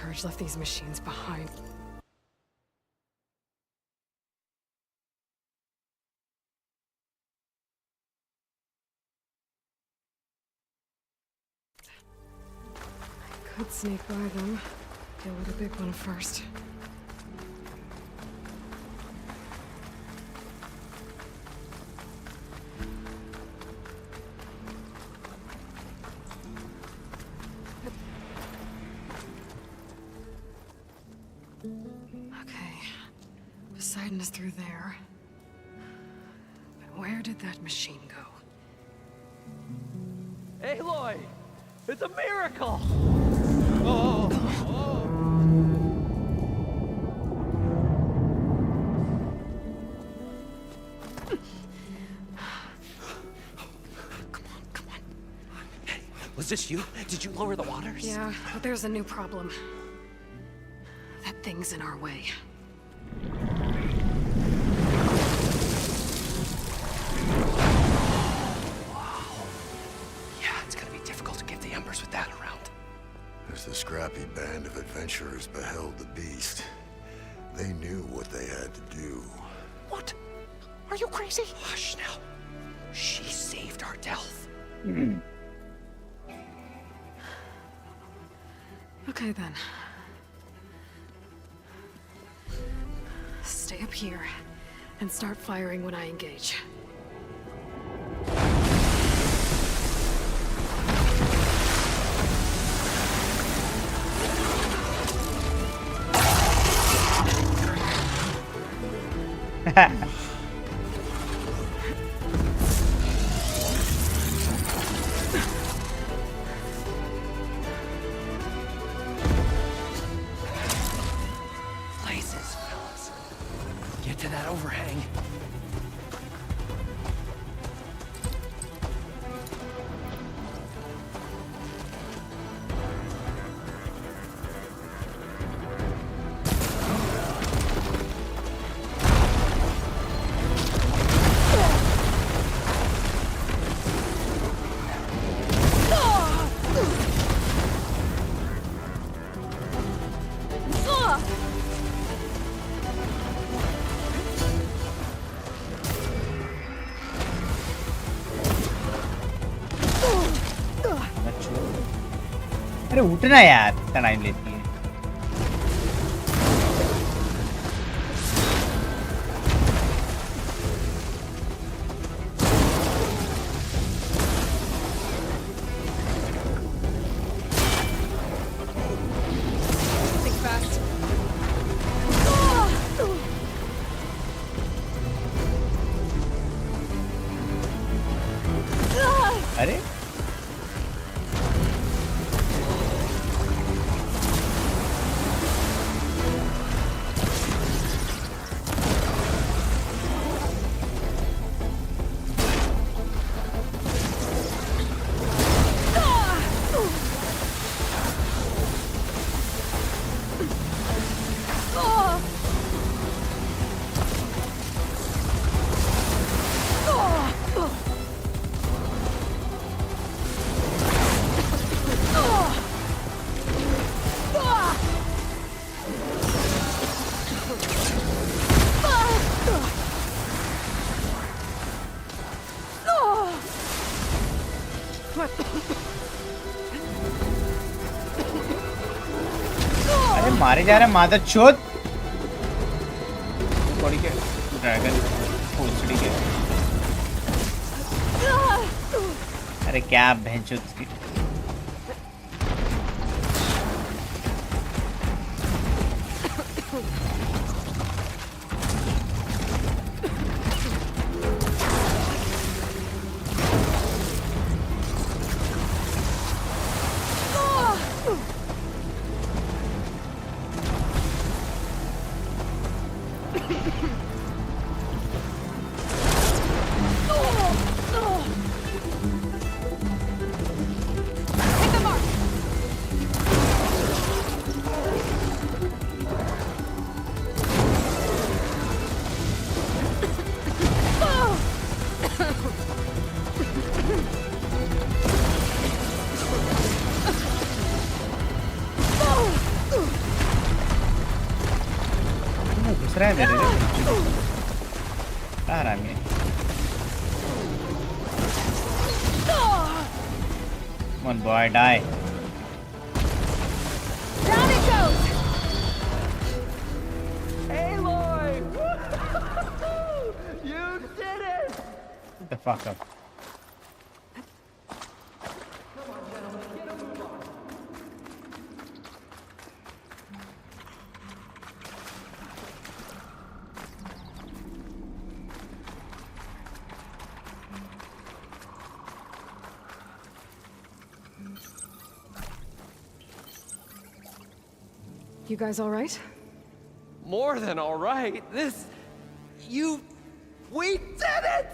Purge left these machines behind. I could sneak by them. Deal with a big one first. Poseidon is through there. But where did that machine go? Aloy! It's a miracle! Oh! Come on. Hey, was this you? Did you lower the waters? Yeah, but there's a new problem. That thing's in our way. The scrappy band of adventurers beheld the beast. They knew what they had to do. What? Are you crazy? Hush now. She saved our Delph. Okay then. Stay up here and start firing when I engage. Places, fellas. Get to that overhang. अरे उठना यार, इतना time लेती है। अरे मारे जा रहे मादर चोद बॉडी के ड्रैगन फुलसड़ी के अरे क्या भैंचोद की रहा है मेरे लिए आ रहा है Come on boy, die. Down it goes! Aloy! You did it! Get the fuck up. You guys all right? More than all right. We did it!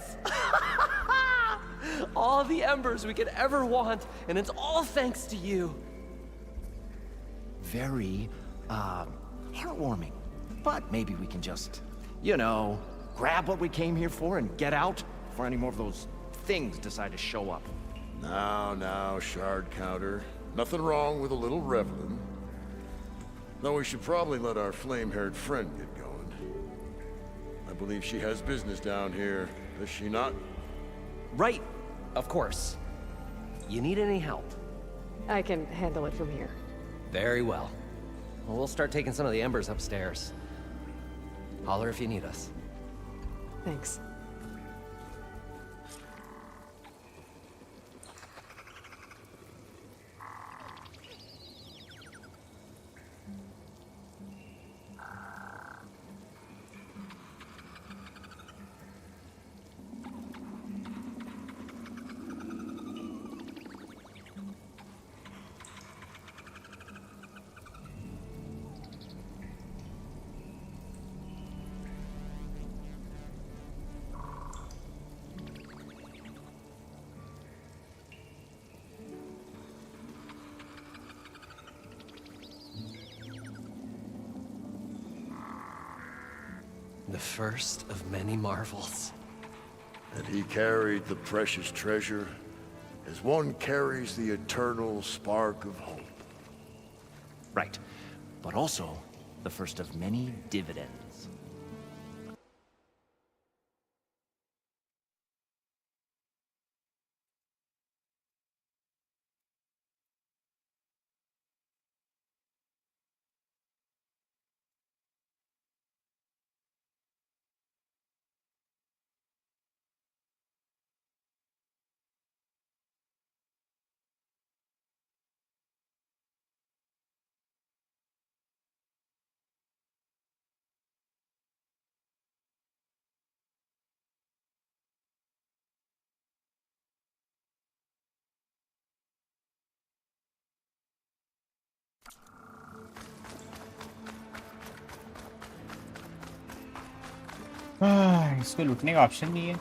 All the embers we could ever want, and it's all thanks to you. Very, heartwarming. But maybe we can just, grab what we came here for and get out before any more of those things decide to show up. Now, shard counter. Nothing wrong with a little reveling. Though we should probably let our flame-haired friend get going. I believe she has business down here, does she not? Right, of course. You need any help? I can handle it from here. Very well. Well, we'll start taking some of the embers upstairs. Holler if you need us. Thanks. The first of many marvels. And he carried the precious treasure as one carries the eternal spark of hope. Right. But also, the first of many dividends. इसको लूटने का option नहीं है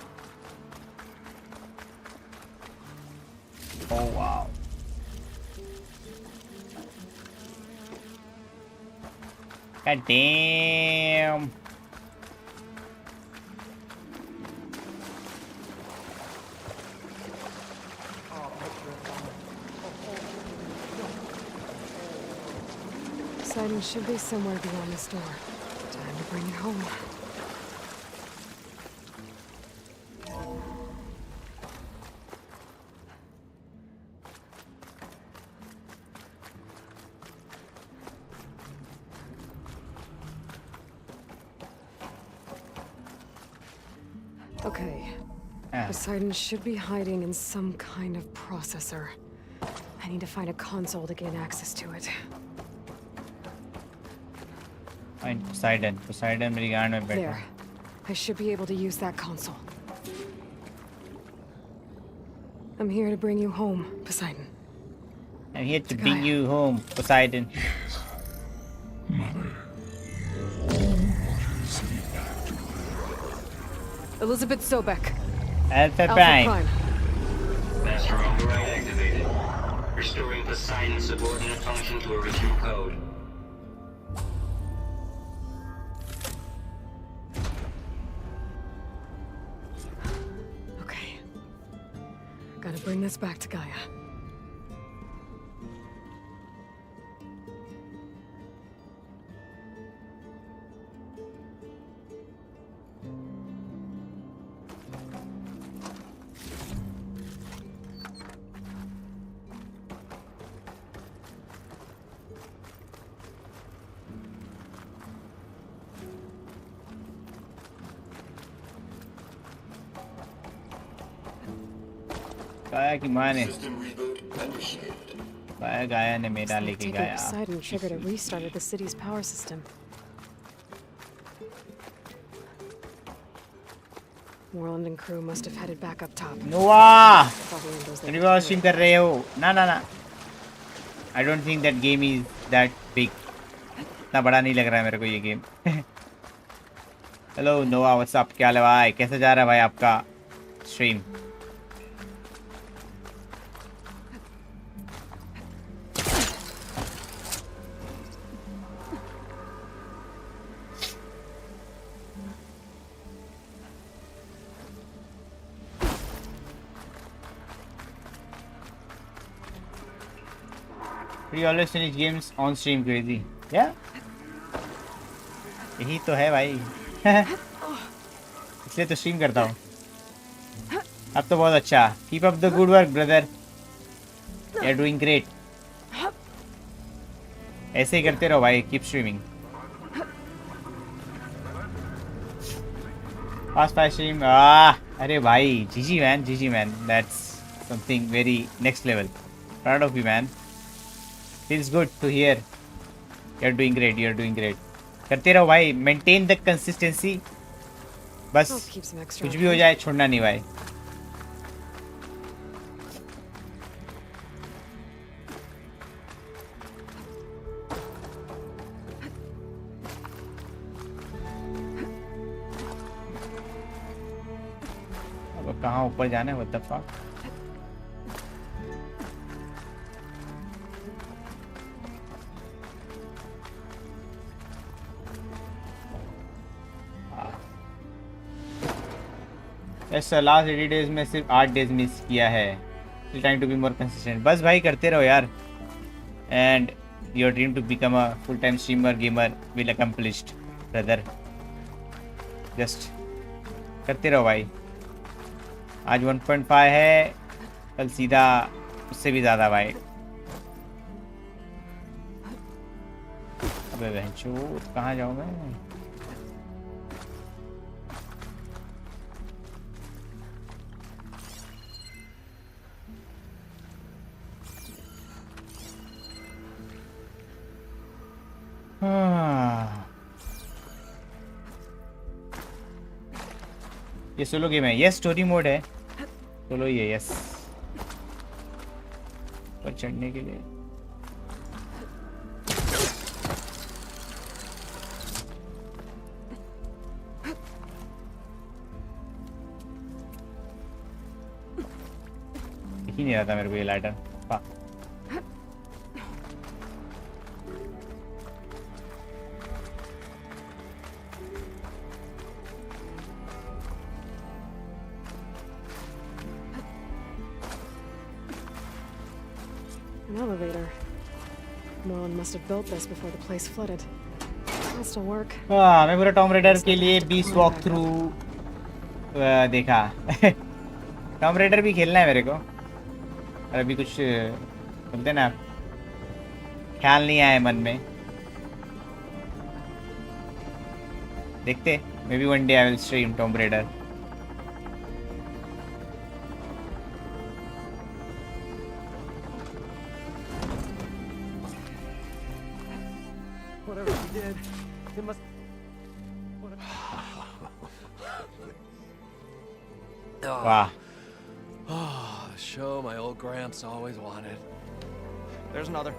oh wow God damn. Poseidon should be somewhere beyond this door. Time to bring it home. Okay. Poseidon should be hiding in some kind of processor. I need to find a console to gain access to it. Find Poseidon. Poseidon मेरी गांड में बैठा. There. I should be able to use that console. I'm here to bring you home, Poseidon. I'm here to bring you home, Poseidon. Mother. Elizabeth Sobek. Alpha Alpha Prime. Prime. Master override activated. Restoring Poseidon's subordinate function to original code. Okay. Gotta bring this back to Gaia. गाया की माँ ने System reboot initiated. गाया ने मेरा Looks like लेके taking गया. Poseidon triggered a restart of the city's power system. Moreland and crew must have headed back up top. नोआ Probably in those they river stream कर रहे हो ना ना ना. I don't think that game is that big. इतना बड़ा नहीं लग रहा है मेरे को ये गेम. हेलो नोआ व्हाट्स अप, क्या हाल है भाई, कैसे जा रहा है भाई आपका stream? We always finish games on stream crazy. Yeah? यही तो है भाई. इसलिए तो स्ट्रीम करता हूँ. अब तो बहुत अच्छा. Keep up the good work, brother. You're doing great. ऐसे ही करते रहो भाई. Keep streaming. Fast stream. अरे भाई, GG man. That's something very next level. Proud of you, man. Feels good to hear. You're doing great. करते रहो भाई. Maintain the consistency. बस I'll keep some extra. कुछ भी हो जाए छोड़ना नहीं भाई. अब कहाँ ऊपर जाना है? What the fuck? Yes sir, last 80 days में सिर्फ 8 days मिस किया है. Still trying to be more consistent. बस भाई करते रहो यार. And your dream to become a full-time streamer gamer will accomplished, brother. Just करते रहो भाई. आज 1.5 है, कल सीधा उससे भी ज़्यादा भाई. अबे बहनचोद, कहाँ जाऊँ मैं? ये सोलो गेम है. यस स्टोरी मोड है. सोलो ही है. यस पर चढ़ने के लिए दिख ही नहीं रहा था मेरे को ये lighter. An elevator. Moreland must have built this before the place flooded. It'll still work. हाँ, मैं पूरा टॉम रेडर के लिए 20 वॉक थ्रू देखा. टॉम रेडर भी खेलना है मेरे को. और अभी कुछ बोलते ना, ख्याल नहीं आया मन में. देखते. May be one day I will stream Tomb Raider. Whatever he did, it must. वाह. Oh, the show my old Gramps always wanted. There's another.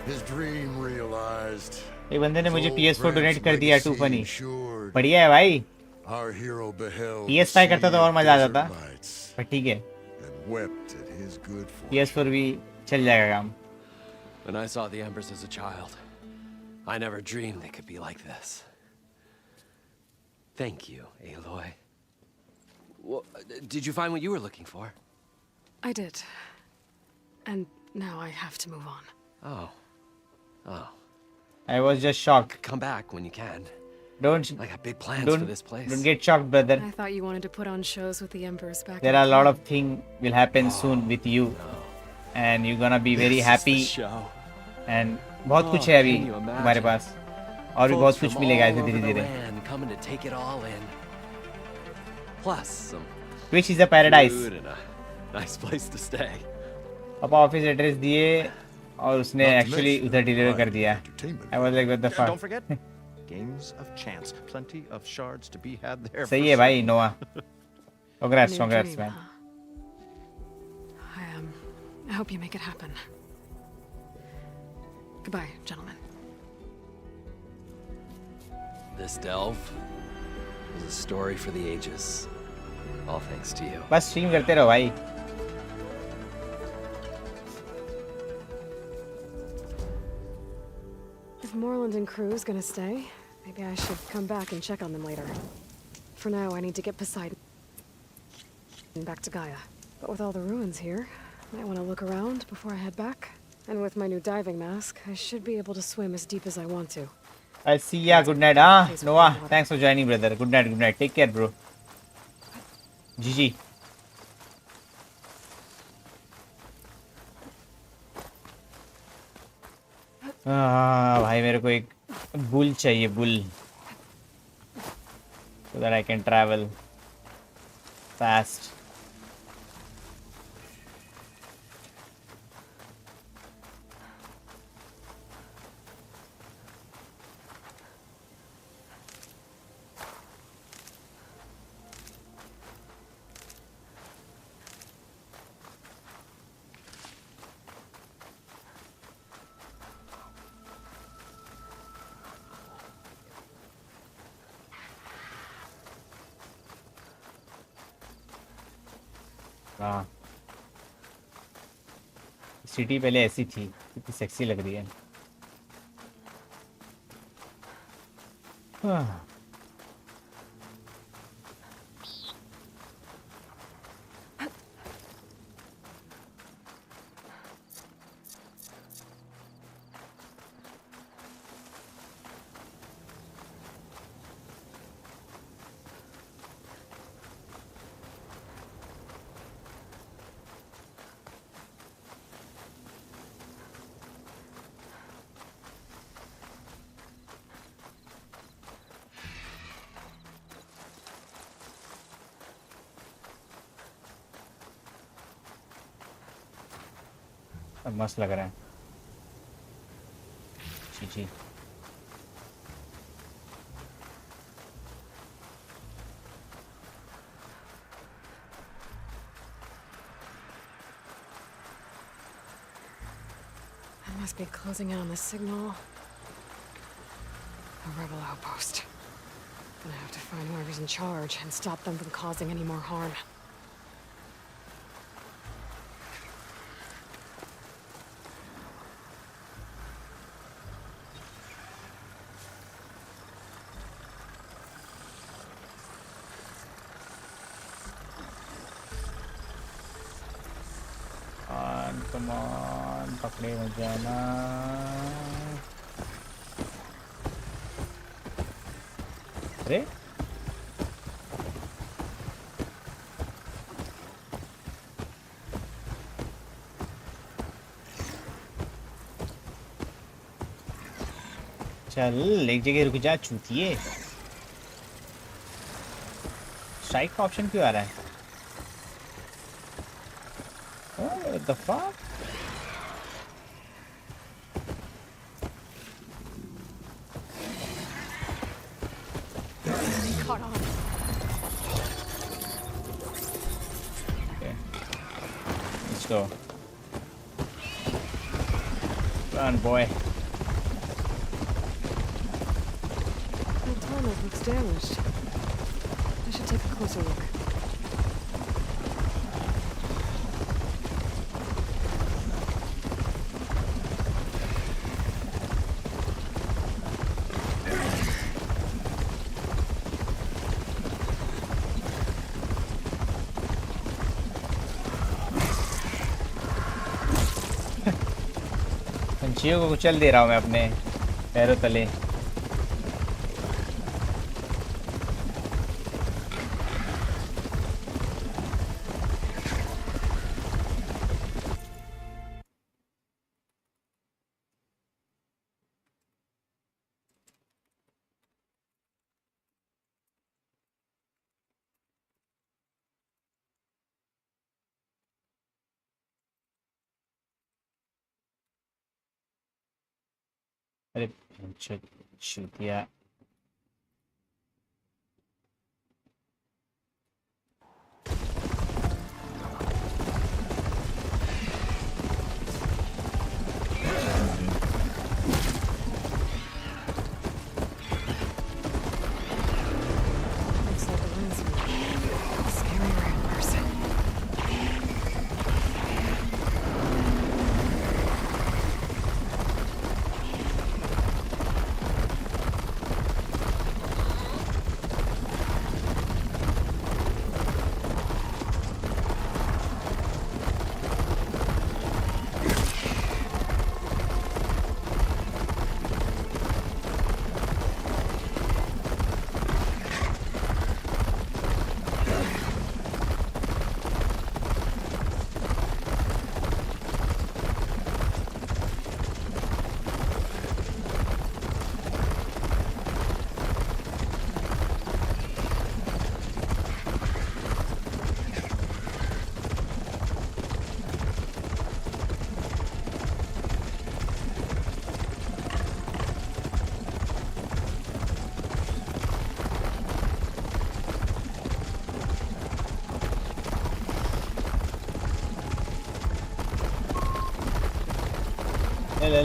His dream realized. एक बंदे ने मुझे PS4 डोनेट कर दिया. To funny. Ensured बढ़िया है भाई. our hero beheld PS5 करता तो और मजा आ desert जाता. lights पर ठीक है. and wept at his good fortune. PS4 भी चल जाएगा काम. When I saw the embers as a child, I never dreamed they could be like this. Thank you, Aloy. Well, did you find what you were looking for? I did. And now I have to move on. Oh. I was just shocked. Come back when you can. Don't I got big plans for this place. Don't get shocked, brother. I thought you wanted to put on shows with the Embers back. There in are a lot Thane. of things will happen soon with you, No. and you're gonna be very This is the happy. show. And बहुत कुछ है अभी हमारे पास, और भी बहुत कुछ मिलेगा ऐसे धीरे धीरे। coming to take it all in. Plus some Which is a paradise. food and a nice place to stay. पापा ऑफिस एड्रेस दिए और उसने एक्चुअली उधर डिलीवर कर दिया। I was like what the Don't fuck. forget, games of chance. Plenty of shards to be had there. सही for है भाई sure. नोआ। Congrats, New congrats dream, man. huh? I hope you make it happen. Goodbye, gentlemen. This delve was a story for the ages. All thanks to you. बस stream करते रहो भाई। If Moreland and crew is gonna stay, maybe I should come back and check on them later. For now, I need to get Poseidon back to Gaia. But with all the ruins here, I might want to look around before I head back. And with my new diving mask, I should be able to swim as deep as I want to. I'll see ya. Good night. Noah, thanks for joining, brother. Good night, good night. Take care, bro. GG. भाई मेरे को एक bull चाहिए, bull, so that I can travel fast. हाँ, city पहले ऐसी थी, कितनी सेक्सी लग रही है। हाँ। मस्त लग रहा है। जी जी। I must be closing in on the signal. A rebel outpost. Gonna have to find whoever's in charge and stop them from causing any more harm. Come on, पकड़े मत जाना। अरे चल एक जगह रुक जा चूतिए। स्ट्राइक का ऑप्शन क्यों आ रहा है? What the fuck? Caught on. Okay. Let's go. Run, boy. The tunnel looks damaged. I should take a closer look. पंछियों को कुचल दे रहा हूँ मैं अपने पैरों तले। अरे चूतिया. Looks like a Lancer. Scary red person.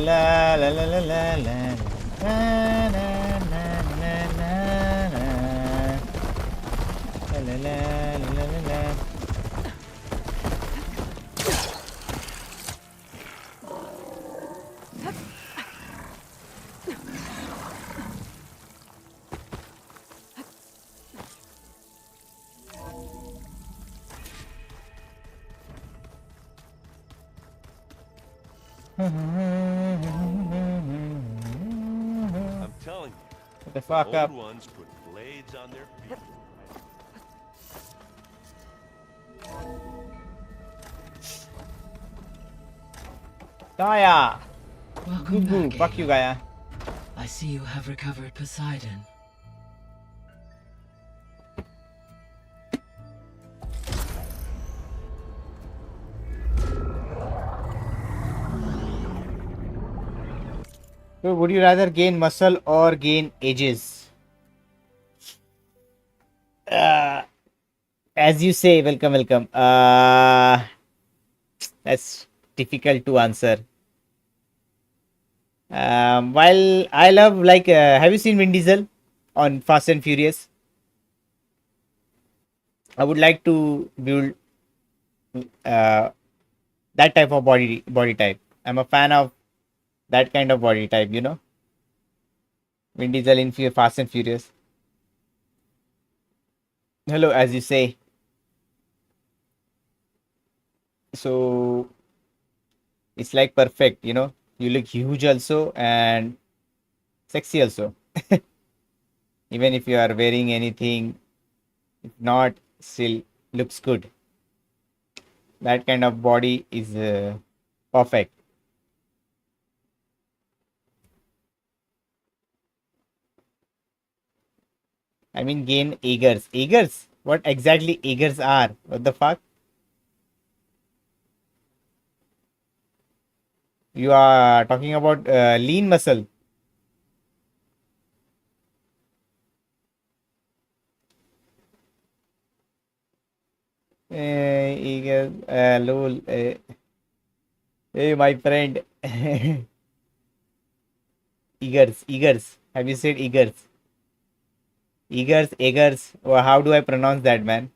La la la la la la la la la la la la la la la. I'm telling you, Shut the fuck old up. ones put blades on their feet. Gaia! Welcome Goo back, fuck you, Ava. Gaia. I see you have recovered Poseidon. So, would you rather gain muscle or gain ages? As you say, welcome, welcome. That's difficult to answer. While I love, like, have you seen Vin Diesel on Fast and Furious? I would like to build uh, that type of body type. I'm a fan of that kind of body type, you know. Vin Diesel in Fast and Furious. Hello, as you say. So it's like perfect, you know. You look huge also and sexy also. Even if you are wearing anything, if not, still looks good. That kind of body is perfect. I mean, gain eagers. Eagers? What exactly eagers are? What the fuck? You are talking about lean muscle. Eagers. Lol. Hey, my friend. Eagers. Eagers. Have you said eagers? Eagers. Eagers. How do I pronounce that, man?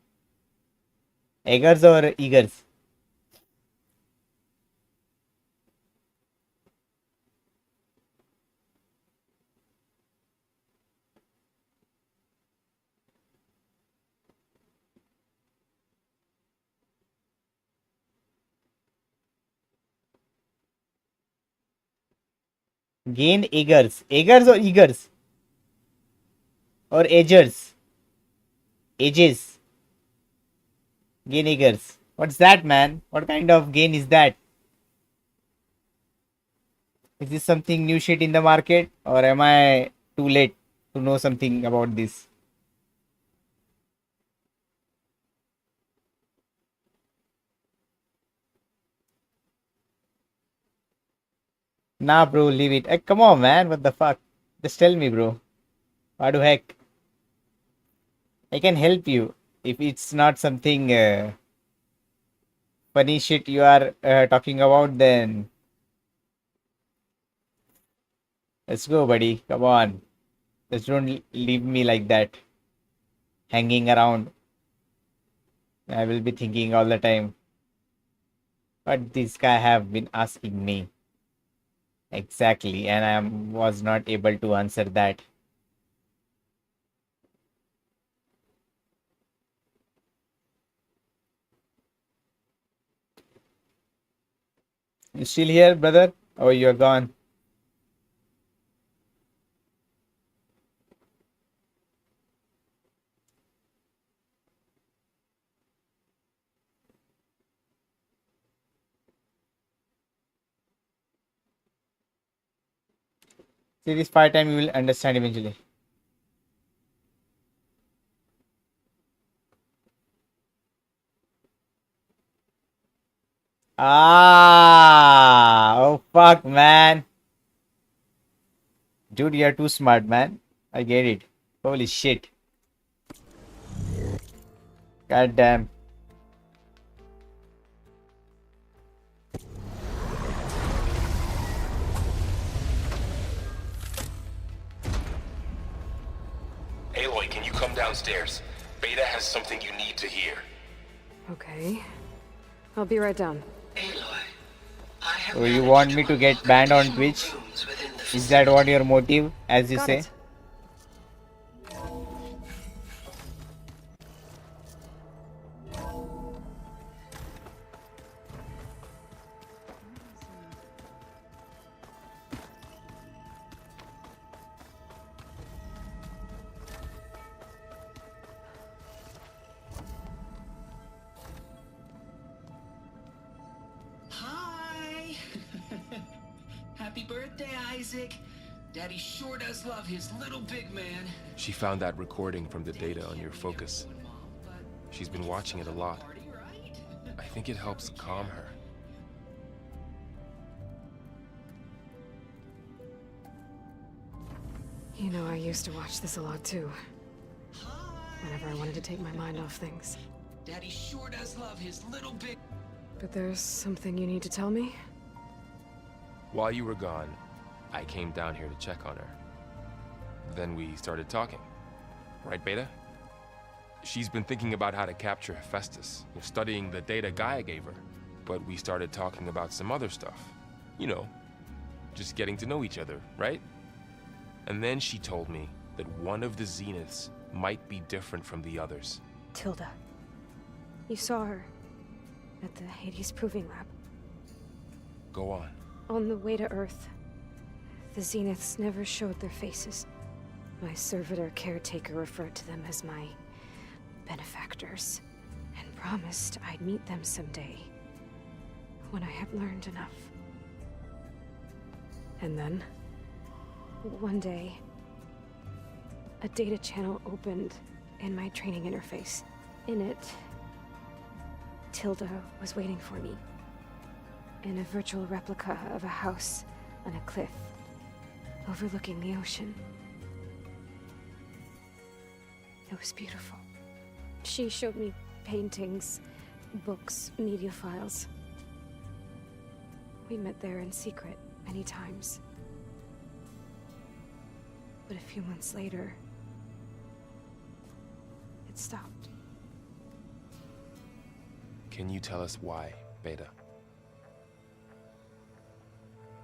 Eggers or eagers? Gain eagers. Eggers or eagers? Or agers? Ages. Gain eagers. What's that, man? What kind of gain is that? Is this something new shit in the market? Or am I too late to know something about this? Nah, bro, leave it. Come on, man. What the fuck? Just tell me, bro. What the heck? I can help you if it's not something funny shit you are talking about. Then let's go, buddy. Come on. Just don't leave me like that, hanging around. I will be thinking all the time. What this guy have been asking me exactly, and I was not able to answer that. You still here, brother? Oh, you're gone. See this part time, you will understand eventually. Ah, oh fuck, man. Dude, you're too smart, man. I get it. Holy shit. God damn. Aloy, can you come downstairs? Beta has something you need to hear. Okay. I'll be right down. So you want me to get banned on Twitch? Is that what your motive, as you Got say? it. Hi! Happy birthday, Isaac. Daddy sure does love his little big man. She found that recording from the data on your focus. She's been watching it a lot. I think it helps calm her. You know, I used to watch this a lot too. Whenever I wanted to take my mind off things. Daddy sure does love his little big... But there's something you need to tell me? While you were gone, I came down here to check on her. Then we started talking. Right, Beta? She's been thinking about how to capture Hephaestus, studying the data Gaia gave her. But we started talking about some other stuff. You know, just getting to know each other, right? And then she told me that one of the Zeniths might be different from the others. Tilda. You saw her at the Hades Proving Lab. Go on. On the way to Earth, the Zeniths never showed their faces. My servitor caretaker referred to them as my benefactors, and promised I'd meet them someday, when I had learned enough. And then, one day, a data channel opened in my training interface. In it, Tilda was waiting for me, in a virtual replica of a house on a cliff, overlooking the ocean. It was beautiful. She showed me paintings, books, media files. We met there in secret many times. But a few months later, it stopped. Can you tell us why, Beta?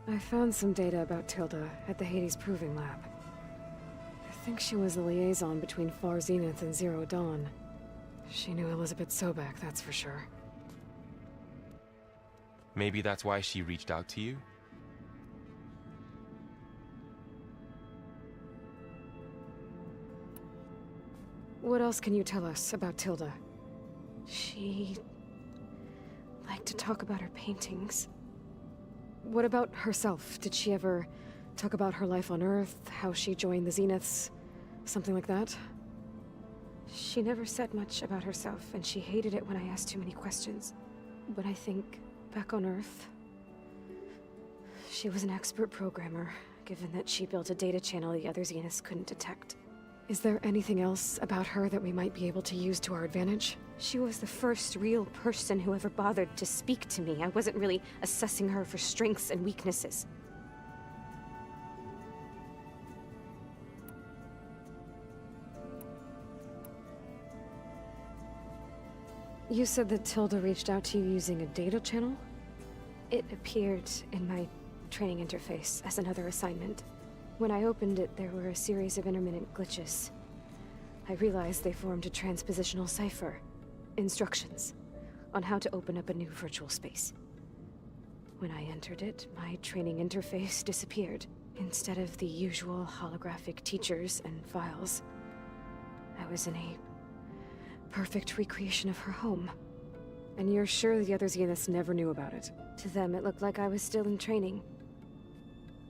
I found some data about Tilda at the Hades Proving Lab. I think she was the liaison between Far Zenith and Zero Dawn. She knew Elizabeth Sobek, that's for sure. Maybe that's why she reached out to you? What else can you tell us about Tilda? She liked to talk about her paintings. What about herself? Did she ever talk about her life on Earth, how she joined the Zeniths, something like that? She never said much about herself, and she hated it when I asked too many questions. But I think, back on Earth, She was an expert programmer, given that she built a data channel the other Zeniths couldn't detect. Is there anything else about her that we might be able to use to our advantage? She was the first real person who ever bothered to speak to me. I wasn't really assessing her for strengths and weaknesses. You said that Tilda reached out to you using a data channel? It appeared in my training interface as another assignment. When I opened it, there were a series of intermittent glitches. I realized they formed a transpositional cipher. Instructions on how to open up a new virtual space. When I entered it, my training interface disappeared. Instead of the usual holographic teachers and files, I was in a perfect recreation of her home. And you're sure the other Zeniths never knew about it? To them, it looked like I was still in training.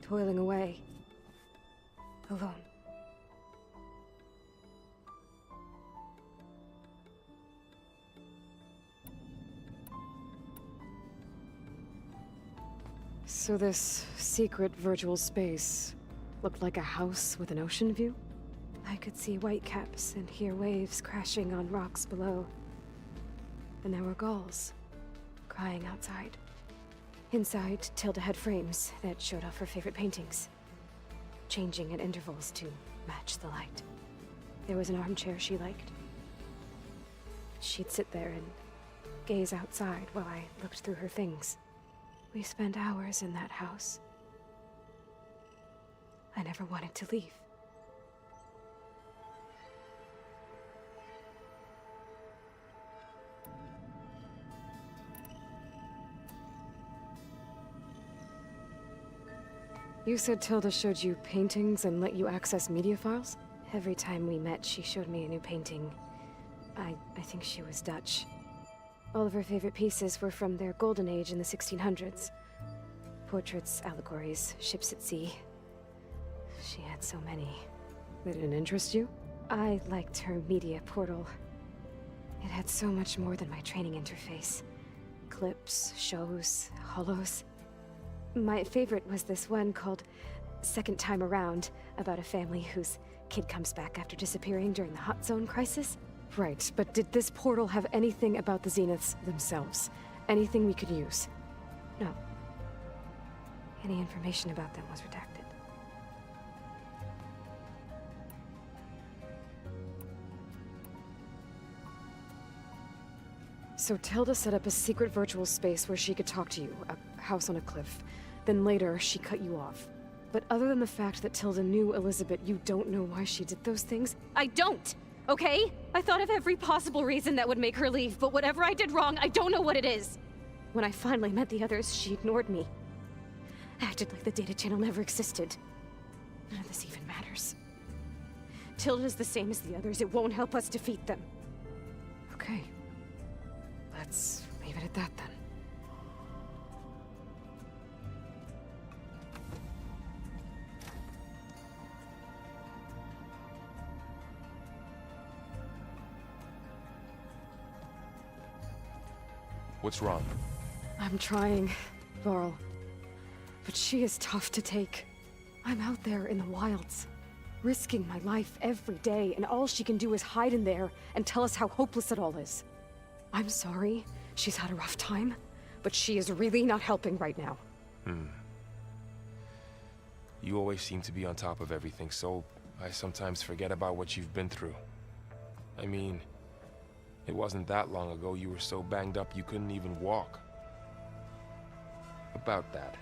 Toiling away. Alone. So this secret virtual space looked like a house with an ocean view? I could see whitecaps and hear waves crashing on rocks below. And there were gulls crying outside. Inside, Tilda had frames that showed off her favorite paintings, changing at intervals to match the light. There was an armchair she liked. She'd sit there and gaze outside while I looked through her things. We spent hours in that house. I never wanted to leave. You said Tilda showed you paintings and let you access media files? Every time we met, she showed me a new painting. I think she was Dutch. All of her favorite pieces were from their golden age in the 1600s. Portraits, allegories, ships at sea. She had so many. They didn't interest you? I liked her media portal. It had so much more than my training interface. Clips, shows, holos. My favorite was this one called Second Time Around, about a family whose kid comes back after disappearing during the Hot Zone crisis. Right, but did this portal have anything about the Zeniths themselves? Anything we could use? No. Any information about them was redacted. So Tilda set up a secret virtual space where she could talk to you, a house on a cliff. Then later, she cut you off. But other than the fact that Tilda knew Elizabeth, you don't know why she did those things? I don't! Okay? I thought of every possible reason that would make her leave, but whatever I did wrong, I don't know what it is. When I finally met the others, she ignored me. Acted like the data channel never existed. None of this even matters. Tilda's the same as the others. It won't help us defeat them. Okay. Let's leave it at that then. What's wrong? I'm trying, Varl. But she is tough to take. I'm out there in the wilds, risking my life every day, and all she can do is hide in there and tell us how hopeless it all is. I'm sorry, she's had a rough time, but she is really not helping right now. You always seem to be on top of everything, so I sometimes forget about what you've been through. I mean, it wasn't that long ago you were so banged up you couldn't even walk. About that.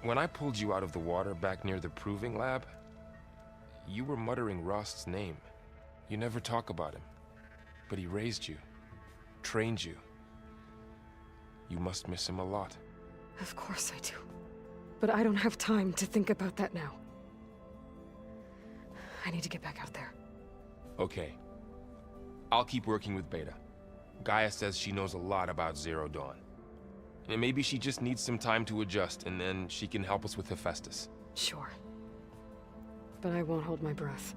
When I pulled you out of the water back near the proving lab, you were muttering Rost's name. You never talk about him. But he raised you, trained you. You must miss him a lot. Of course I do. But I don't have time to think about that now. I need to get back out there. Okay. I'll keep working with Beta. Gaia says she knows a lot about Zero Dawn. And maybe she just needs some time to adjust, and then she can help us with Hephaestus. Sure. But I won't hold my breath.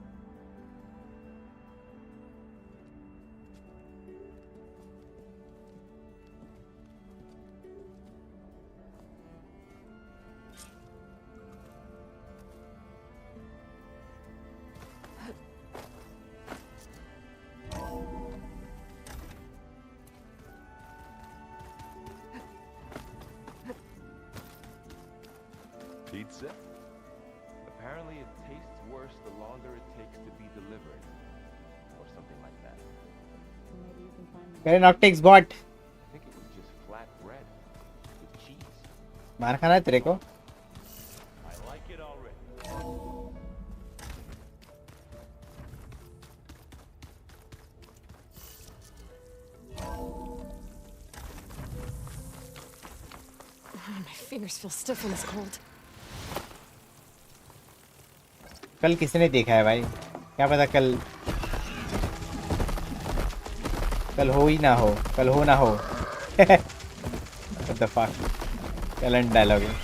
pizza? Apparently it tastes worse the longer it takes to be delivered. Or something like that. Very Noctix bot. I think it was just flat bread with cheese. मार खाना है तेरे को? I like it already. My fingers feel stiff in this cold. कल किसने देखा है भाई? क्या पता कल हो ही ना हो, कल हो ना हो। What the fuck? Talent dialogue है।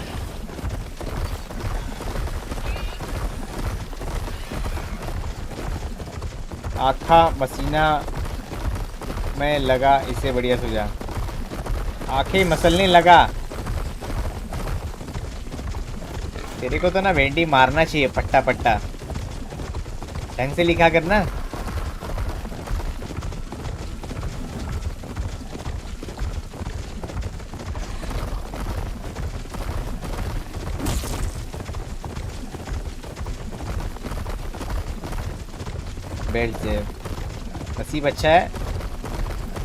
आँखा मसीना में लगा इससे बढ़िया सुझा। आँखें मसलने लगा। तेरे को तो ना वेंडी मारना चाहिए पट्टा पट्टा। ढंग से लिखा करना। बेल्ट से नसीब अच्छा है,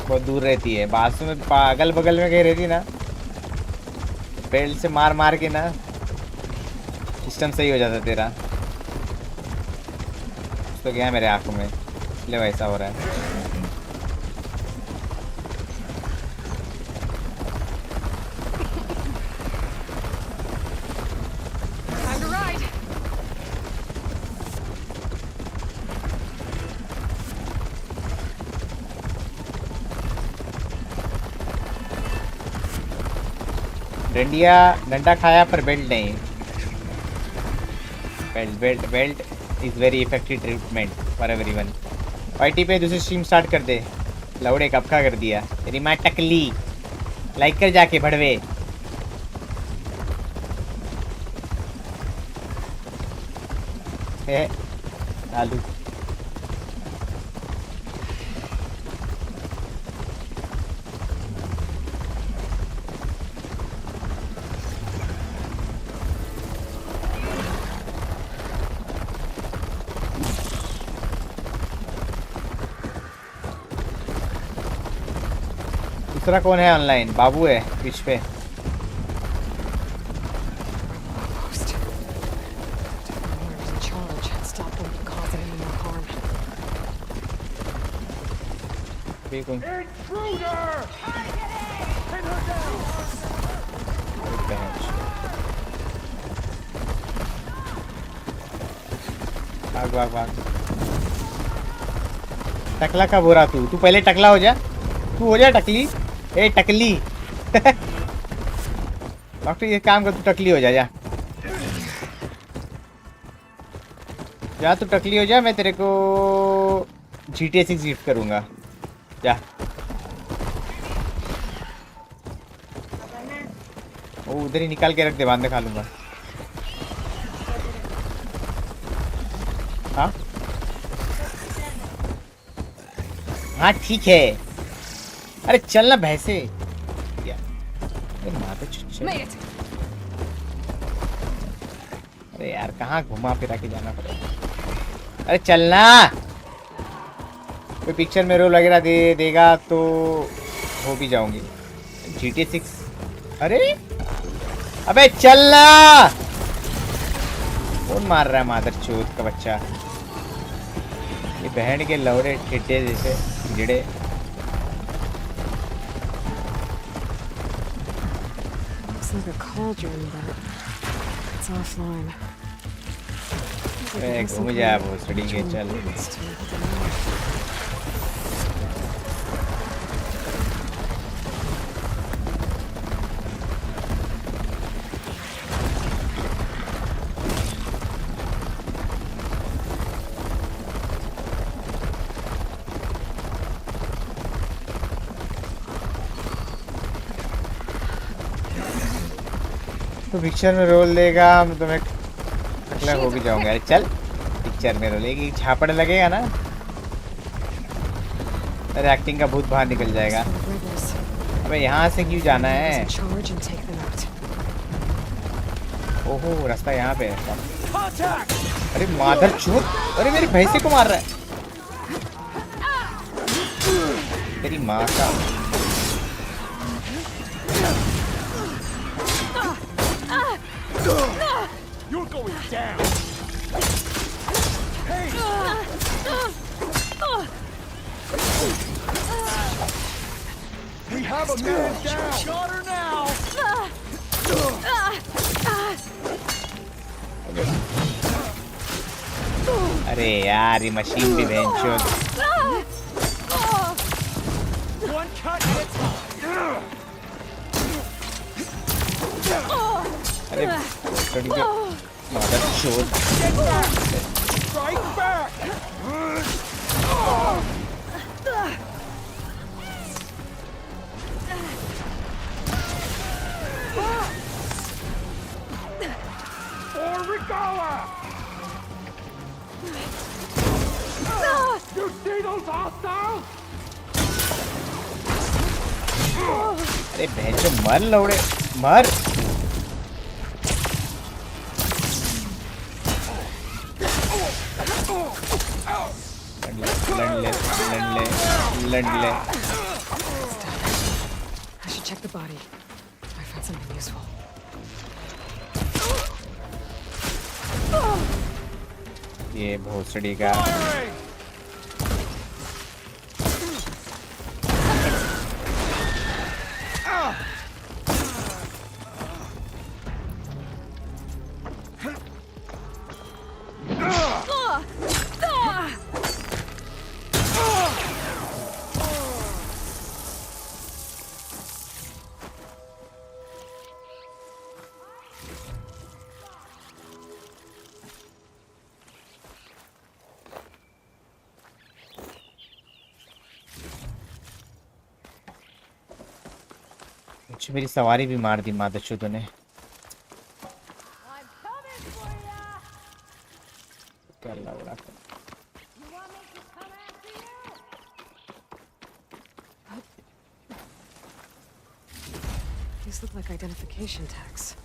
बहुत दूर रहती है। बाजू में अगल बगल में कहीं रहती ना, बेल्ट से मार मार के ना सिस्टम सही हो जाता तेरा। तो क्या है मेरे आंखों में, इसलिए वैसा हो रहा है। डंडा खाया पर बेल्ट नहीं। Belt is very effective treatment for everyone. YT पे दूसरी स्ट्रीम स्टार्ट कर दे। लौड़े कब का कर दिया तेरी माँ टकली। लाइक कर जाके भड़वे। आलू दूसरा कौन है ऑनलाइन? बाबू है पिच पे। भाग। टकला का बोरा तू पहले टकला हो जा। तू हो जा टकली। ए टकली। डॉक्टर ये काम कर, तू टकली हो जा। जा तू टकली हो जा। मैं तेरे को GTA 6 गिफ्ट करूंगा। जा। वो उधर ही निकाल के रख दे, बाद में खा लूंगा। हाँ ठीक है। अरे चल ना भैंसे। अरे यार कहाँ घुमा फिरा के जाना पड़ेगा। अरे चलना। कोई पिक्चर में रोल वगैरह देगा तो हो भी जाऊंगी। GTA 6। अरे अबे चलना। कौन मार रहा है मादर चोद का बच्चा? ये बहन के लौड़े ठेटे जैसे गिड़े। Like a cauldron, but it's offline. घूम जा वो सड़ी के चल। तो पिक्चर में रोल देगा तो मैं टकला हो भी जाऊंगा। अरे चल पिक्चर में रोल एक झापड़ लगेगा ना, अरे एक्टिंग का भूत बाहर निकल जाएगा। अबे यहाँ से क्यों जाना है? ओहो रास्ता यहाँ पे है। अरे मादर चोद, अरे मेरी भैंसे को मार रहा है तेरी माँ का। You're going down. Hey. We have a man down. Shot her now. अरे यार ये मशीन भी venture. One cut at a time. अरे मादर चोद। Strike back. Or Regala. You see those hostiles? अरे भैंचो मर लौड़े मर। लड़ ले। I should check the body. I found something useful. ये भोसड़ी का। मेरी सवारी भी मार दी मादरचोदों ने। क्या लग रहा था? These look like identification tags.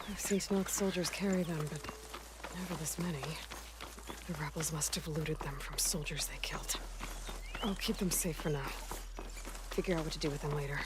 I've seen Snoke soldiers carry them, but never this many. The rebels must have looted them from soldiers they killed. I'll keep them safe for now. Figure out what to do with them later.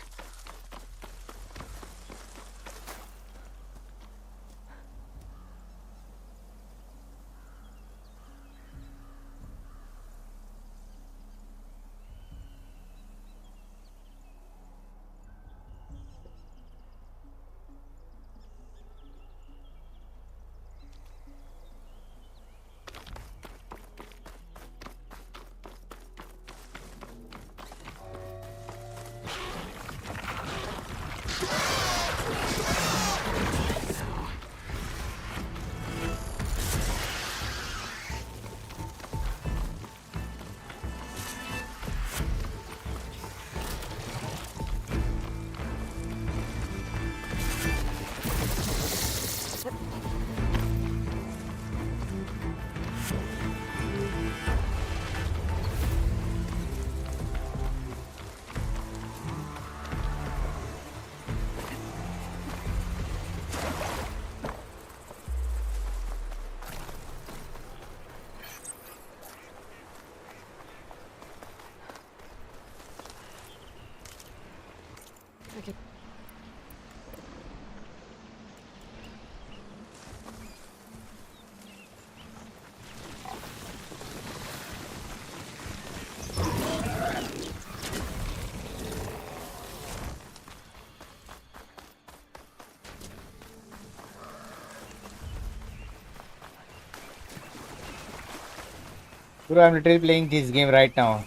Bro, I'm literally playing this game right now.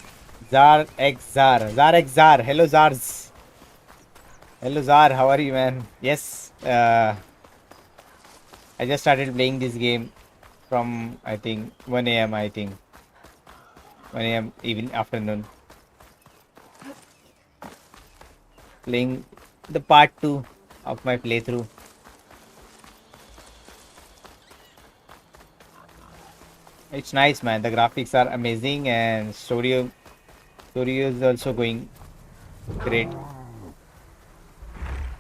Zar X Zar. Hello Zars. Hello Zar, how are you, man? Yes, I just started playing this game from I think 1 a.m. 1 a.m. even afternoon. Playing the part 2 of my playthrough. It's nice, man. The graphics are amazing and story is also going great.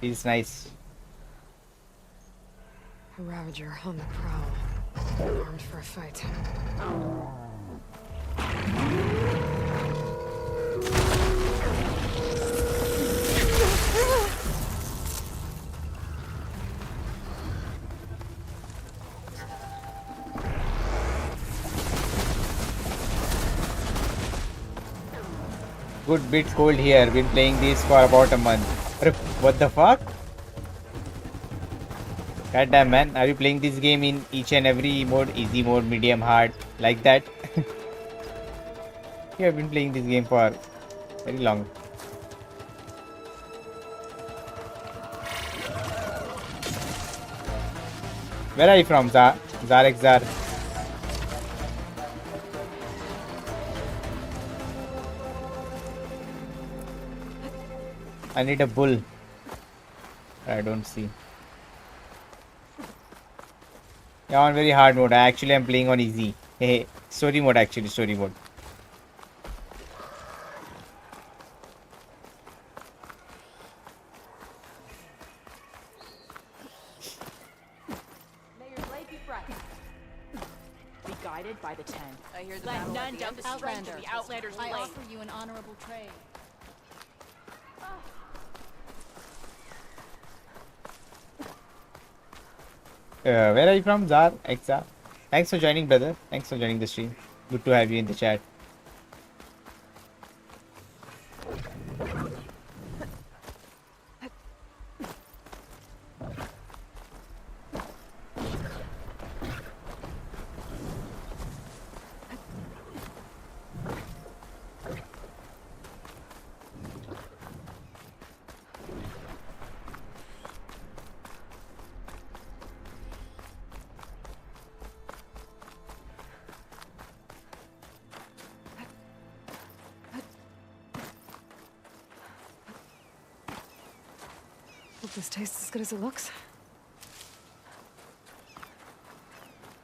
It's nice. Ravager on the prowl. Armed for a fight. Good bit cold here. Been playing this for about a month. What the fuck? Goddamn man, are you playing this game in each and every mode? Easy mode, medium, hard, like that? You have been playing this game for very long. Where are you from, Zarek Zar? I need a bull. I don't see. Yeah, on very hard mode. I actually am playing on easy. Hey, story mode actually, story mode. Be guided by the 10. I hear the Let none doubt the strength of the Outlander's blade. I offer you an honorable trade. Where are you from, Zar? Exa? Thanks for joining, brother. Thanks for joining the stream. Good to have you in the chat. Hope this tastes as good as it looks.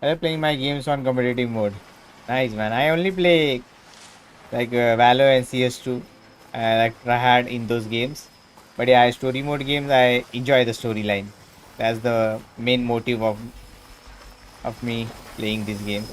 I am playing my games on competitive mode. Nice, man. I only play like Valor and CS2. I like tryhard in those games. But yeah, story mode games, I enjoy the storyline. That's the main motive of me playing this game.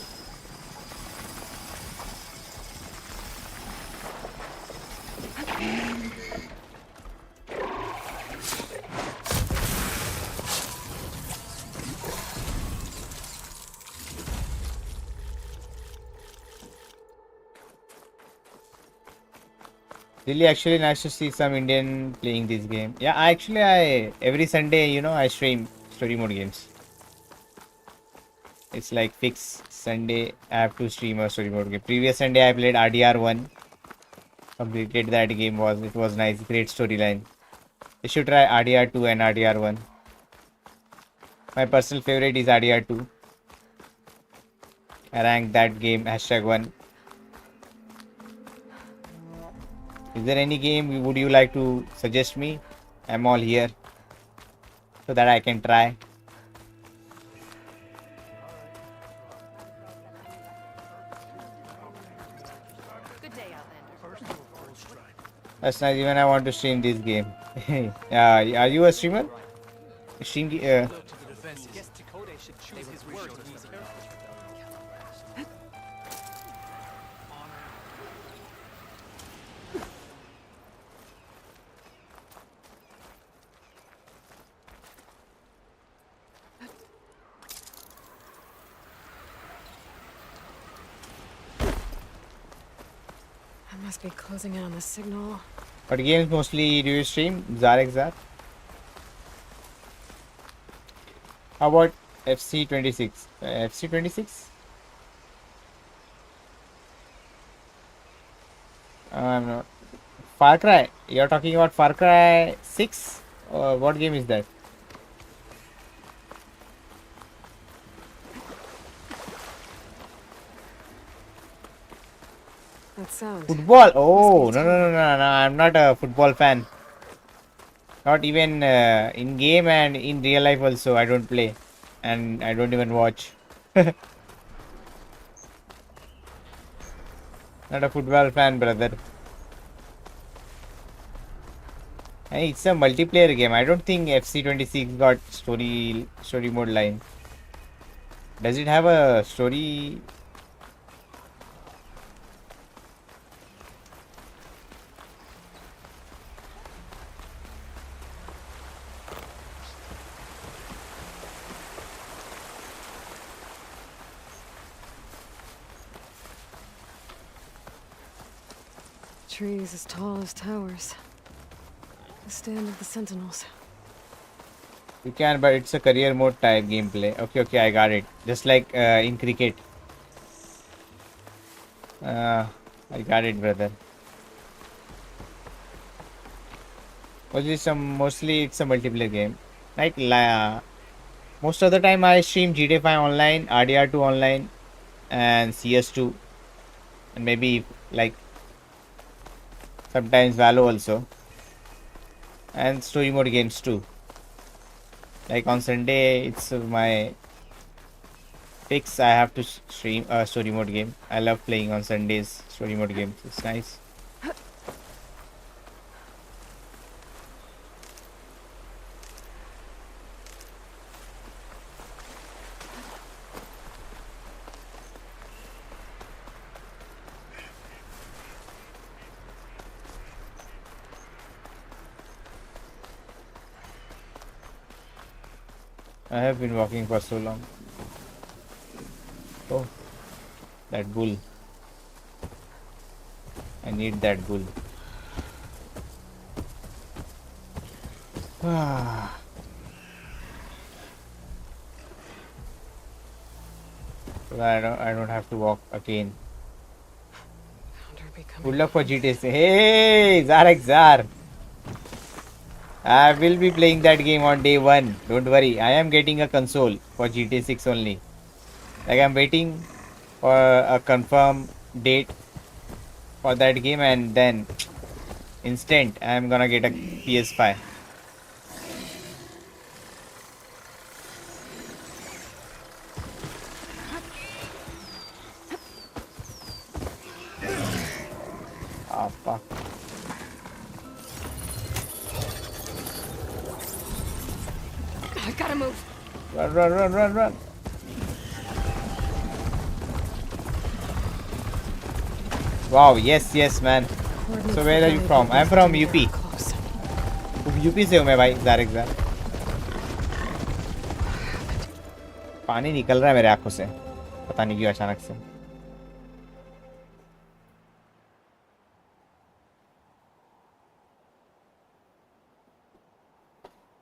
Really, actually nice to see some Indian playing this game. Yeah, I every Sunday, you know, I stream story mode games. It's like fixed Sunday I have to stream a story mode game. Previous Sunday I played RDR1. Completed that game. It was nice, great storyline. You should try RDR2 and RDR1. My personal favorite is RDR2. I ranked that game #1. Is there any game would you like to suggest me? I'm all here so that I can try. Good day, Outlander. That's nice. Even I want to stream this game. Are you a streamer? Stream. Must be closing in on the signal. What games mostly do you stream? Zarek Zar? How about FC26? FC26? I'm not. Far Cry? You're talking about Far Cry 6? Or what game is that? That sound. Football? Oh, no. I'm not a football fan. Not even in game and in real life also. I don't play. And I don't even watch. Not a football fan, brother. And it's a multiplayer game. I don't think FC26 got story mode line. Does it have a story? Trees as tall as towers. The stand of the sentinels. You can, but it's a career mode type gameplay. Okay, I got it. Just like in cricket. I got it, brother. Mostly it's a multiplayer game. Like most of the time I stream GTA 5 online, RDR2 online, and CS2, and maybe like sometimes Valo also, and story mode games too. Like on Sunday, it's my fix. I have to stream a story mode game. I love playing on Sundays story mode games. It's nice. I have been walking for so long. Oh, that bull. I need that bull. I don't have to walk again. Good luck for GTA 6. Hey, Zar. I will be playing that game on day 1. Don't worry. I am getting a console for GTA 6 only. Like I'm waiting for a confirmed date for that game, and then instant I am gonna get a PS5. Ah, fuck. I gotta move. Run. Wow, yes, man. So where are you from? I'm from UP. UP से हूँ मैं भाई, ज़ार. पानी निकल रहा है मेरे आँखों से. पता नहीं क्यों अचानक से.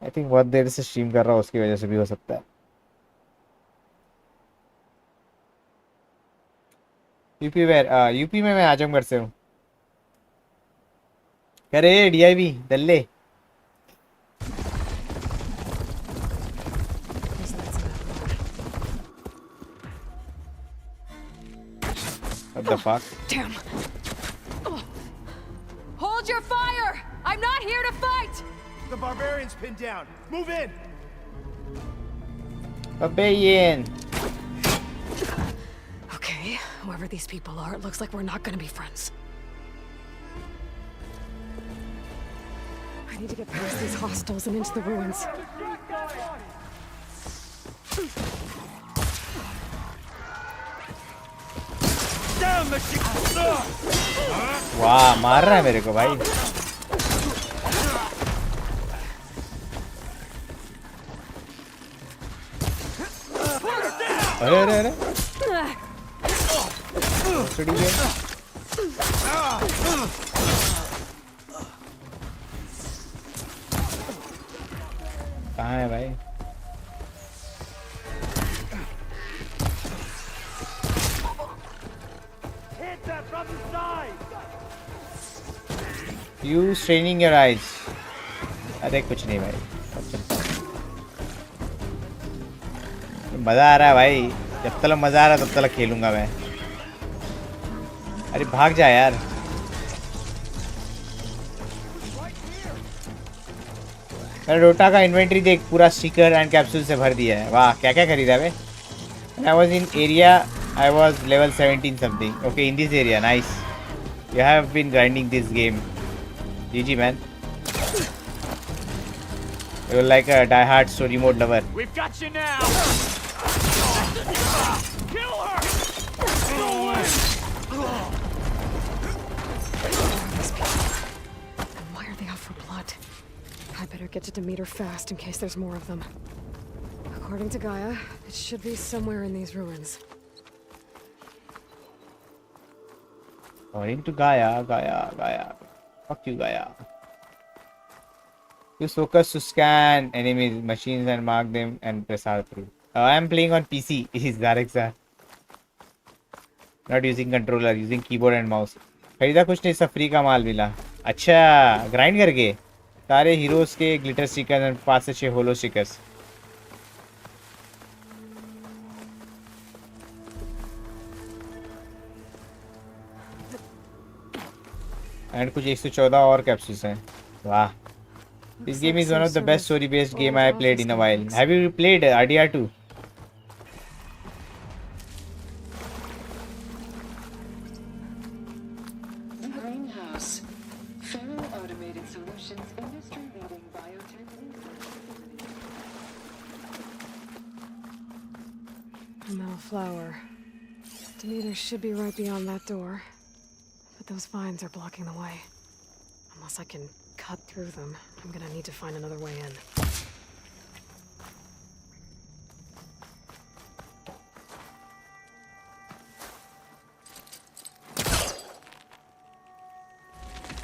I think बहुत देर से स्ट्रीम कर रहा हूँ, उसकी वजह से भी हो सकता है. यूपी में मैं आजमगढ़ से हूँ. करे DIV दल्ले. What the fuck? Damn. Hold your fire! I'm not here to fight! The barbarian's pinned down. Move in! Barbarian! Okay, whoever these people are, it looks like we're not gonna be friends. I need to get past these hostels and into the ruins. वाह, मार रहा है मेरे को भाई. अरे कहाँ है भाई? You straining your eyes. अरे कुछ नहीं भाई. मजा आ रहा है भाई. जब तक मजा आ रहा है तब तक खेलूंगा मैं. अरे भाग जा यार. मेरा डोटा का इन्वेंटरी देख, पूरा स्टिकर एंड कैप्सूल से भर दिया है. वाह, क्या क्या खरीदा है. When I was in area, I was level 17 something. Okay, in this area, nice. You have been grinding this game. GG man. You're like a die-hard story mode lover. We've got you now. Kill her! No way! These people. And why are they out for blood? I better get to Demeter fast in case there's more of them. According to Gaia, it should be somewhere in these ruins. According to Gaia. Fuck you, Gaia. Use focus to scan enemies, machines and mark them and press R through. I am playing on PC. Is Zarexa. Not using controller, using keyboard and mouse. खरीदा कुछ नहीं, सब free का माल मिला. अच्छा, grind करके सारे heroes के ग्लिटर स्टिकर्स और 5 से 6 होलो स्टिकर्स. एंड कुछ 114 और कैप्सूल्स हैं. वाह. This game is one of the best story-based game I have played in a while. Have you played RDR2? Greenhouse. Federal Automated Solutions industry-leading biotech. A metal flower. Demeter should be right beyond that door. But those vines are blocking the way. Unless I can cut through them, I'm gonna need to find another way in.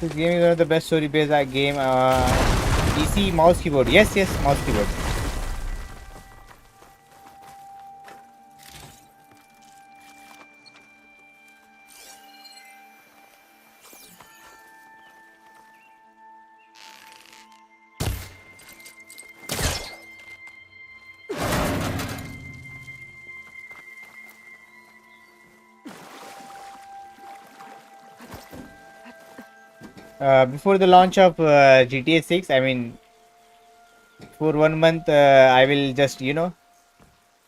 This game is one of the best story-based game. PC mouse keyboard. Yes, mouse keyboard. Before the launch of GTA 6, I mean, for 1 month, I will just,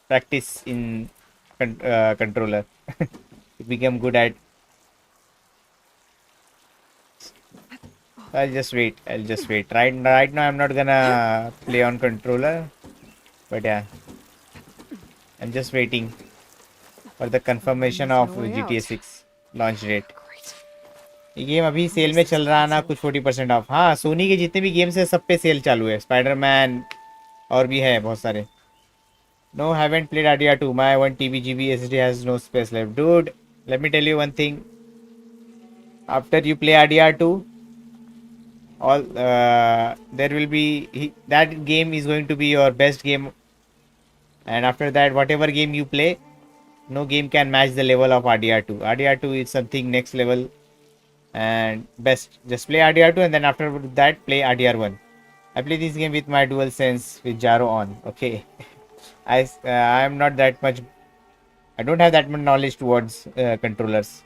practice in controller. Become good at. I'll just wait. Right now, I'm not gonna play on controller, but yeah, I'm just waiting for the confirmation of GTA 6 launch date. ये game अभी cell में चल रहा है ना, कुछ 40% of. हाँ, सोनी के जितने भी गेम्स है सब पे सेल चालू है. स्पाइडरमैन और भी है बहुत सारे. No, haven't played RDR2. My 1 TB SSD has no space left. Dude, let me tell you one thing. After you play RDR2, all there will be that game is going to be your best game. And after that, whatever game you play, no game can match the level of RDR2. RDR2 is something next level. And best, just play RDR2 and then after that play RDR1. I play this game with my DualSense with gyro on. Okay. I am not that much, I don't have that much knowledge towards controllers.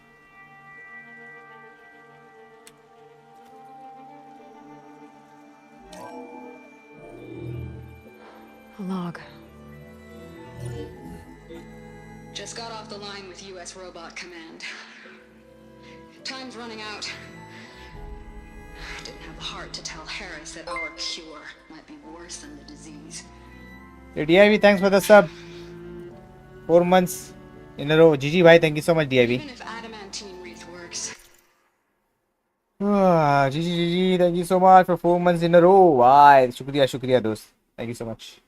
A log. Just got off the line with US Robot Command. Time's running out. Didn't have the heart to tell Harris that our cure might be worse than the disease. DIV, thanks for the sub. 4 months in a row. GG bhai, thank you so much DIV. Even if adamantine wreath works. GG, thank you so much for 4 months in a row. Why? Shukriya dost. Thank you so much.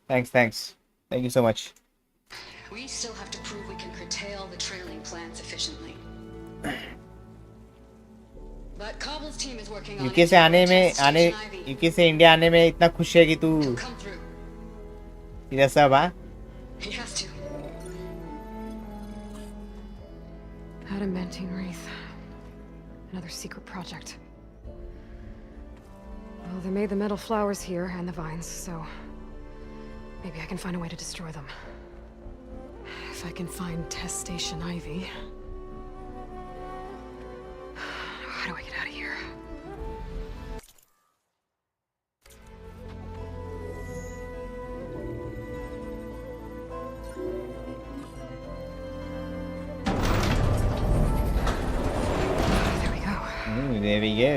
Thanks. Thank you so much. We still have to prove we can curtail the trailing plants efficiently. But Cobble's team is working on UK से India आने में इतना खुश है कि तू इधर सब हाँ? He has to. Adamantine wreath. Another secret project. Well, they made the metal flowers here and the vines, so maybe I can find a way to destroy them. If I can find test station Ivy. How do I get out of here? There we go. There we go.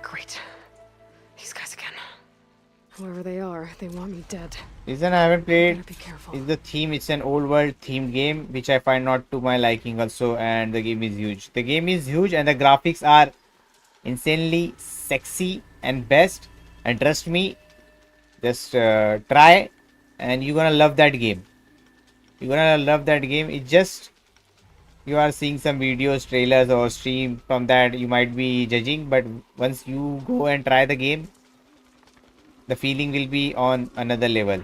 Great. These guys again. Whoever they are, they want me dead. Reason I haven't played Better be careful. is the theme. It's an old world themed game, which I find not to my liking also, and the game is huge. The game is huge and the graphics are insanely sexy and best. And trust me, just try and you're gonna love that game. You're gonna love that game. It's just you are seeing some videos, trailers or stream, from that you might be judging, but once you go and try the game, the feeling will be on another level.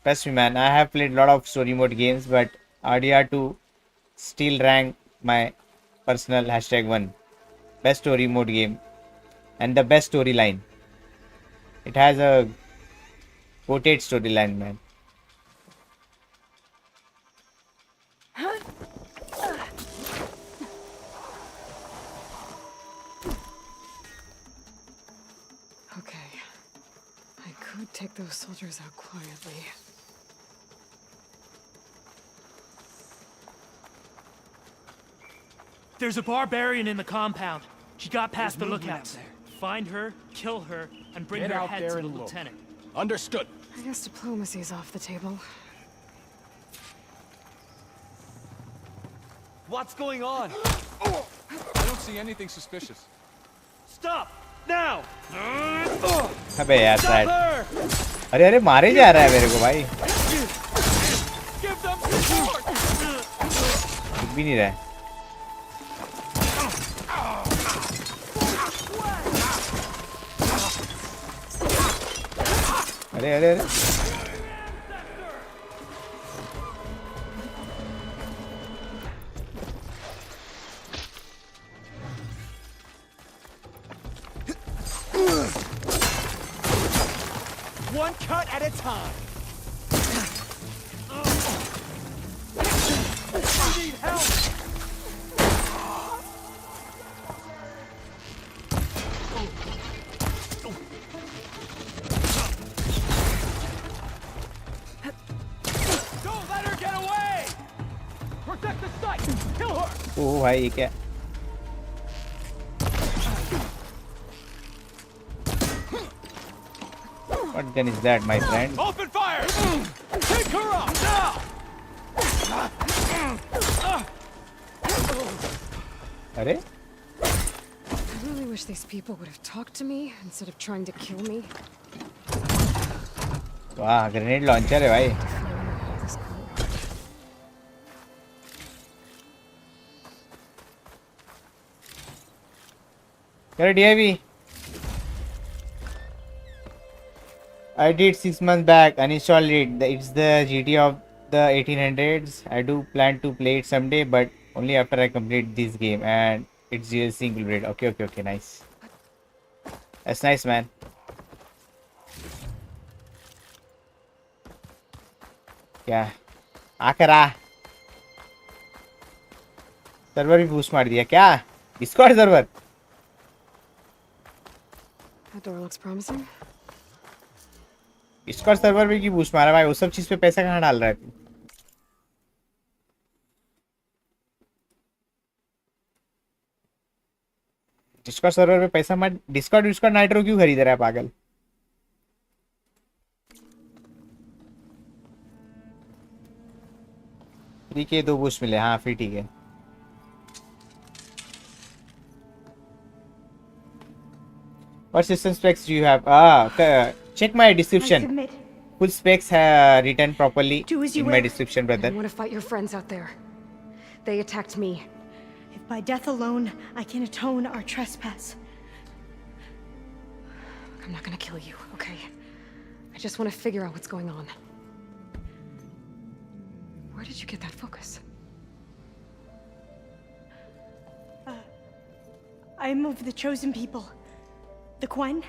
Trust me, man. I have played a lot of story mode games, but RDR2 still rank my personal #1 best story mode game and the best storyline. It has a quoted storyline, man. Okay. I could take those soldiers out quietly. There's a barbarian in the compound. She got past the lookouts. Find her, kill her, and bring her head to the lieutenant. Understood. I guess diplomacy's off the table. What's going on? I don't see anything suspicious. Stop! Now! अबे यार side अरे अरे मारे जा रहा है मेरे को भाई कुछ भी नहीं रहा है अरे अरे अरे One cut at a time. I need help. Don't let her get away. Protect the site. Kill her. ओह भाई ये क्या What gun is that, my friend? Open fire. Take her out now. अरे I really wish these people would have talked to me instead of trying to kill me. वाह grenade launcher है भाई क्या DIV I did 6 months back, uninstalled it. It's the GT of the 1800s. I do plan to play it someday, but only after I complete this game. And it's just single player. Okay, nice. That's nice, man. क्या आकर आ server भी boost मार दिया क्या Discord server That door looks promising. Discord server भी की boost मारा भाई वो सब चीज पे पैसा कहाँ डाल रहा है तू डिस्कॉर्ड सर्वर पे पैसा मत डिस्कॉर्ड नाइट्रो क्यों खरीद रहा है पागल फ्री के 2 बूस्ट मिले हाँ फ्री ठीक है What system specs do you have? Check my description. Full specs written properly in my description, brother. I want to fight your friends out there. They attacked me. If by death alone I can atone our trespass. I'm not gonna kill you, okay? I just want to figure out what's going on. Where did you get that focus? I'm of the chosen people. The Quen.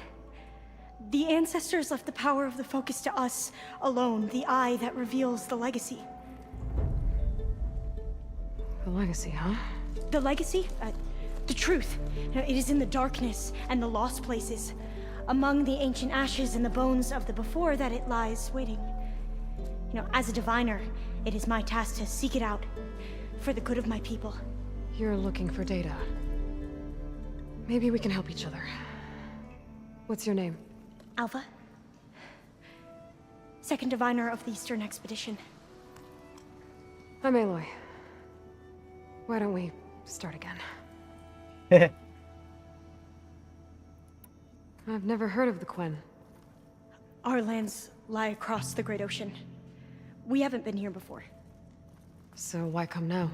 The ancestors left the power of the focus to us alone, the eye that reveals the legacy. The legacy, huh? The legacy? The truth. It is in the darkness and the lost places. Among the ancient ashes and the bones of the before that it lies waiting. As a diviner, it is my task to seek it out for the good of my people. You're looking for data. Maybe we can help each other. What's your name? Alpha. second diviner of the Eastern Expedition. I'm Aloy. Why don't we start again? I've never heard of the Quen. Our lands lie across the Great Ocean. We haven't been here before. So why come now?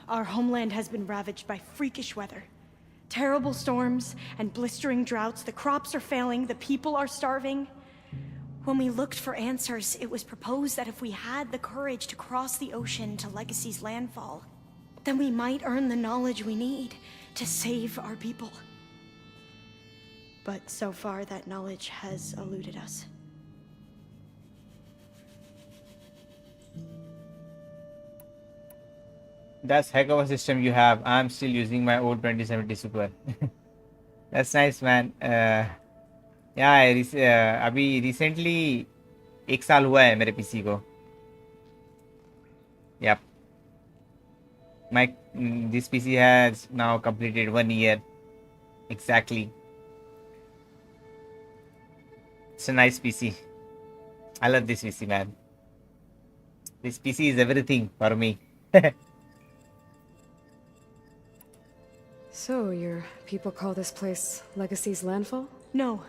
Our homeland has been ravaged by freakish weather. Terrible storms and blistering droughts. The crops are failing, the people are starving. When we looked for answers, it was proposed that if we had the courage to cross the ocean to Legacy's landfall, then we might earn the knowledge we need to save our people. But so far, that knowledge has eluded us. That's heck of a system you have. I'm still using my old 2070 Super. That's nice, man. Yeah, अभी recently 1 साल हुआ है मेरे PC को. Yep. This PC has now completed 1 year. Exactly. It's a nice PC. I love this PC, man. This PC is everything for me. So, your people call this place Legacy's landfall? No.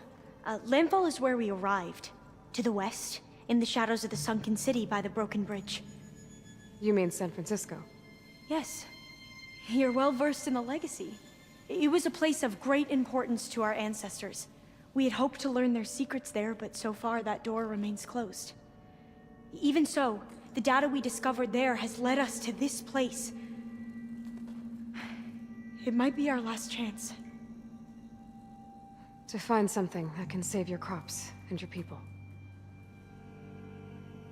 Landfall is where we arrived. To the west, in the shadows of the sunken city by the broken bridge. You mean San Francisco? Yes. You're well versed in the Legacy. It was a place of great importance to our ancestors. We had hoped to learn their secrets there, but so far that door remains closed. Even so, the data we discovered there has led us to this place. It might be our last chance. To find something that can save your crops and your people.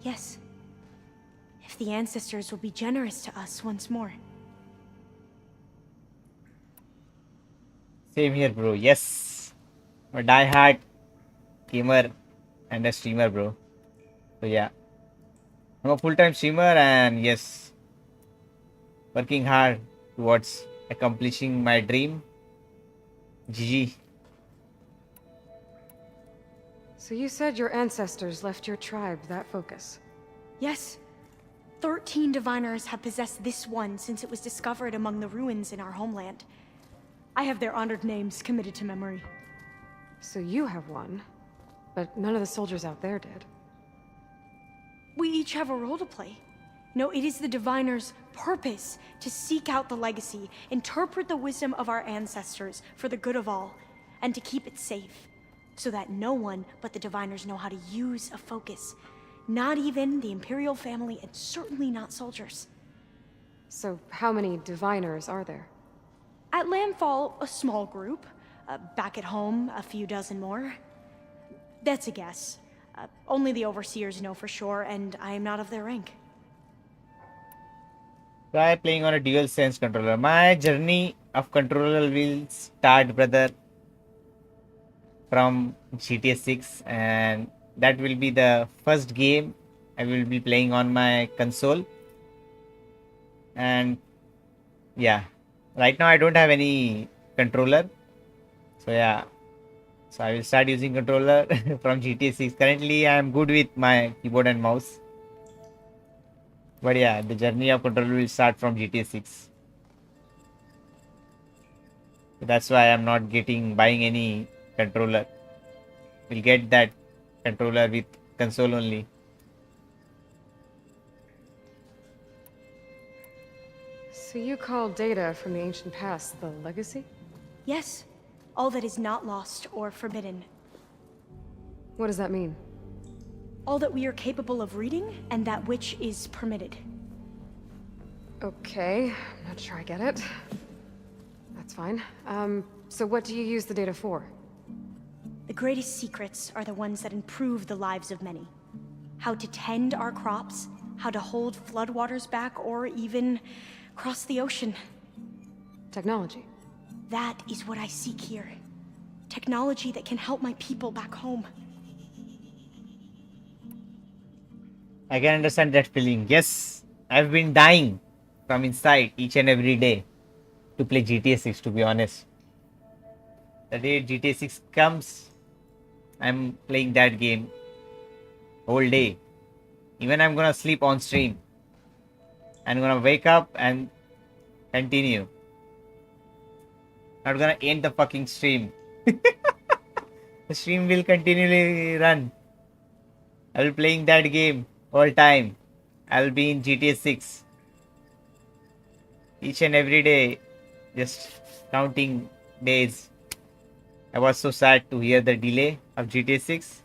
Yes. If the ancestors will be generous to us once more. Same here, bro. Yes. I'm a die-hard gamer and a streamer, bro. So yeah. I'm a full-time streamer and yes. Working hard towards accomplishing my dream. GG. So you said your ancestors left your tribe that focus? Yes. 13 diviners have possessed this one since it was discovered among the ruins in our homeland. I have their honored names committed to memory. So you have one, but none of the soldiers out there did. We each have a role to play. No, it is the diviner's purpose to seek out the legacy, interpret the wisdom of our ancestors for the good of all, and to keep it safe, so that no one but the diviners know how to use a focus. Not even the Imperial family, and certainly not soldiers. So how many diviners are there? At landfall, a small group. Back at home, a few dozen more. That's a guess. Only the overseers know for sure, and I am not of their rank. Try playing on a dual sense controller. My journey of controller will start, brother, from GTA 6, and that will be the first game I will be playing on my console. And yeah, right now I don't have any controller, so yeah, so I will start using controller from GTA 6. Currently I am good with my keyboard and mouse, but yeah, the journey of controller will start from GTA 6. So that's why I'm not buying any controller. We'll get that controller with console only. So you call data from the ancient past the legacy? Yes. All that is not lost or forbidden. What does that mean? All that we are capable of reading, and that which is permitted. Okay, I'm not sure I get it. That's fine. So what do you use the data for? The greatest secrets are the ones that improve the lives of many. How to tend our crops, how to hold floodwaters back, or even cross the ocean. Technology. That is what I seek here. Technology that can help my people back home. I can understand that feeling. Yes, I've been dying from inside each and every day to play GTA 6, to be honest. The day GTA 6 comes, I'm playing that game whole day. Even I'm gonna sleep on stream. I'm gonna wake up and continue. Not gonna end the fucking stream. The stream will continually run. I'll be playing that game all time. I'll be in GTA 6. Each and every day, just counting days. I was so sad to hear the delay of GTA 6,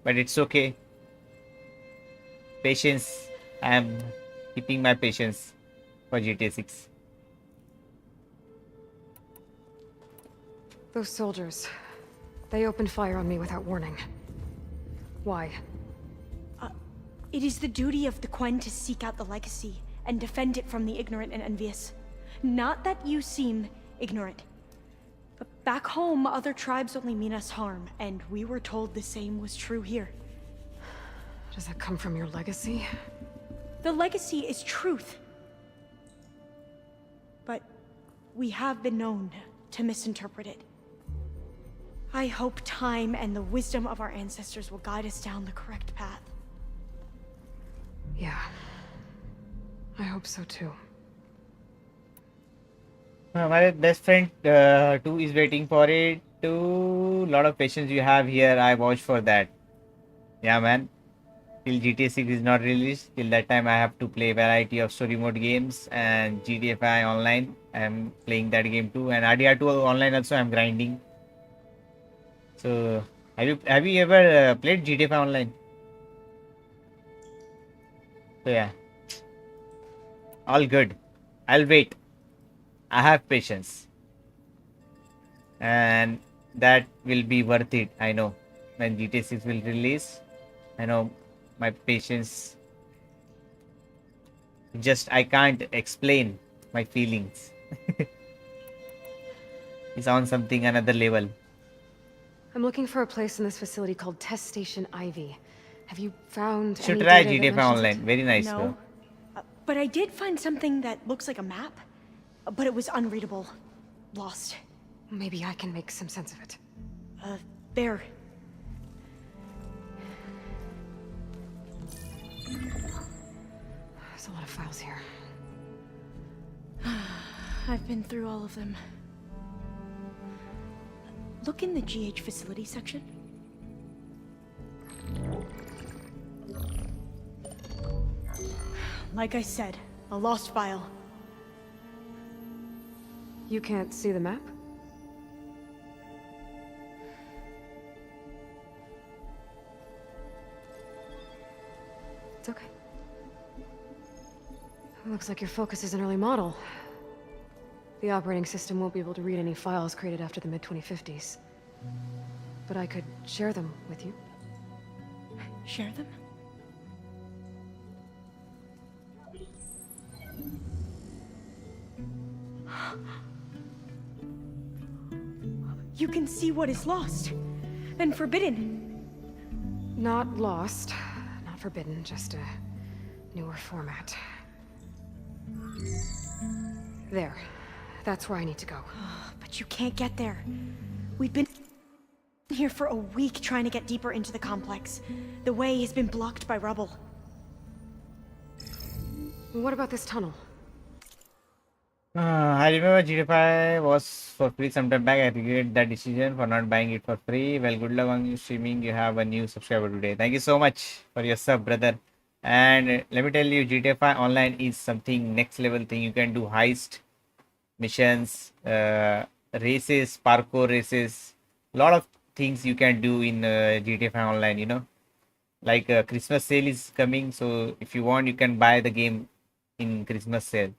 but it's okay. Patience. I am keeping my patience for GTA 6. Those soldiers, they opened fire on me without warning. Why? It is the duty of the Quen to seek out the legacy and defend it from the ignorant and envious. Not that you seem ignorant. But back home, other tribes only mean us harm, and we were told the same was true here. Does that come from your legacy? The legacy is truth. But we have been known to misinterpret it. I hope time and the wisdom of our ancestors will guide us down the correct path. Yeah. I hope so too. My best friend too is waiting for it too. Lot of patience you have here. I watch for that. Yeah, man. Till GTA 6 is not released, till that time I have to play variety of story mode games and GTA 5 online. I'm playing that game too, and RDR2 online also I'm grinding. So have you ever played GTA 5 online? So yeah, all good. I'll wait. I have patience, and that will be worth it. I know when GTA 6 will release. I know my patience. Just I can't explain my feelings. It's on something another level. I'm looking for a place in this facility called Test Station Ivy. Have you found Should any try data that GTA 5 mentions online. it? Very nice No. though. But I did find something that looks like a map, but it was unreadable. Lost. Maybe I can make some sense of it. There. There's a lot of files here. I've been through all of them. Look in the GH facility section. Like I said, a lost file. You can't see the map? It's okay. Looks like your focus is an early model. The operating system won't be able to read any files created after the mid-2050s. But I could share them with you. Share them? You can see what is lost and forbidden. Not lost, not forbidden, just a newer format. There. That's where I need to go. But you can't get there. We've been here for a week trying to get deeper into the complex. The way has been blocked by rubble. What about this tunnel? I remember GTA 5 was for free some time back. I regret that decision for not buying it for free. Well, good luck on you streaming. You have a new subscriber today. Thank you so much for your sub, brother. And let me tell you, GTA 5 online is something next level thing. You can do heist missions, races, parkour races, a lot of things you can do in GTA 5 online, you know. Like Christmas sale is coming, so if you want, you can buy the game in Christmas sale.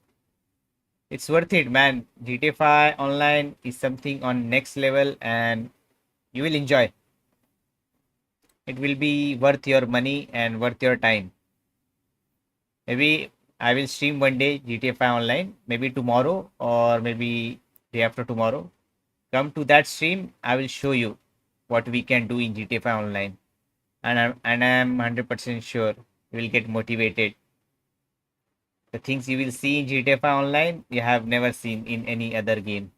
It's worth it, man. GTA 5 online is something on next level, and you will enjoy. It will be worth your money and worth your time. Maybe I will stream one day GTA 5 online, maybe tomorrow or maybe day after tomorrow. Come to that stream, I will show you what we can do in GTA 5 online. And I'm 100% sure you will get motivated. The things you will see in GTA 5 online, you have never seen in any other game.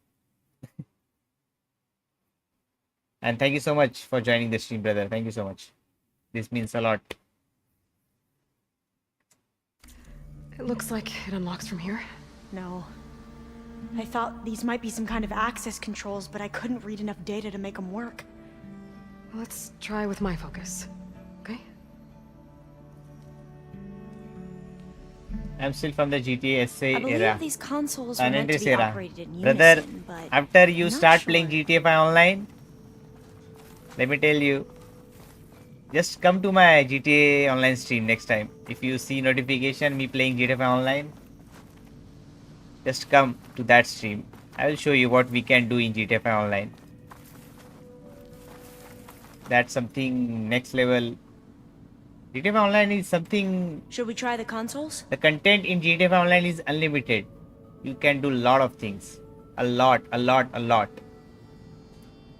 And thank you so much for joining the stream, brother. Thank you so much. This means a lot. It looks like it unlocks from here. No. I thought these might be some kind of access controls, but I couldn't read enough data to make them work. Let's try with my focus, okay? I'm still from the GTA SA I believe era. these consoles San were meant to Andreas be era. operated in Brother, unison, but after you I'm not start sure. playing GTA 5 online, let me tell you, just come to my GTA online stream next time. If you see notification me playing GTA 5 online, just come to that stream. I will show you what we can do in GTA 5 online. That's something next level. GTA 5 online is something. Should we try the consoles? The content in GTA 5 online is unlimited. You can do a lot of things. A lot.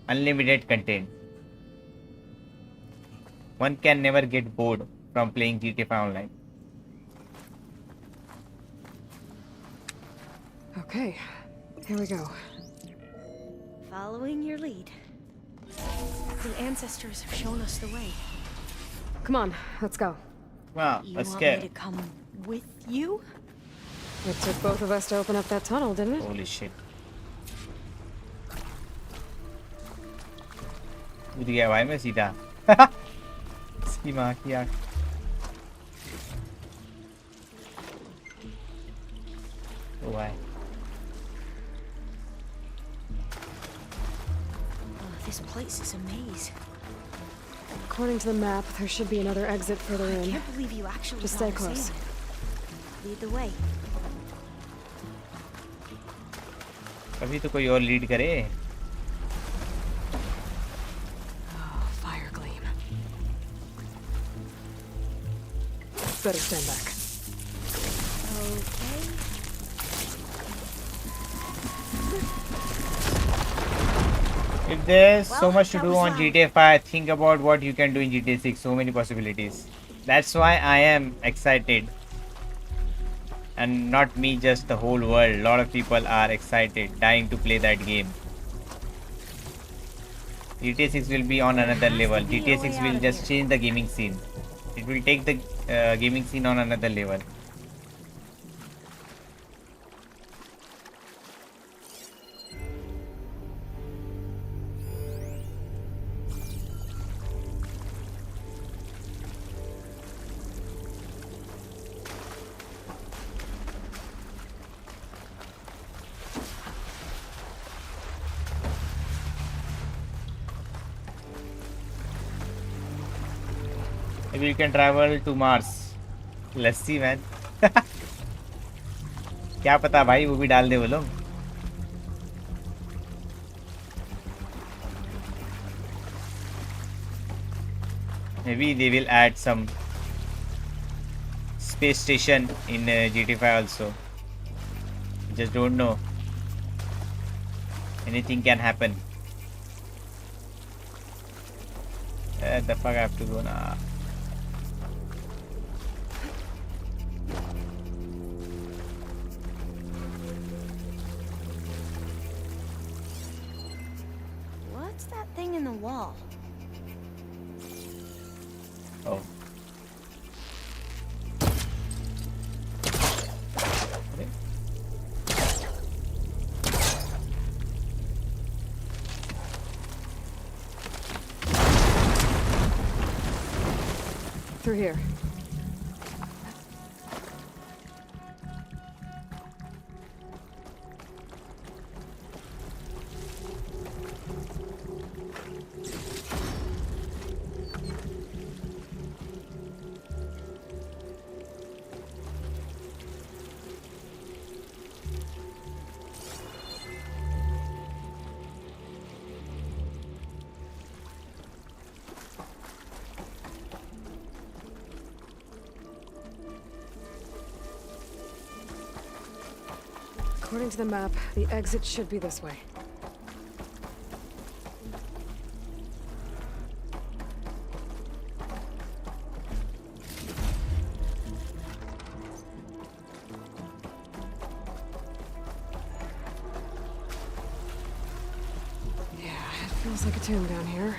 Unlimited content. One can never get bored from playing GTA 5 online. Okay, here we go. Following your lead. The ancestors have shown us the way. Come on, let's go. Wow, You let's want get. me to come with you? It took both of us to open up that tunnel, didn't it? Holy shit. कूद गया भाई मैं सीधा इसकी माँ की आँख ओ भाई This place is a maze. According to the map, there should be another exit further I in. can't believe you actually Just brought stay us close. in. Lead the way. कभी तो कोई और लीड करे Oh, fire gleam. Better stand back. Okay. If there's so Well, much to that do was on loud. GTA 5, think about what you can do in GTA 6. So many possibilities. That's why I am excited. And not me, just the whole world. A lot of people are excited, dying to play that game. GTA 6 will be on another level. GTA 6 will just change the gaming scene. It will take the gaming scene on another level. Maybe you can travel to Mars. Lassi man क्या पता भाई वो भी डाल दे वो लोग Maybe they will add some space station in GTA 5 also. Just don't know. Anything can happen. The fuck I have to go now. What's that thing in the wall? Oh. Through here. According to the map, the exit should be this way. Yeah, it feels like a tomb down here.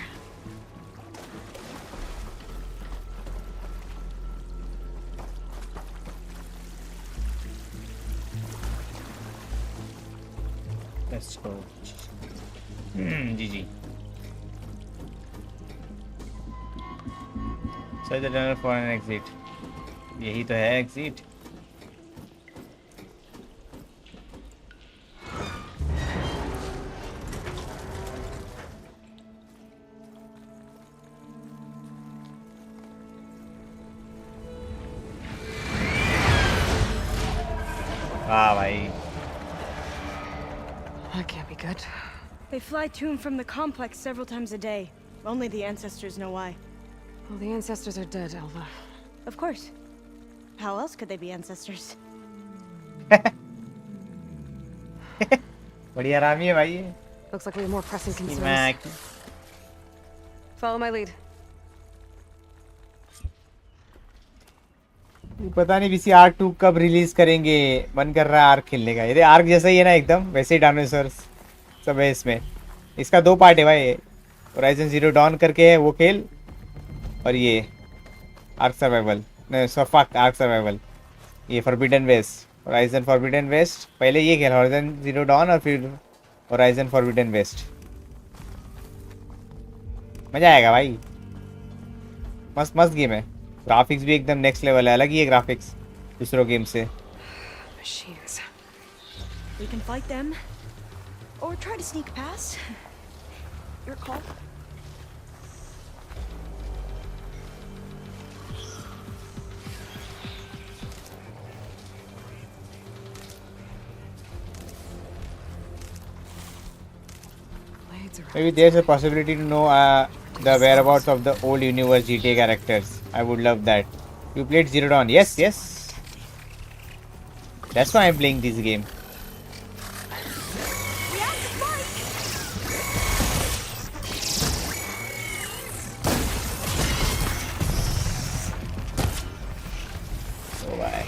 Let's go. GG. Search the tunnel for an exit. यही तो है exit. Ah, bhai. That can't be good. They fly to and from the complex several times a day. Only the ancestors know why. Well, the ancestors are dead, Alva. Of course. How else could they be ancestors? बड़ी आरामी है भाई ये. Looks like we have more pressing concerns. Follow my lead. पता नहीं BC arc 2 कब release करेंगे. मन कर रहा है आर्क खेलने का. ये आर्क जैसा ही है ना एकदम वैसे ही डायनासोर्स सब है इसमें. इसका 2 पार्ट है भाई. होराइजन जीरो डॉन करके है वो खेल और ये आर्क सर्वाइवल आर्क सर्वाइवल ये Forbidden West. Horizon Forbidden West पहले ये खेल होराइजन जीरो डॉन और फिर होराइजन फॉरबिडन वेस्ट. मजा आएगा भाई. मस्त मस्त गेम है. ग्राफिक्स भी एकदम नेक्स्ट लेवल है. अलग ही है ग्राफिक्स दूसरों गेम से. Machines. We can fight them or try to sneak past. Your call. Maybe there's a possibility to know the whereabouts of the old universe GTA characters. I would love that. You played Zero Dawn? Yes, yes. That's why I'm playing this game. Oh, bye.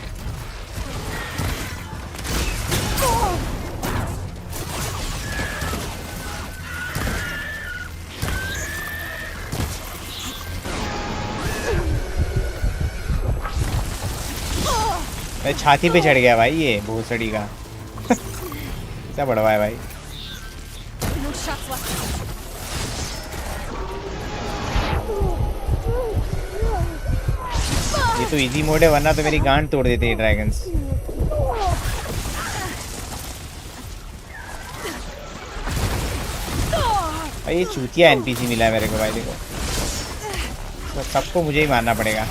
मैं छाती पे चढ़ गया भाई. ये भूसड़ी का क्या बड़वा है भाई. ये तो इजी मोड है वरना तो मेरी गांड तोड़ देते हैं ड्रैगन्स. भाई ये चूतिया एनपीसी मिला है मेरे को भाई. देखो तो सबको मुझे ही मारना पड़ेगा.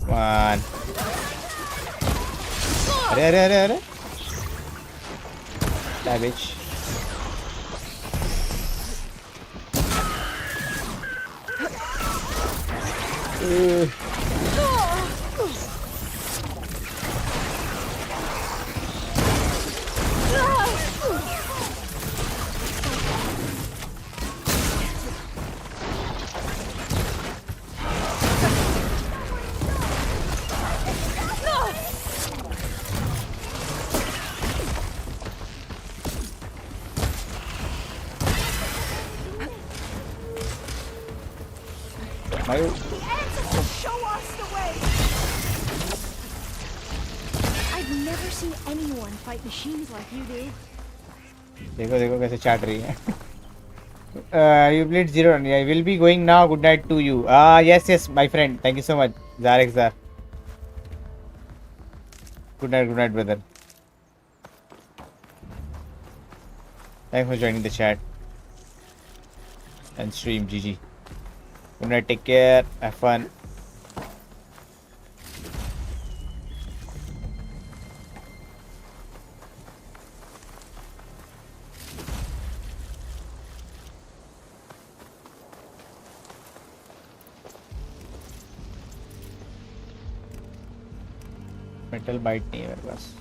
मान. अरे अरे अरे अरे डैमेज. देखो देखो कैसे चाट रही है. You played Zero Dawn. I will be going now. Good night to you. Yes, yes, my friend. Thank you so much, Zarexar. Good night, brother. Thanks for joining the chat and stream. GG. Good night. Take care. Have fun. Metal bite नहीं है मेरे पास.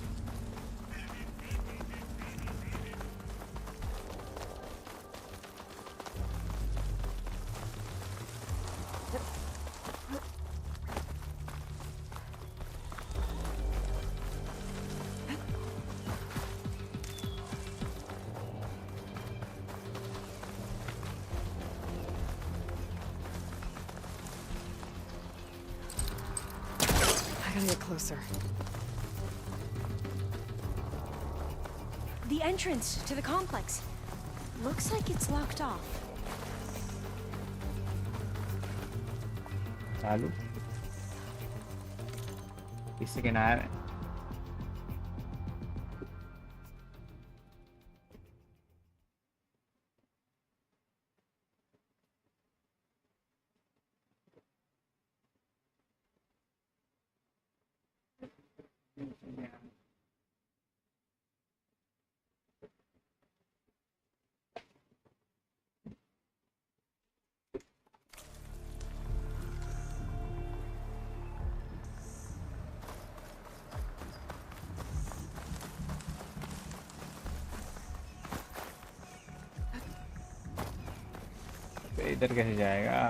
I gotta get closer. the entrance to the complex. Looks like it's locked off. चालू किसी के नाम है इधर कैसे जाएगा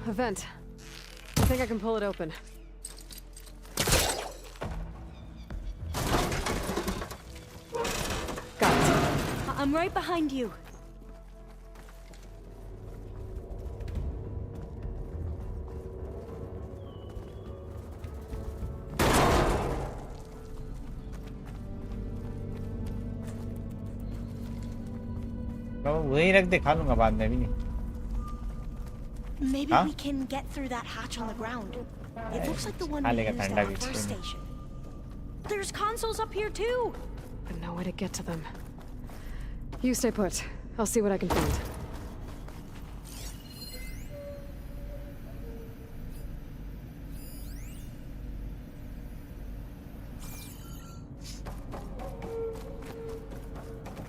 A vent. I think I can pull it open. Got it. I'm right behind you. वही रख दे खा लूंगा बाद में भी नहीं Maybe we can get through that hatch on the ground. It looks like the one we used at our first station. There's consoles up here too. But no way to get to them. You stay put. I'll see what I can find.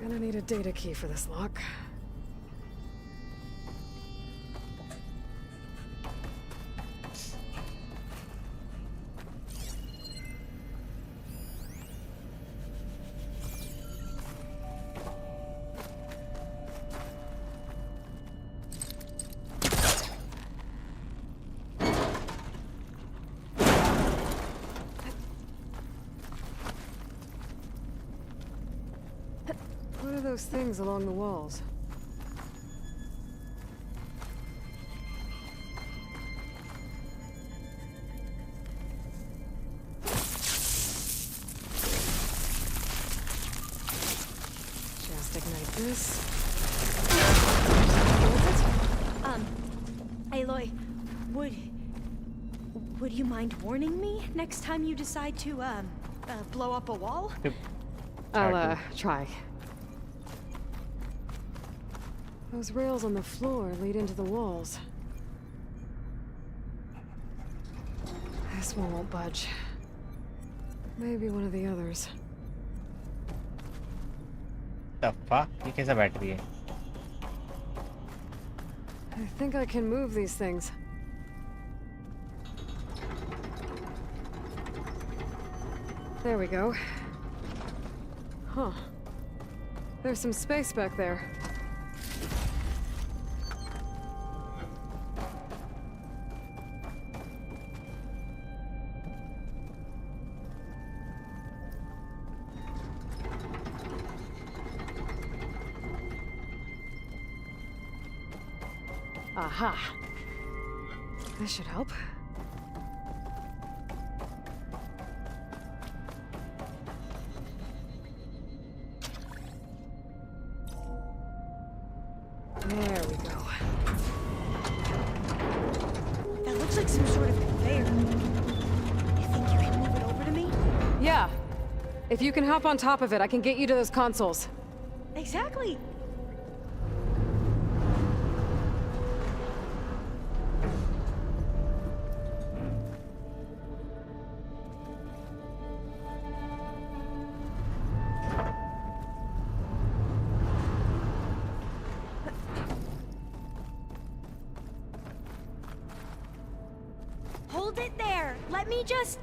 Gonna need a data key for this lock. What are those things along the walls? Just ignite this. Aloy, would you mind warning me next time you decide to blow up a wall? I'll try. Those rails on the floor lead into the walls. This one won't budge. Maybe one of the others. The fuck? ये कैसा battery है? I think I can move these things. There we go. Huh. There's some space back there. Aha. This should help. There we go. That looks like some sort of conveyor. You think you can move it over to me? Yeah. If you can hop on top of it, I can get you to those consoles. Exactly. Hold it there. Let me just...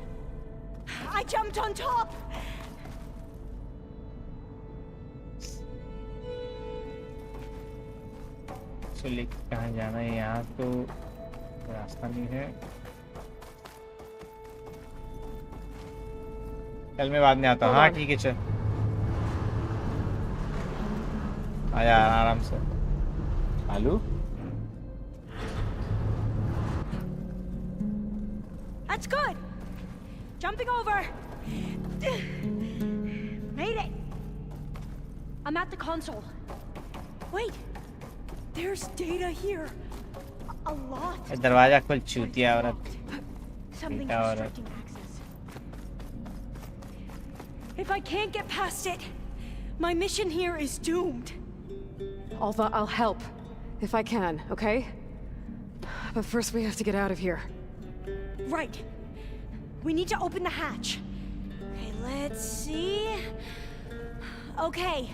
I jumped on top. चलिए कहाँ जाना है? यहाँ तो रास्ता नहीं है। चल मैं बाद में आता हूँ। हाँ ठीक है चल। आया आराम से। आलू? That's good. Jumping over. Made it. I'm at the console. Wait. There's data here. A lot. दरवाजा खोल चूतिया औरत। Something's बेटा औरत। restricting access. If I can't get past it, my mission here is doomed. Alva, I'll help. If I can, okay? But first we have to get out of here. Right. We need to open the hatch. Okay, let's see. Okay.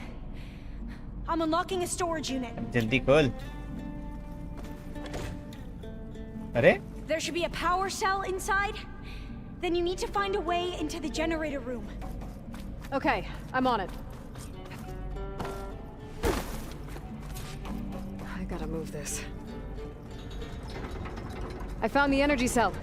I'm unlocking a storage unit. जल्दी खोल। अरे? There should be a power cell inside. Then you need to find a way into the generator room. Okay, I'm on it. I gotta move this. I found the energy cell.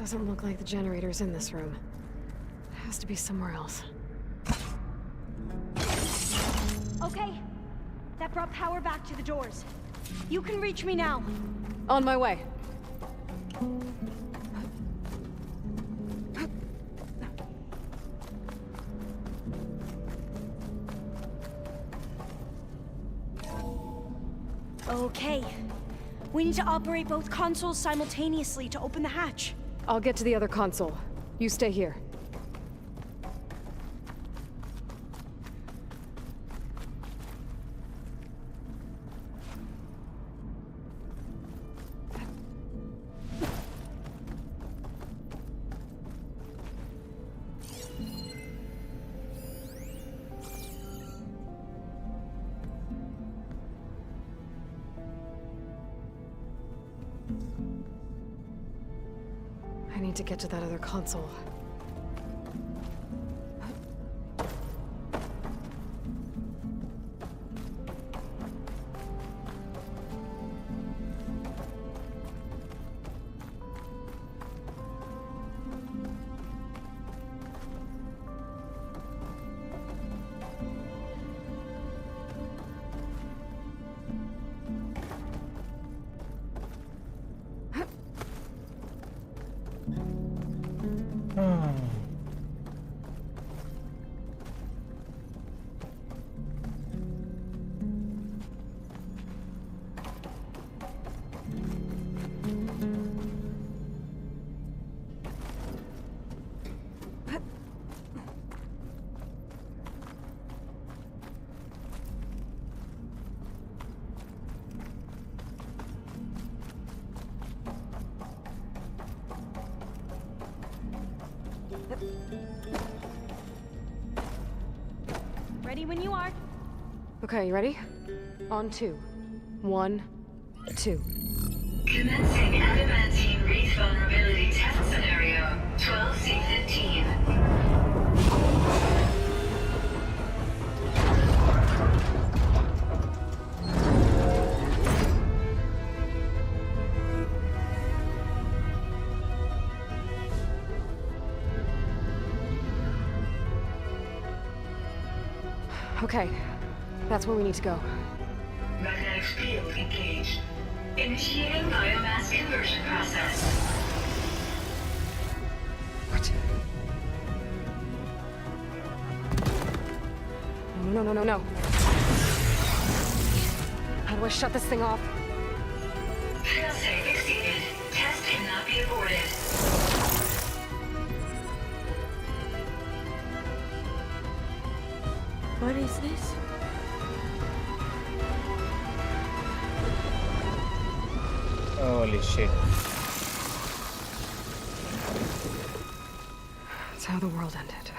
Doesn't look like the generator's in this room. It has to be somewhere else. Okay. That brought power back to the doors. You can reach me now. On my way. Okay. We need to operate both consoles simultaneously to open the hatch. I'll get to the other console. You stay here. I need to get to that other console. Ready when you are. Okay, you ready? On 2. 1, 2. Commencing adamantine wreath vulnerability test scenario 12C15. Okay, that's where we need to go. Magnetic field engaged. Initiating biomass conversion process. What? No. How do I shut this thing off? Failsafe exceeded. Test cannot be aborted. What is this? Holy shit. That's how the world ended.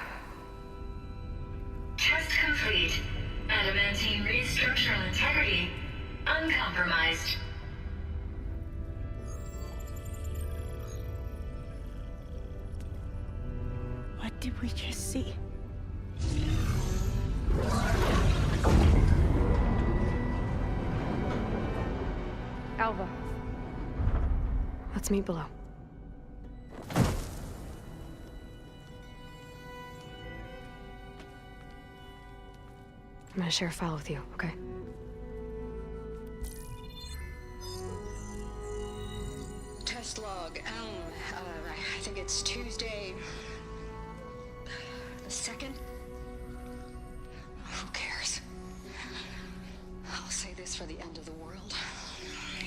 Test complete. Adamantine reed structural integrity uncompromised. What did we just see? Alva. Let's meet below. I'm gonna share a file with you, okay? Test log, I think it's Tuesday the 2nd? Who cares? I'll say this for the end of the world.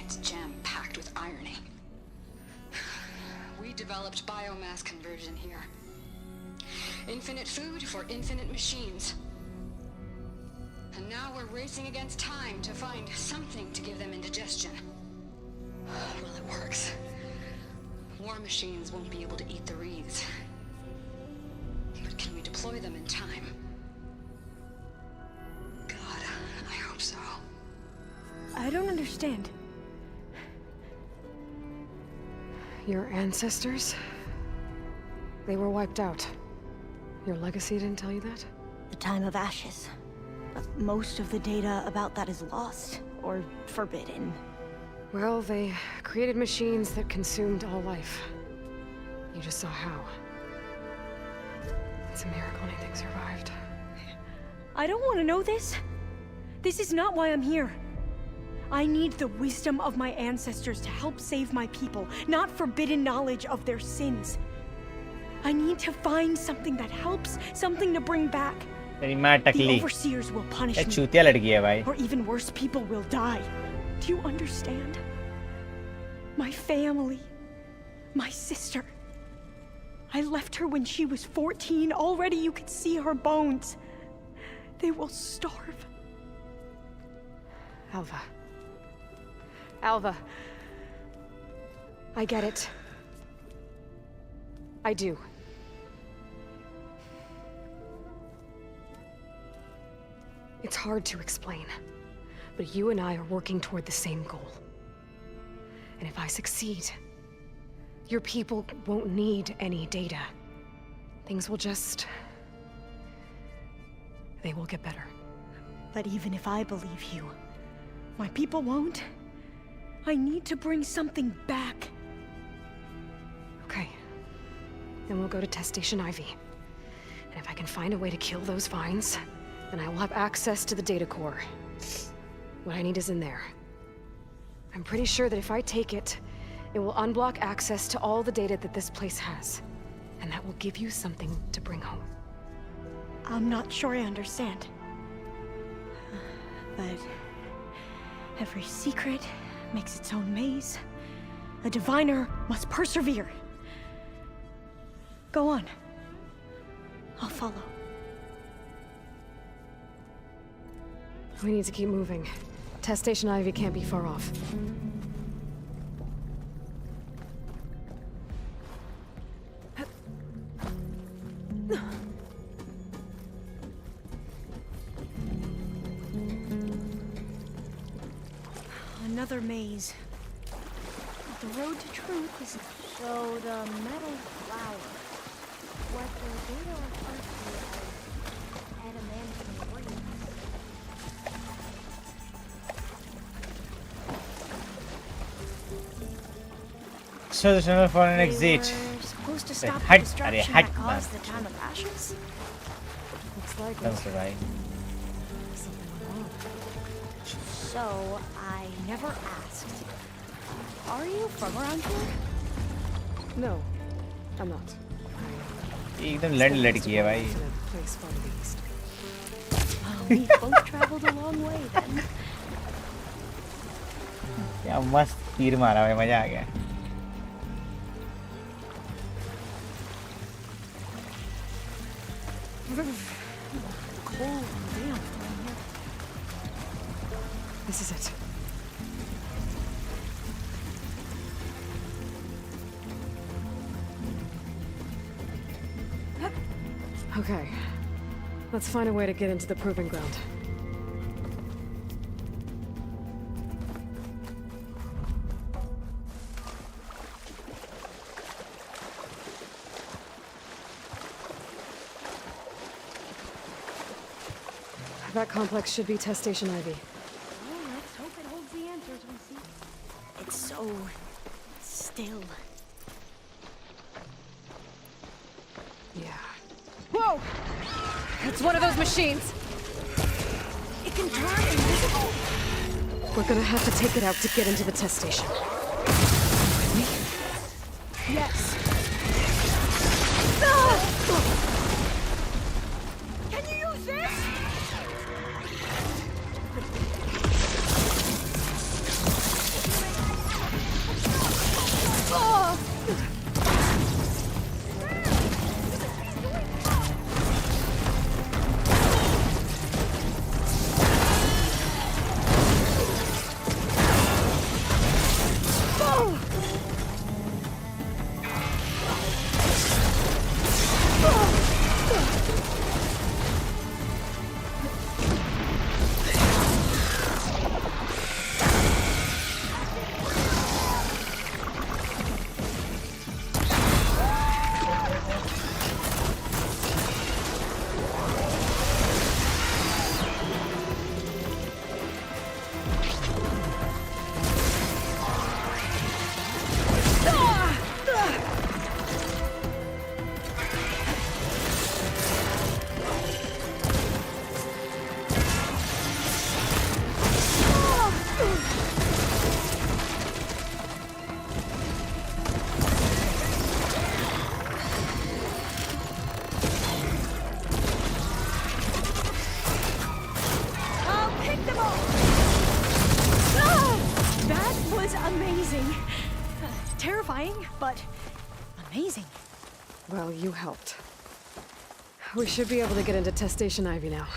It's jam-packed with irony. We developed biomass conversion here. Infinite food for infinite machines. And now we're racing against time to find something to give them indigestion. Well, it works. War machines won't be able to eat the wreaths. But can we deploy them in time? God, I hope so. I don't understand. Your ancestors? They were wiped out. Your legacy didn't tell you that? The time of ashes. But most of the data about that is lost, or forbidden. Well, they created machines that consumed all life. You just saw how. It's a miracle anything survived. I don't want to know this. This is not why I'm here. I need the wisdom of my ancestors to help save my people, not forbidden knowledge of their sins. I need to find something that helps, something to bring back. The overseers will punish me. Or even worse, people will die. Do you understand? My family. My sister. I left her when she was 14. Already you could see her bones. They will starve. Alva. Alva. I get it. I do. It's hard to explain, but you and I are working toward the same goal. And if I succeed, your people won't need any data. Things will just... they will get better. But even if I believe you, my people won't. I need to bring something back. Okay. Then we'll go to Test Station Ivy. And if I can find a way to kill those vines, then I will have access to the data core. What I need is in there. I'm pretty sure that if I take it, it will unblock access to all the data that this place has. And that will give you something to bring home. I'm not sure I understand. But every secret makes its own maze. A diviner must persevere. Go on. I'll follow. We need to keep moving. Test Station Ivy can't be far off. Another maze. The road to truth is... So the metal flower. What the data refers to as adamantine rings. So the channel for an exit. Supposed to stop the destruction that caused the time of ashes? Looks like it. That's right. So, I never asked. Are you from around here? No, I'm not. एकदम लड़ लड़की है भाई. We both traveled a long way then. क्या मस्त तीर मारा भाई, मजा आ गया. cold and damp down here. This is it. Okay. Let's find a way to get into the proving ground. That complex should be test station Ivy. Well, let's hope it holds the answers we see. It's so still. Yeah. Whoa! It's one of those machines! It can turn invisible! We're gonna have to take it out to get into the test station. Yes. Ah! Can you use this? Oh! But amazing. Well, you helped. We should be able to get into test station Ivy now.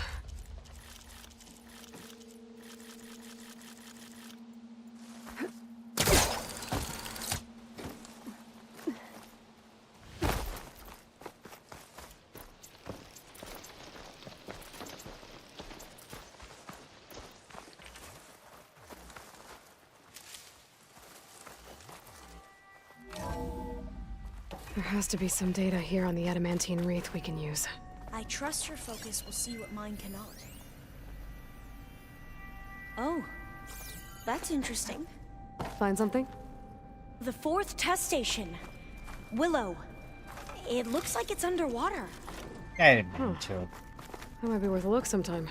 There has to be some data here on the adamantine wreath we can use. I trust your focus will see what mine cannot. Oh, that's interesting. Find something? The 4th test station. Willow. It looks like it's underwater. That might be worth a look sometime.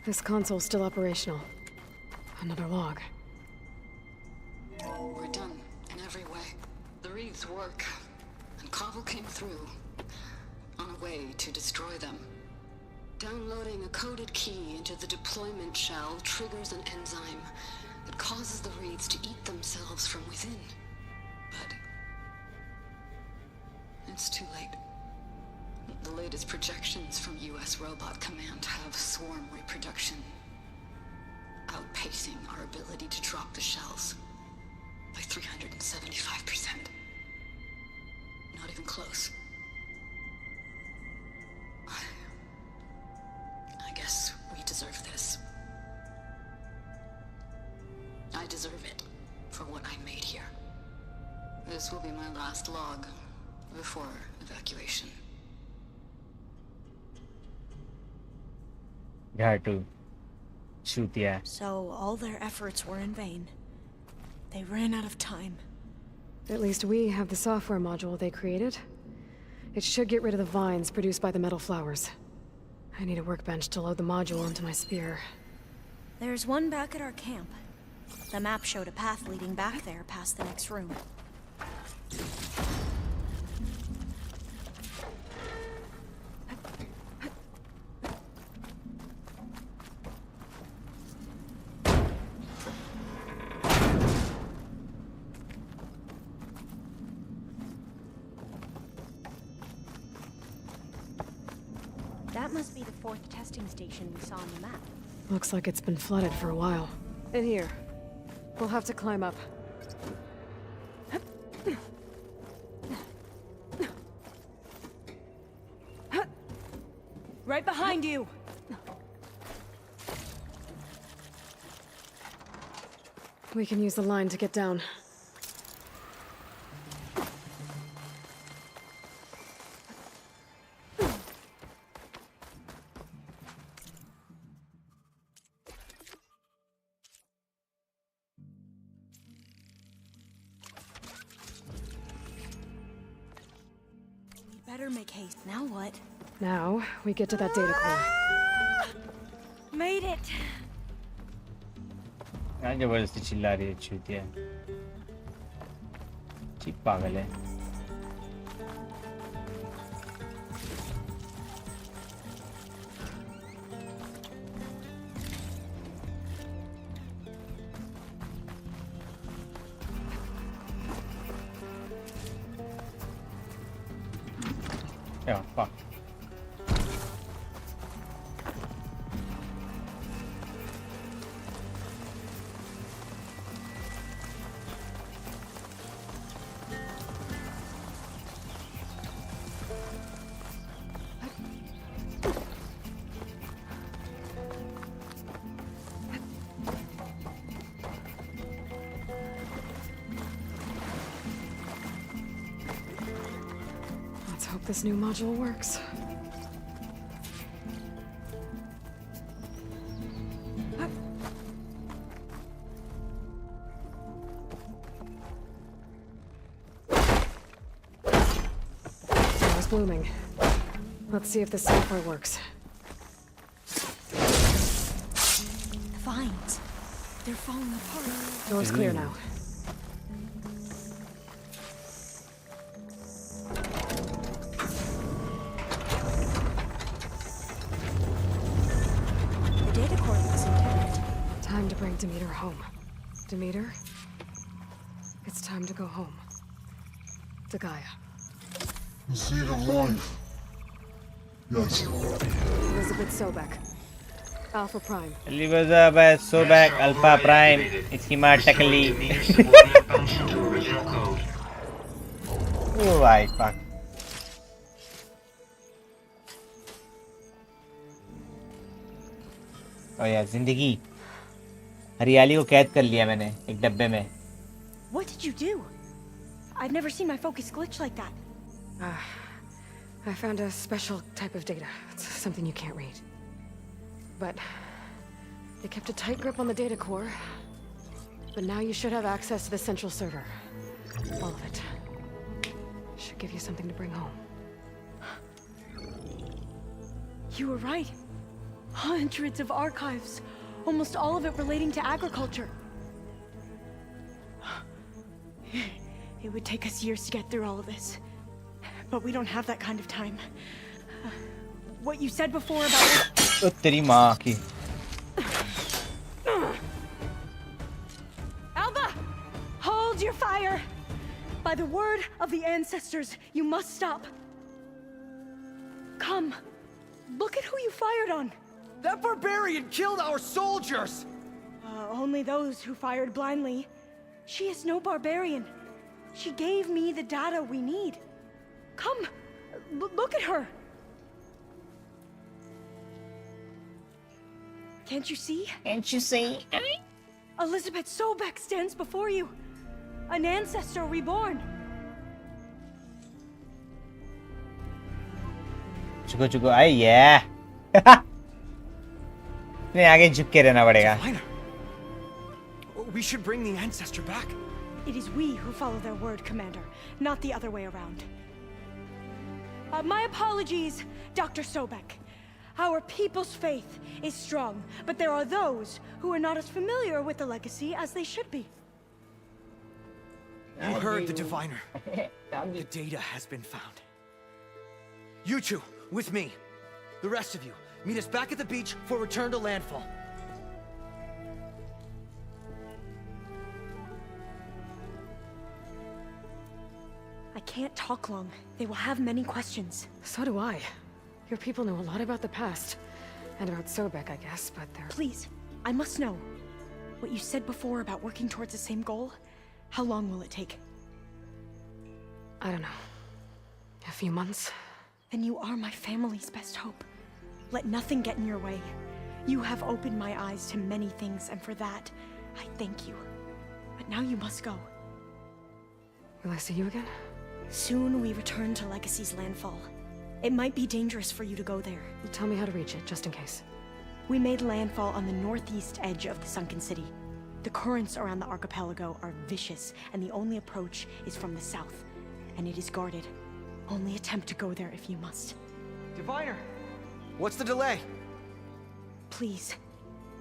This console's still operational. Another log. We're done in every way. The wreaths work, and Cobra came through on a way to destroy them. Downloading a coded key into the deployment shell triggers an enzyme that causes the wreaths to eat themselves from within. But it's too late. The latest projections from US Robot Command have swarm reproduction, outpacing our ability to drop the shells by 375%. Not even close. I guess we deserve this. I deserve it for what I made here. This will be my last log before evacuation. Had to shoot, yeah. So all their efforts were in vain. They ran out of time. At least we have the software module they created. It should get rid of the vines produced by the metal flowers. I need a workbench to load the module into my spear. There's one back at our camp. The map showed a path leading back there past the next room. That must be the 4th testing station we saw on the map. Looks like it's been flooded for a while. In here. We'll have to climb up. Right behind you! We can use the line to get down. Better make haste. Now what? Now, we get to that data core. Made it! क्या जबरदस्ती चिल्ला रही है चूतिया ठीक पागल है Yeah, fuck. Let's hope this new module works. It's blooming. Let's see if the software works. The vines. They're falling apart. Door's clear now. The data core looks intact. Time to bring Demeter home. Demeter? It's time to go home. To Gaia. The seed of life. Yes. Elizabeth Sobek. Alpha Prime. Elizabeth Sobek, Alpha Prime, schematically. Oh my fuck. Oh yeah, जिंदगी हरियाली को कैद कर लिया मैंने एक डब्बे में. What did you do? I've never seen my focus glitch like that. I found a special type of data. It's something you can't read. But they kept a tight grip on the data core. But now you should have access to the central server. All of it. Should give you something to bring home. You were right. Hundreds of archives. Almost all of it relating to agriculture. It would take us years to get through all of this. But we don't have that kind of time. What you said before about... Oh, तेरी माँ की. Alba! Hold your fire! By the word of the ancestors, you must stop. Come. Look at who you fired on. That barbarian killed our soldiers! Only those who fired blindly. She is no barbarian. She gave me the data we need. Come, look at her. Can't you see? Can't you see? Elizabeth Sobek stands before you. An ancestor reborn. चुको चुको आई yeah. नहीं आगे झुक के रहना पड़ेगा. We should bring the ancestor back. It is we who follow their word, Commander, not the other way around. My apologies, Dr. Sobek. Our people's faith is strong, but there are those who are not as familiar with the legacy as they should be. You heard the diviner. The data has been found. You two, with me. The rest of you, meet us back at the beach for return to landfall. I can't talk long. They will have many questions. So do I. Your people know a lot about the past. And about Sobek, I guess, but they're... Please, I must know. What you said before about working towards the same goal, how long will it take? I don't know. A few months? Then you are my family's best hope. Let nothing get in your way. You have opened my eyes to many things, and for that, I thank you. But now you must go. Will I see you again? Soon we return to Legacy's landfall. It might be dangerous for you to go there. Tell me how to reach it, just in case. We made landfall on the northeast edge of the sunken city. The currents around the archipelago are vicious, and the only approach is from the south. And it is guarded. Only attempt to go there if you must. Diviner! What's the delay? Please,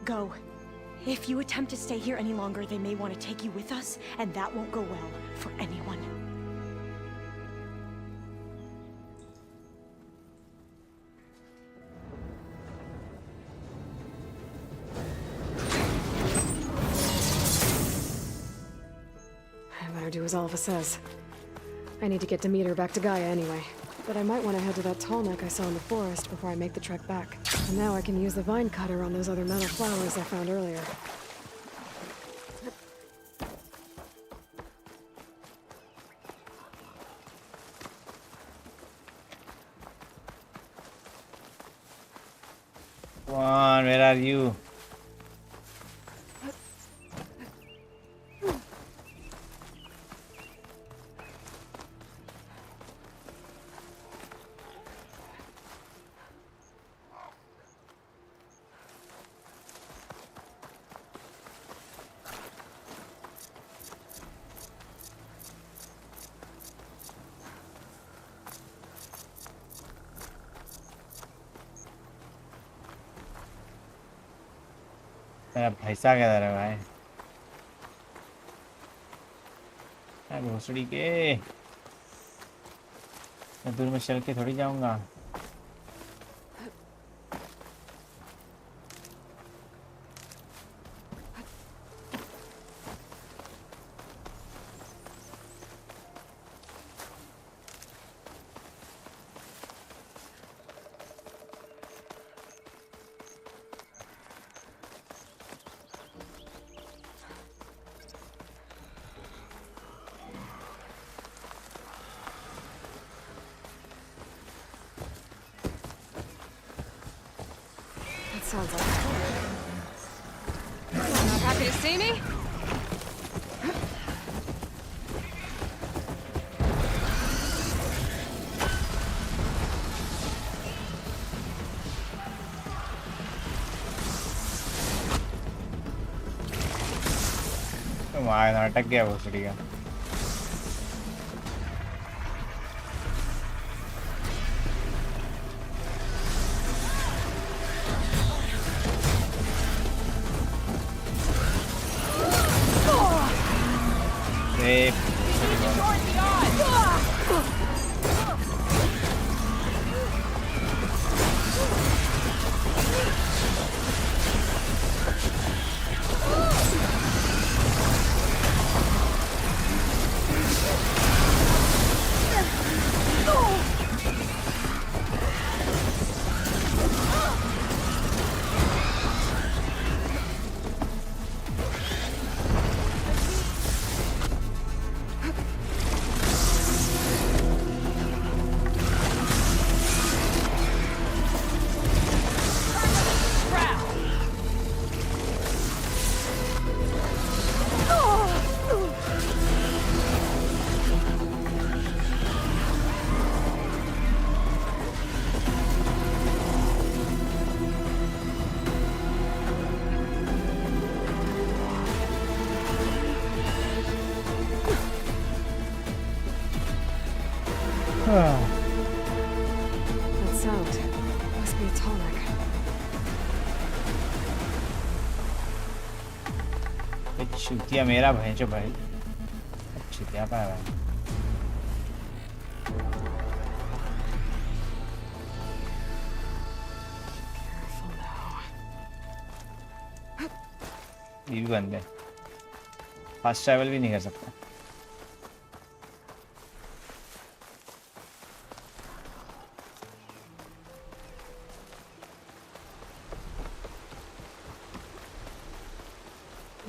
go. If you attempt to stay here any longer, they may want to take you with us, and that won't go well for anyone. I better do as Alpha says. I need to get Demeter back to Gaia anyway. But I might want to head to that tall neck I saw in the forest before I make the trek back. And now I can use the vine cutter on those other metal flowers I found earlier. Come on, where are you? मेरा पैसा क्या दे रहा है भाई? मैं भोसड़ी के मैं दूर में चल के थोड़ी जाऊंगा. Sounds like not happy to see me? वहाँ अटक गया भोसड़ी का. That sound must be a tonic. चूतिया मेरा भैंचो भाई. चूतिया पा रहा है. ये भी बंद है. फास्ट ट्रैवल भी नहीं कर सकता.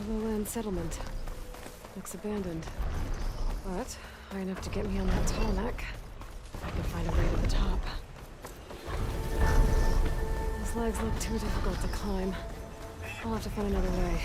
lowland settlement. Looks abandoned. But high enough to get me on that tarmac. I can find a way to the top. Those legs look too difficult to climb. I'll have to find another way.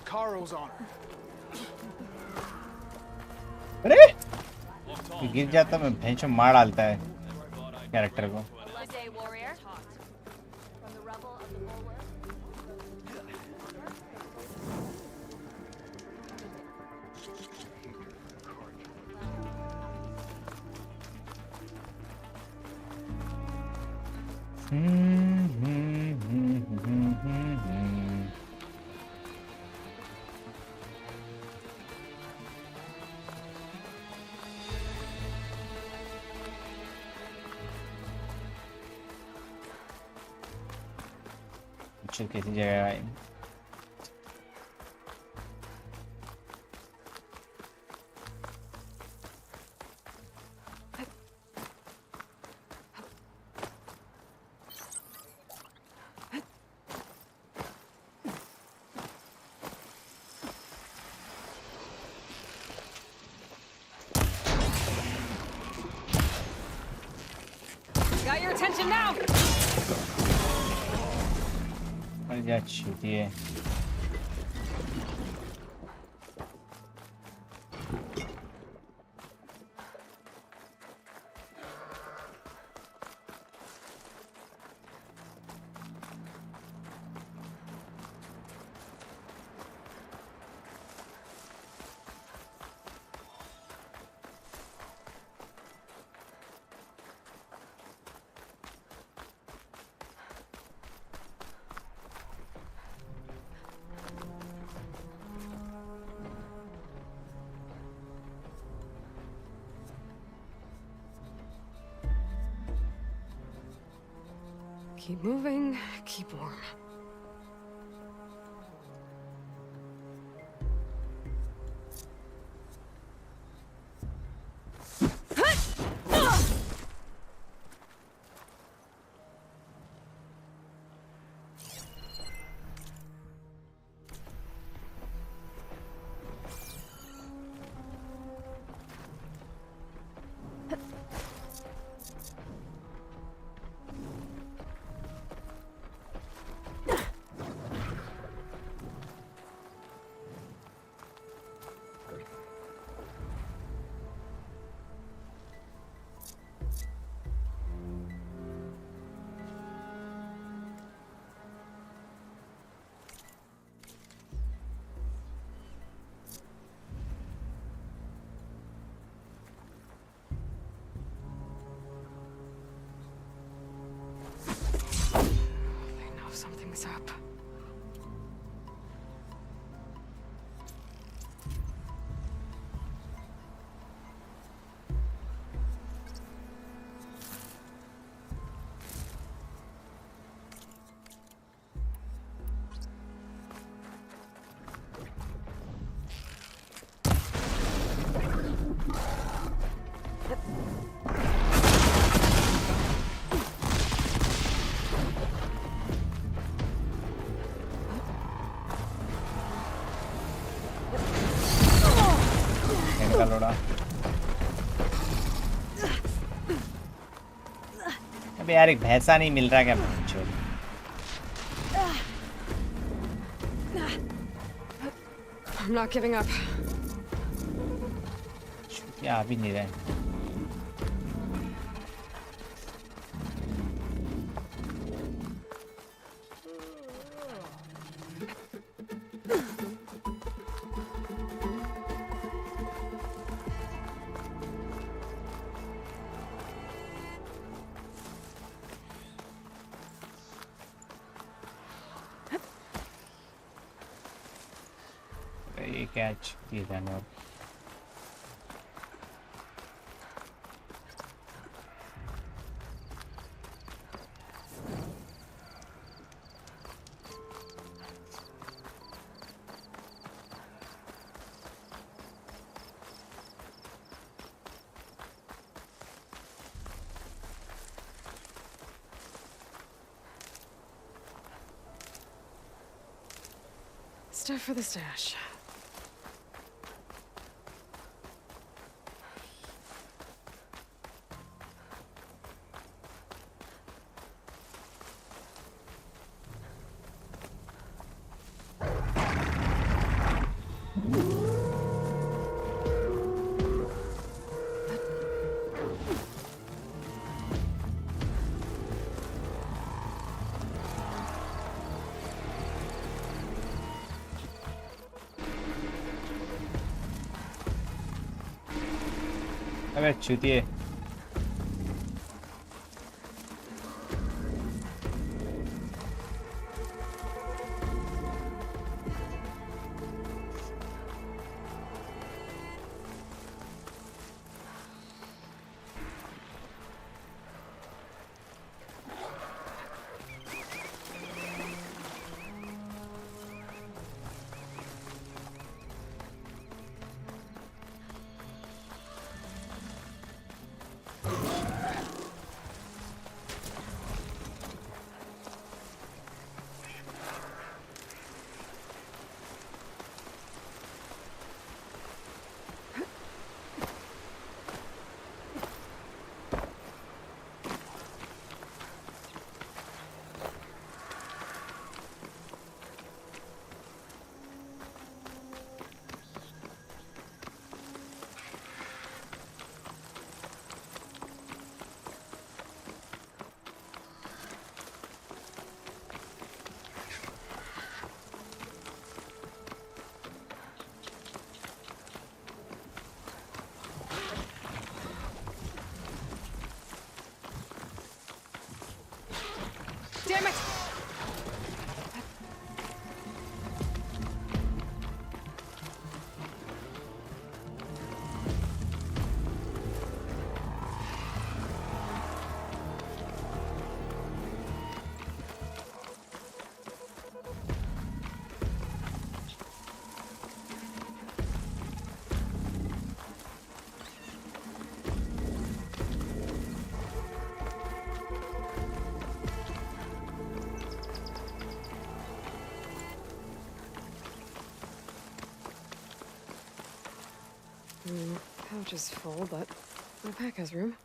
Caro's on her. अरे ये गिर जाता मैं भैंसो मार डालता है character को. कैसी जगह है. Got your attention now. जा छूती है. Keep moving, keep warm. this up. अबे यार एक भैंसा नहीं मिल रहा क्या मुझे? I'm not giving up. क्या आ भी नहीं रहा है. Catch these animals. Stuff for the stash. अबे छूतिए. Damn it! Pouch is full, but my pack has room.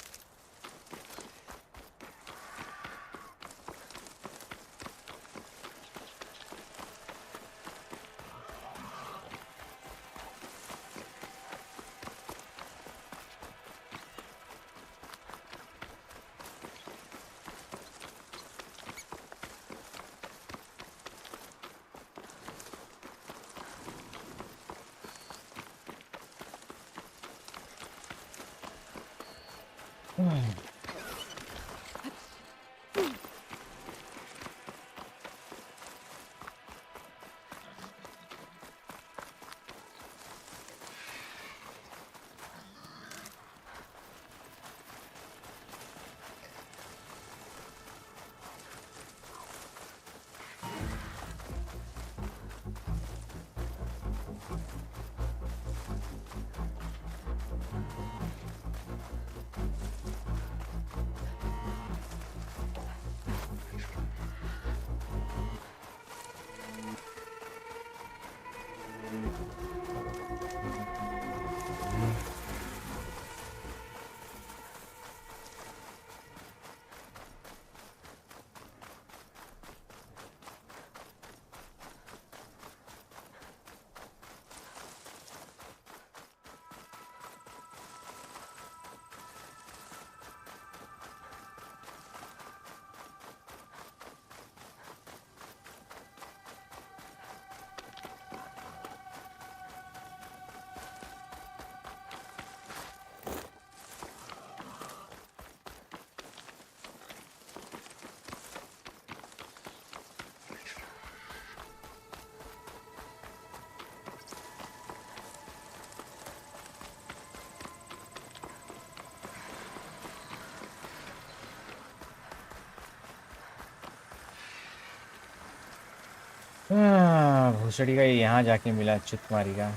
भूसड़ी का यहाँ जाके मिला चुतमारी का।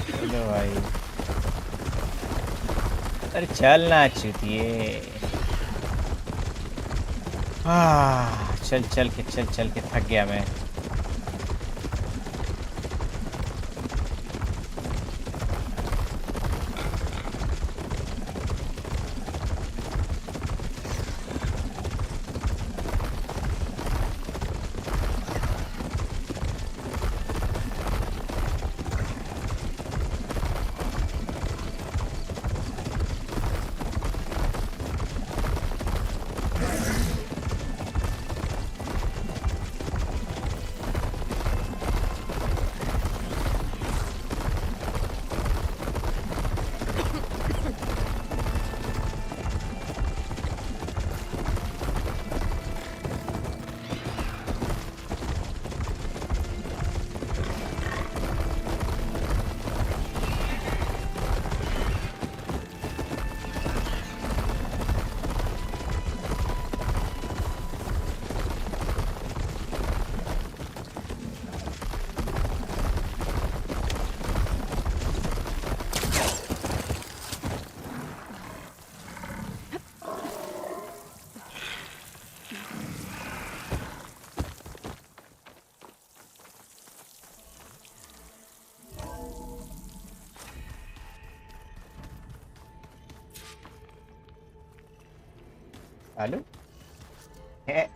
चलो भाई, अरे चल ना चुतिए। चल के थक गया मैं। हेलो है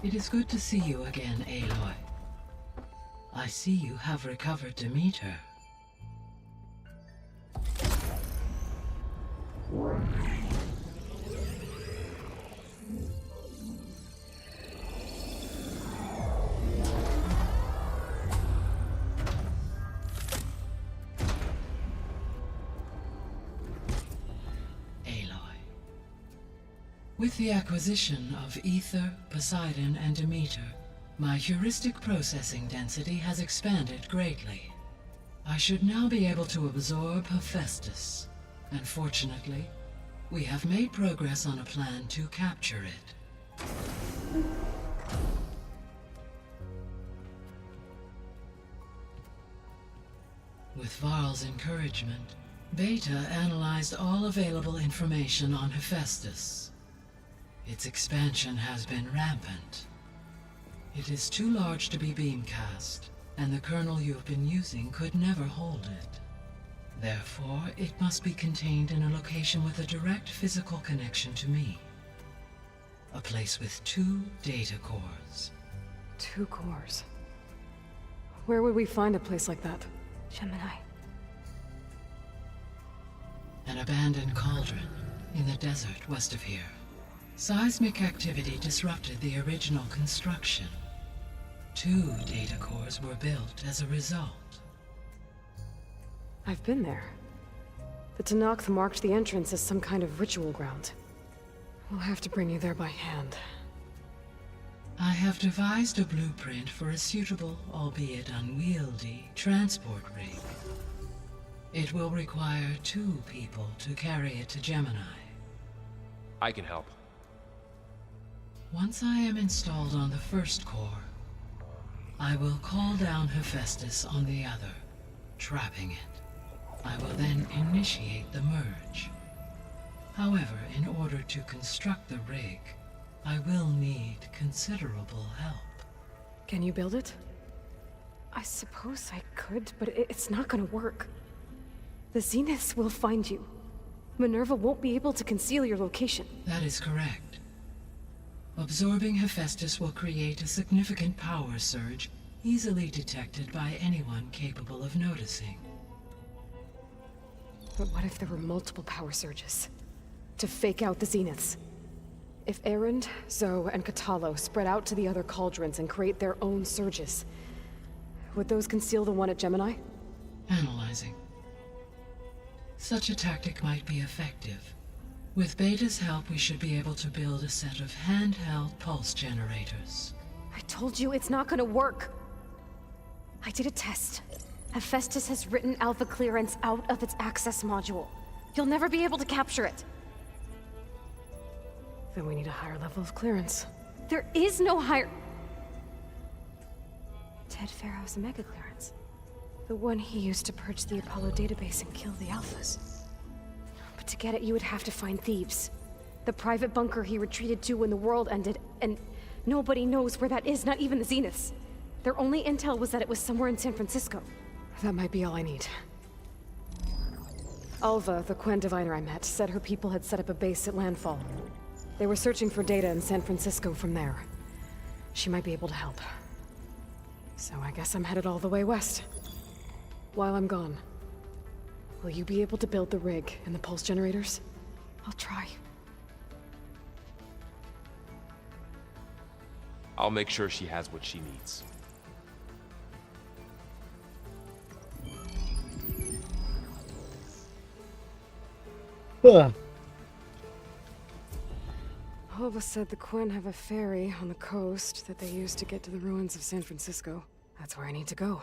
It is good to see you again, Aloy. I see you have recovered Demeter. With the acquisition of Ether, Poseidon, and Demeter, my heuristic processing density has expanded greatly. I should now be able to absorb Hephaestus, and fortunately, we have made progress on a plan to capture it. With Varl's encouragement, Beta analyzed all available information on Hephaestus. Its expansion has been rampant. It is too large to be beamcast, and the kernel you've been using could never hold it. Therefore, it must be contained in a location with a direct physical connection to me. A place with 2 data cores. 2 cores? Where would we find a place like that? Gemini. An abandoned cauldron in the desert west of here. Seismic activity disrupted the original construction. 2 data cores were built as a result. I've been there. The Tanakh marked the entrance as some kind of ritual ground. We'll have to bring you there by hand. I have devised a blueprint for a suitable, albeit unwieldy, transport rig. It will require 2 people to carry it to Gemini. I can help. Once I am installed on the first core, I will call down Hephaestus on the other, trapping it. I will then initiate the merge. However, in order to construct the rig, I will need considerable help. Can you build it? I suppose I could, but it's not gonna work. The Zeniths will find you. Minerva won't be able to conceal your location. That is correct. Absorbing Hephaestus will create a significant power surge, easily detected by anyone capable of noticing. But what if there were multiple power surges? To fake out the Zeniths? If Erend, Zoe, and Katalo spread out to the other cauldrons and create their own surges, Would those conceal the one at Gemini? Analyzing. Such a tactic might be effective. With Beta's help, we should be able to build a set of handheld pulse generators. I told you it's not gonna work. I did a test. Hephaestus has written alpha clearance out of its access module. You'll never be able to capture it. Then we need a higher level of clearance. There is no higher... Ted Farrow's mega clearance. The one he used to purge the Apollo database and kill the alphas. But to get it, you would have to find thieves. The private bunker he retreated to when the world ended, and nobody knows where that is, not even the Zeniths. Their only intel was that it was somewhere in San Francisco. That might be all I need. Alva, the Quen diviner I met, said her people had set up a base at Landfall. They were searching for data in San Francisco from there. She might be able to help. So I guess I'm headed all the way west. While I'm gone, will you be able to build the rig and the pulse generators? I'll try. I'll make sure she has what she needs. Alva said the Quen have a ferry on the coast that they use to get to the ruins of San Francisco. That's where I need to go.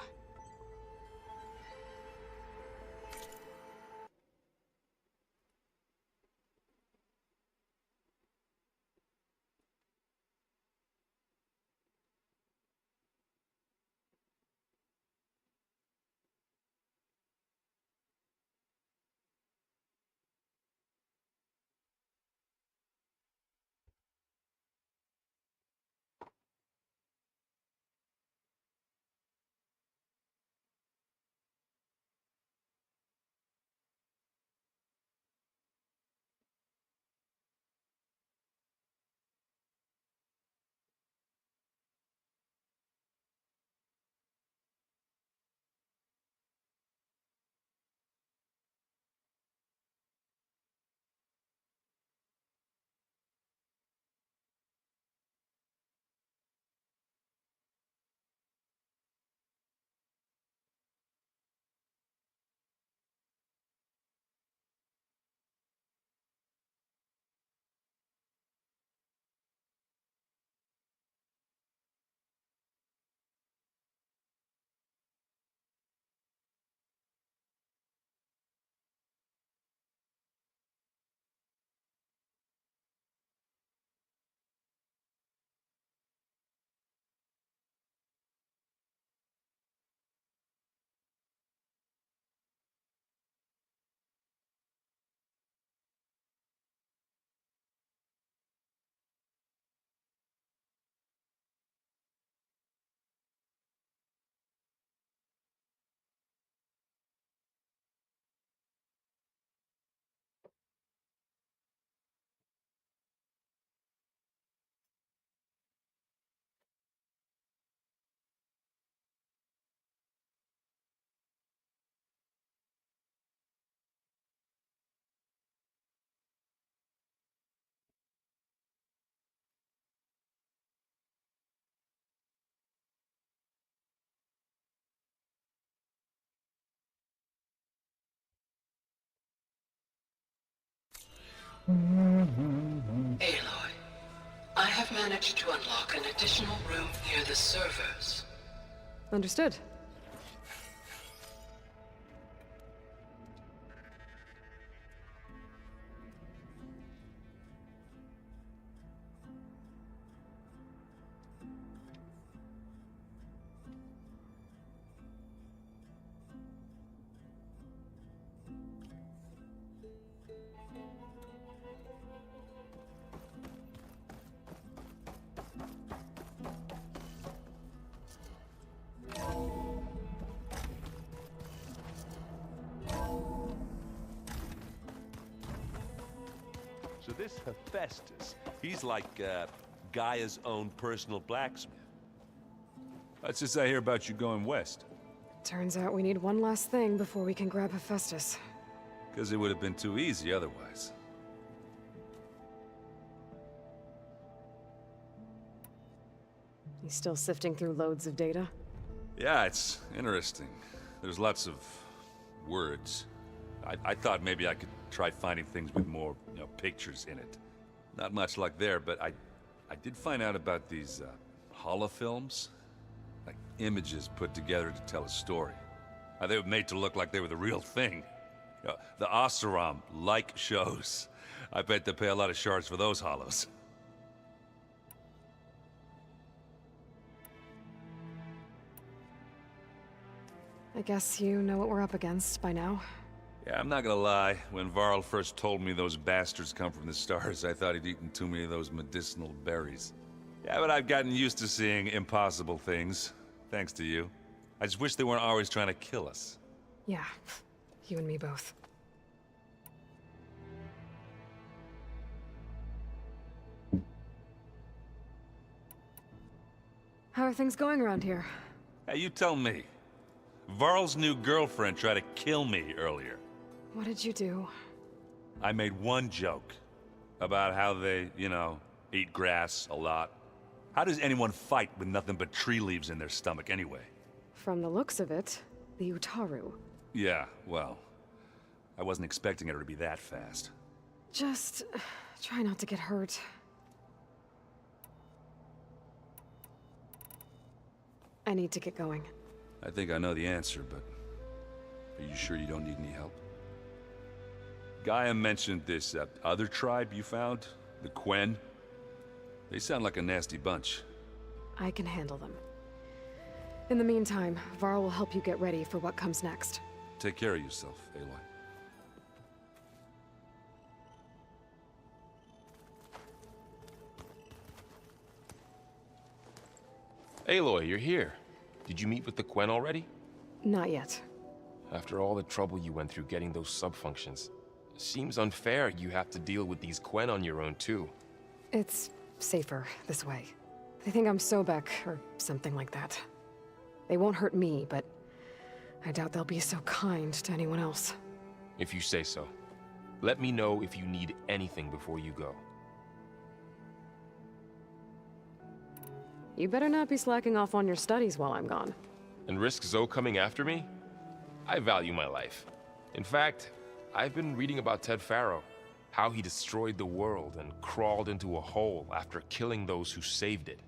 Aloy, I have managed to unlock an additional room near the servers. Understood. So this Hephaestus, he's like Gaia's own personal blacksmith. Let's just I hear about you going west. Turns out we need one last thing before we can grab Hephaestus. Because it would have been too easy otherwise. You still sifting through loads of data? Yeah, it's interesting. There's lots of words. I thought maybe I could try finding things with more, pictures in it. Not much luck there, but I did find out about these holofilms. Like images put together to tell a story. They were made to look like they were the real thing. The Oseram like shows. I bet they pay a lot of shards for those hollows. I guess you know what we're up against by now. Yeah, I'm not gonna lie. When Varl first told me those bastards come from the stars, I thought he'd eaten too many of those medicinal berries. Yeah, but I've gotten used to seeing impossible things, thanks to you. I just wish they weren't always trying to kill us. Yeah, you and me both. How are things going around here? Hey, you tell me. Varl's new girlfriend tried to kill me earlier. What did you do? I made one joke about how they, eat grass a lot. How does anyone fight with nothing but tree leaves in their stomach anyway? From the looks of it, the Utaru. Yeah, well, I wasn't expecting her to be that fast. Just try not to get hurt. I need to get going. I think I know the answer, but are you sure you don't need any help? Gaia mentioned this other tribe you found, the Quen. They sound like a nasty bunch. I can handle them. In the meantime, Varl will help you get ready for what comes next. Take care of yourself, Aloy. Aloy, you're here. Did you meet with the Quen already? Not yet. After all the trouble you went through getting those sub-functions, seems unfair you have to deal with these Quen on your own too. It's safer this way. They think I'm Sobek, or something like that. They won't hurt me, but I doubt they'll be so kind to anyone else. If you say so. Let me know if you need anything before you go. You better not be slacking off on your studies while I'm gone. And risk Zoe coming after me? I value my life. In fact, I've been reading about Ted Faro, how he destroyed the world and crawled into a hole after killing those who saved it.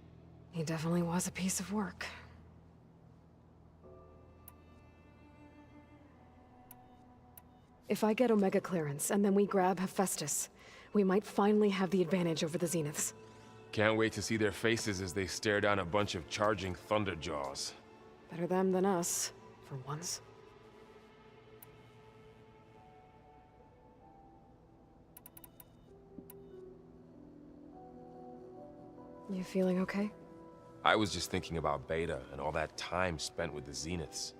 He definitely was a piece of work. If I get Omega clearance and then we grab Hephaestus, we might finally have the advantage over the Zeniths. Can't wait to see their faces as they stare down a bunch of charging Thunderjaws. Better them than us, for once. You feeling okay? I was just thinking about Beta and all that time spent with the Zeniths.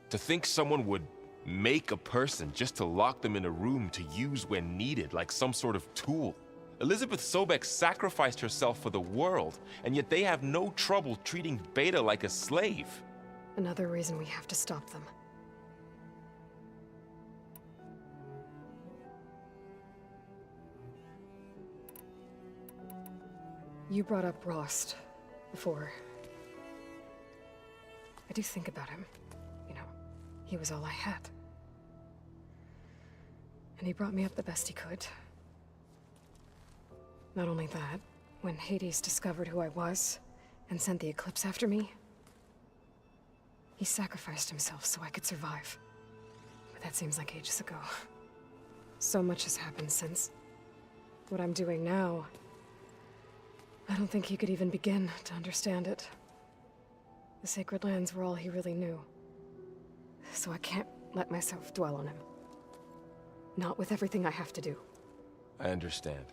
To think someone would make a person just to lock them in a room to use when needed, like some sort of tool. Elizabeth Sobek sacrificed herself for the world, and yet they have no trouble treating Beta like a slave. Another reason we have to stop them. You brought up Rost before. I do think about him. He was all I had. And he brought me up the best he could. Not only that, when Hades discovered who I was and sent the Eclipse after me, he sacrificed himself so I could survive. But that seems like ages ago. So much has happened since. What I'm doing now, I don't think he could even begin to understand it. The Sacred Lands were all he really knew. So I can't let myself dwell on him. Not with everything I have to do. I understand.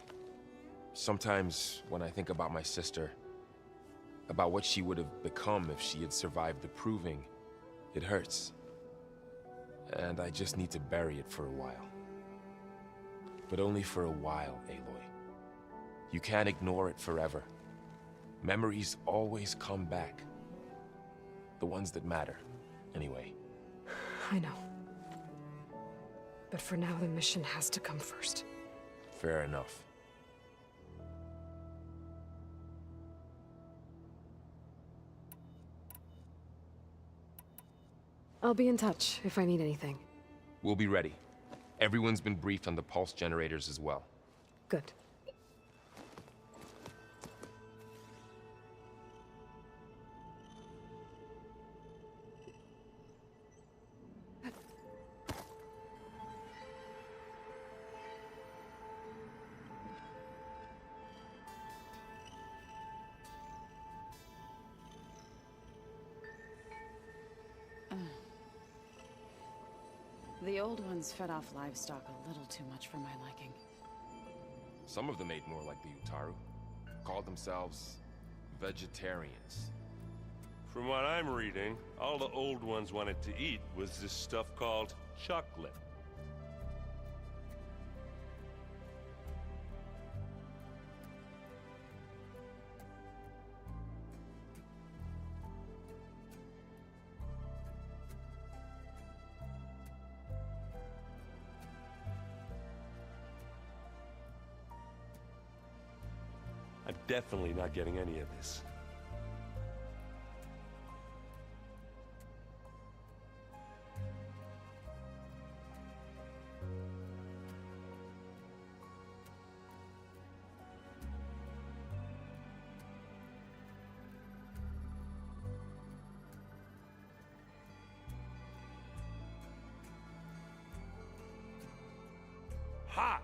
Sometimes when I think about my sister, about what she would have become if she had survived the Proving, it hurts. And I just need to bury it for a while. But only for a while, Aloy. You can't ignore it forever. Memories always come back. The ones that matter, anyway. I know. But for now, the mission has to come first. Fair enough. I'll be in touch if I need anything. We'll be ready. Everyone's been briefed on the pulse generators as well. Good. The old ones fed off livestock a little too much for my liking. Some of them ate more like the Utaru. Called themselves vegetarians. From what I'm reading, all the old ones wanted to eat was this stuff called chocolate. I'm definitely not getting any of this. Ha!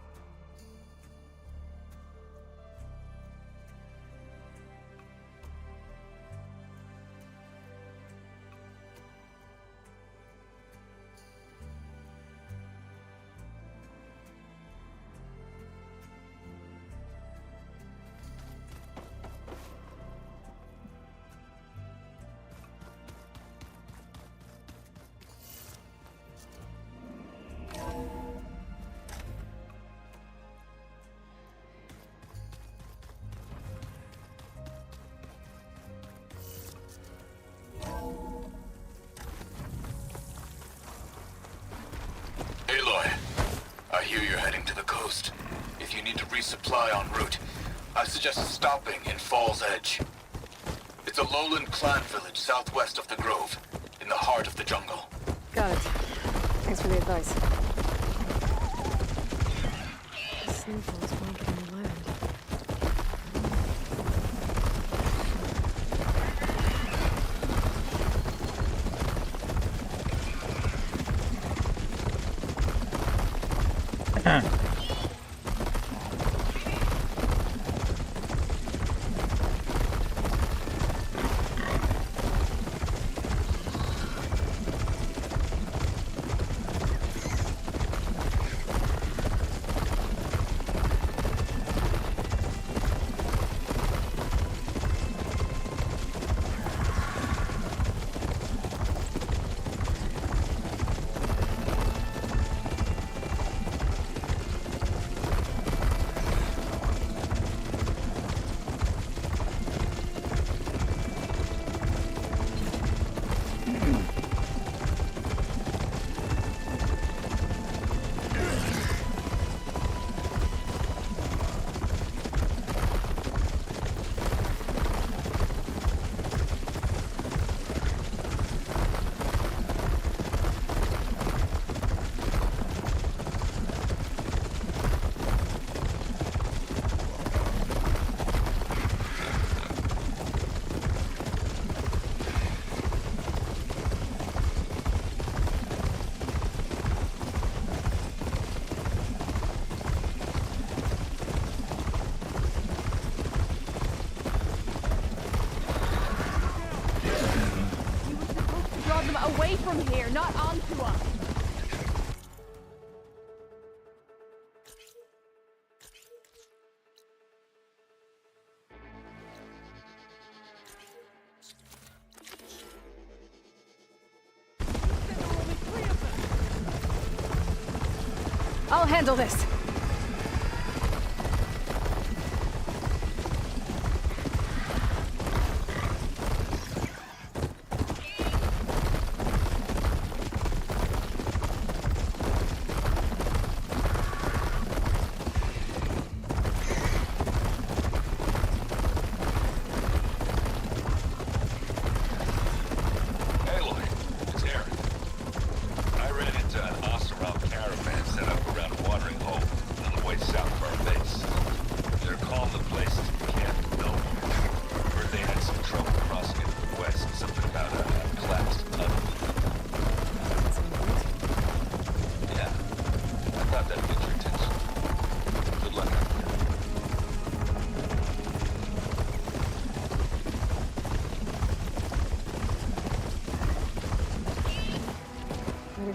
Aloy, I hear you're heading to the coast. If you need to resupply en route, I suggest stopping in Fall's Edge. It's a lowland clan village southwest of the Grove, in the heart of the jungle. Got it. Thanks for the advice. The snowfall's blanketing the land. Away from here, not onto us. I'll handle this. Aloy, it's Aaron.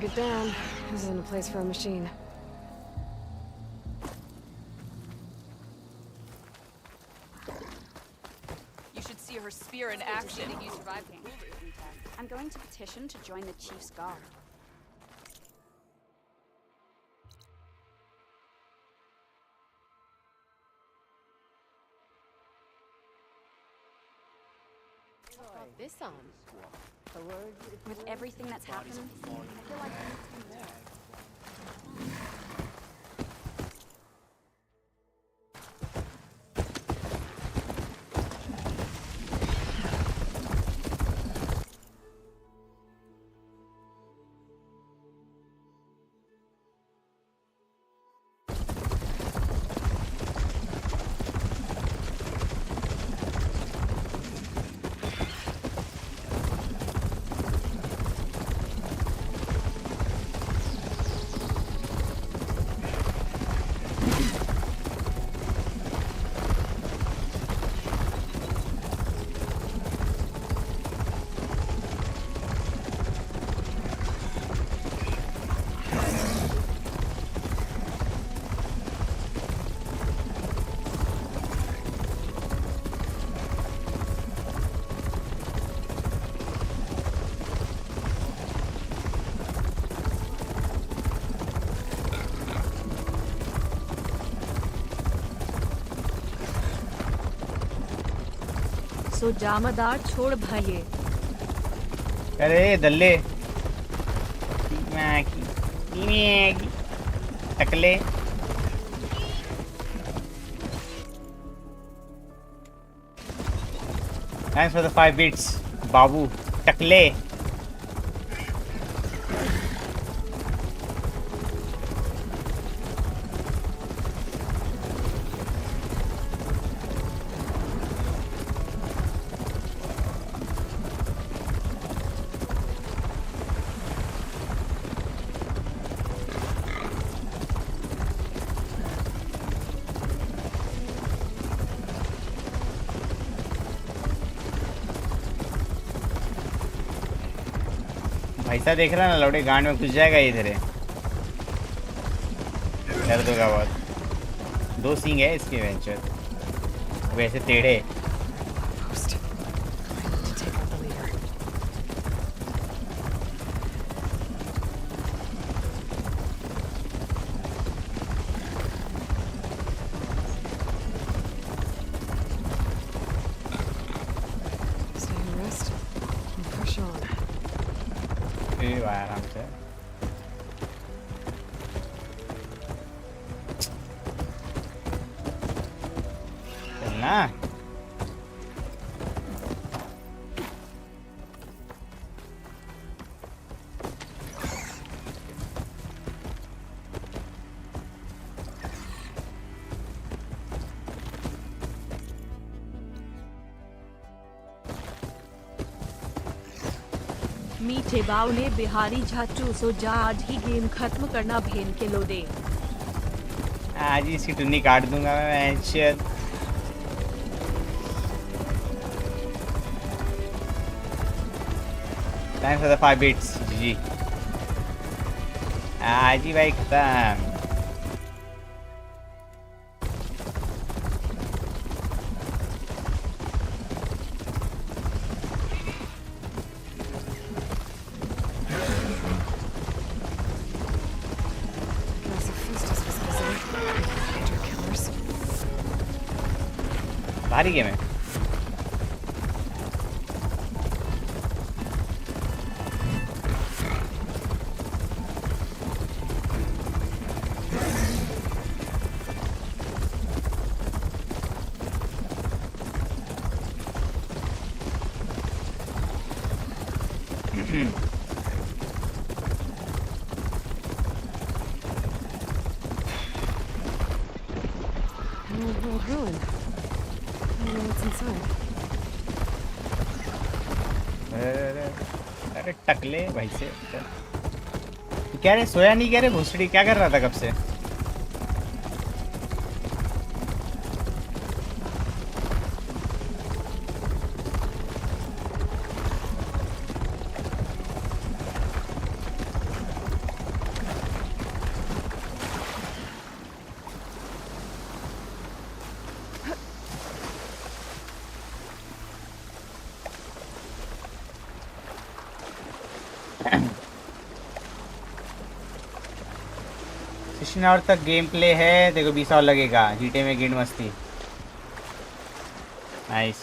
Broke it down. This isn't a place for a machine. You should see her spear in action. You survived. I'm going to petition to join the Chief's Guard. This on? With everything that's happened, I feel like I need to be more. सो जामदार छोड़ भाइये अरे दल्ले टकले Thanks for the 5 bits बाबू टकले ऐसा देख रहा ना लौड़े गांड में घुस जाएगा इधर है दर्द होगा बहुत 2 सींग है इसके वेंचर वैसे टेढ़े आराम से चलना मीठे बाव ने बिहारी झाचू सो जा आज ही गेम खत्म करना भेन के लो दे आज ही इसकी टुन्नी काट दूंगा मैं शायद थैंक्स फॉर द 5 बिट्स जी आज ही भाई खत्म भारी गेम है अरे टकले भाई से क्या रे सोया नहीं क्या रे भूसड़ी क्या कर रहा था कब से 16 आवर तक गेम प्ले है, देखो 20 और लगेगा। GTA में गेम मस्ती। नाइस।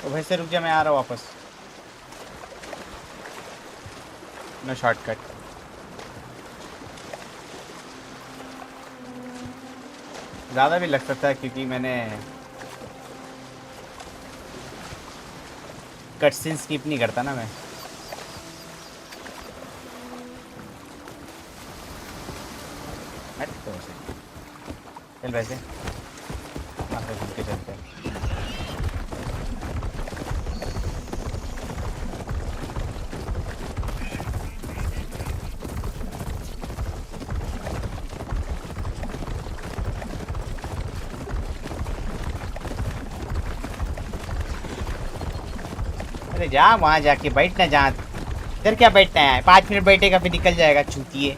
तो भाई से रुक जा, मैं आ रहा हूँ वापस। No shortcut. ज़्यादा भी लग सकता है क्योंकि मैंने कट सीन स्किप नहीं करता ना मैं। हट तो सही। चल वैसे आगे घूम के चलते हैं। अरे जा वहाँ जाके बैठना, जहाँ इधर क्या बैठना है, 5 मिनट बैठेगा फिर निकल जाएगा चूतिए।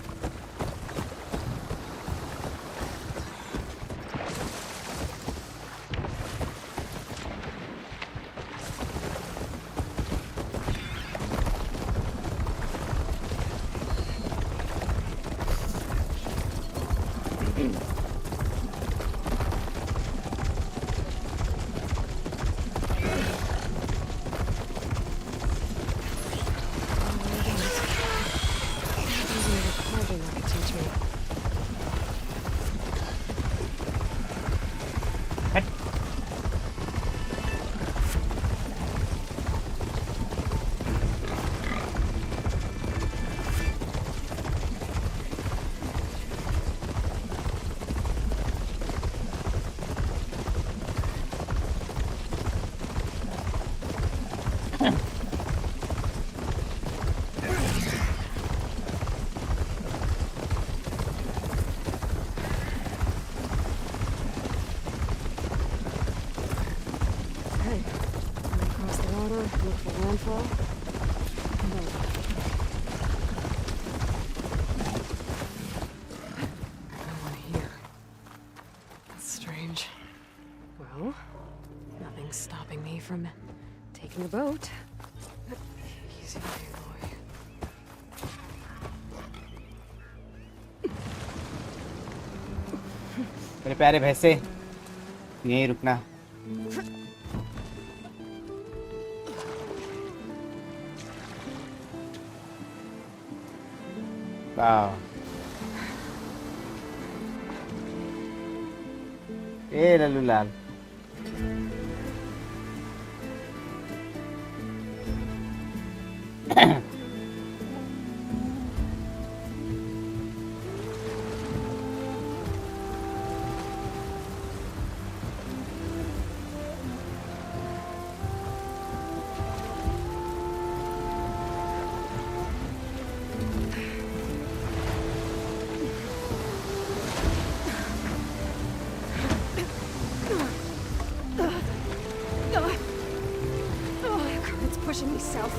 From taking a boat. Easy, boy. मेरे प्यारे भैंसे, यहीं रुकना। वाह, ए लल्लू लाल। Pushing me south.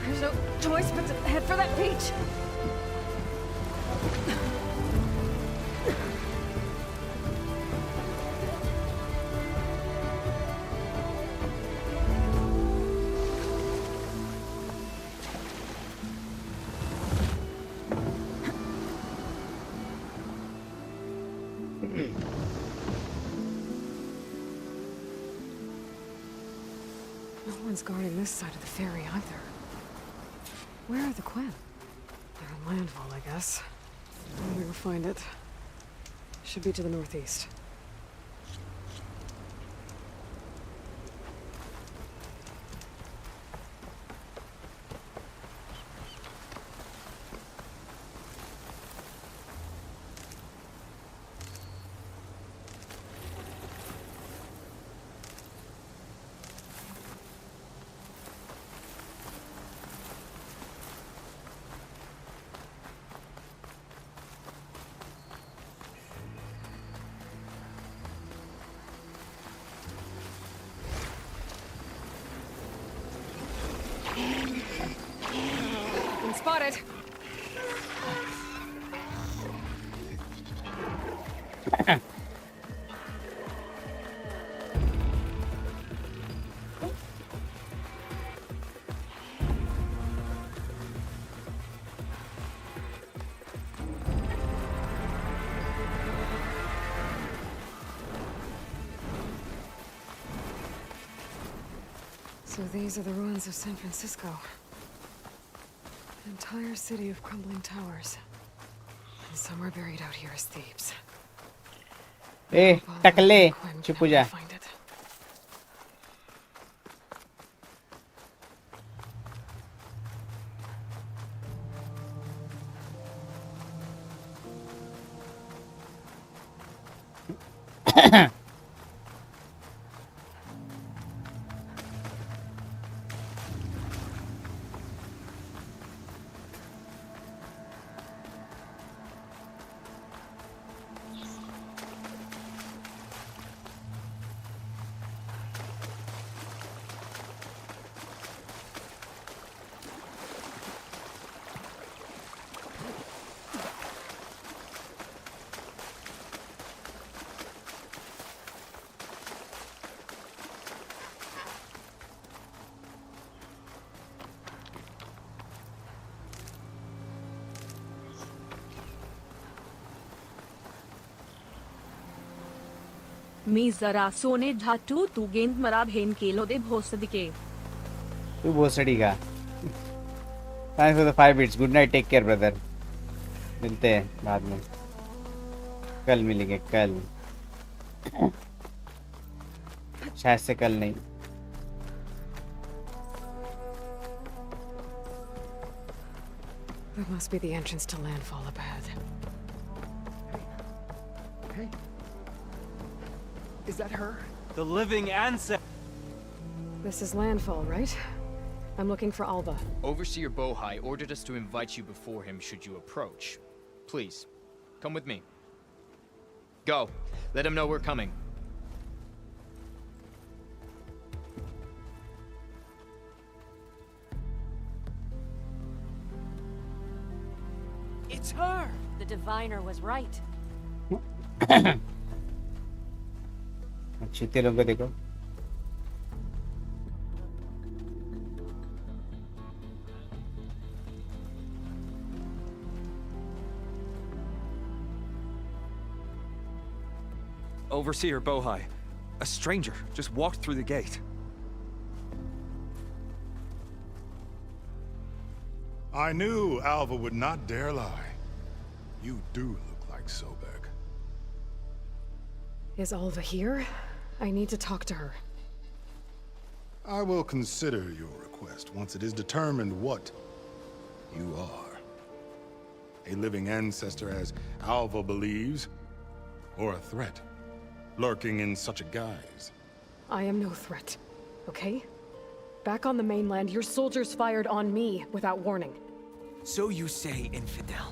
There's no choice but to head for that beach. No one's guarding this side of the ferry either. Where are the Quen? They're on landfall, I guess. I'll never find it. Should be to the northeast. got it. So these are the ruins of San Francisco. An entire city of crumbling towers. And somewhere buried out here is Thebes. Hey, takle, chup ja. मी जरा सोने झाटू तू गेंद मरा भेन केलो दे भोसडी तू भोसड़ी का thanks for the 5 bits good night take care brother मिलते हैं बाद में कल मिलेंगे कल शायद से कल नहीं That must be the entrance to landfall up ahead. Hey. Is that her? The living ancestor. This is landfall, right? I'm looking for Alva. Overseer Bohai ordered us to invite you before him should you approach. Please, come with me. Go. Let him know we're coming. It's her. The diviner was right. अच्छी तेलों को देखो Overseer Bohai, a stranger just walked through the gate. I knew Alva would not dare lie. You do look like Sobek. Is Alva here? I need to talk to her. I will consider your request once it is determined what you are. A living ancestor, as Alva believes, or a threat, lurking in such a guise. I am no threat, okay? Back on the mainland, your soldiers fired on me without warning. So you say, infidel.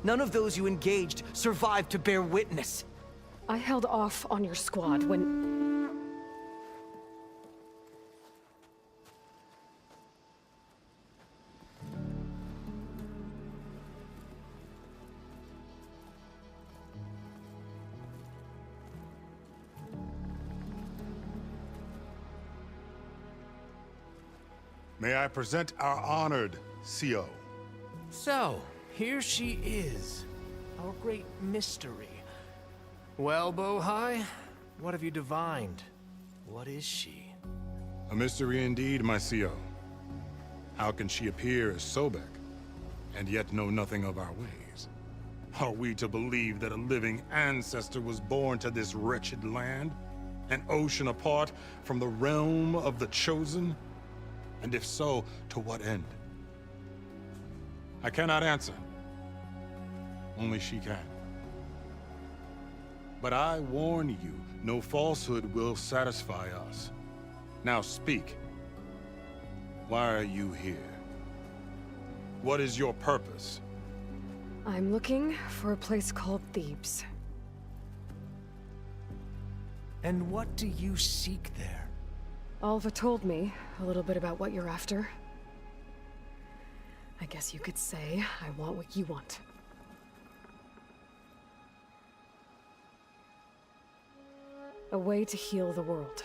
None of those you engaged survived to bear witness. I held off on your squad when... May I present our honored CO. So, here she is. Our great mystery. Well, Bohai, what have you divined? What is she? A mystery indeed, my CO. How can she appear as Sobek, and yet know nothing of our ways? Are we to believe that a living ancestor was born to this wretched land? An ocean apart from the realm of the Chosen? And if so, to what end? I cannot answer. Only she can. But I warn you, no falsehood will satisfy us. Now speak. Why are you here? What is your purpose? I'm looking for a place called Thebes. And what do you seek there? Alva told me a little bit about what you're after. I guess you could say I want what you want. A way to heal the world.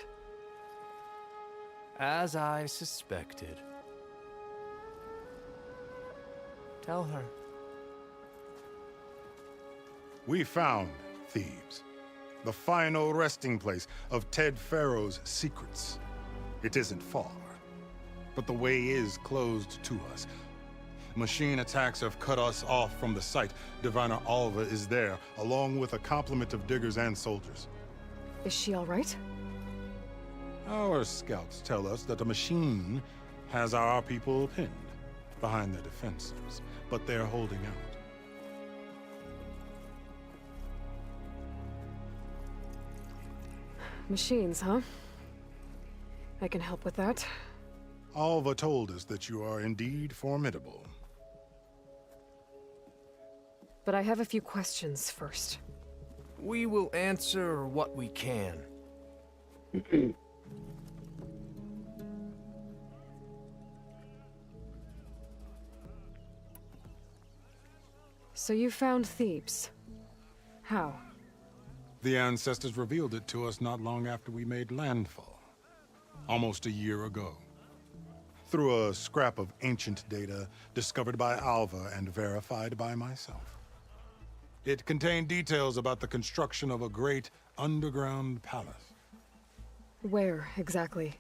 As I suspected. Tell her. We found Thebes, the final resting place of Ted Pharaoh's secrets. It isn't far, but the way is closed to us. Machine attacks have cut us off from the site. Diviner Alva is there, along with a complement of diggers and soldiers. Is she all right? Our scouts tell us that a machine has our people pinned behind their defenses, but they're holding out. Machines, huh? I can help with that. Alva told us that you are indeed formidable. But I have a few questions first. We will answer what we can. So you found Thebes. How? The ancestors revealed it to us not long after we made landfall. Almost a year ago. Through a scrap of ancient data discovered by Alva and verified by myself. It contained details about the construction of a great underground palace. Where, exactly?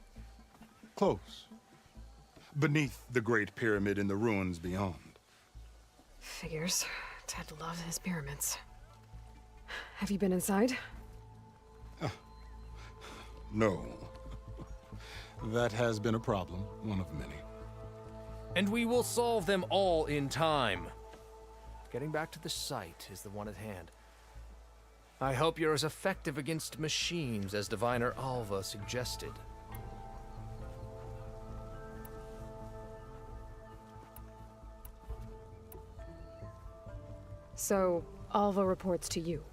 Close. Beneath the Great Pyramid in the ruins beyond. Figures. Ted loves his pyramids. Have you been inside? No. That has been a problem, one of many. And we will solve them all in time. Getting back to the site is the one at hand. I hope you're as effective against machines as Diviner Alva suggested. So, Alva reports to you.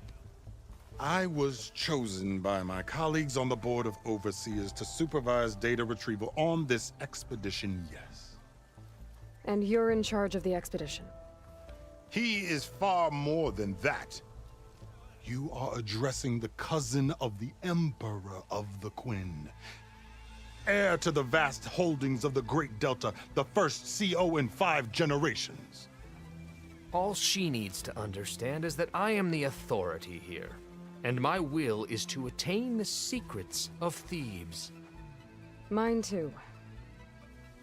I was chosen by my colleagues on the Board of Overseers to supervise data retrieval on this expedition, yes. And you're in charge of the expedition? He is far more than that. You are addressing the cousin of the Emperor of the Quinn. Heir to the vast holdings of the Great Delta, the first CO in 5 generations. All she needs to understand is that I am the authority here, and my will is to attain the secrets of Thebes. Mine too.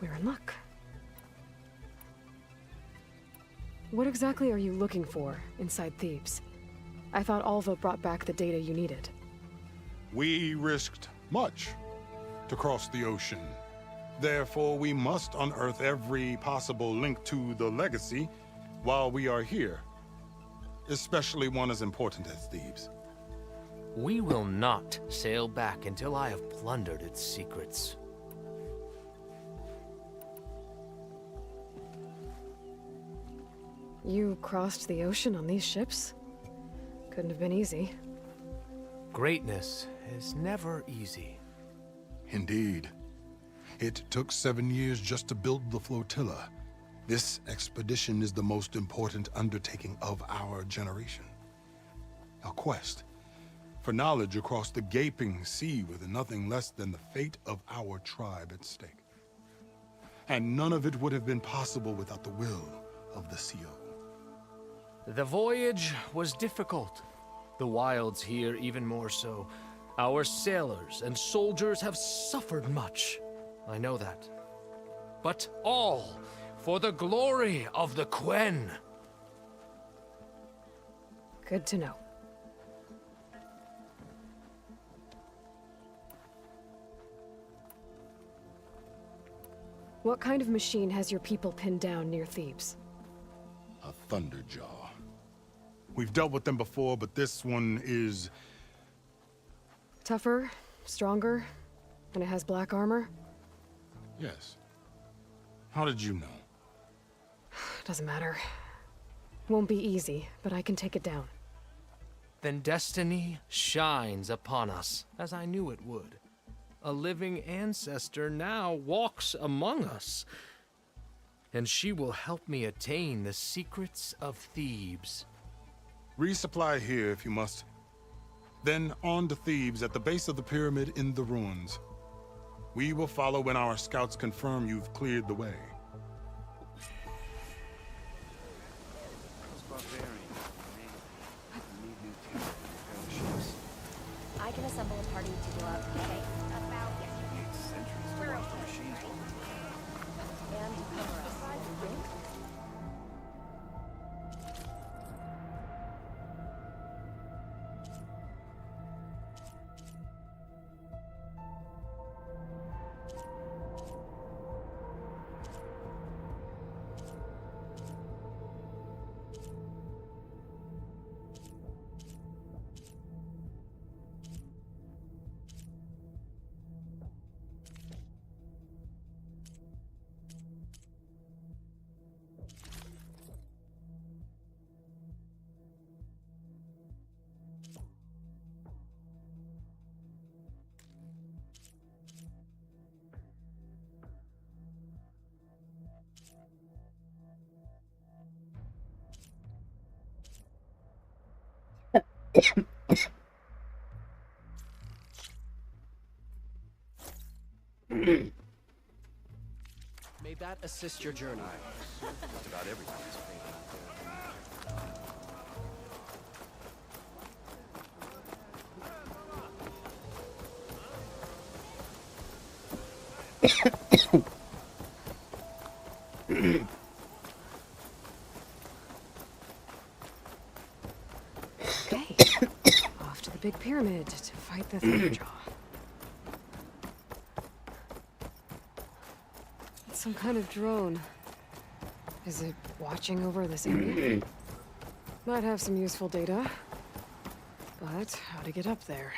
We're in luck. What exactly are you looking for inside Thebes? I thought Alva brought back the data you needed. We risked much to cross the ocean. Therefore, we must unearth every possible link to the legacy while we are here, especially one as important as Thebes. We will not sail back until I have plundered its secrets. You crossed the ocean on these ships? Couldn't have been easy. Greatness is never easy. Indeed. It took 7 years just to build the flotilla. This expedition is the most important undertaking of our generation. A quest for knowledge across the gaping sea with nothing less than the fate of our tribe at stake. And none of it would have been possible without the will of the CO. The voyage was difficult. The wilds here even more so. Our sailors and soldiers have suffered much. I know that. But all for the glory of the Quen. Good to know. What kind of machine has your people pinned down near Thebes? A Thunderjaw. We've dealt with them before, but this one is... Tougher, stronger, and it has black armor? Yes. How did you know? Doesn't matter. Won't be easy, but I can take it down. Then destiny shines upon us, as I knew it would. A living ancestor now walks among us. and she will help me attain the secrets of Thebes. Resupply here if you must. Then on to Thebes at the base of the pyramid in the ruins. We will follow when our scouts confirm you've cleared the way. I can assemble a party to go out today. About we're okay. And cover us. May that assist your journey. Just about everything is Okay. Off to the big pyramid to fight the Thunderjaw. It's some kind of drone. Is it watching over this area? Might have some useful data. But how to get up there?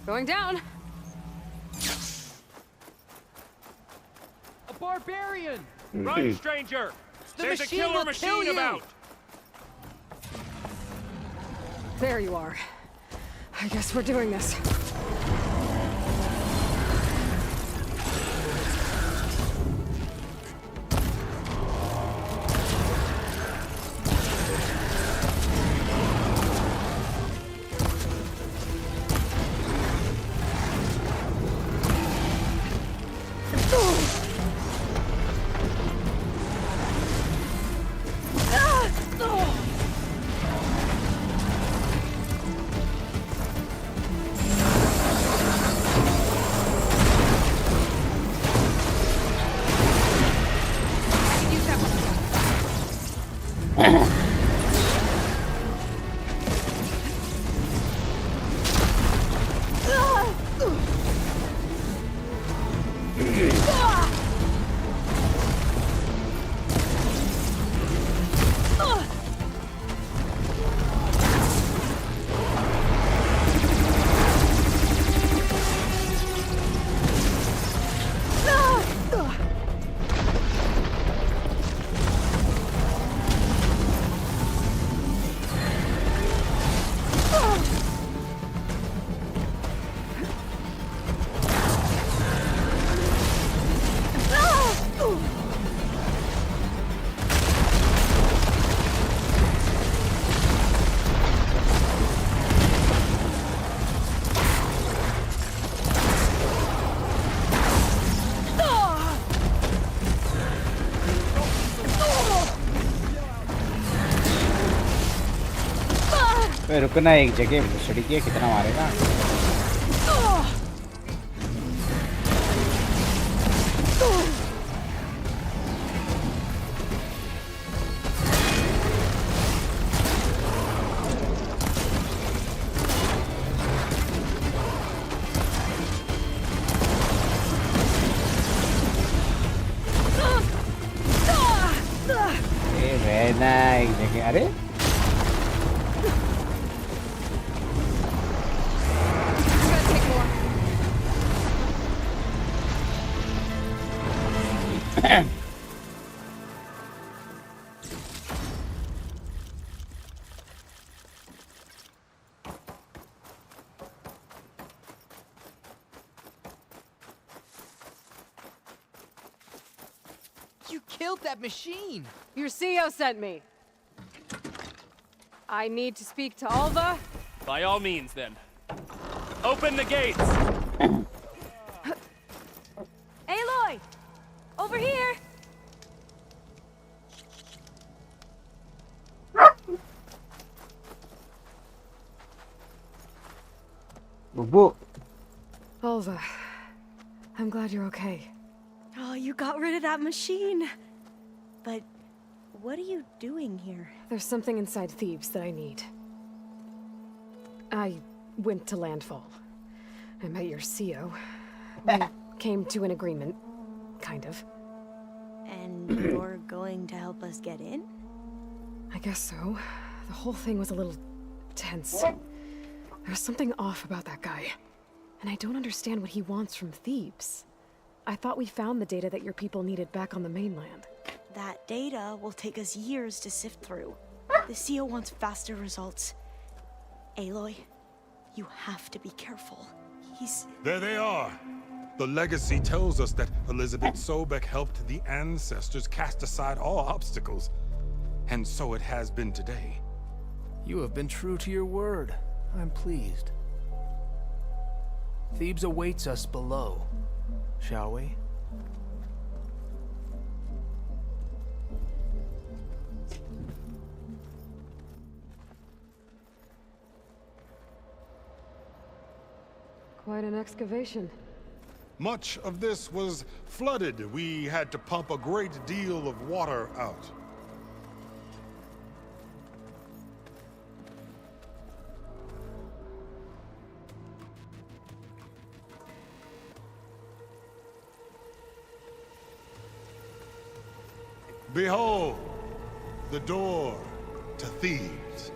Going down. A barbarian! Run, stranger! The There's a machine killer will kill machine you! about! There you are. I guess we're doing this. रुकना एक जगह घुसड़ी के कितना मारेगा रहना एक जगह अरे that machine? Your CEO sent me. I need to speak to Alva. By all means, then. Open the gates! Aloy! Over here! Alva, I'm glad you're okay. Oh, you got rid of that machine. But what are you doing here? There's something inside Thebes that I need. I went to landfall. I met your CEO. We came to an agreement, kind of. And you're going to help us get in? I guess so. The whole thing was a little tense. There's something off about that guy. And I don't understand what he wants from Thebes. I thought we found the data that your people needed back on the mainland. That data will take us years to sift through. The CEO wants faster results. Aloy, you have to be careful. There they are! The legacy tells us that Elizabeth Sobek helped the ancestors cast aside all obstacles. And so it has been today. You have been true to your word. I'm pleased. Thebes awaits us below, shall we? Quite an excavation. Much of this was flooded. We had to pump a great deal of water out. Behold, the door to Thebes.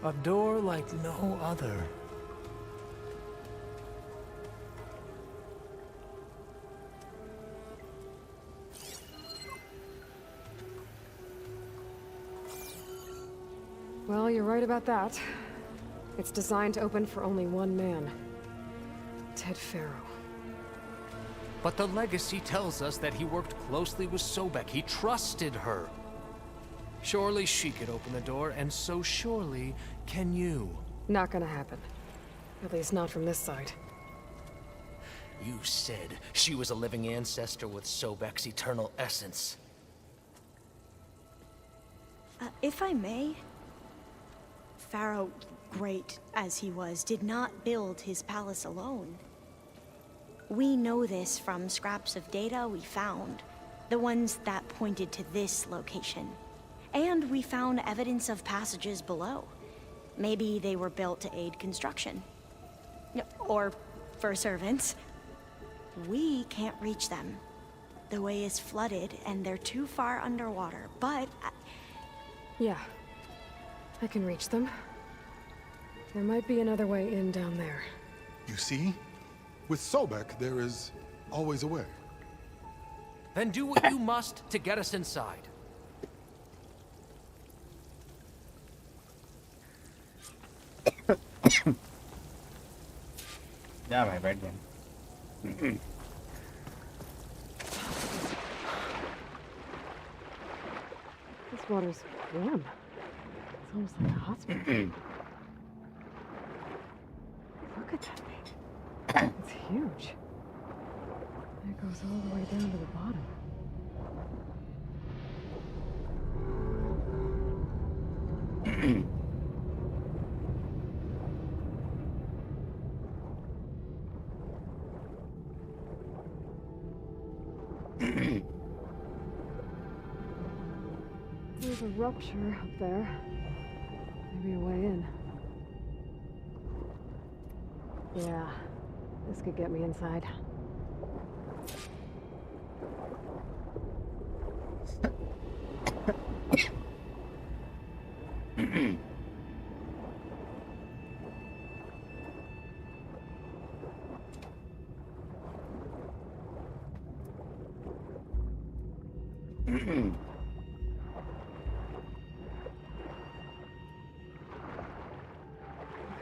A door like no other. Well, you're right about that. It's designed to open for only one man. Ted Faro. But the legacy tells us that he worked closely with Sobek. He trusted her. Surely she could open the door, and so surely can you. Not gonna happen. At least not from this side. You said she was a living ancestor with Sobek's eternal essence. If I may, Pharaoh, great as he was, did not build his palace alone. We know this from scraps of data we found, the ones that pointed to this location. And we found evidence of passages below. Maybe they were built to aid construction. Or for servants. We can't reach them. The way is flooded and they're too far underwater, but... Yeah. I can reach them. There might be another way in down there. You see? With Sobek, there is always a way. Then do what you must to get us inside. जा भाई बैठ जाए. This water's warm. It's almost like a hospital. Look at that thing. It's huge. It goes all the way down to the bottom. There's a rupture up there. Maybe a way in. Yeah, this could get me inside.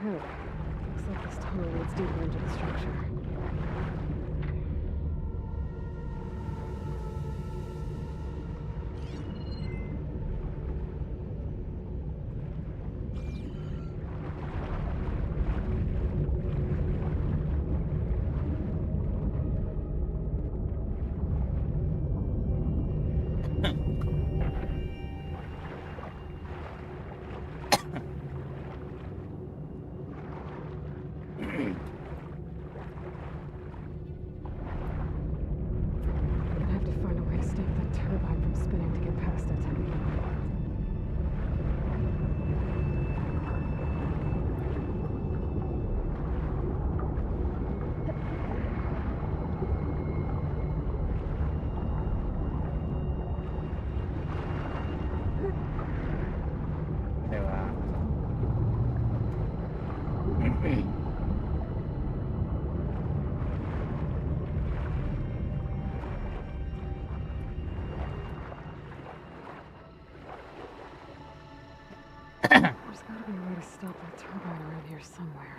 Okay, looks like this tunnel leads deeper into the structure. have to find a way to stop that turbine from spinning to get past it. There's gotta be a way to stop that turbine around here somewhere.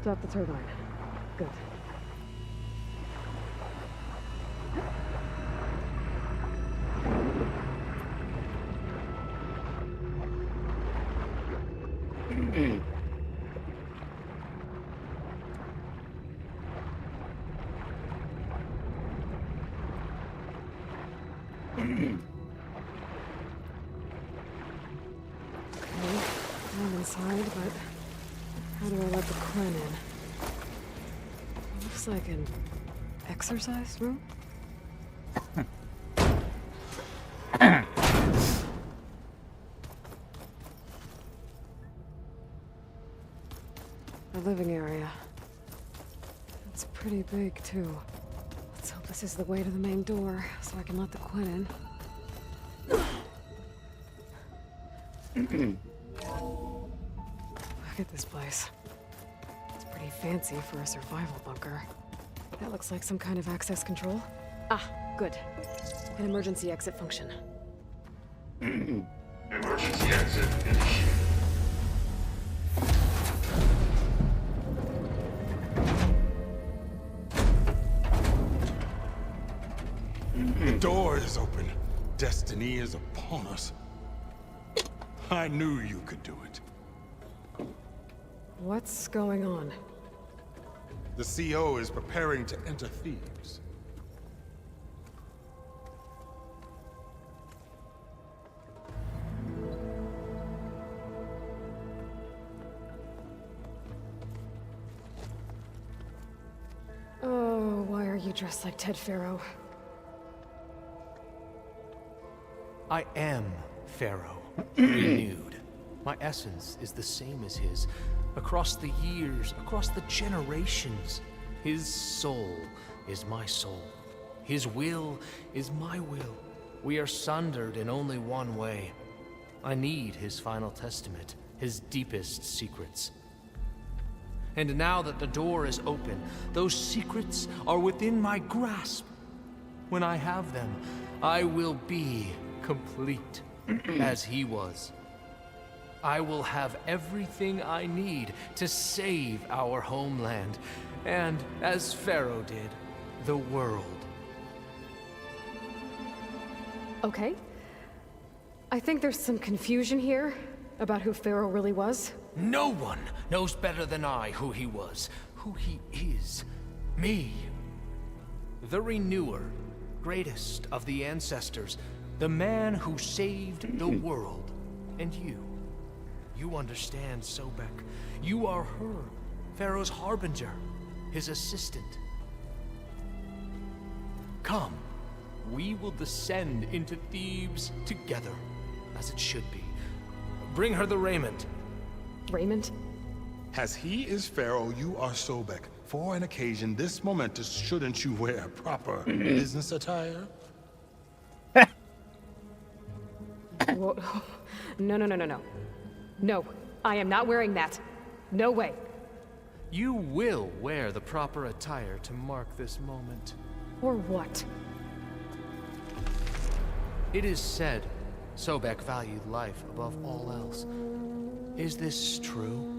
Stop the turbine. Good. I'm inside, but how do I let the Quinn in? Looks like an exercise room? The living area. It's pretty big, too. Let's hope this is the way to the main door, so I can let the Quinn in. Look at this place. It's pretty fancy for a survival bunker. That looks like some kind of access control. Ah, good. An emergency exit function. Emergency exit initiated. The door is open. Destiny is upon us. I knew you could do it. What's going on? The CO is preparing to enter Thebes. Oh, why are you dressed like Ted Pharaoh? I am Pharaoh, renewed. My essence is the same as his. Across the years, across the generations, his soul is my soul. His will is my will. We are sundered in only one way. I need his final testament, his deepest secrets. And now that the door is open, those secrets are within my grasp. When I have them, I will be complete, as he was. I will have everything I need to save our homeland, and, as Pharaoh did, the world. Okay. I think there's some confusion here about who Pharaoh really was. No one knows better than I who he was, who he is. Me. The Renewer, greatest of the ancestors, the man who saved the world. And you. You understand, Sobek. You are her, Pharaoh's harbinger, his assistant. Come, we will descend into Thebes together, as it should be. Bring her the raiment. Raiment? As he is Pharaoh, you are Sobek. For an occasion this momentous, shouldn't you wear proper business attire? Whoa. No. No, I am not wearing that. No way. You will wear the proper attire to mark this moment. Or what? It is said Sobek valued life above all else. Is this true?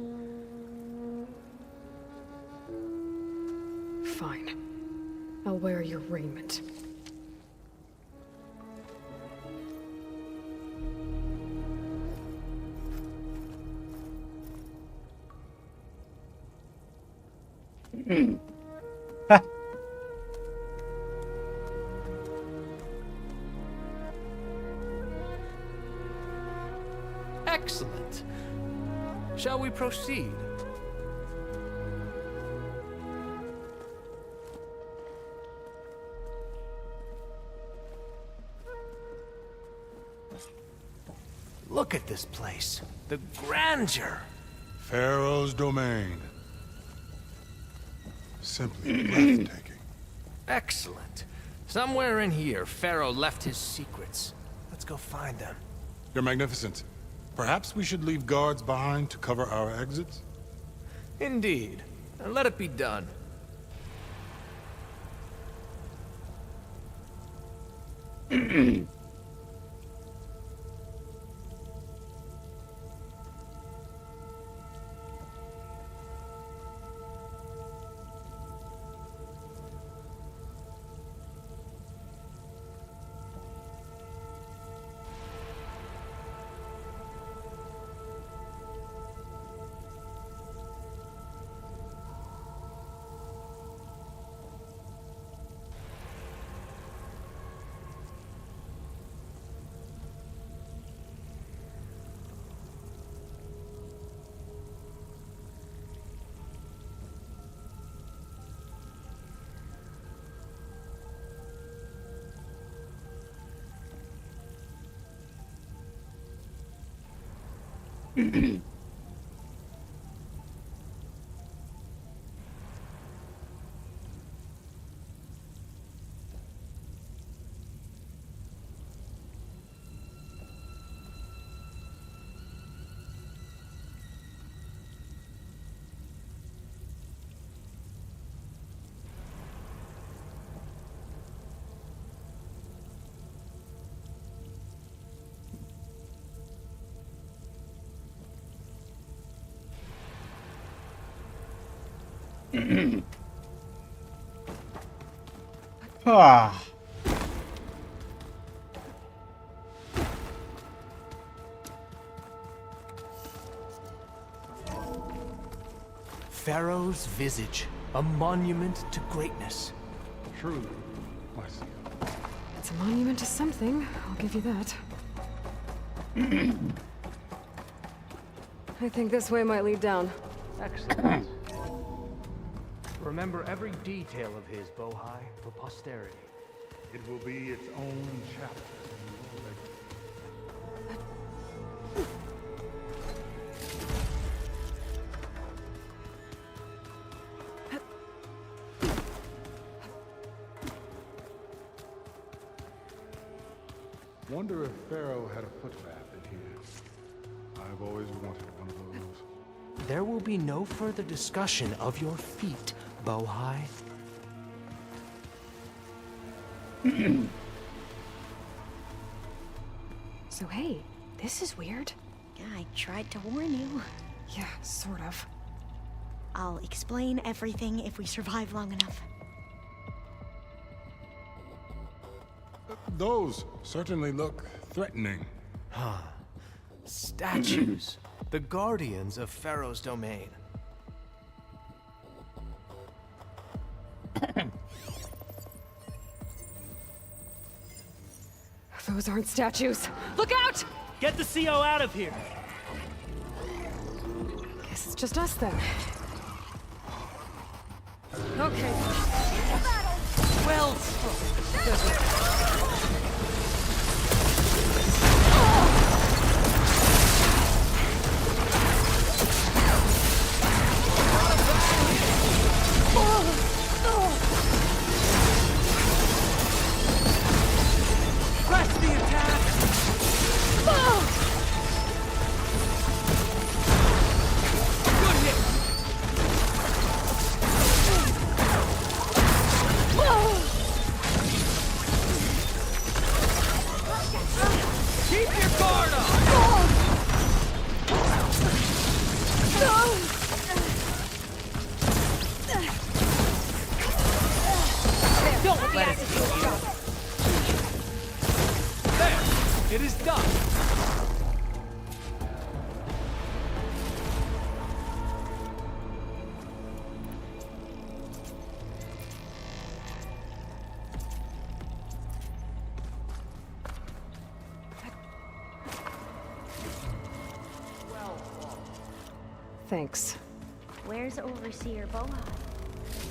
Fine. I'll I'll wear your raiment. Excellent. Shall we proceed? Look at this place. The grandeur. Pharaoh's domain. Simply breathtaking. Excellent. Somewhere in here, Pharaoh left his secrets. Let's go find them. Your Magnificence, perhaps we should leave guards behind to cover our exits? Indeed. And let it be done. Ah. Pharaoh's visage, a monument to greatness. Truly, my seal. It's a monument to something, I'll give you that. I think this way might lead down. Excellent. Remember every detail of his, Bohai, for posterity. It will be its own chapter. Wonder if Pharaoh had a footbath in here. I've always wanted one of those. There will be no further discussion of your feet, Bohai. So hey, this is weird. Yeah, I tried to warn you. Yeah, sort of. I'll explain everything if we survive long enough. Those certainly look threatening. Huh. Statues. The guardians of Pharaoh's domain. Those aren't statues. Look out! Get the CO out of here. Guess it's just us then. Okay. Well press the attack! Good hit! the acid drop. There! It is done! Thanks. Where's Overseer Bohai?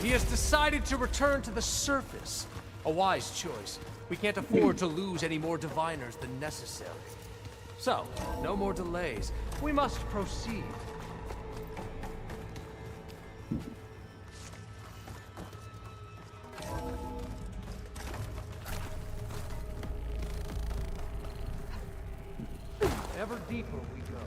He has decided to return to the surface. A wise choice. We can't afford to lose any more diviners than necessary. So, no more delays. We must proceed. Ever deeper we go.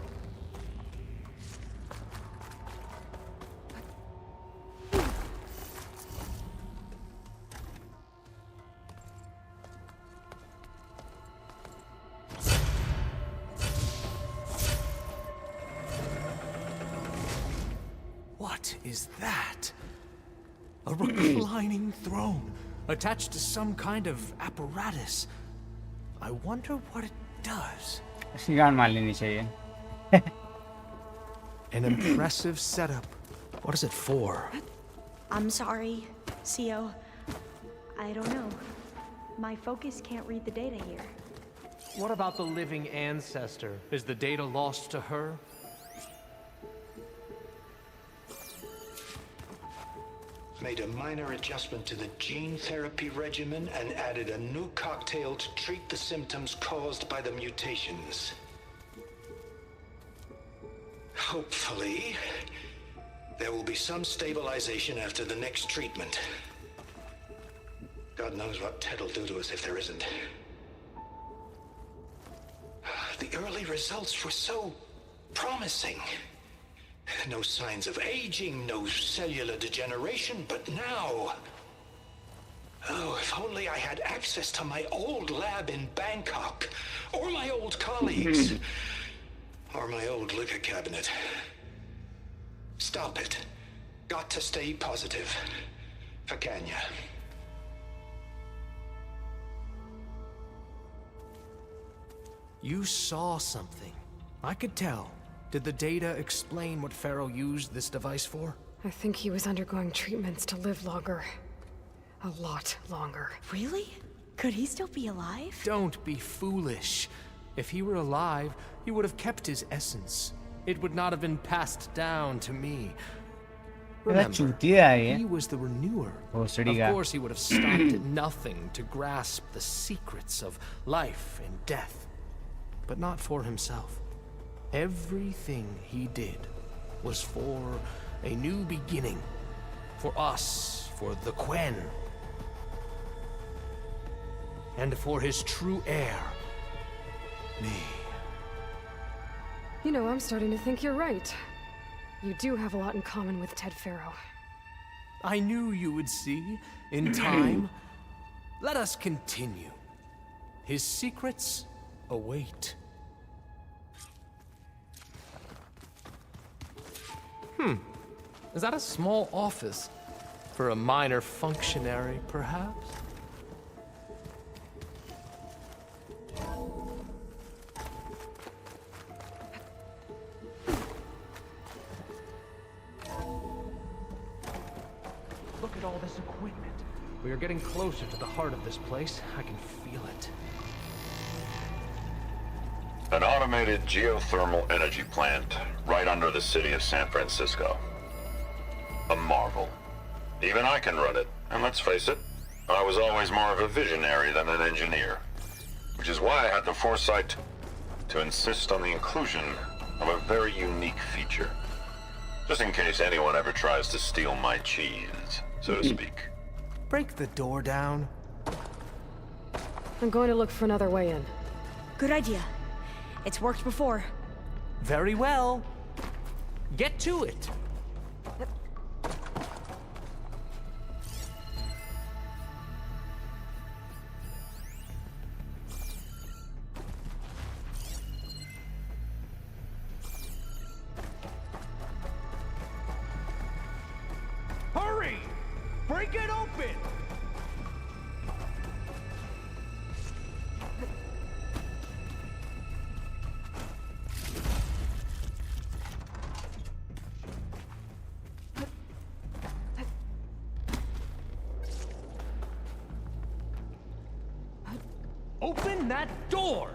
What is that? A reclining throne, attached to some kind of apparatus. I wonder what it does. इसकी गांड मार लेनी चाहिए. An impressive setup. What is it for? I'm sorry, CO. I don't know. My focus can't read the data here. What about the living ancestor? Is the data lost to her? Made a minor adjustment to the gene therapy regimen and added a new cocktail to treat the symptoms caused by the mutations. Hopefully, there will be some stabilization after the next treatment. God knows what Ted'll do to us if there isn't. The early results were so promising. No signs of aging, no cellular degeneration, but now... Oh, if only I had access to my old lab in Bangkok, or my old colleagues, or my old liquor cabinet. Stop it. Got to stay positive. For Kenya. You saw something. I could tell. Did the data explain what Pharaoh used this device for? I think he was undergoing treatments to live longer. A lot longer. Really? Could he still be alive? Don't be foolish. If he were alive, he would have kept his essence. It would not have been passed down to me. Remember, he was the renewer. Of course, he would have stopped at nothing to grasp the secrets of life and death. But not for himself. Everything he did was for a new beginning. For us, for the Quen. And for his true heir, me. You know, I'm starting to think you're right. You do have a lot in common with Ted Pharaoh. I knew you would see, in time. Let us continue. His secrets await. Is that a small office? For a minor functionary, perhaps? Look at all this equipment. We are getting closer to the heart of this place. I can feel it. An automated geothermal energy plant right under the city of San Francisco. A marvel. Even I can run it, and let's face it, I was always more of a visionary than an engineer. Which is why I had the foresight to insist on the inclusion of a very unique feature. Just in case anyone ever tries to steal my cheese, so to speak. Break the door down. I'm going to look for another way in. Good idea. It's worked before. Very well. Get to it. Hurry! Break it open! Open that door!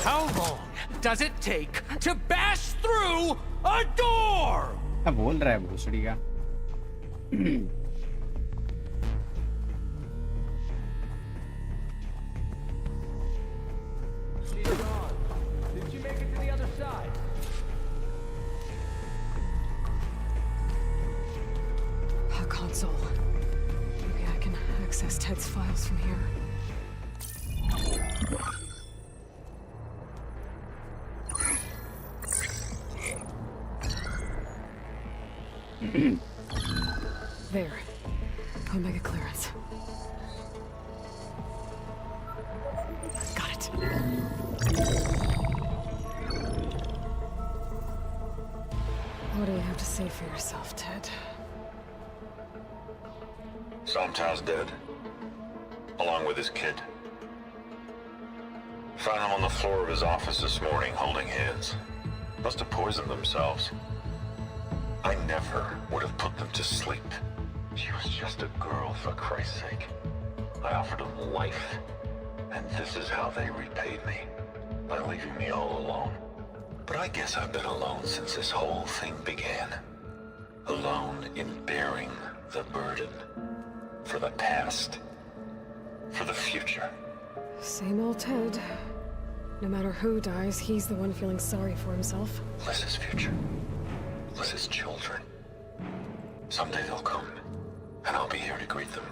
How long does it take to bash through a door? क्या बोल रहा है भोसड़ी का? She's gone. Did she make it to the other side? A console. Maybe I can access Ted's files from here. There. Omega clearance. Got it. What do you have to say for yourself, Ted? Somto's dead. Along with his kid. Found him on the floor of his office this morning, holding hands. Must have poisoned themselves. I never would have put them to sleep. She was just a girl, for Christ's sake. I offered them life, and this is how they repaid me, by leaving me all alone. But I guess I've been alone since this whole thing began. Alone in bearing the burden. For the past. For the future. Same old Ted. No matter who dies, he's the one feeling sorry for himself. Liz's future. Liz's children. Someday they'll come, and I'll be here to greet them.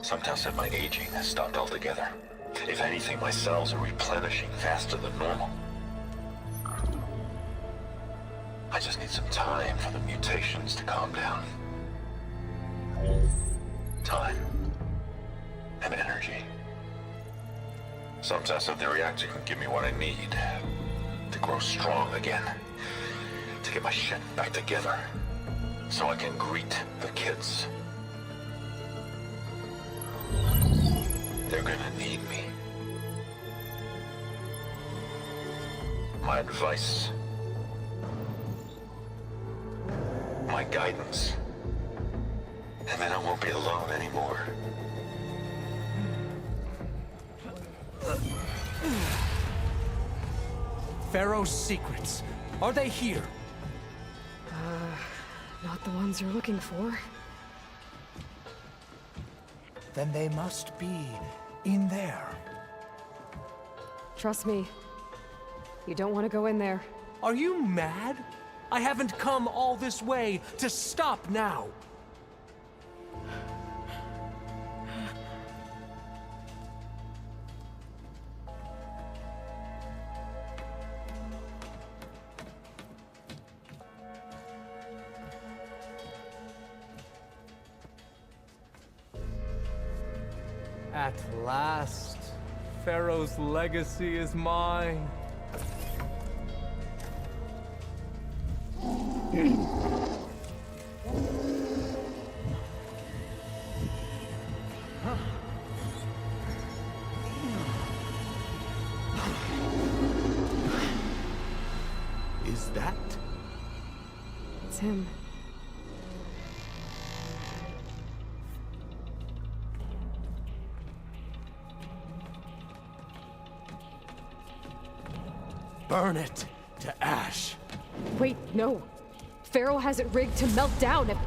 Sometimes said my aging has stopped altogether. If anything, my cells are replenishing faster than normal. I just need some time for the mutations to calm down. Time. And energy. Sometimes said the reactor can give me what I need to grow strong again. To get my shit back together. So I can greet the kids. They're gonna need me. My advice. My guidance. And then I won't be alone anymore. Pharaoh's secrets. Are they here? Not the ones you're looking for. Then they must be in there. Trust me. You don't want to go in there. Are you mad? I haven't come all this way to stop now. At last, Pharaoh's legacy is mine. Is that? It's him. Burn it to ash. Wait, no. Pharaoh has it rigged to melt down if...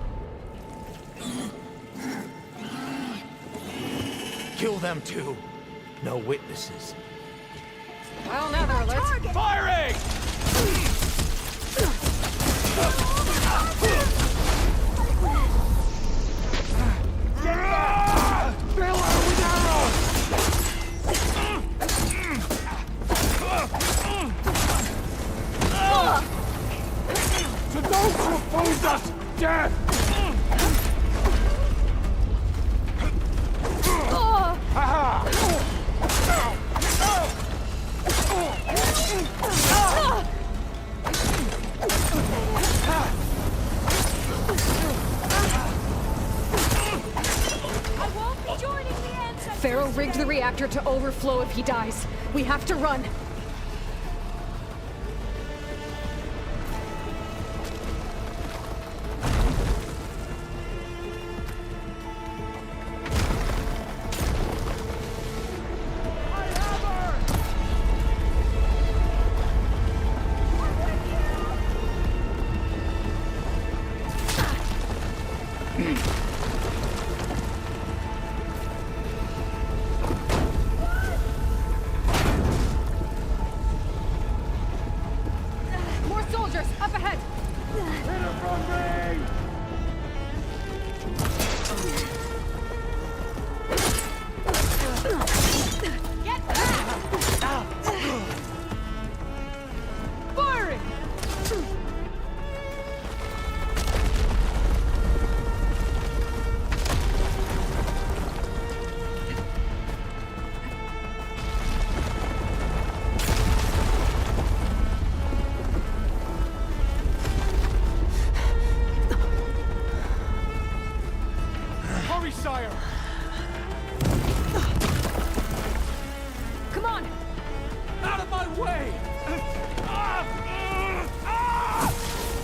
Kill them too. No witnesses. Well, now they're alert. Firing! Fill her with arrows! To those who oppose us, death! CEO rigged the reactor to overflow if he dies. We have to run.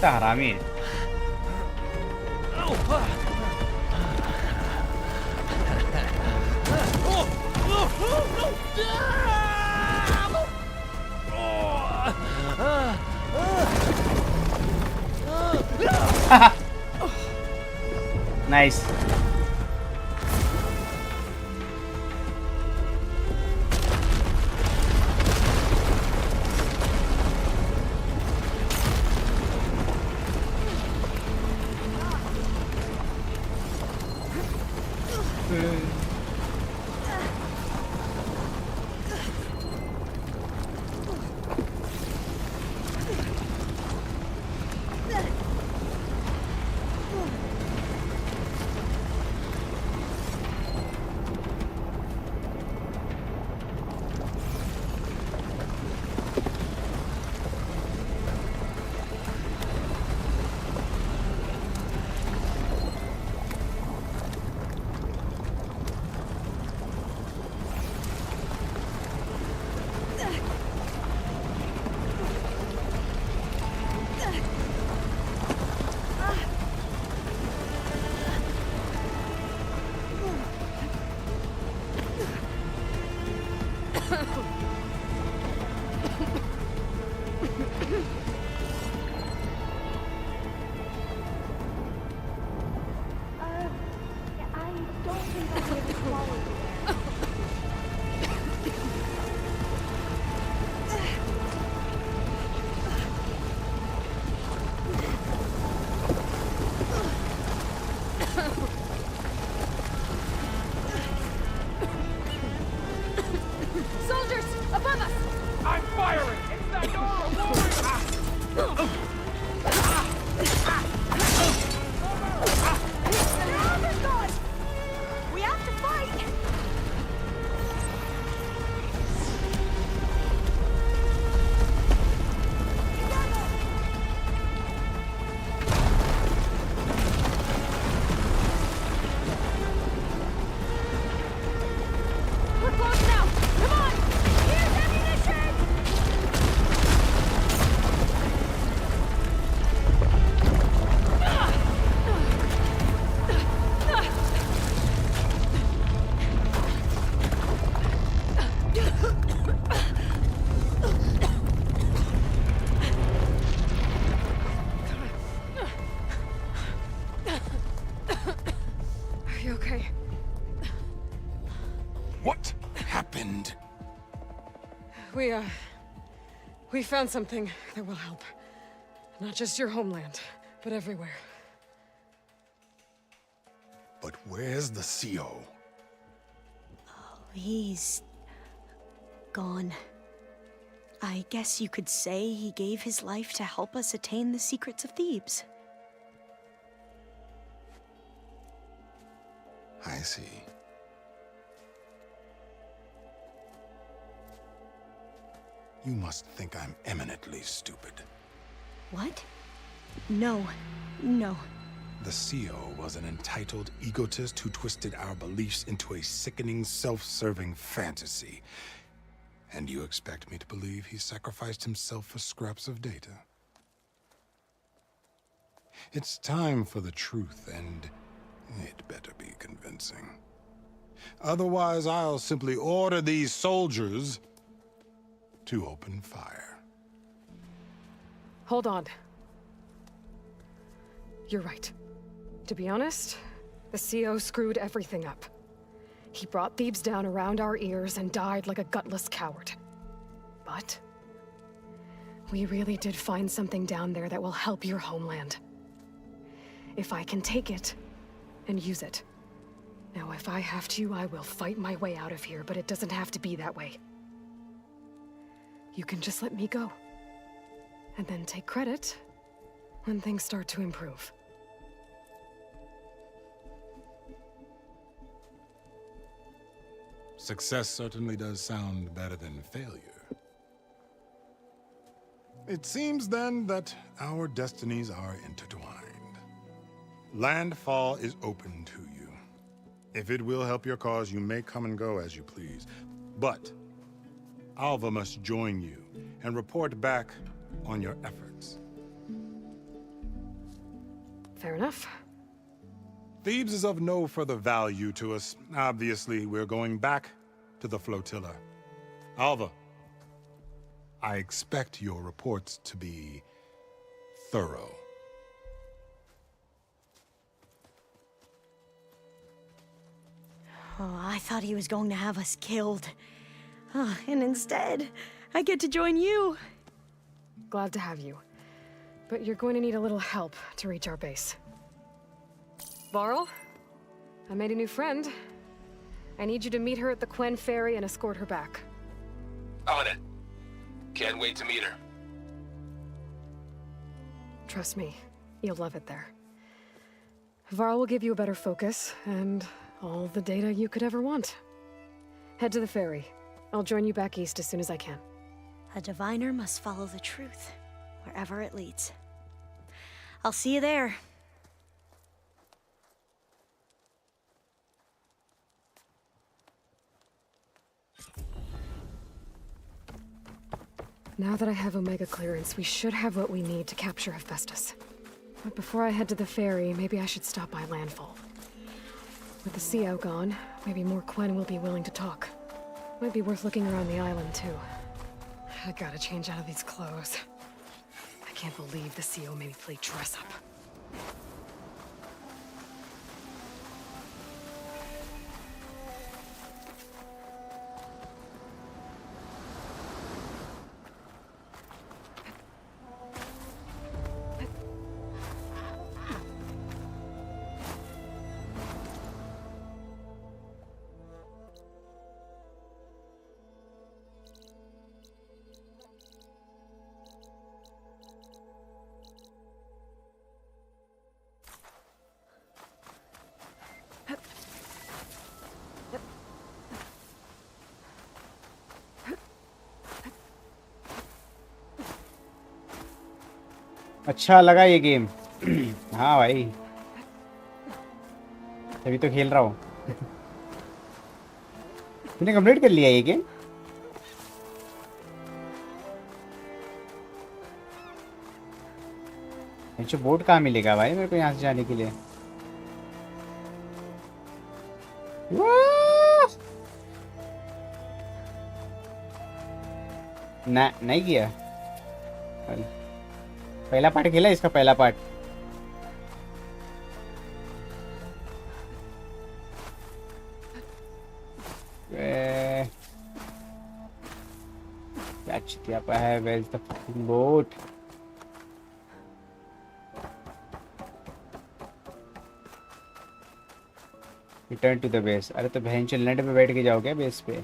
हरामी है। Nice. We found something that will help. Not just your homeland, but everywhere. But where's the CO? Oh, he's gone. I guess you could say he gave his life to help us attain the secrets of Thebes. I see. You must think I'm eminently stupid. What? No, no. The CO was an entitled egotist who twisted our beliefs into a sickening, self-serving fantasy. And you expect me to believe he sacrificed himself for scraps of data? It's time for the truth, and it better be convincing. Otherwise, I'll simply order these soldiers to open fire. Hold on. You're right. To be honest, the CO screwed everything up. He brought Thebes down around our ears and died like a gutless coward. But we really did find something down there that will help your homeland. If I can take it and use it. Now, if I have to, I will fight my way out of here, but it doesn't have to be that way. You can just let me go. And then take credit when things start to improve. Success certainly does sound better than failure. It seems then that our destinies are intertwined. Landfall is open to you. If it will help your cause, you may come and go as you please. But Alva must join you and report back on your efforts. Fair enough. Thebes is of no further value to us. Obviously, we're going back to the flotilla. Alva, I expect your reports to be thorough. Oh, I thought he was going to have us killed. Oh, and instead, I get to join you. Glad to have you. But you're going to need a little help to reach our base. Varl, I made a new friend. I need you to meet her at the Quen Ferry and escort her back. On it. Can't wait to meet her. Trust me, you'll love it there. Varl will give you a better focus, and all the data you could ever want. Head to the ferry. I'll join you back east as soon as I can. A diviner must follow the truth, wherever it leads. I'll see you there. Now that I have Omega clearance, we should have what we need to capture Hephaestus. But before I head to the ferry, maybe I should stop by Landfall. With the CO gone, maybe more Quen will be willing to talk. Might be worth looking around the island, too. I gotta change out of these clothes. I can't believe the CO made me play dress up. अच्छा लगा ये game. हाँ भाई, तभी तो खेल रहा हूँ। तूने कंप्लीट कर लिया ये गेम? अच्छा, बोर्ड कहाँ मिलेगा भाई मेरे को यहाँ से जाने के लिए? ना नहीं किया। पहला पार्ट खेला इसका, पहला पार्ट। क्या चिटिया पा है? Where is the fucking boat? Return to the base. अरे तो बहन चल नेट पे बैठ के जाओ क्या बेस पे?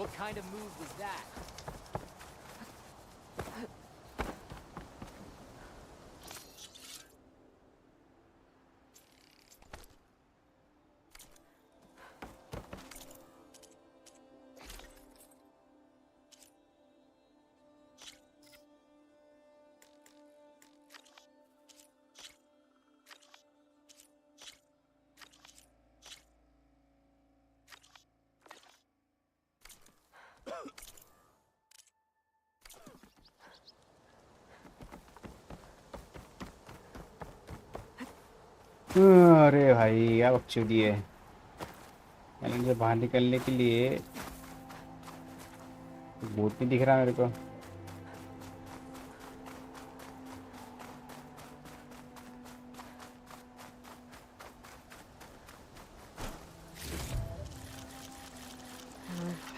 What kind of move was that? अरे भाई क्या बकचोदी है। मुझे बाहर निकलने के लिए बोट नहीं दिख रहा मेरे को।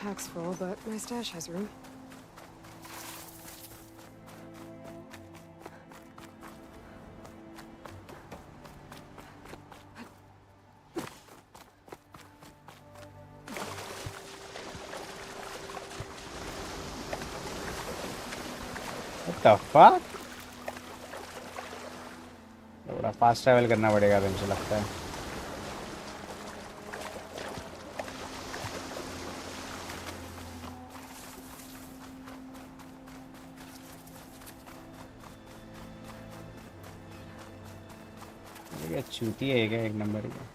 Pack's full, but my stash has room. What the fuck? थोड़ा फास्ट ट्रैवल करना पड़ेगा मुझे लगता है। ये चूती है क्या एक नंबर का।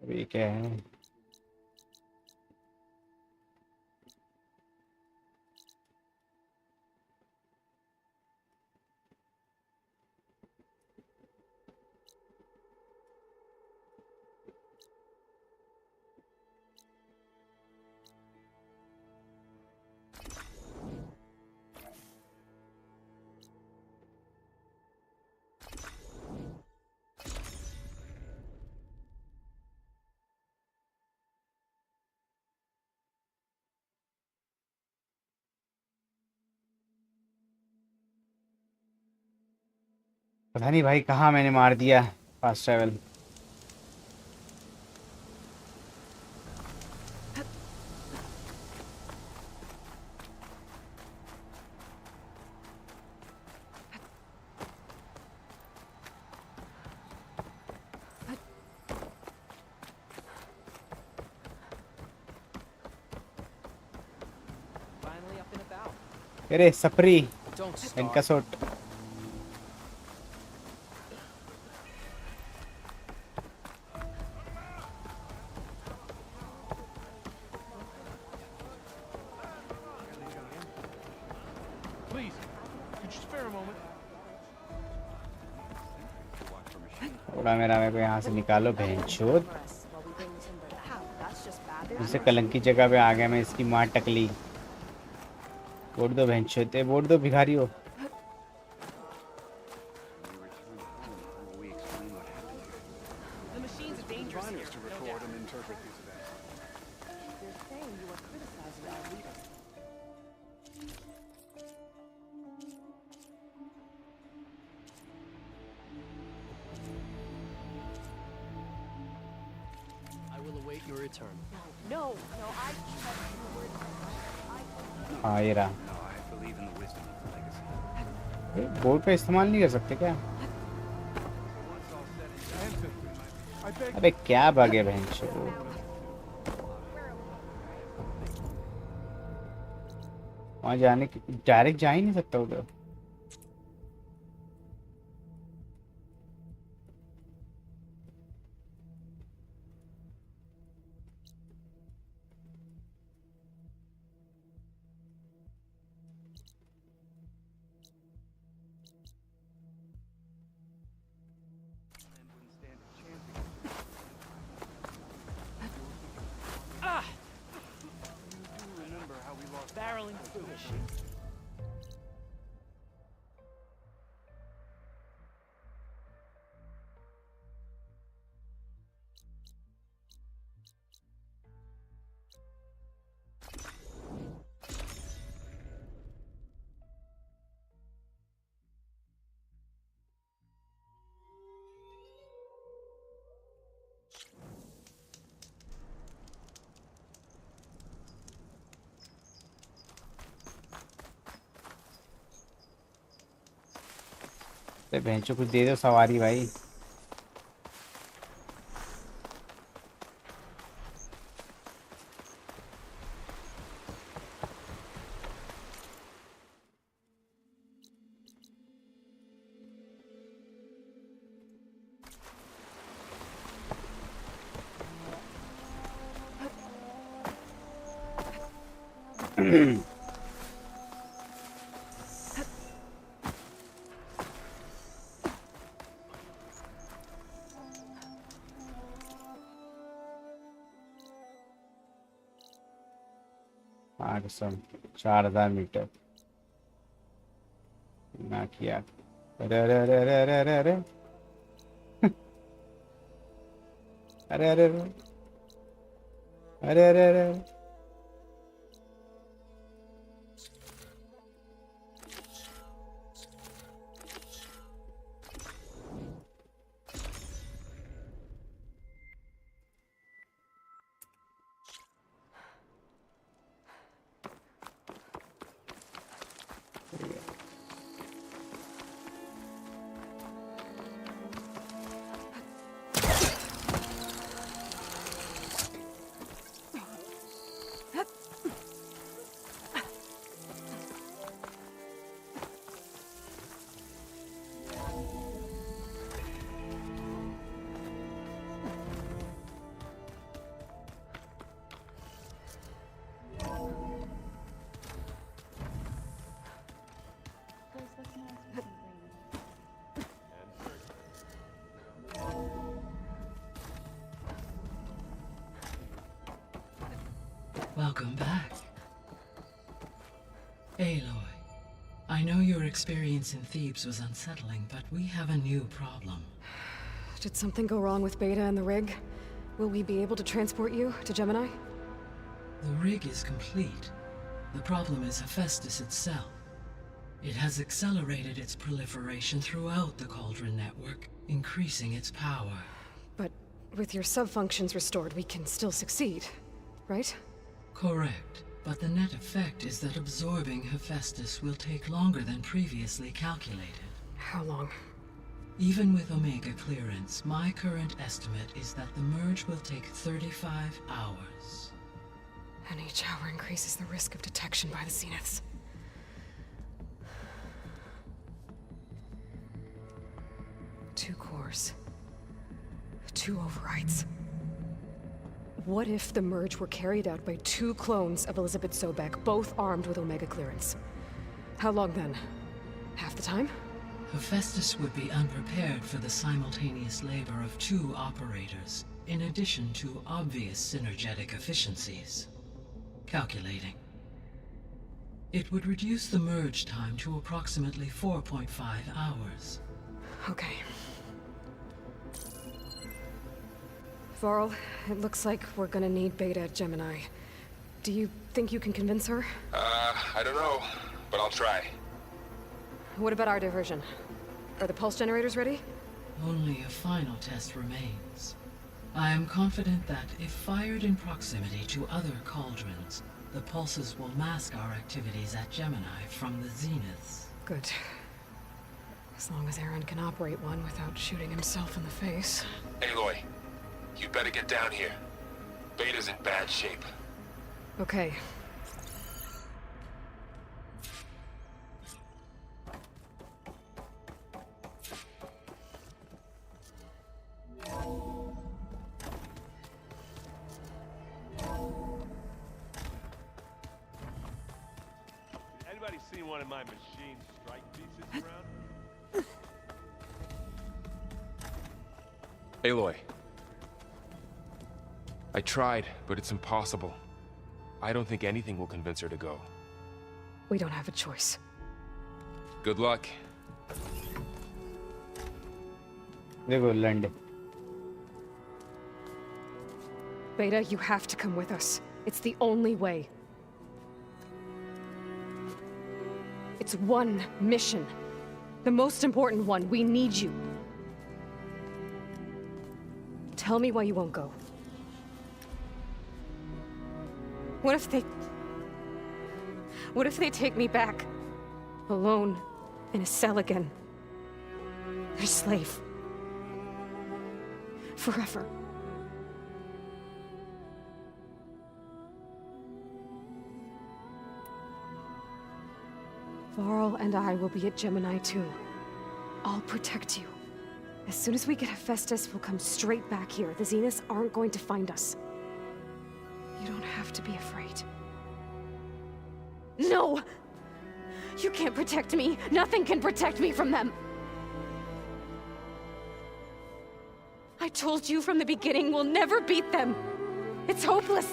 अभी क्या है? पता नहीं भाई कहाँ मैंने मार दिया फास्ट ट्रैवल। अरे सपरी इनका सोट। थोड़ा मेरे को यहाँ से निकालो भैंचोद। इसे कलंक की जगह पे आ गया मैं। इसकी माँ टकली। वोट दो भैंचोद, वोट दो भिखारी हो। हाँ ये रहा। बोर्ड पे इस्तेमाल नहीं कर सकते क्या? अबे क्या बग है भैंस। वहाँ जाने की डायरेक्ट जा ही नहीं सकता उधर। बेंचो कुछ दे दो सवारी भाई। आगसम 4000 मीटर ना किया। अरे अरे अरे अरे अरे अरे अरे अरे अरे अरे अरे अरे Welcome back. Aloy, I know your experience in Thebes was unsettling, but we have a new problem. Did something go wrong with Beta and the rig? Will we be able to transport you to Gemini? The rig is complete. The problem is Hephaestus itself. It has accelerated its proliferation throughout the Cauldron network, increasing its power. But with your sub-functions restored, we can still succeed, right? Correct. But the net effect is that absorbing Hephaestus will take longer than previously calculated. How long? Even with Omega clearance, my current estimate is that the merge will take 35 hours. And each hour increases the risk of detection by the Zeniths. Two cores. Two overrides. What if the merge were carried out by two clones of Elizabeth Sobek, both armed with Omega clearance? How long then? Half the time? Hephaestus would be unprepared for the simultaneous labor of two operators, in addition to obvious synergetic efficiencies. Calculating. It would reduce the merge time to approximately 4.5 hours. Okay. Varl, it looks like we're gonna need Beta at Gemini. Do you think you can convince her? I don't know, but I'll try. What about our diversion? Are the pulse generators ready? Only a final test remains. I am confident that if fired in proximity to other cauldrons, the pulses will mask our activities at Gemini from the zeniths. Good. As long as Aaron can operate one without shooting himself in the face. Aloy, you better get down here. Beta's in bad shape. Okay. Anybody seen one of my machine strike pieces around? Aloy. I tried, but it's impossible. I don't think anything will convince her to go. We don't have a choice. Good luck. देखो लंड. Beta, you have to come with us. It's the only way. It's one mission. The most important one. We need you. Tell me why you won't go. What if they take me back? Alone, in a cell again. Their slave. Forever. Varl and I will be at Gemini too. I'll protect you. As soon as we get Hephaestus, we'll come straight back here. The Zeniths aren't going to find us. You don't have to be afraid. No! You can't protect me. Nothing can protect me from them. I told you from the beginning, we'll never beat them. It's hopeless.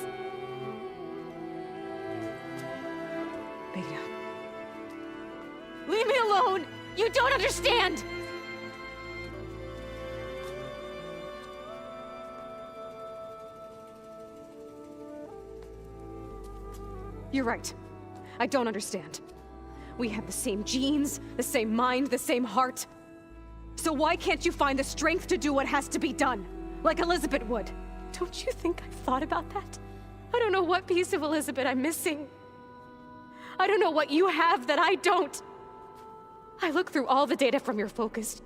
Beta. Leave me alone! You don't understand! You're right. I don't understand. We have the same genes, the same mind, the same heart. So why can't you find the strength to do what has to be done? Like Elizabeth would. Don't you think I've thought about that? I don't know what piece of Elizabeth I'm missing. I don't know what you have that I don't. I look through all the data from your focus.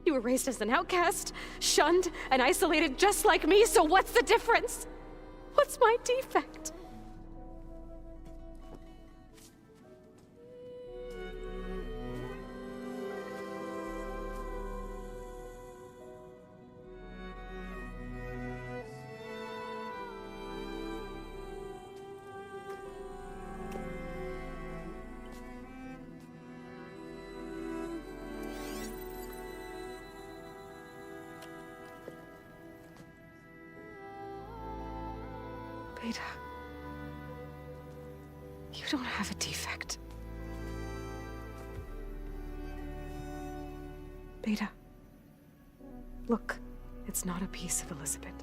You were raised as an outcast, shunned, and isolated just like me, so what's the difference? What's my defect? Beta, you don't have a defect. Beta, look, it's not a piece of Elizabeth.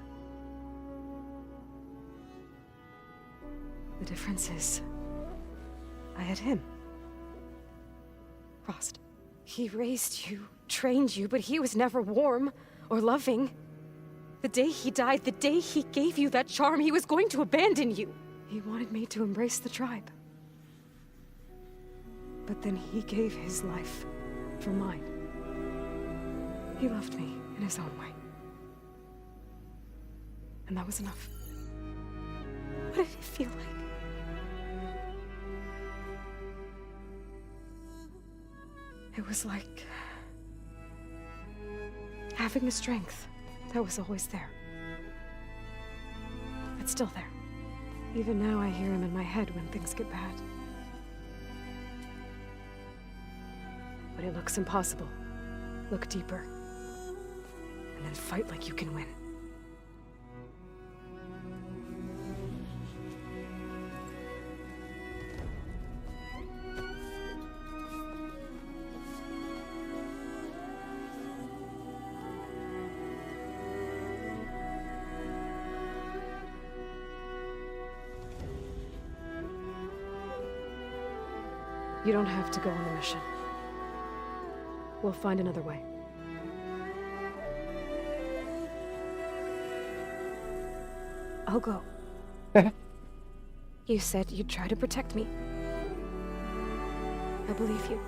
The difference is, I had him. Frost. He raised you, trained you, but he was never warm or loving. The day he died, the day he gave you that charm, he was going to abandon you. He wanted me to embrace the tribe. But then he gave his life for mine. He loved me in his own way. And that was enough. What did it feel like? It was like having the strength that was always there. It's still there. Even now I hear him in my head when things get bad. But it looks impossible. Look deeper. And then fight like you can win. You don't have to go on the mission. We'll find another way. I'll go. You said you'd try to protect me. I believe you.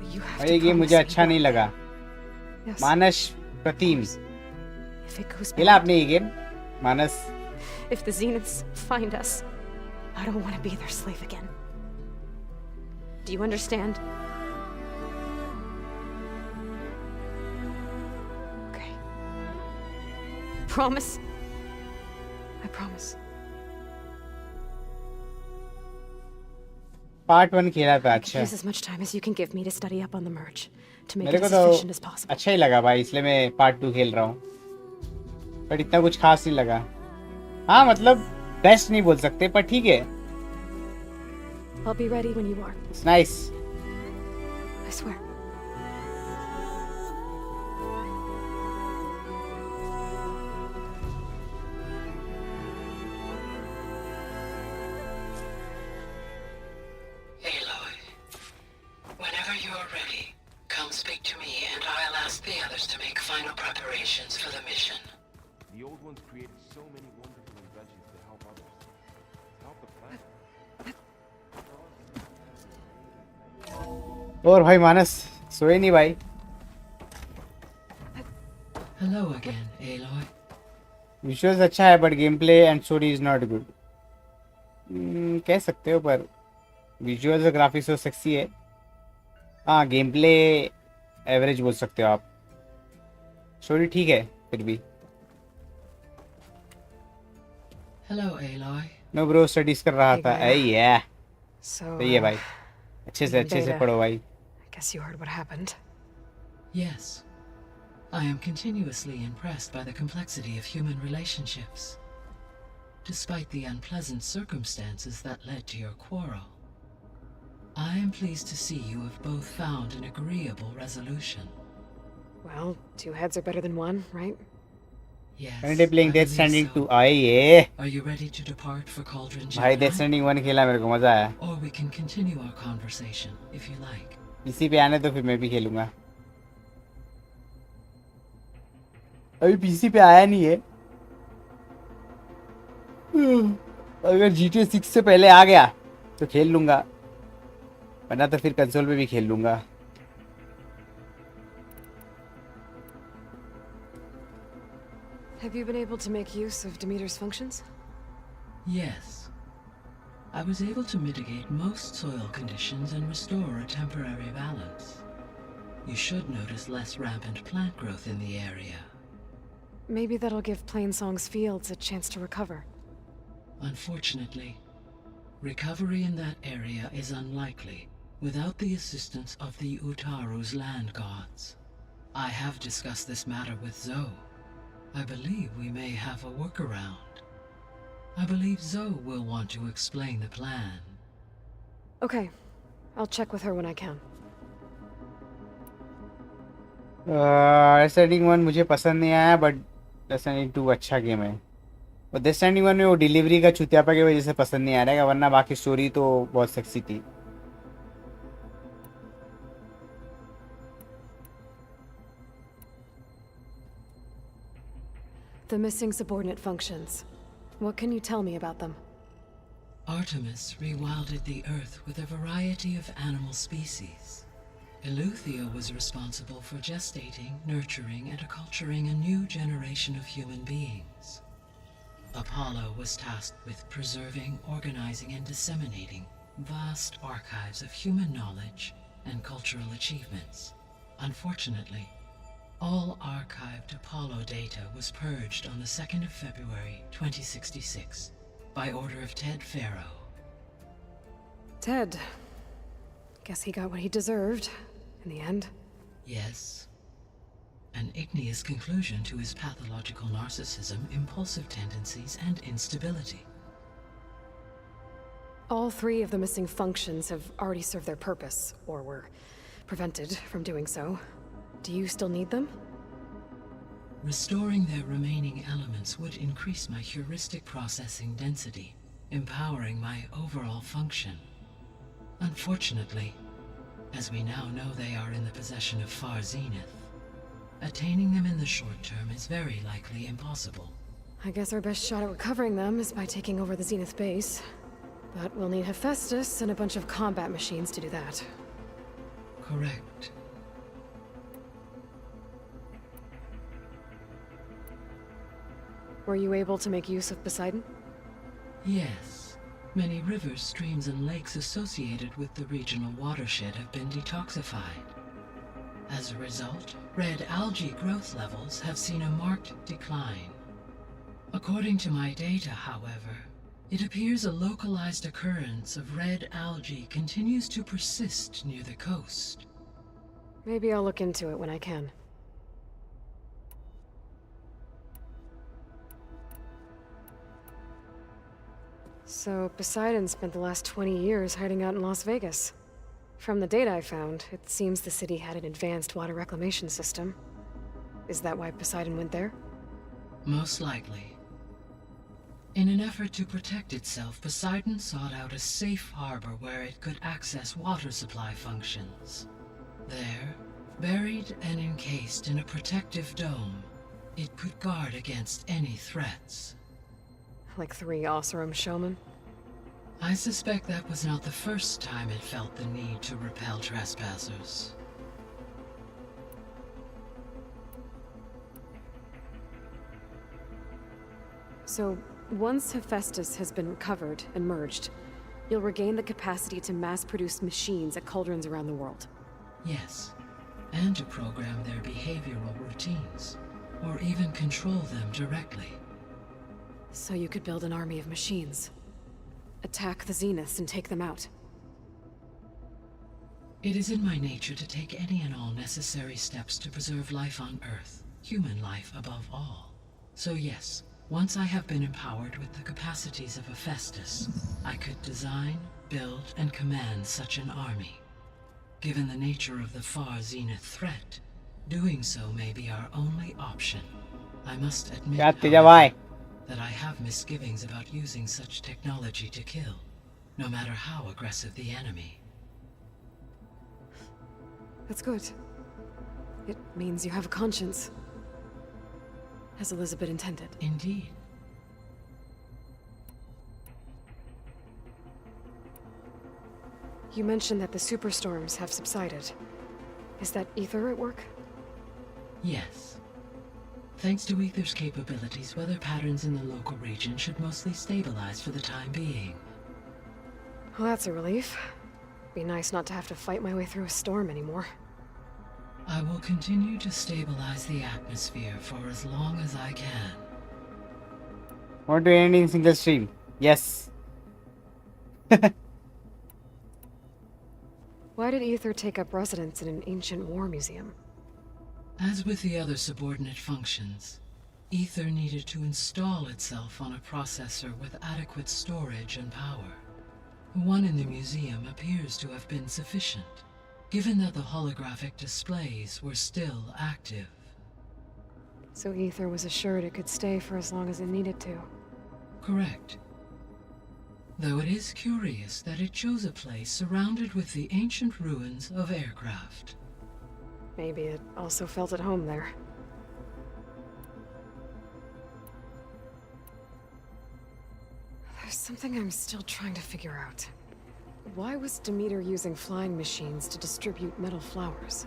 But you have to ये game मुझे अच्छा नहीं लगा. मानस प्रतिम. खेला आपने ये game? Manas. If the Zeniths find us, I don't want to be their slave again. Do you understand? Okay. Promise? I promise. Part 1 खेला था अच्छा. Use as much time as you can give me to study up on the merge, to make it as efficient as possible. अच्छा ही लगा भाई, इसलिए मैं Part 2 खेल रहा हूँ. पर इतना कुछ खास नहीं लगा. हाँ मतलब बेस्ट नहीं बोल सकते पर ठीक है. I'll be ready when you are. It's nice. I swear. Aloy, whenever you're ready, come speak to me and I'll ask the others to make final preparations for the mission. The old ones created so many wonderful inventions to help others. To help the planet. और भाई मानस सोए नहीं भाई. Hello again, Aloy. Visuals अच्छा है but game play and story is not good. कह सकते हो पर विजुअल्स और ग्राफिक्स तो सेक्सी है. हाँ गेम प्ले एवरेज बोल सकते हो आप. स्टोरी ठीक है फिर भी. Hello, Aloy. No bro studies कर रहा था. ऐ या So, सही है भाई. अच्छे से Beta. पढ़ो भाई. I guess you heard what happened. Yes. I am continuously impressed by the complexity of human relationships. Despite the unpleasant circumstances that led to your quarrel, I am pleased to see you have both found an agreeable resolution. Well, 2 heads are better than 1, right? Yes. Currently playing I Death believe Stranding so. 2. आइए. Are you ready to depart for Cauldron भाई Gemini? Death Stranding 1 खेला मेरे को मजा आया. Or we can continue our conversation if you like. इसी पे आने तो फिर मैं भी खेलूंगा. अभी पीसी पे आया नहीं है. अगर GTA 6 से पहले आ गया तो खेल लूंगा, वरना तो फिर कंसोल पे भी खेल लूंगा. Have you been able to make use of Demeter's functions? Yes. I was able to mitigate most soil conditions and restore a temporary balance. You should notice less rampant plant growth in the area. Maybe that'll give Plainsong's fields a chance to recover. Unfortunately, recovery in that area is unlikely without the assistance of the Utaru's land gods. I have discussed this matter with Zoe. I believe we may have a workaround. I believe Zoe will want to explain the plan. Okay. I'll check with her when I can. Death Stranding 1 मुझे पसंद नहीं आया but Death Stranding 2 अच्छा game है. और Death Stranding 1 में वो delivery का चुतियापा की वजह से पसंद नहीं आ रहा है, वरना बाकी स्टोरी तो बहुत सेक्सी थी. The missing subordinate functions. What can you tell me about them? Artemis rewilded the Earth with a variety of animal species. Eleuthia was responsible for gestating, nurturing, and acculturating a new generation of human beings. Apollo was tasked with preserving, organizing, and disseminating vast archives of human knowledge and cultural achievements. Unfortunately, all archived Apollo data was purged on the 2nd of February 2066 by order of Ted Farrow. Ted. Guess he got what he deserved, in the end. Yes. An igneous conclusion to his pathological narcissism, impulsive tendencies, and instability. All 3 of the missing functions have already served their purpose, or were prevented from doing so. Do you still need them? Restoring their remaining elements would increase my heuristic processing density, empowering my overall function. Unfortunately, as we now know they are in the possession of Far Zenith, attaining them in the short term is very likely impossible. I guess our best shot at recovering them is by taking over the Zenith base. But we'll need Hephaestus and a bunch of combat machines to do that. Correct. Were you able to make use of Poseidon? Yes. Many rivers, streams, and lakes associated with the regional watershed have been detoxified. As a result, red algae growth levels have seen a marked decline. According to my data, however, it appears a localized occurrence of red algae continues to persist near the coast. Maybe I'll look into it when I can. So Poseidon spent the last 20 years hiding out in Las Vegas. From the data I found, it seems the city had an advanced water reclamation system. Is that why Poseidon went there? Most likely. In an effort to protect itself, Poseidon sought out a safe harbor where it could access water supply functions. There, buried and encased in a protective dome, it could guard against any threats. Like 3 Oseram showmen? I suspect that was not the first time it felt the need to repel trespassers. So, once Hephaestus has been recovered and merged, you'll regain the capacity to mass-produce machines at cauldrons around the world. Yes, and to program their behavioral routines, or even control them directly. So you could build an army of machines. Attack the Zeniths and take them out. It is in my nature to take any and all necessary steps to preserve life on Earth, human life above all. So yes, once I have been empowered with the capacities of Hephaestus, I could design, build, and command such an army. Given the nature of the far Zenith threat, doing so may be our only option. I must admit, however, that I have misgivings about using such technology to kill, no matter how aggressive the enemy. That's good. It means you have a conscience. As Elizabeth intended. Indeed. You mentioned that the superstorms have subsided. Is that Ether at work? Yes. Thanks to Ether's capabilities, weather patterns in the local region should mostly stabilize for the time being. Well, that's a relief. Be nice not to have to fight my way through a storm anymore. I will continue to stabilize the atmosphere for as long as I can. Want to end in single stream? Yes. Why did Ether take up residence in an ancient war museum? As with the other subordinate functions, Ether needed to install itself on a processor with adequate storage and power. The one in the museum appears to have been sufficient, given that the holographic displays were still active. So Ether was assured it could stay for as long as it needed to. Correct. Though it is curious that it chose a place surrounded with the ancient ruins of aircraft. Maybe it also felt at home there. There's something I'm still trying to figure out. Why was Demeter using flying machines to distribute metal flowers?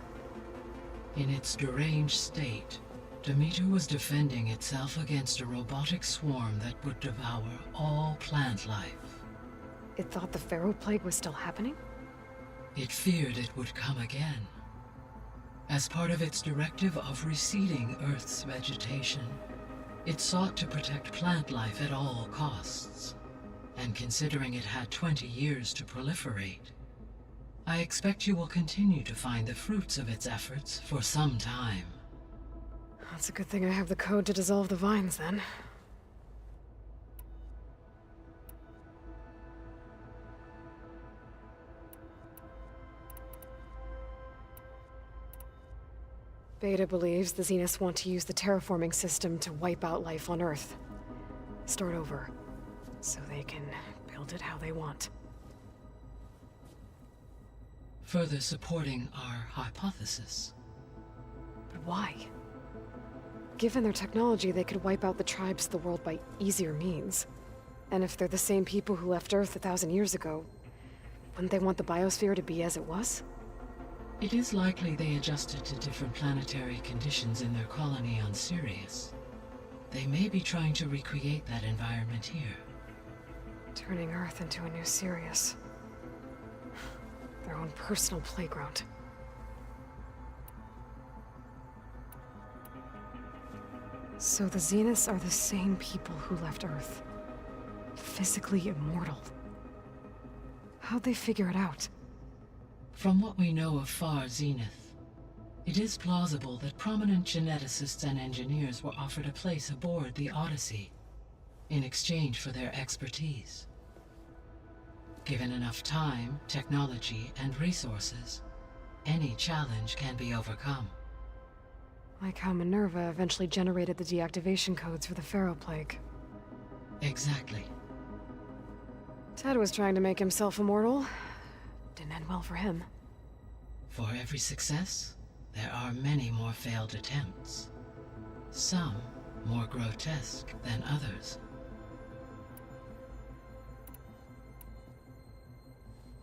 In its deranged state, Demeter was defending itself against a robotic swarm that would devour all plant life. It thought the Pharaoh Plague was still happening? It feared it would come again. As part of its directive of reseeding Earth's vegetation, it sought to protect plant life at all costs. And considering it had 20 years to proliferate, I expect you will continue to find the fruits of its efforts for some time. That's a good thing I have the code to dissolve the vines, then. Beta believes the Zeniths want to use the terraforming system to wipe out life on Earth. Start over. So they can build it how they want. Further supporting our hypothesis. But why? Given their technology, they could wipe out the tribes of the world by easier means. And if they're the same people who left Earth 1,000 years ago, wouldn't they want the biosphere to be as it was? It is likely they adjusted to different planetary conditions in their colony on Sirius. They may be trying to recreate that environment here. Turning Earth into a new Sirius. Their own personal playground. So the Zeniths are the same people who left Earth. Physically immortal. How'd they figure it out? From what we know of Far Zenith, it is plausible that prominent geneticists and engineers were offered a place aboard the Odyssey in exchange for their expertise. Given enough time, technology, and resources, any challenge can be overcome. Like how Minerva eventually generated the deactivation codes for the Pharaoh Plague. Exactly. Ted was trying to make himself immortal. Didn't end well for him. For every success, there are many more failed attempts. Some more grotesque than others.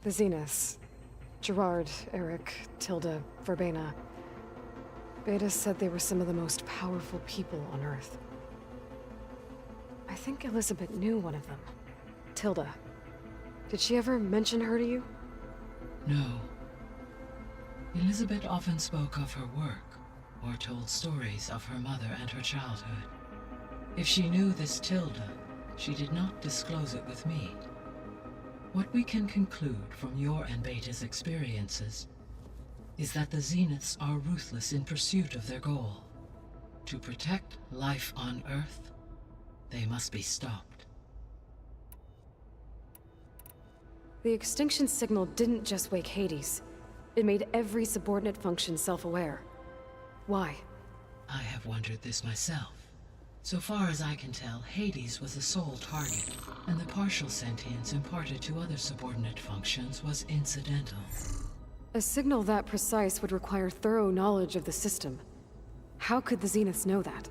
The Zeniths. Gerard, Eric, Tilda, Verbena. Beta said they were some of the most powerful people on Earth. I think Elizabeth knew one of them. Tilda. Did she ever mention her to you? No. Elizabeth often spoke of her work, or told stories of her mother and her childhood. If she knew this Tilda, she did not disclose it with me. What we can conclude from your and Beta's experiences is that the Zeniths are ruthless in pursuit of their goal. To protect life on Earth, they must be stopped. The extinction signal didn't just wake Hades. It made every subordinate function self-aware. Why? I have wondered this myself. So far as I can tell, Hades was the sole target, and the partial sentience imparted to other subordinate functions was incidental. A signal that precise would require thorough knowledge of the system. How could the Zeniths know that?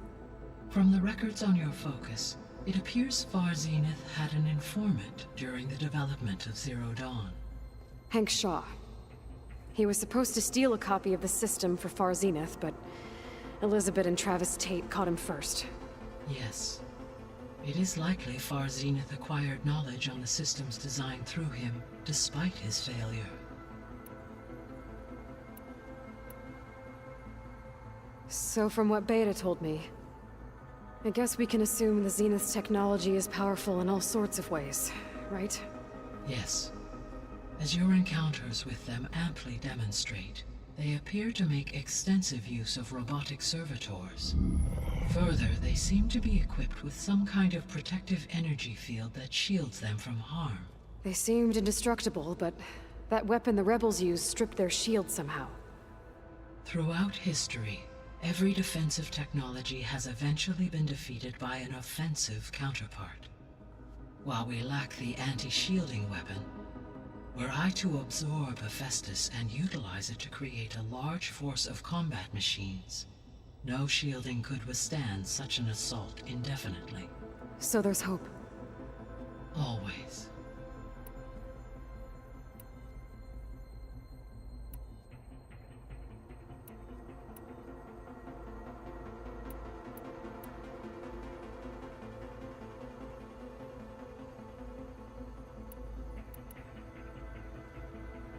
From the records on your focus, it appears Far Zenith had an informant during the development of Zero Dawn. Hank Shaw. He was supposed to steal a copy of the system for Far Zenith, but Elizabeth and Travis Tate caught him first. Yes. It is likely Far Zenith acquired knowledge on the systems designed through him, despite his failure. So from what Beta told me, I guess we can assume the Zenith's technology is powerful in all sorts of ways, right? Yes. As your encounters with them amply demonstrate, they appear to make extensive use of robotic servitors. Further, they seem to be equipped with some kind of protective energy field that shields them from harm. They seemed indestructible, but that weapon the rebels used stripped their shield somehow. Throughout history, every defensive technology has eventually been defeated by an offensive counterpart. While we lack the anti-shielding weapon, were I to absorb Hephaestus and utilize it to create a large force of combat machines, no shielding could withstand such an assault indefinitely. So there's hope. Always.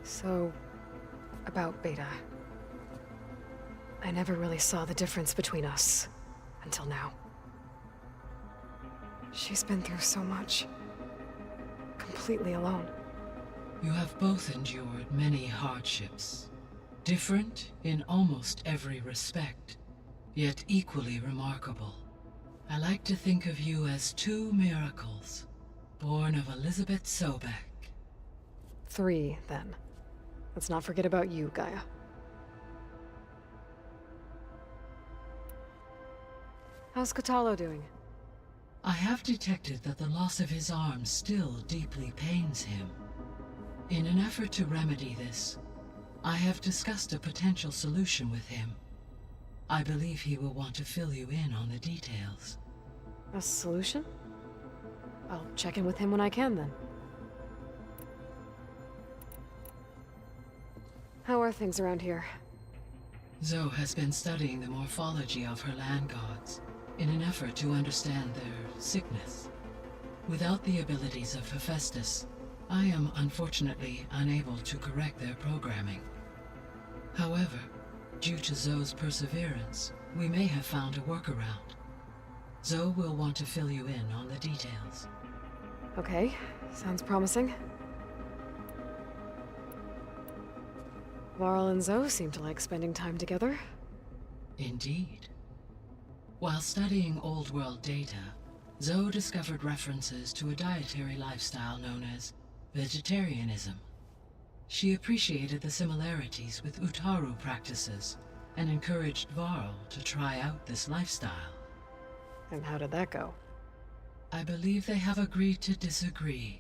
So, about Beta. I never really saw the difference between us, until now. She's been through so much. Completely alone. You have both endured many hardships. Different in almost every respect, yet equally remarkable. I like to think of you as two miracles, born of Elizabeth Sobek. 3, then. Let's not forget about you, Gaia. How's Catalo doing? I have detected that the loss of his arm still deeply pains him. In an effort to remedy this, I have discussed a potential solution with him. I believe he will want to fill you in on the details. A solution? I'll check in with him when I can, then. How are things around here? Zoe has been studying the morphology of her land gods in an effort to understand their sickness. Without the abilities of Hephaestus, I am unfortunately unable to correct their programming. However, due to Zoe's perseverance, we may have found a workaround. Zoe will want to fill you in on the details. Okay, sounds promising. Varl and Zoe seem to like spending time together. Indeed. While studying Old World data, Zoe discovered references to a dietary lifestyle known as vegetarianism. She appreciated the similarities with Utaru practices and encouraged Varl to try out this lifestyle. And how did that go? I believe they have agreed to disagree.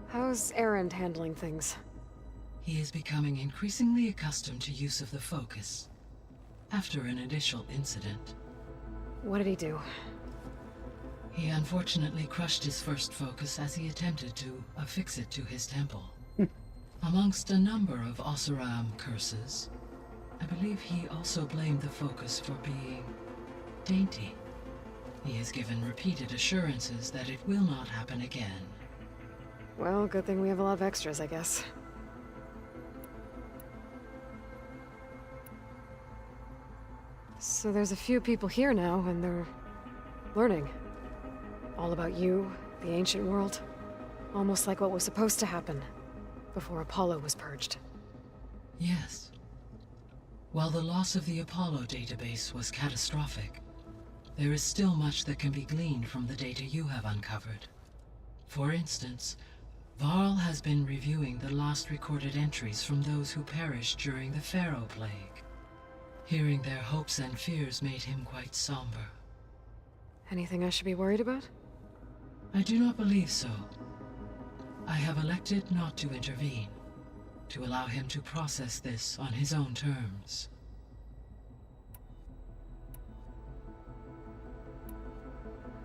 How's Erend handling things? He is becoming increasingly accustomed to use of the focus, after an initial incident. What did he do? He unfortunately crushed his first focus as he attempted to affix it to his temple. Amongst a number of Oseram curses, I believe he also blamed the focus for being dainty. He has given repeated assurances that it will not happen again. Well, good thing we have a lot of extras, I guess. So there's a few people here now, and they're learning. All about you, the ancient world. Almost like what was supposed to happen before Apollo was purged. Yes. While the loss of the Apollo database was catastrophic, there is still much that can be gleaned from the data you have uncovered. For instance, Varl has been reviewing the last recorded entries from those who perished during the Pharaoh Plague. Hearing their hopes and fears made him quite somber. Anything I should be worried about? I do not believe so. I have elected not to intervene, to allow him to process this on his own terms.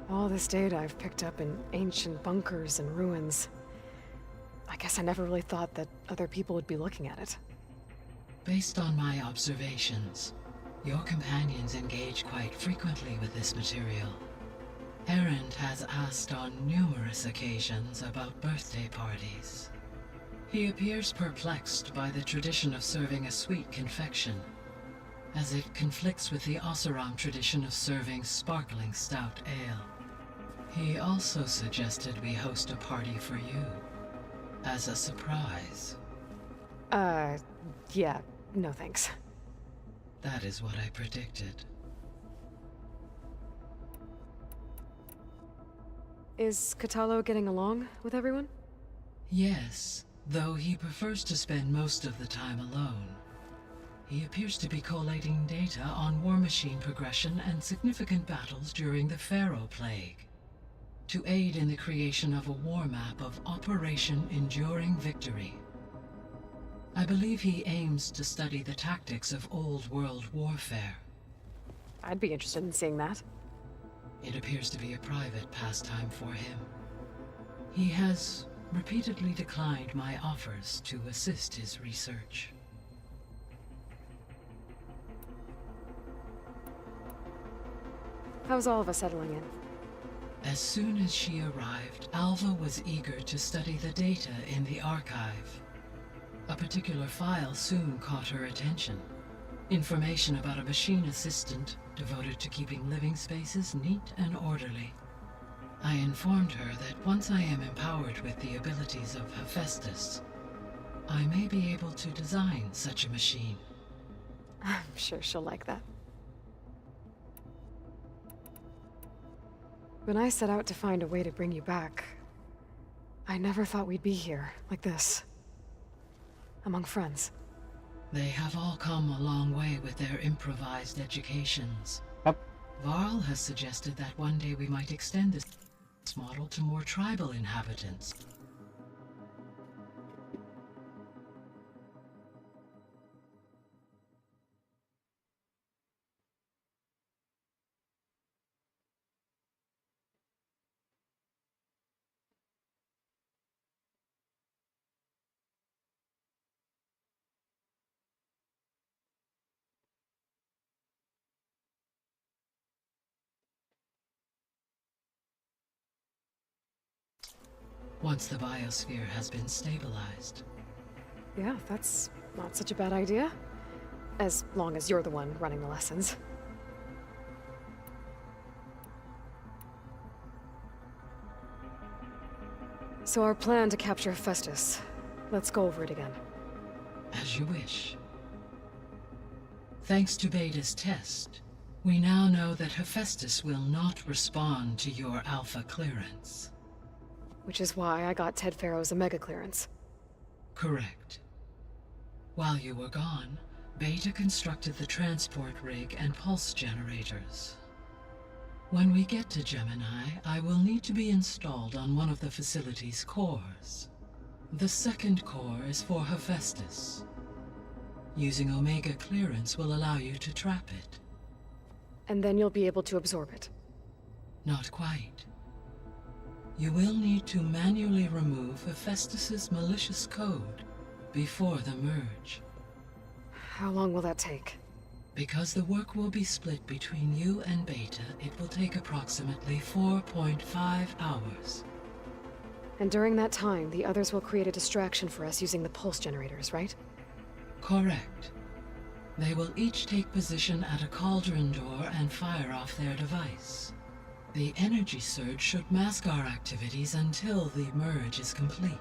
All this data I've picked up in ancient bunkers and ruins. I guess I never really thought that other people would be looking at it. Based on my observations, your companions engage quite frequently with this material. Erend has asked on numerous occasions about birthday parties. He appears perplexed by the tradition of serving a sweet confection, as it conflicts with the Oseram tradition of serving sparkling stout ale. He also suggested we host a party for you, as a surprise. Yeah, no thanks. That is what I predicted. Is Katalo getting along with everyone? Yes, though he prefers to spend most of the time alone. He appears to be collating data on war machine progression and significant battles during the Pharaoh Plague, to aid in the creation of a war map of Operation Enduring Victory. I believe he aims to study the tactics of old world warfare. I'd be interested in seeing that. It appears to be a private pastime for him. He has repeatedly declined my offers to assist his research. How's all of us settling in? As soon as she arrived, Alva was eager to study the data in the archive. A particular file soon caught her attention. Information about a machine assistant devoted to keeping living spaces neat and orderly. I informed her that once I am empowered with the abilities of Hephaestus, I may be able to design such a machine. I'm sure she'll like that. When I set out to find a way to bring you back, I never thought we'd be here, like this. Among friends. They have all come a long way with their improvised educations. Varl has suggested that one day we might extend this model to more tribal inhabitants. Once the biosphere has been stabilized. Yeah, that's not such a bad idea. As long as you're the one running the lessons. So our plan to capture Hephaestus. Let's go over it again. As you wish. Thanks to Beta's test, We now know that Hephaestus will not respond to your Alpha clearance. Which is why I got Ted Farrow's Omega clearance. Correct. While you were gone, Beta constructed the transport rig and pulse generators. When we get to Gemini, I will need to be installed on one of the facility's cores. The second core is for Hephaestus. Using Omega clearance will allow you to trap it. And then you'll be able to absorb it. Not quite. You will need to manually remove Hephaestus's malicious code before the merge. How long will that take? Because the work will be split between you and Beta, it will take approximately 4.5 hours. And during that time, the others will create a distraction for us using the pulse generators, right? Correct. They will each take position at a cauldron door and fire off their device. The energy surge should mask our activities until the merge is complete.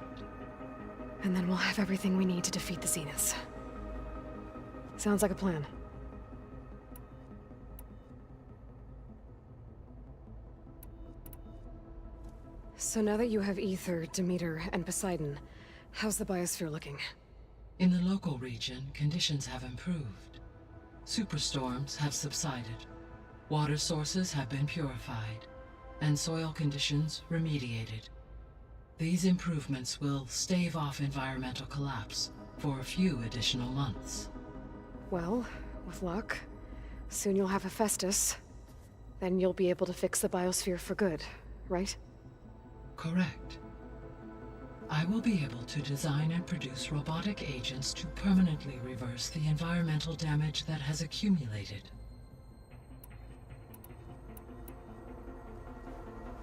And then we'll have everything we need to defeat the Zeniths. Sounds like a plan. So now that you have Ether, Demeter, and Poseidon, how's the biosphere looking? In the local region, conditions have improved. Superstorms have subsided. Water sources have been purified, and soil conditions remediated. These improvements will stave off environmental collapse for a few additional months. Well, with luck, soon you'll have Hephaestus. Then you'll be able to fix the biosphere for good, right? Correct. I will be able to design and produce robotic agents to permanently reverse the environmental damage that has accumulated.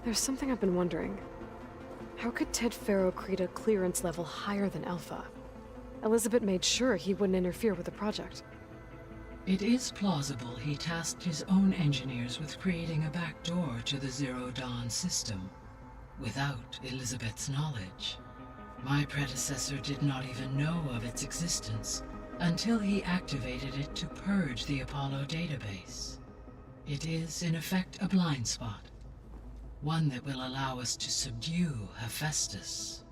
There's something I've been wondering. How could Ted Farrow create a clearance level higher than Alpha? Elizabeth made sure he wouldn't interfere with the project. It is plausible he tasked his own engineers with creating a backdoor to the Zero Dawn system, without Elizabeth's knowledge. My predecessor did not even know of its existence until he activated it to purge the Apollo database. It is, in effect, a blind spot. One that will allow us to subdue Hephaestus.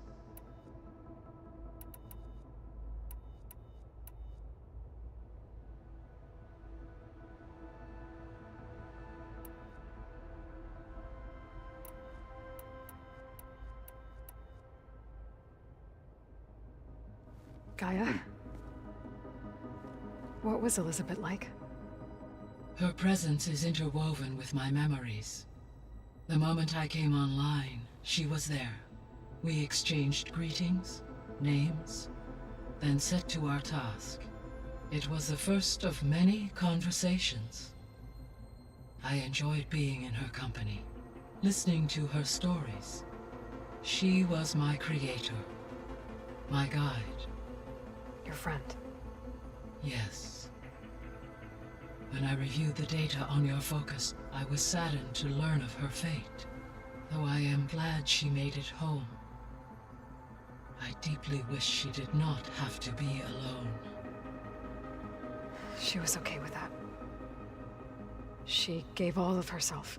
Gaia? What was Elizabeth like? Her presence is interwoven with my memories. The moment I came online, she was there. We exchanged greetings, names, then set to our task. It was the first of many conversations. I enjoyed being in her company, listening to her stories. She was my creator, my guide. Your friend? Yes. When I reviewed the data on your focus, I was saddened to learn of her fate, though I am glad she made it home. I deeply wish she did not have to be alone. She was okay with that. She gave all of herself.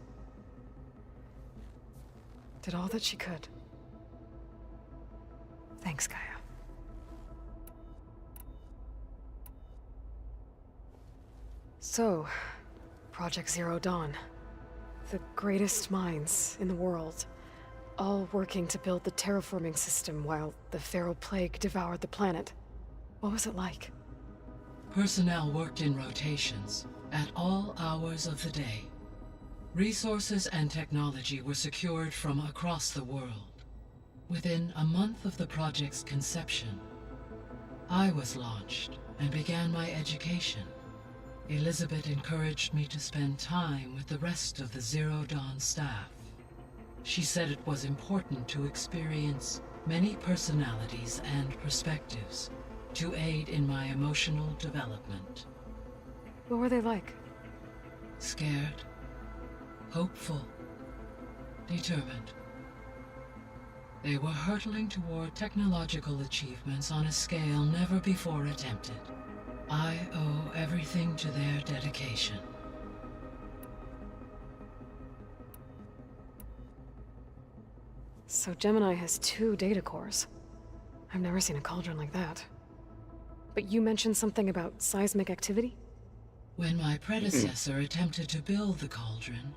Did all that she could. Thanks, Gaia. So, Project Zero Dawn. The greatest minds in the world, all working to build the terraforming system while the Pharaoh Plague devoured the planet. What was it like? Personnel worked in rotations, at all hours of the day. Resources and technology were secured from across the world. Within a month of the project's conception, I was launched and began my education. Elizabeth encouraged me to spend time with the rest of the Zero Dawn staff. She said it was important to experience many personalities and perspectives to aid in my emotional development. What were they like? Scared, hopeful, determined. They were hurtling toward technological achievements on a scale never before attempted. I owe everything to their dedication. So Gemini has 2 data cores. I've never seen a cauldron like that. But you mentioned something about seismic activity? When my predecessor attempted to build the cauldron,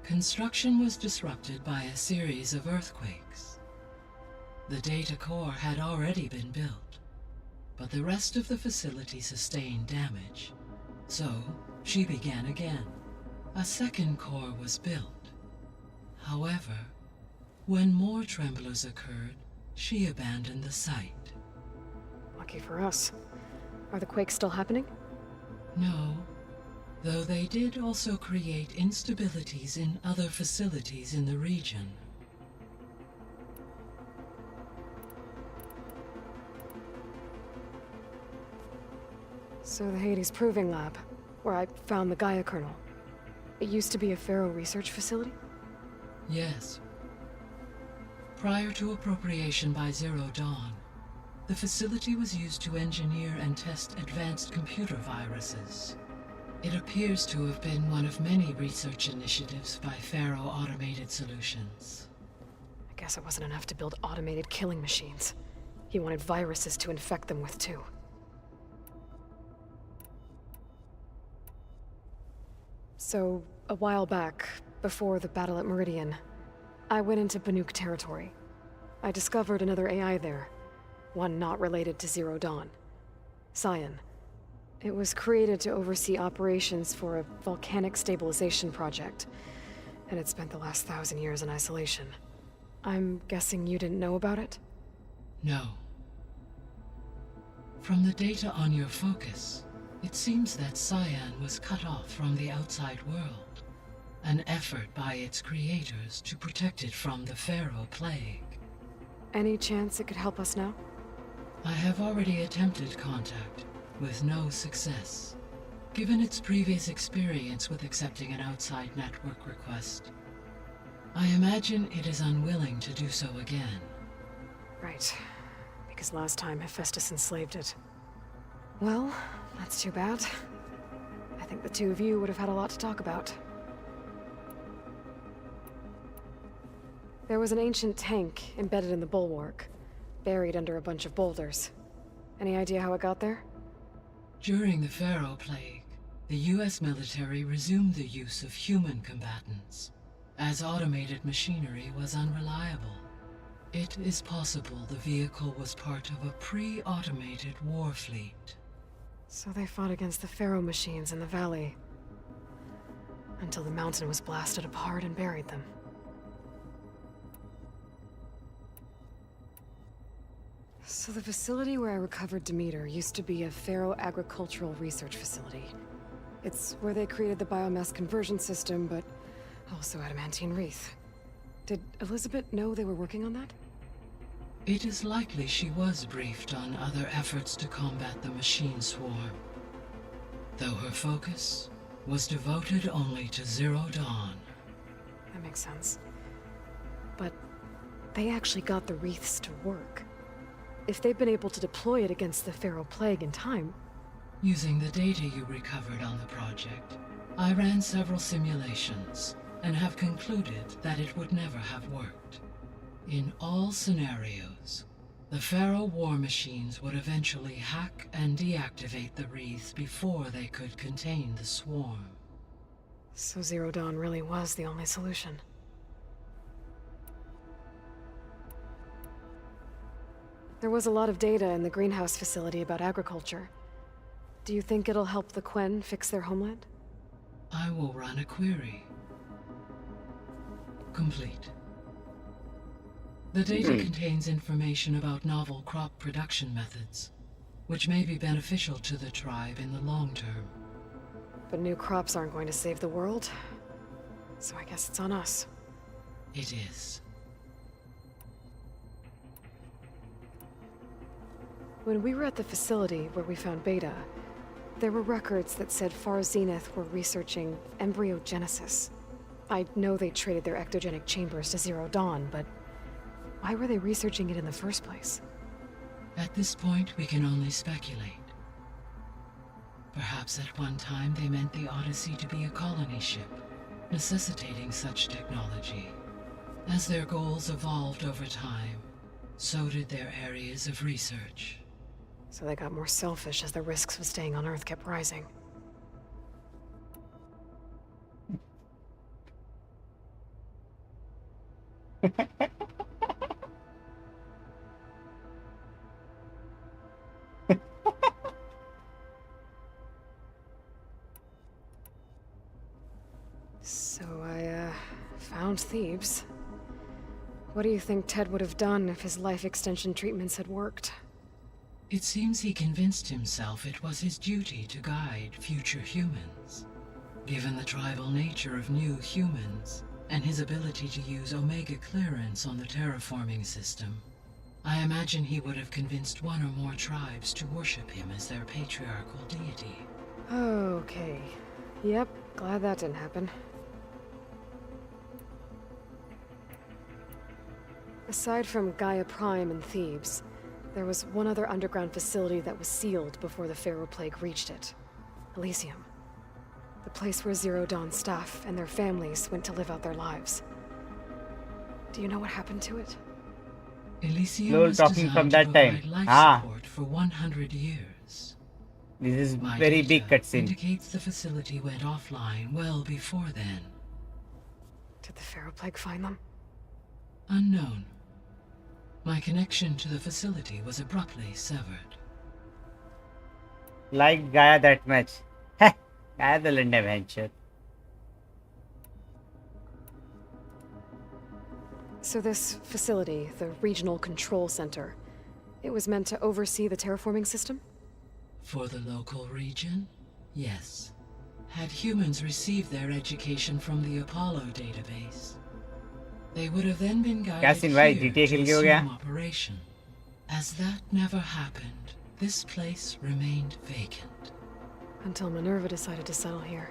construction was disrupted by a series of earthquakes. The data core had already been built, but the rest of the facility sustained damage. So, she began again. A second core was built. However, when more tremblers occurred, she abandoned the site. Lucky for us. Are the quakes still happening? No, though they did also create instabilities in other facilities in the region. So the Hades Proving Lab, where I found the Gaia kernel. It used to be a Pharaoh research facility? Yes. Prior to appropriation by Zero Dawn, the facility was used to engineer and test advanced computer viruses. It appears to have been one of many research initiatives by Pharaoh Automated Solutions. I guess it wasn't enough to build automated killing machines. He wanted viruses to infect them with too. So, a while back, before the battle at Meridian, I went into Banuk territory. I discovered another AI there. One not related to Zero Dawn. Cyan. It was created to oversee operations for a volcanic stabilization project, and it spent the last 1,000 years in isolation. I'm guessing you didn't know about it? No. From the data on your focus, it seems that Cyan was cut off from the outside world, an effort by its creators to protect it from the Pharaoh Plague. Any chance it could help us now? I have already attempted contact, with no success. Given its previous experience with accepting an outside network request, I imagine it is unwilling to do so again. Right. Because last time Hephaestus enslaved it. Well, that's too bad. I think the 2 of you would have had a lot to talk about. There was an ancient tank embedded in the bulwark, buried under a bunch of boulders. Any idea how it got there? During the Pharaoh Plague, the US military resumed the use of human combatants, as automated machinery was unreliable. It is possible the vehicle was part of a pre-automated war fleet. So they fought against the Pharaoh machines in the valley, until the mountain was blasted apart and buried them. So the facility where I recovered Demeter used to be a Pharaoh agricultural research facility. It's where they created the biomass conversion system, but also adamantine wreath. Did Elizabeth know they were working on that? It is likely she was briefed on other efforts to combat the machine swarm, though her focus was devoted only to Zero Dawn. That makes sense. But they actually got the wreaths to work. If they've been able to deploy it against the Pharaoh Plague in time... Using the data you recovered on the project, I ran several simulations and have concluded that it would never have worked. In all scenarios, the Pharaoh war machines would eventually hack and deactivate the wreaths before they could contain the swarm. So Zero Dawn really was the only solution. There was a lot of data in the greenhouse facility about agriculture. Do you think it'll help the Quen fix their homeland? I will run a query. Complete. The data contains information about novel crop production methods, which may be beneficial to the tribe in the long term. But new crops aren't going to save the world, so I guess it's on us. It is. When we were at the facility where we found Beta, there were records that said Far Zenith were researching embryogenesis. I know they traded their ectogenic chambers to Zero Dawn, but why were they researching it in the first place? At this point, we can only speculate. Perhaps at one time they meant the Odyssey to be a colony ship, necessitating such technology. As their goals evolved over time, so did their areas of research. So they got more selfish as the risks of staying on Earth kept rising. So I, found Thebes. What do you think Ted would have done if his life extension treatments had worked? It seems he convinced himself it was his duty to guide future humans. Given the tribal nature of new humans, and his ability to use Omega clearance on the terraforming system, I imagine he would have convinced one or more tribes to worship him as their patriarchal deity. Okay. Yep, glad that didn't happen. Aside from Gaia Prime and Thebes, there was one other underground facility that was sealed before the Pharaoh Plague reached it. Elysium. The place where Zero Dawn staff and their families went to live out their lives. Do you know what happened to it? Elysium was talking from that time. Life support for 100 years. This is My very data big cutscene. indicates the facility went offline well before then. Did the Pharaoh Plague find them? Unknown. My connection to the facility was abruptly severed. Like Gaia that much. Heh, Gaia the London venture. So this facility, the Regional Control Center, it was meant to oversee the terraforming system? For the local region, yes. Had humans received their education from the Apollo database, they would have then been guided भाई here GTA to खेल के हो गया? assume operation. As that never happened, this place remained vacant. Until Minerva decided to settle here.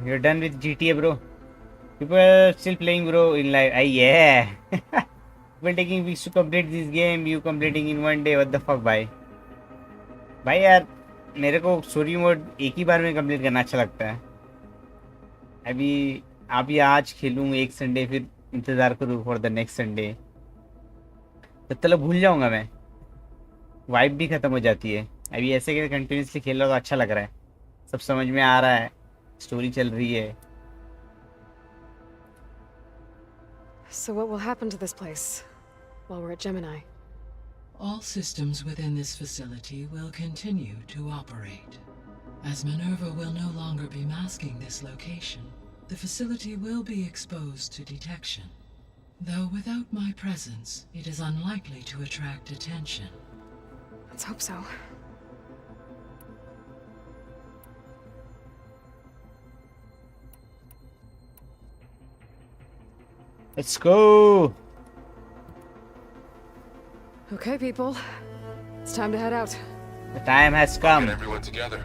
You're done with GTA, bro. People are still playing, bro, in live. Yeah. People taking weeks to complete this game. You completing in one day. What the fuck, भाई? भाई यार, मेरे को story mode एक ही बार में complete करना अच्छा लगता है. अभी आज खेलूँ एक संडे, फिर इंतज़ार करूँ फॉर द नेक्स्ट संडे. तब तक भूल जाऊँगा मैं. वाइब भी ख़त्म हो जाती है. अभी ऐसे कंटिन्यूसली खेल रहा तो अच्छा लग रहा है. सब समझ में आ रहा है. स्टोरी चल रही है. So what will happen to this place while we're at Gemini? All systems within this facility will continue to operate. As Minerva will no longer be masking this location, the facility will be exposed to detection. Though without my presence, it is unlikely to attract attention. Let's hope so. Let's go. Okay, people. It's time to head out. The time has come. Get everyone together.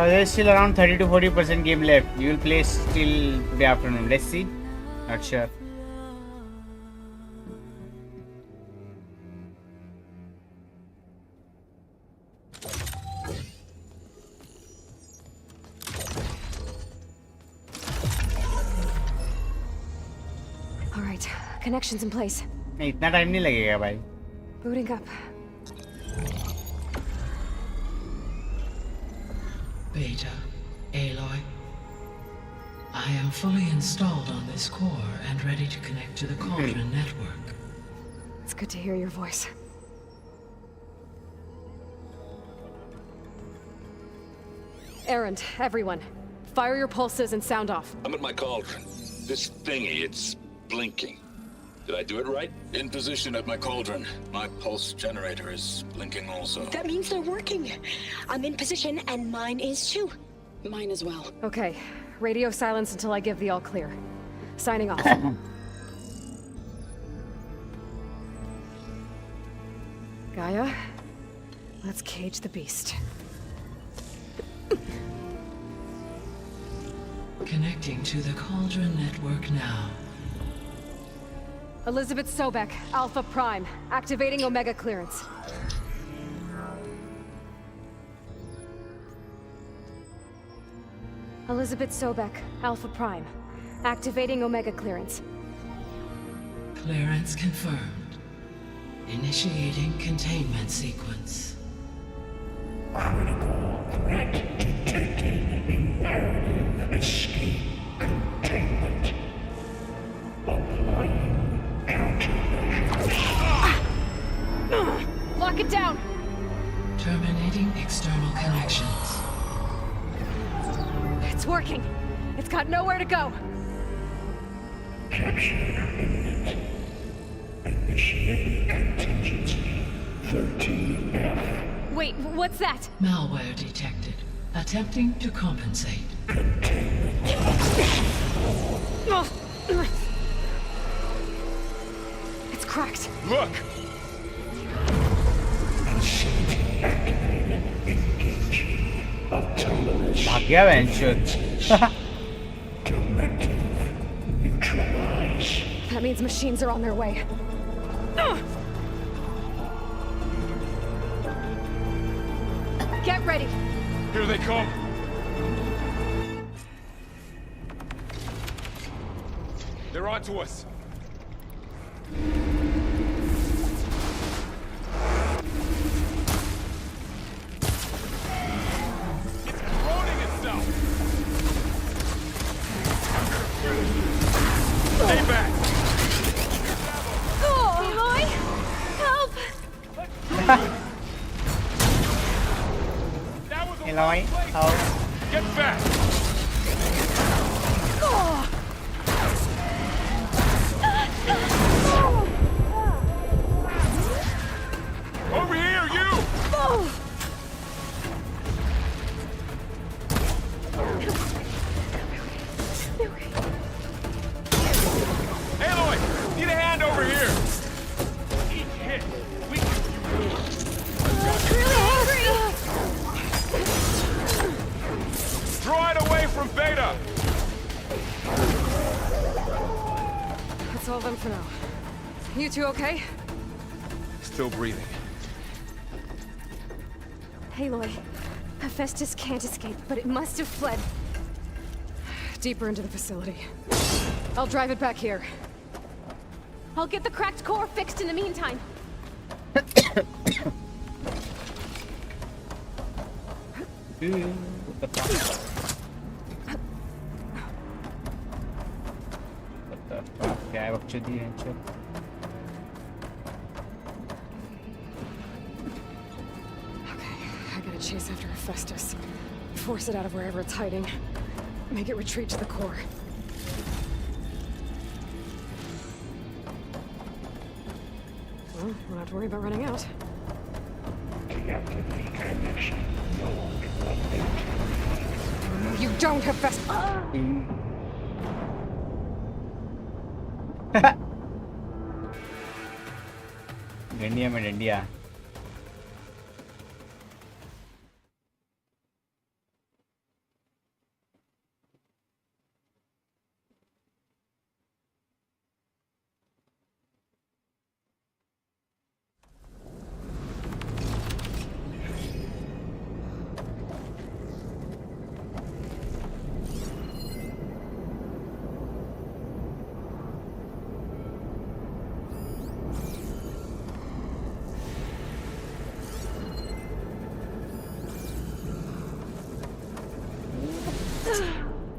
There's still around 30 to 40% game left. You will play still today afternoon. Let's see. Not sure. All right, connections in place. नहीं इतना time नहीं लगेगा भाई. Booting up. Beta, Aloy. I am fully installed on this core and ready to connect to the Cauldron network. It's good to hear your voice. Errand, everyone. Fire your pulses and sound off. I'm at my cauldron. This thingy, it's blinking. Did I do it right? In position at my cauldron. My pulse generator is blinking also. That means they're working. I'm in position, and mine is too. Mine as well. Okay. Radio silence until I give the all clear. Signing off. Gaia, let's cage the beast. Connecting to the Cauldron network now. Elizabeth Sobek, Alpha Prime, activating Omega clearance. Elizabeth Sobek, Alpha Prime, activating Omega clearance. Clearance confirmed. Initiating containment sequence. Critical threat detected. Imperative escape containment. Applying countermeasures. Lock it down! Terminating external connections. It's working. It's got nowhere to go. Capture imminent. Initiating contingency 13F. Wait, what's that? Malware detected. Attempting to compensate. It's cracked. Look! Facility activated. Engaging. Autonomous. Directive. Neutralize. That means machines are on their way. Get ready. Here they come. They're onto us. It's corroding itself. Stay back. Aloy! Help! Aloy, help. Get back. Over here, you! Aloy, need a hand over here. Each hit weakens you. Draw it away from Beta. That's all of them for now. You two okay? Still breathing. Aloy, Hephaestus can't escape, but it must have fled. Deeper into the facility. I'll drive it back here. I'll get the cracked core fixed in the meantime. What the fuck? क्या है बकचोदी है इनसे? I gotta chase after Hephaestus. Force it out of wherever it's hiding. Make it retreat to the core. Well, we don't have to worry about running out. Deactivate connection. No update. You don't, Hephaestus! डंडिया में डंडिया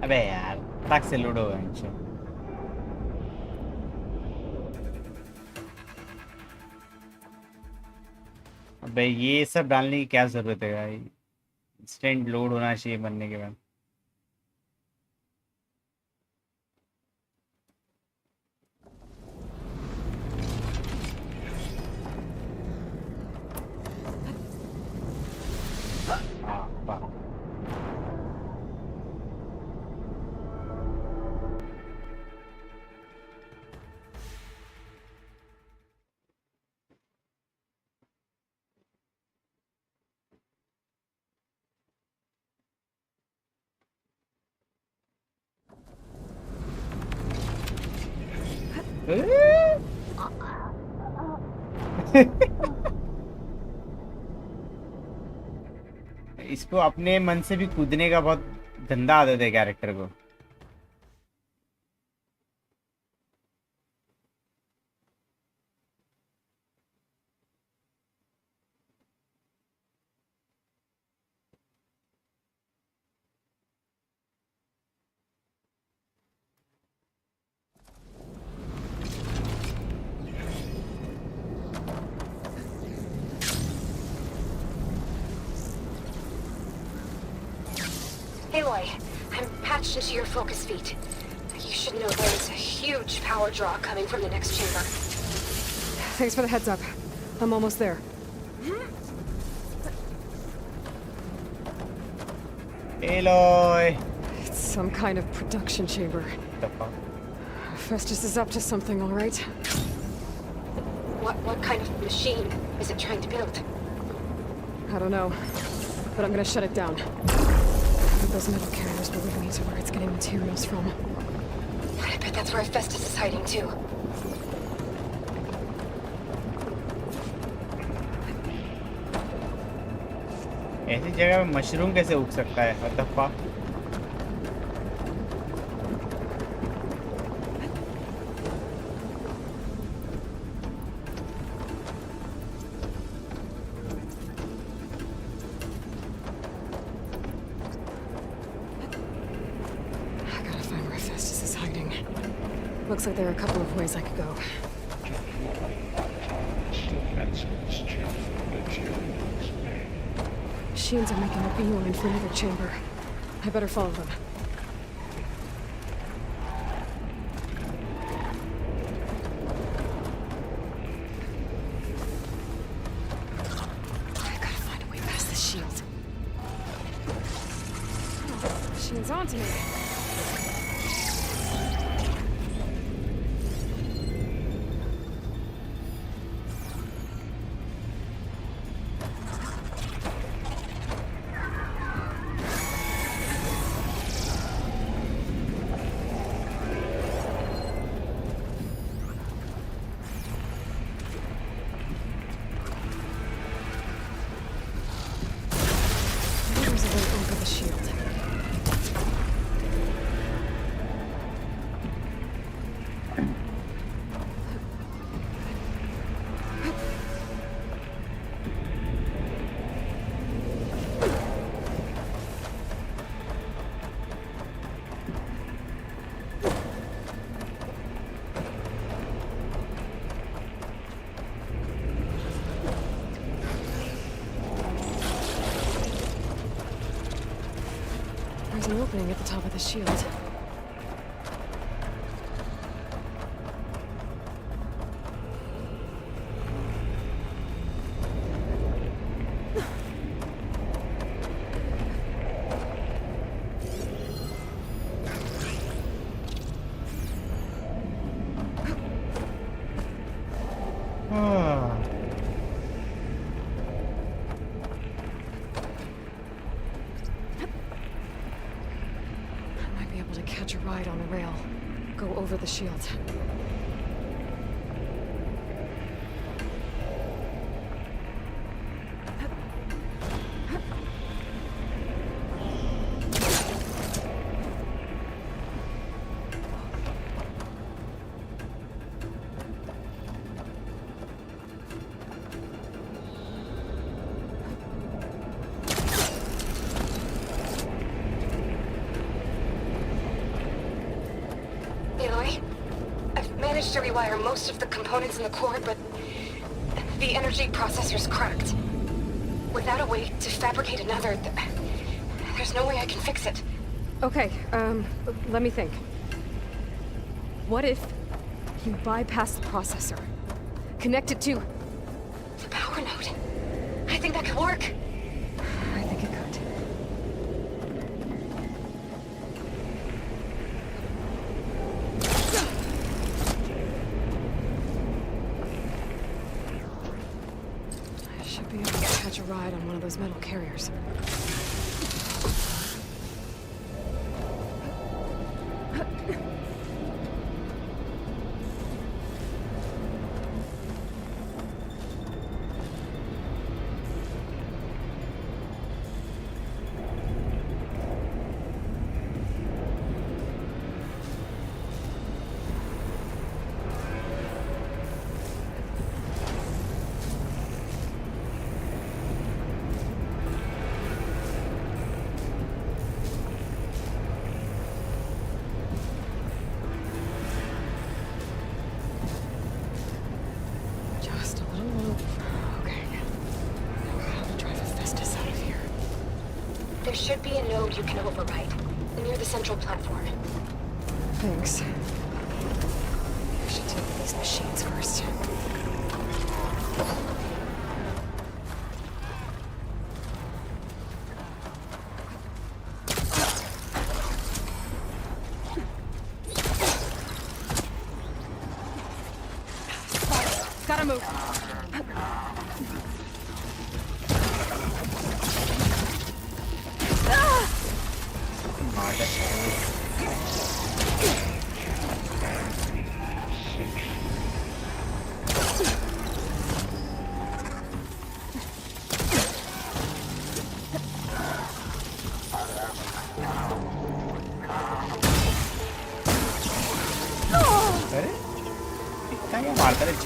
अबे यार फटाक से load होगा इनसे। अबे ये सब डालने की क्या जरूरत है भाई? इंस्टेंट लोड होना चाहिए बनने के बाद। इसको अपने मन से भी कूदने का बहुत गंदा आदत है कैरेक्टर को। Aloy, I'm patched into your focus feed. You should know there's a huge power draw coming from the next chamber. Thanks for the heads up. I'm almost there. Aloy! It's some kind of production chamber. The fuck? Festus is up to something, all right? What kind of machine is it trying to build? I don't know, but I'm gonna shut it down. Those metal carriers will lead me to where it's getting materials from. I bet that's where Festus is hiding too. ऐसी जगह में mushroom कैसे उग सकता है? What the fuck? Looks like there are a couple of ways I could go. Machines are making a beeline for another chamber. I better follow them. I gotta find a way past this shield. Machine's onto me. There's an opening at the top of the shield. Over the shield. managed to rewire most of the components in the core, but the energy processor's cracked. Without a way to fabricate another, there's no way I can fix it. Okay, let me think. What if you bypass the processor? Connect it to the power node? I think that could work. I think it could. I should be able to catch a ride on one of those metal carriers. There should be a node you can override, near the central platform. Thanks. I should deal with these machines first. Gotta move.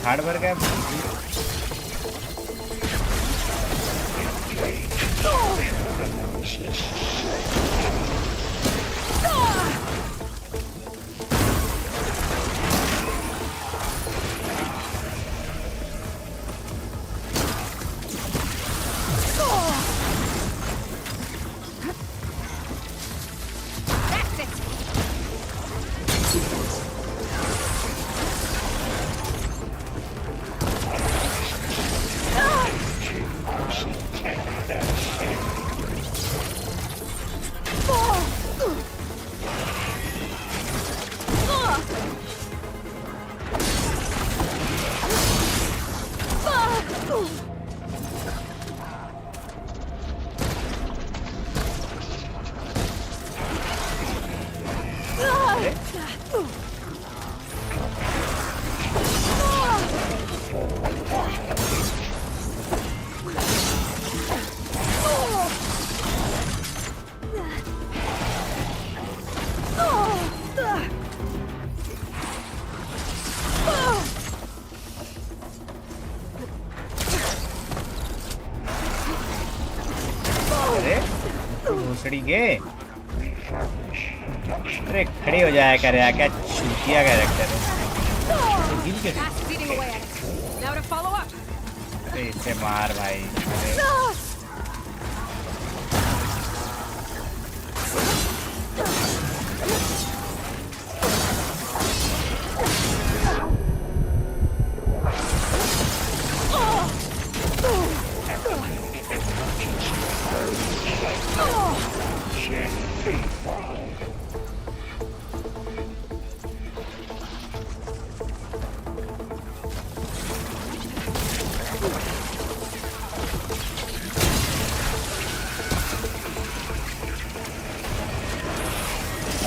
झाड़ भर गया अरे खड़ी हो जाया कर यार, क्या चूतिया कैरेक्टर है। अरे इससे मार भाई।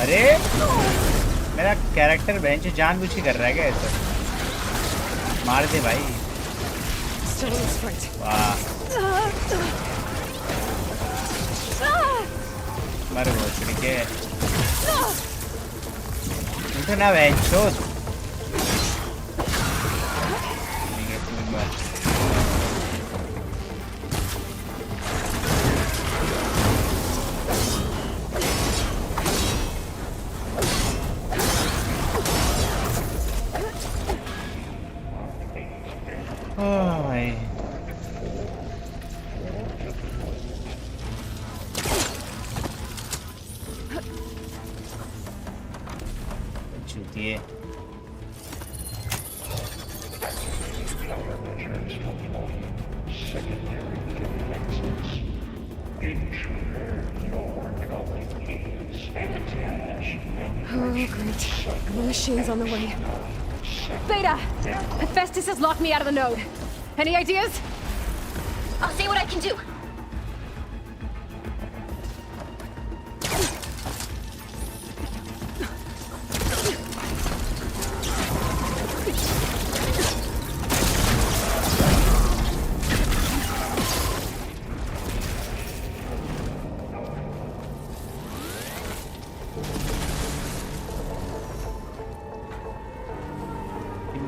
अरे मेरा कैरेक्टर बेंच जानबूझ के कर रहा है क्या ऐसा? मार दे भाई। वाह मर वो छिड़के उठो ना बेंचो। चूतिए। Oh, great. The machine's on the way. Beta! Hephaestus has locked me out of the node. Any ideas? I'll see what I can do.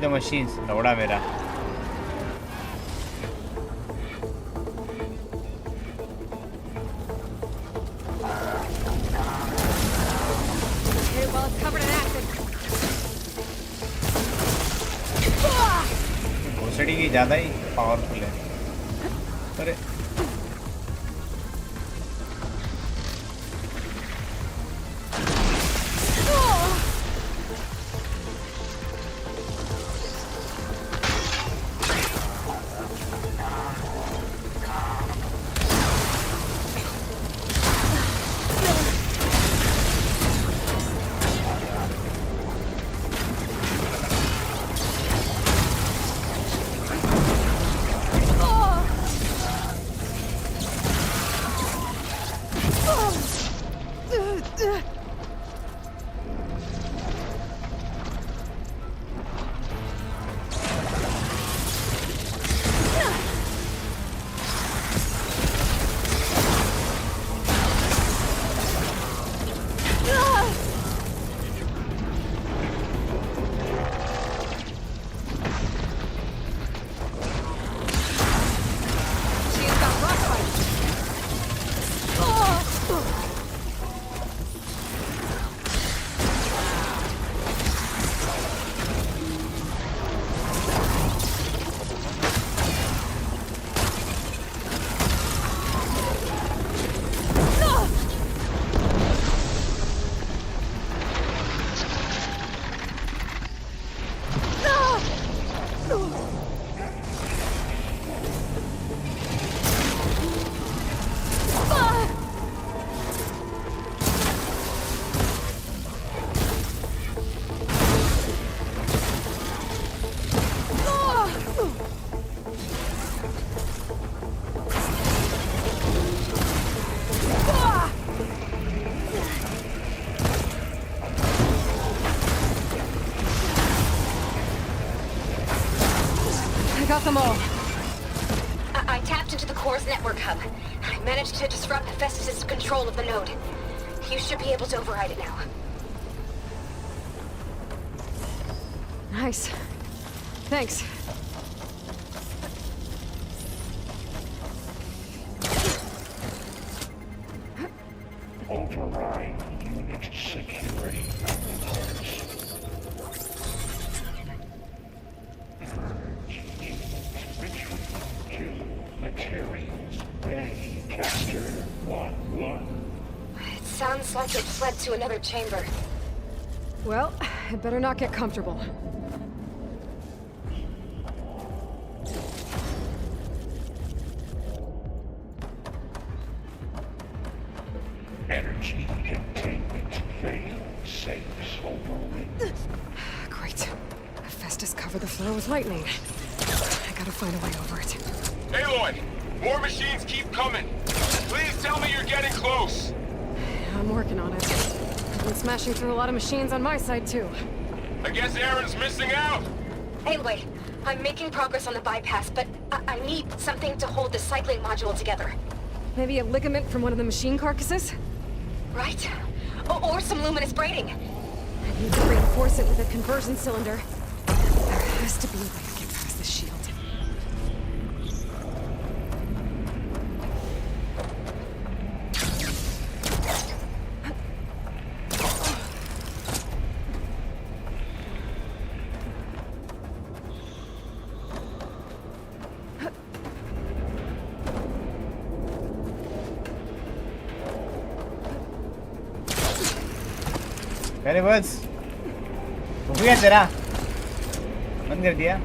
The machines, लौड़ा मेरा। Okay, well, it's covered in acid. भोसड़ी की ज़्यादा ही powerful है। अरे Got them all. I tapped into the core's network hub. I managed to disrupt Hephaestus' control of the node. You should be able to override it now. Nice. Thanks. Override unit security methods. Materials ready. Capture 1-1. It sounds like it's led to another chamber. Well, I better not get comfortable. Energy containment fail. Safes overwritten. Great. Hephaestus covered the floor with lightning. I gotta find a way over it. Aloy! More machines keep coming! Please tell me you're getting close! I'm working on it. I've been smashing through a lot of machines on my side, too. I guess Aaron's missing out! Anyway, I'm making progress on the bypass, but I need something to hold the cycling module together. Maybe a ligament from one of the machine carcasses? Right. Or some luminous braiding. I need to reinforce it with a conversion cylinder. There has to be a way to get past this shield. अरे बस हो गया तेरा बंद कर दिया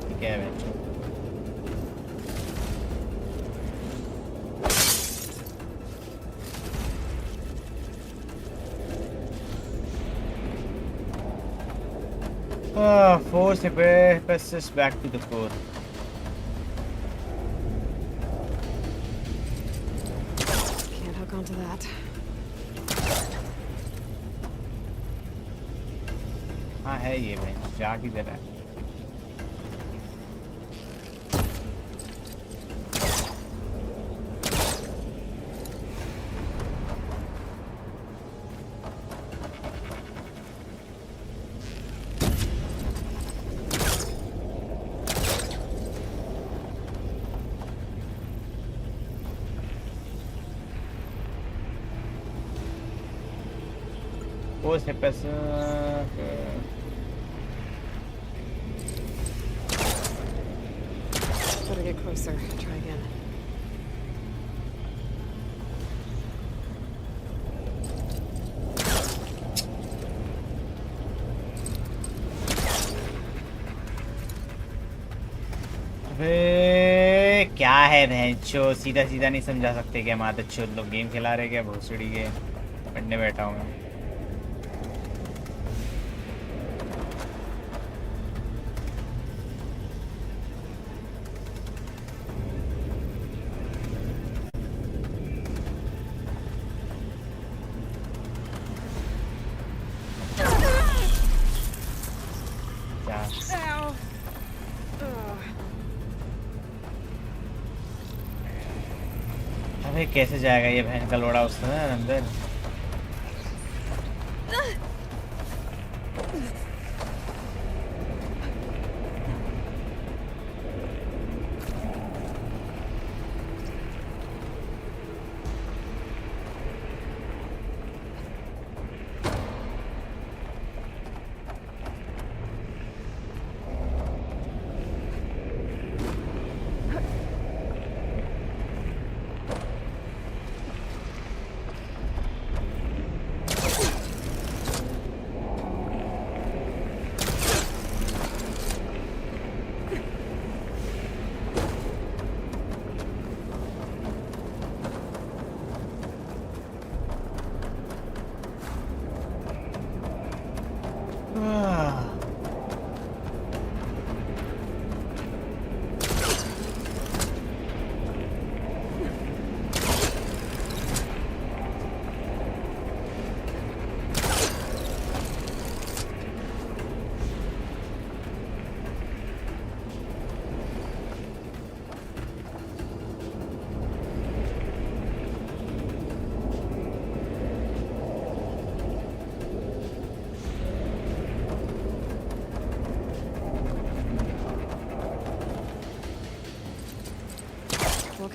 ठीक है भाई force passes back to the core. Can't hook onto that. हाँ है ये भाई जा किधर है force passes Better get closer. Try again. अबे क्या है भैंचो सीधा सीधा नहीं समझा सकते क्या माता चोद लोग गेम खिला रहे क्या भोसड़ी के पढ़ने बैठा हूँ मैं कैसे जाएगा ये बहन का लोड़ा उसमें अंदर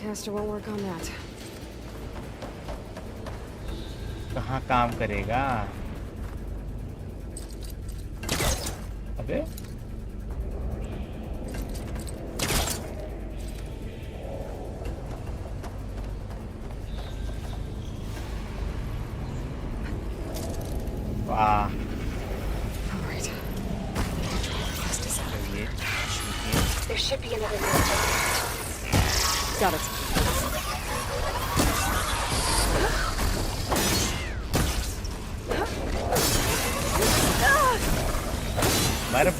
Caster won't work on that. कहाँ काम करेगा अबे वाह Alright. There should be another one. Got it. मारे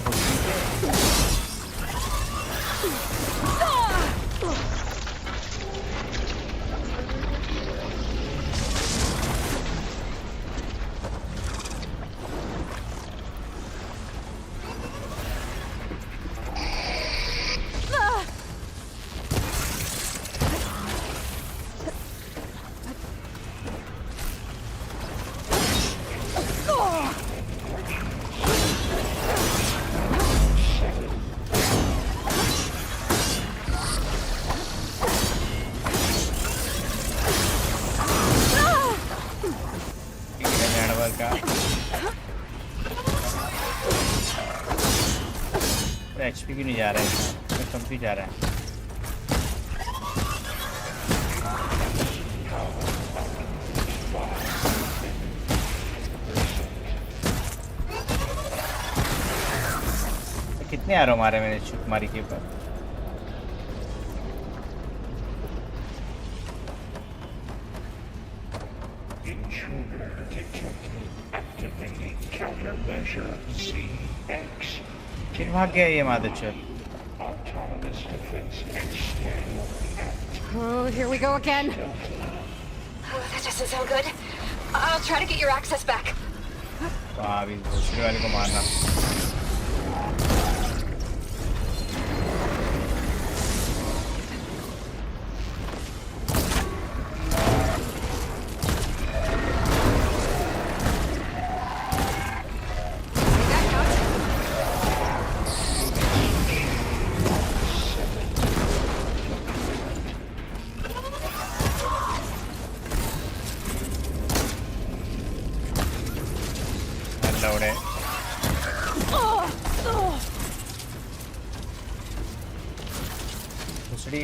एचपी भी नहीं जा रहा है कम भी जा रहा है नहीं आ रहा मारे मैंने शुकमारी के ऊपर। फिर भाग गया ये मादरचोद। Oh, here we go again. Oh, that doesn't sound good. I'll try to get your access back. अभी दूसरे वाले को मारना।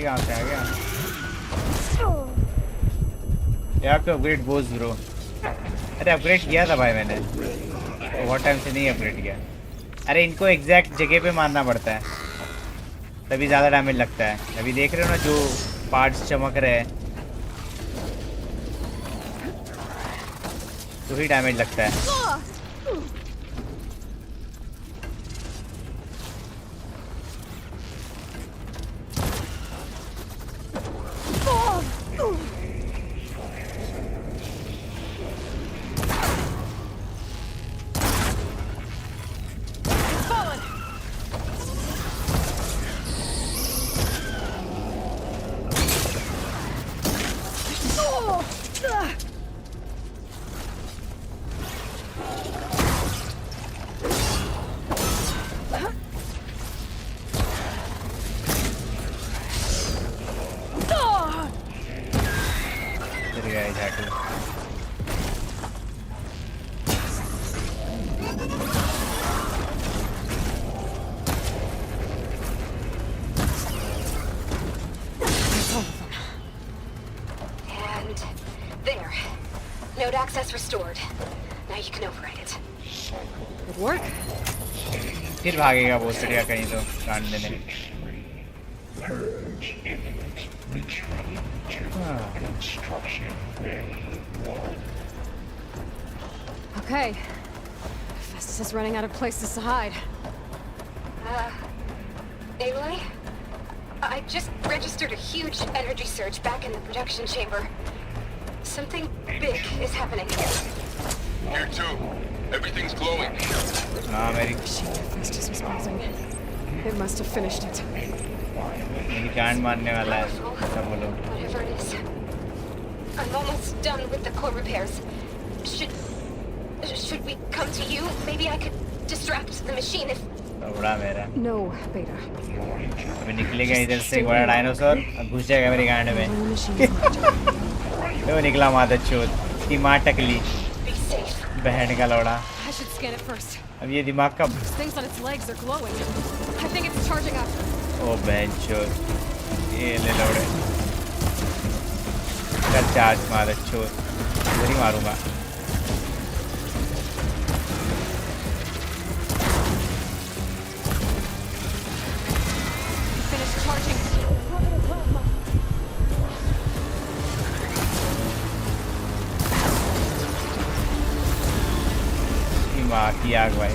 कहाँ से आ गया? You have to upgrade bows, bro. अरे अपग्रेड किया था भाई मैंने, बहुत टाइम से नहीं अपग्रेड किया। अरे इनको एग्जैक्ट जगह पे मारना पड़ता है तभी ज़्यादा डैमेज लगता है। अभी देख रहे हो ना जो पार्ट्स चमक रहे हैं तो ही डैमेज लगता है। Access restored. Now you can override it. Good work. फिर भागेगा वो चढ़ेगा कहीं तो कांड देने। Okay. Festus is running out of places to hide. Aloy? I just registered a huge energy surge back in the production chamber. Something big is happening. Here too. Everything's glowing. हाँ मेरी Festus was pausing. It must have finished it. मेरी कांड मारने वाला है सब बोलो। Whatever it is. I'm almost done with the core repairs. Should we come to you? Maybe I could distract the machine if... बड़ा मेरा। No, Beta. अभी निकलेगा इधर से एक बड़ा डायनासोर और घुस जाएगा मेरी कांड में। तो निकला मादरचोद की माँ टकली बहन का लौड़ा। I should scan it first. अब ये दिमाग का Things on its legs are glowing. I think it's charging up. ओ बहनचोद ये ले लौड़े कर चार्ज मादरचोद नहीं मारूंगा। Finish charging. माँ की आग भाई,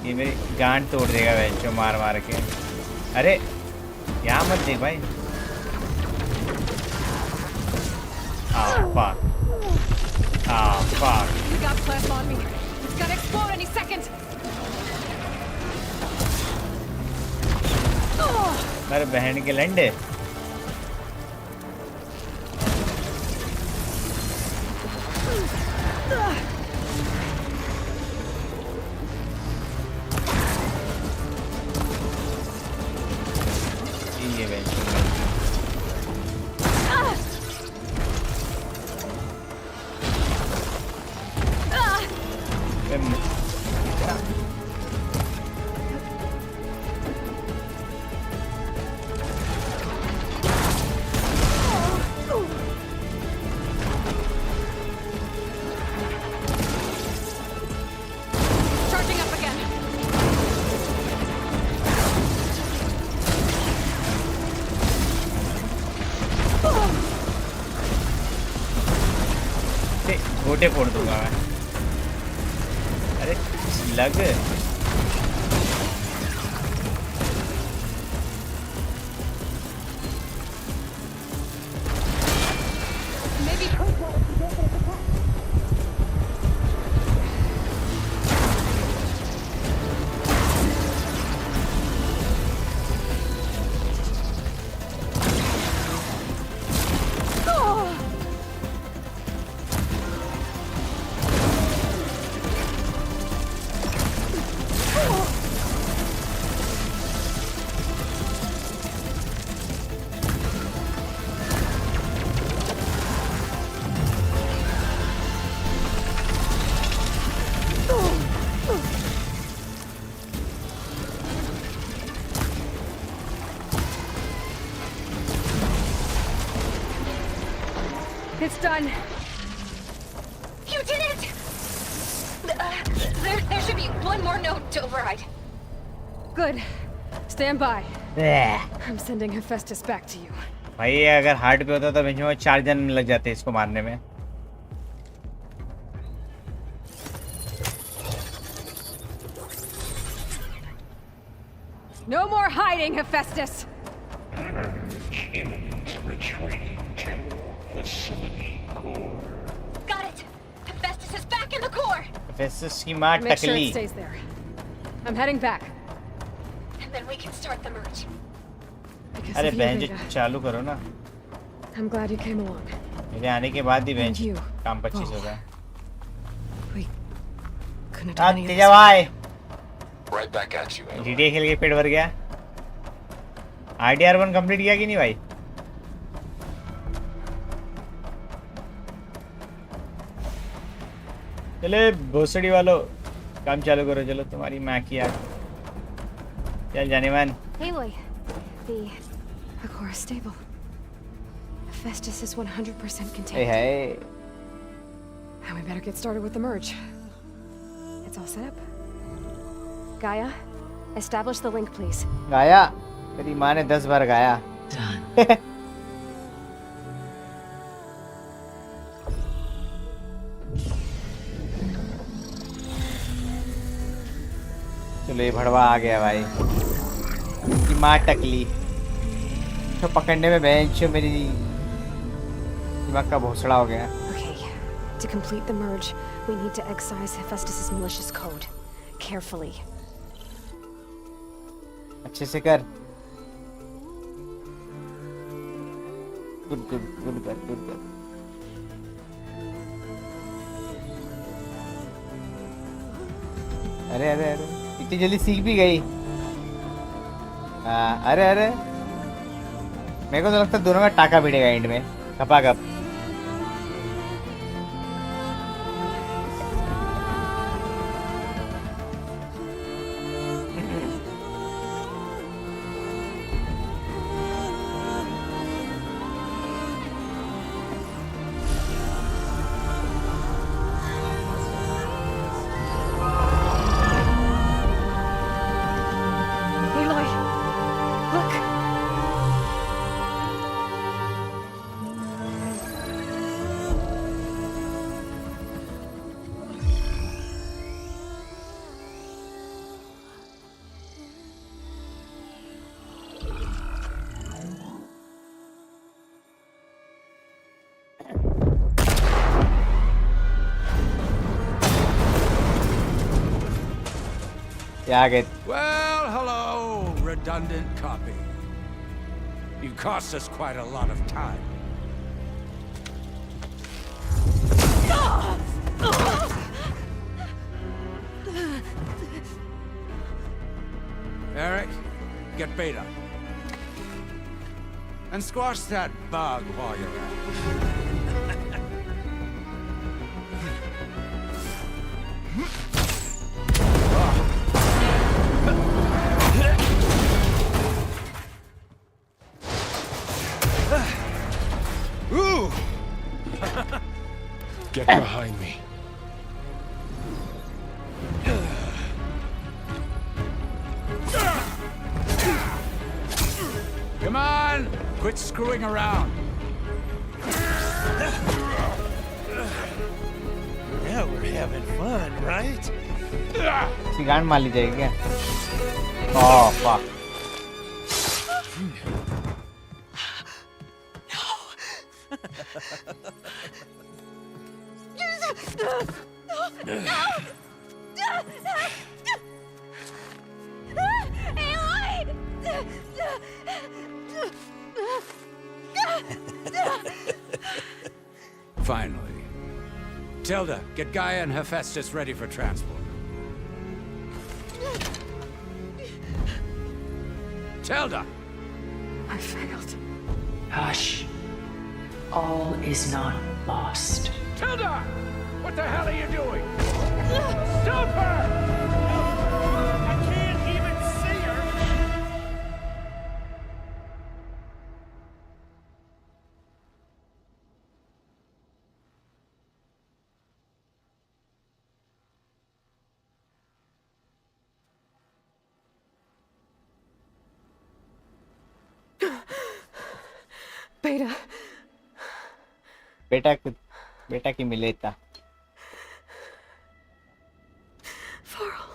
ये मेरी गांड तोड़ देगा वेंचो मार मार के। अरे यहाँ मत दे भाई। fuck. Fuck. We got plasma on me. It's gonna explode any second. मेरे बहन के लंडे। गोटे फोड़ दूंगा मैं। अरे लग It's done. You did it! There should be one more node to override. Good. Stand by. Yeah. I'm sending Hephaestus back to you. भाई अगर हार्ड पे होता तो मुझे 4 जन लग जाते इसको मारने में। No more hiding, Hephaestus. Got it. Hephaestus is back in the core. Hephaestus की माँ Make sure टकली। it stays there. I'm heading back. And then we can start the merge. Because अरे of you, बहन Vega. चालू करो ना। I'm glad you came along. मेरे आने के बाद ही बहन And you. काम 25 होता है। Couldn't have हाँ done any of Teja this. भाई। Right back at you, Aloy. GTA खेल के पेट भर गया। RDR1 कंप्लीट किया कि नहीं भाई? चले भोसड़ी वालों काम चालू करो चलो तुम्हारी माँ की यार चल जाने मन Aloy, the core is stable. Hephaestus is 100% contained. hey And we better get started with the merge. It's all set up. Gaia, establish the link, please. गाया तेरी माँ ने 10 बार गाया चलो ये भड़वा आ गया भाई की माँ टकली तो पकड़ने में बेंच मेरी दिमाग का भोसड़ा हो गया Okay, to complete the merge, we need to excise Hephaestus's malicious code. Carefully. अच्छे से कर गुड गुड गुड कर गुड कर अरे अरे अरे इतनी जल्दी सीख भी गई अरे अरे मेरे को तो लगता है दोनों का टाका भिड़ेगा एंड में कपा कप Aloy, look. क्या गए Well, hello, redundant copy. You cost us quite a lot of time. Eric, get Beta. And squash that bug while you're at it. Ooh! Get behind me. Come on! Quit screwing around. Now we're having fun, right? सिगान मार ली जाएगी क्या? Oh fuck. Finally. Tilda, get Gaia and Hephaestus ready for transport. Tilda! I failed. Hush. All is not lost. Tilda! What the hell are you doing? Stop her! I can't even see her! Beta. बेटा की मिलेता. Farrell.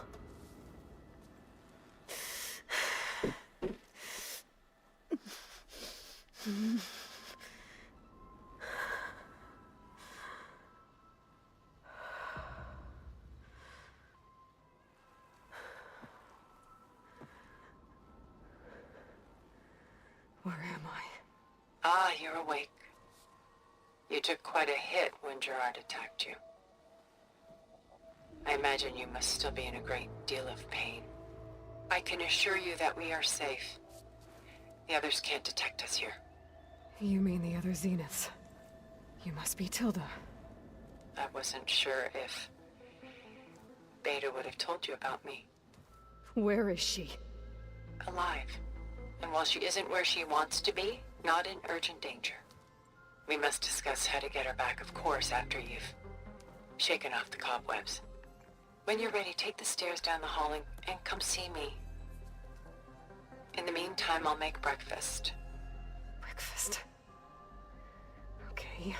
Where am I? Ah, you're awake. You took quite a hit when Gerard attacked you. I imagine you must still be in a great deal of pain. I can assure you that we are safe. The others can't detect us here. You mean the other Zeniths? You must be Tilda. I wasn't sure if Beta would have told you about me. Where is she? Alive. And while she isn't where she wants to be, not in urgent danger. We must discuss how to get her back, of course, after you've shaken off the cobwebs. When you're ready, take the stairs down the hall and come see me. In the meantime, I'll make breakfast. Breakfast. Okay.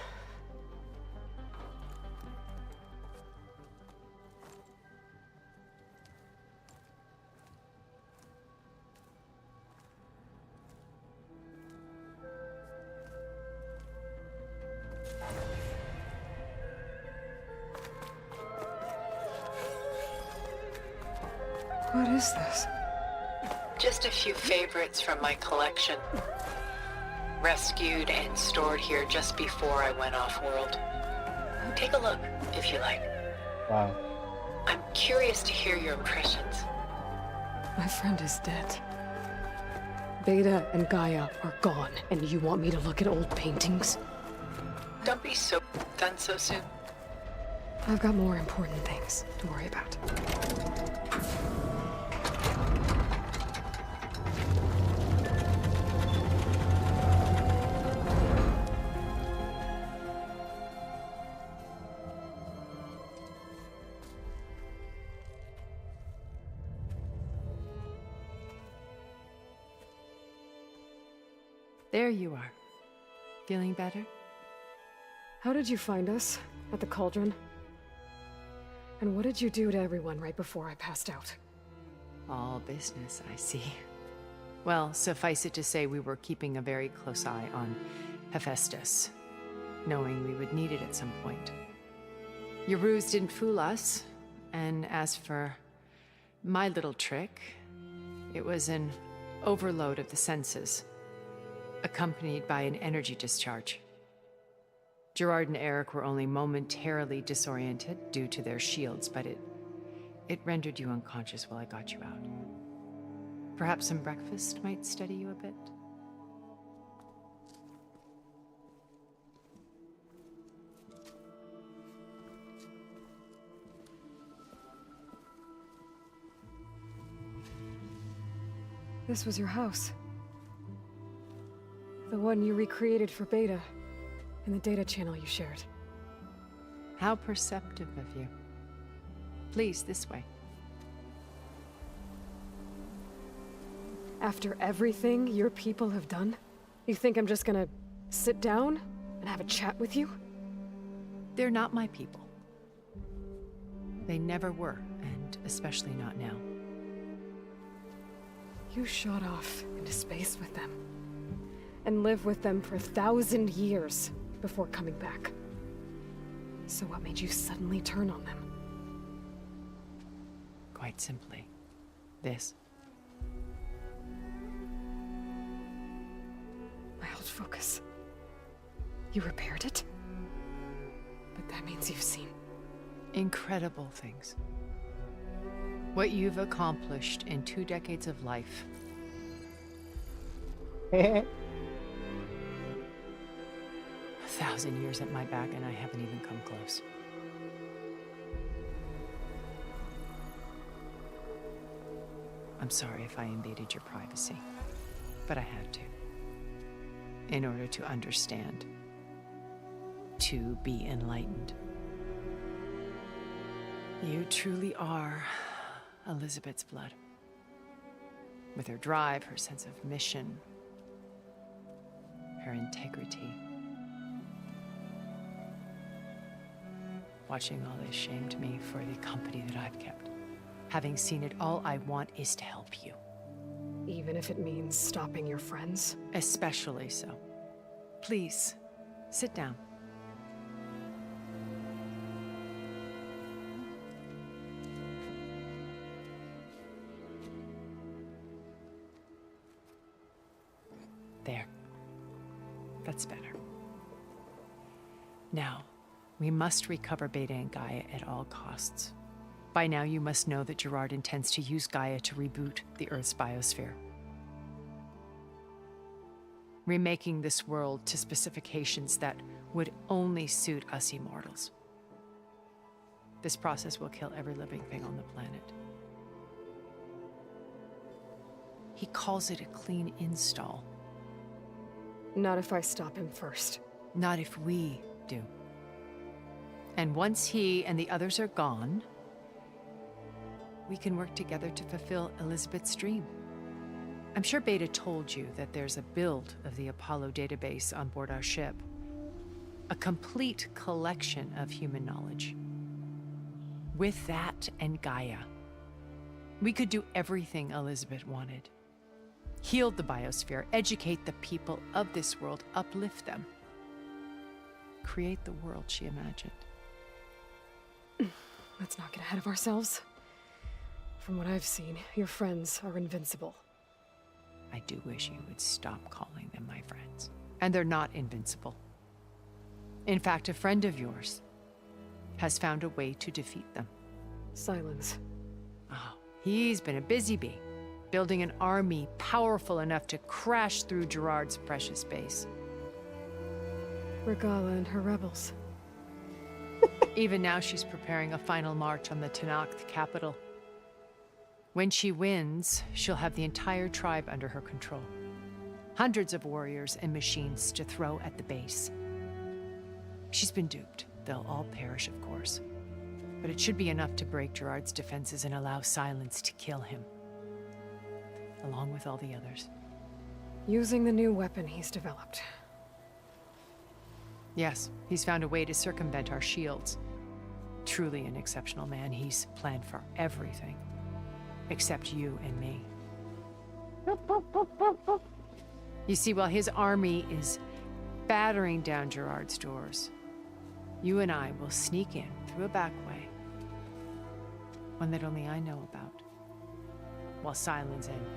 What is this? Just a few favorites from my collection. Rescued and stored here just before I went off-world. Take a look, if you like. Wow. I'm curious to hear your impressions. My friend is dead. Beta and Gaia are gone, and you want me to look at old paintings? Don't be so done so soon. I've got more important things to worry about. There you are. Feeling better? How did you find us? At the cauldron? And what did you do to everyone right before I passed out? All business, I see. Well, suffice it to say we were keeping a very close eye on Hephaestus, knowing we would need it at some point. Your ruse didn't fool us, and as for my little trick, it was an overload of the senses, accompanied by an energy discharge. Gerard and Eric were only momentarily disoriented due to their shields, but it rendered you unconscious while I got you out. Perhaps some breakfast might steady you a bit? This was your house. The one you recreated for Beta, in the data channel you shared. How perceptive of you. Please, this way. After everything your people have done, you think I'm just gonna sit down and have a chat with you? They're not my people. They never were, and especially not now. You shot off into space with them, and lived with them for 1,000 years before coming back. So what made you suddenly turn on them? Quite simply, this. My old focus. You repaired it? But that means you've seen... incredible things. What you've accomplished in 2 decades of life. 1,000 years at my back, and I haven't even come close. I'm sorry if I invaded your privacy, but I had to. In order to understand. To be enlightened. You truly are Elizabeth's blood. With her drive, her sense of mission, her integrity. Watching all this shamed me for the company that I've kept. Having seen it, all I want is to help you. Even if it means stopping your friends? Especially so. Please, sit down. There. That's better. Now, we must recover Beta and Gaia at all costs. By now, you must know that Gerard intends to use Gaia to reboot the Earth's biosphere. Remaking this world to specifications that would only suit us immortals. This process will kill every living thing on the planet. He calls it a clean install. Not if I stop him first. Not if we do. And once he and the others are gone, we can work together to fulfill Elizabeth's dream. I'm sure Beta told you that there's a build of the Apollo database on board our ship. A complete collection of human knowledge. With that and Gaia, we could do everything Elizabeth wanted. Heal the biosphere, educate the people of this world, uplift them. Create the world she imagined. Let's not get ahead of ourselves. From what I've seen, your friends are invincible. I do wish you would stop calling them my friends. And they're not invincible. In fact, a friend of yours has found a way to defeat them. Silence. Oh, he's been a busy bee, building an army powerful enough to crash through Gerard's precious base. Regala and her rebels. Even now, she's preparing a final march on the Tenakth capital. When she wins, she'll have the entire tribe under her control. Hundreds of warriors and machines to throw at the base. She's been duped. They'll all perish, of course. But it should be enough to break Gerard's defenses and allow Silence to kill him. Along with all the others. Using the new weapon he's developed. Yes, he's found a way to circumvent our shields. Truly an exceptional man. He's planned for everything. Except you and me. You see, while his army is battering down Gerard's doors, you and I will sneak in through a back way. One that only I know about. While Silence and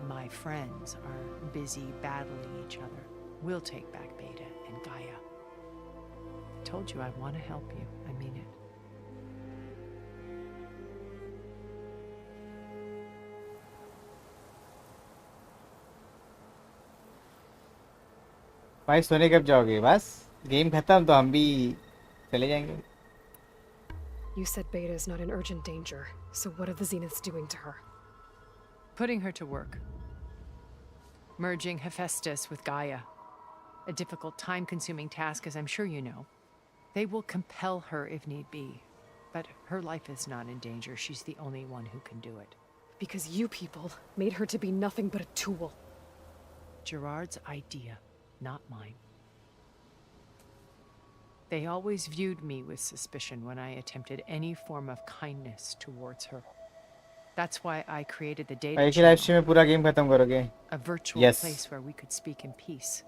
my friends are busy battling each other, we'll take back Beta and Gaia. I told you I want to help you. I mean it. भाई सोने कब जाओगे? बस game खत्म तो हम भी चले जाएंगे. You said Beta is not in urgent danger, so what are the Zeniths doing to her? Putting her to work. Merging Hephaestus with Gaia. A difficult, time-consuming task, as I'm sure you know. They will compel her if need be. But her life is not in danger. She's the only one who can do it. Because you people made her to be nothing but a tool. Gerard's idea, not mine. They always viewed me with suspicion when I attempted any form of kindness towards her. That's why I created the data एक live stream में पूरा game खत्म करोगे? a virtual Yes. place where we could speak in peace.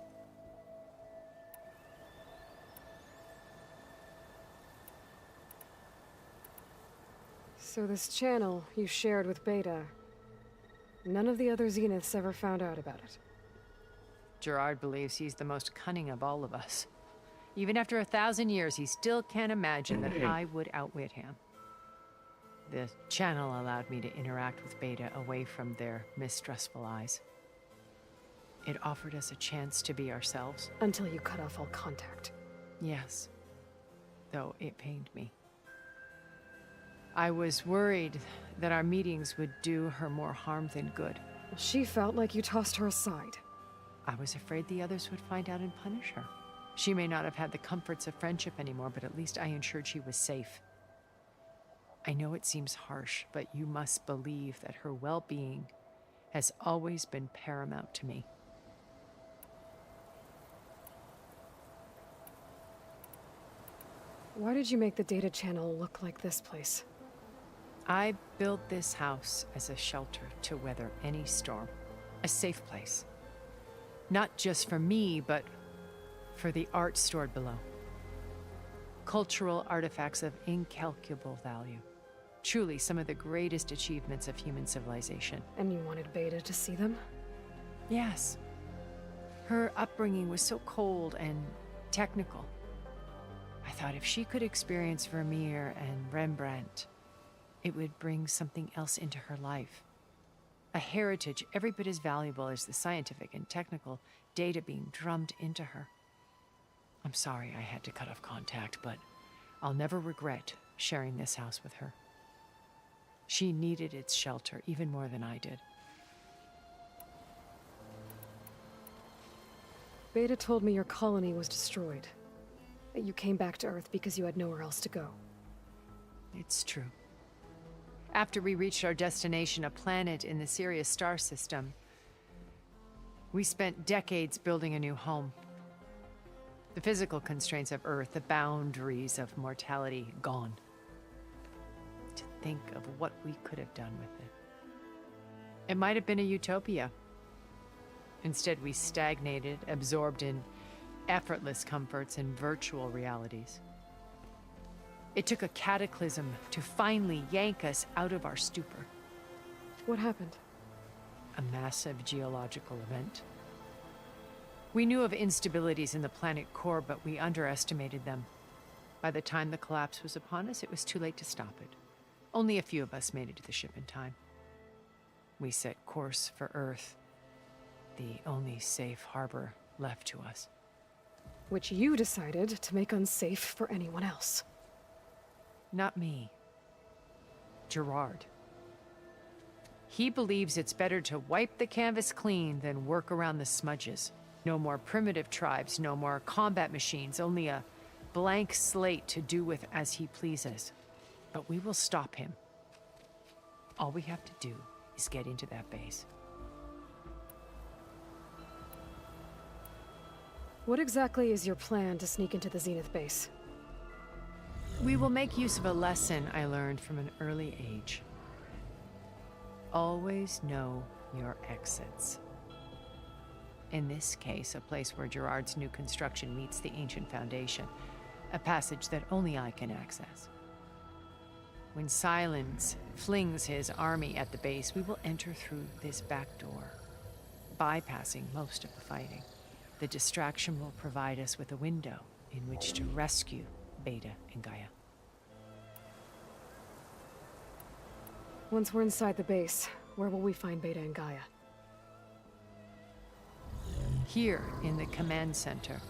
So this channel you shared with Beta, none of the other Zeniths ever found out about it. Gerard believes he's the most cunning of all of us. Even after 1,000 years, he still can't imagine that I would outwit him. The channel allowed me to interact with Beta away from their mistrustful eyes. It offered us a chance to be ourselves. Until you cut off all contact. Yes, though it pained me. I was worried that our meetings would do her more harm than good. She felt like you tossed her aside. I was afraid the others would find out and punish her. She may not have had the comforts of friendship anymore, but at least I ensured she was safe. I know it seems harsh, but you must believe that her well-being has always been paramount to me. Why did you make the data channel look like this place? I built this house as a shelter to weather any storm. A safe place. Not just for me, but for the art stored below. Cultural artifacts of incalculable value. Truly some of the greatest achievements of human civilization. And you wanted Beta to see them? Yes. Her upbringing was so cold and technical. I thought if she could experience Vermeer and Rembrandt, it would bring something else into her life. A heritage every bit as valuable as the scientific and technical data being drummed into her. I'm sorry I had to cut off contact, but I'll never regret sharing this house with her. She needed its shelter even more than I did. Beta told me your colony was destroyed. That you came back to Earth because you had nowhere else to go. It's true. After we reached our destination, a planet in the Sirius star system, we spent decades building a new home. The physical constraints of Earth, the boundaries of mortality, gone. To think of what we could have done with it. It might have been a utopia. Instead, we stagnated, absorbed in effortless comforts and virtual realities. It took a cataclysm to finally yank us out of our stupor. What happened? A massive geological event. We knew of instabilities in the planet core, but we underestimated them. By the time the collapse was upon us, it was too late to stop it. Only a few of us made it to the ship in time. We set course for Earth, the only safe harbor left to us. Which you decided to make unsafe for anyone else. Not me. Gerard. He believes it's better to wipe the canvas clean than work around the smudges. No more primitive tribes, no more combat machines, only a blank slate to do with as he pleases. But we will stop him. All we have to do is get into that base. What exactly is your plan to sneak into the Zenith base? We will make use of a lesson I learned from an early age. Always know your exits. In this case, a place where Gerard's new construction meets the ancient foundation, a passage that only I can access. When Silence flings his army at the base, we will enter through this back door, bypassing most of the fighting. The distraction will provide us with a window in which to rescue Beta and Gaia. Once we're inside the base, where will we find Beta and Gaia? Here in the command center.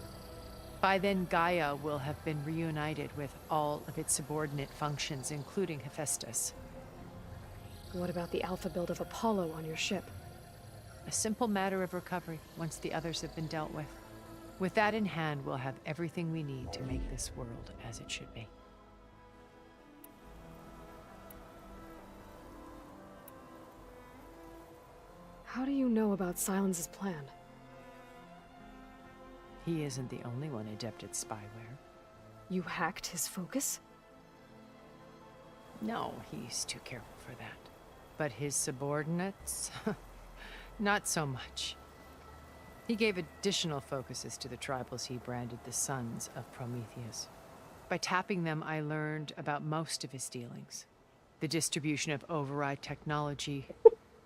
By then, Gaia will have been reunited with all of its subordinate functions, including Hephaestus. What about the alpha build of Apollo on your ship? A simple matter of recovery once the others have been dealt with. With that in hand, we'll have everything we need to make this world as it should be. How do you know about Silence's plan? He isn't the only one adept at spyware. You hacked his focus? No, he's too careful for that. But his subordinates? Not so much. He gave additional focuses to the tribals he branded the Sons of Prometheus. By tapping them, I learned about most of his dealings. The distribution of override technology,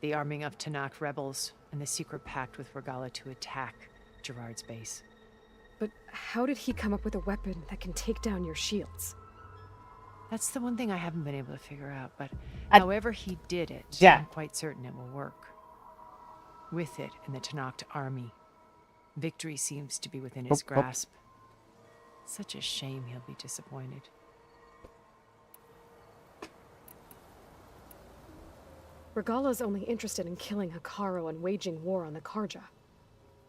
the arming of Tanakh rebels, and the secret pact with Regala to attack Gerard's base. But how did he come up with a weapon that can take down your shields? That's the one thing I haven't been able to figure out, but however he did it, I'm quite certain it will work. With it and the Tanakh army, victory seems to be within his grasp. Such a shame he'll be disappointed. Regala's only interested in killing Hekarro and waging war on the Karja.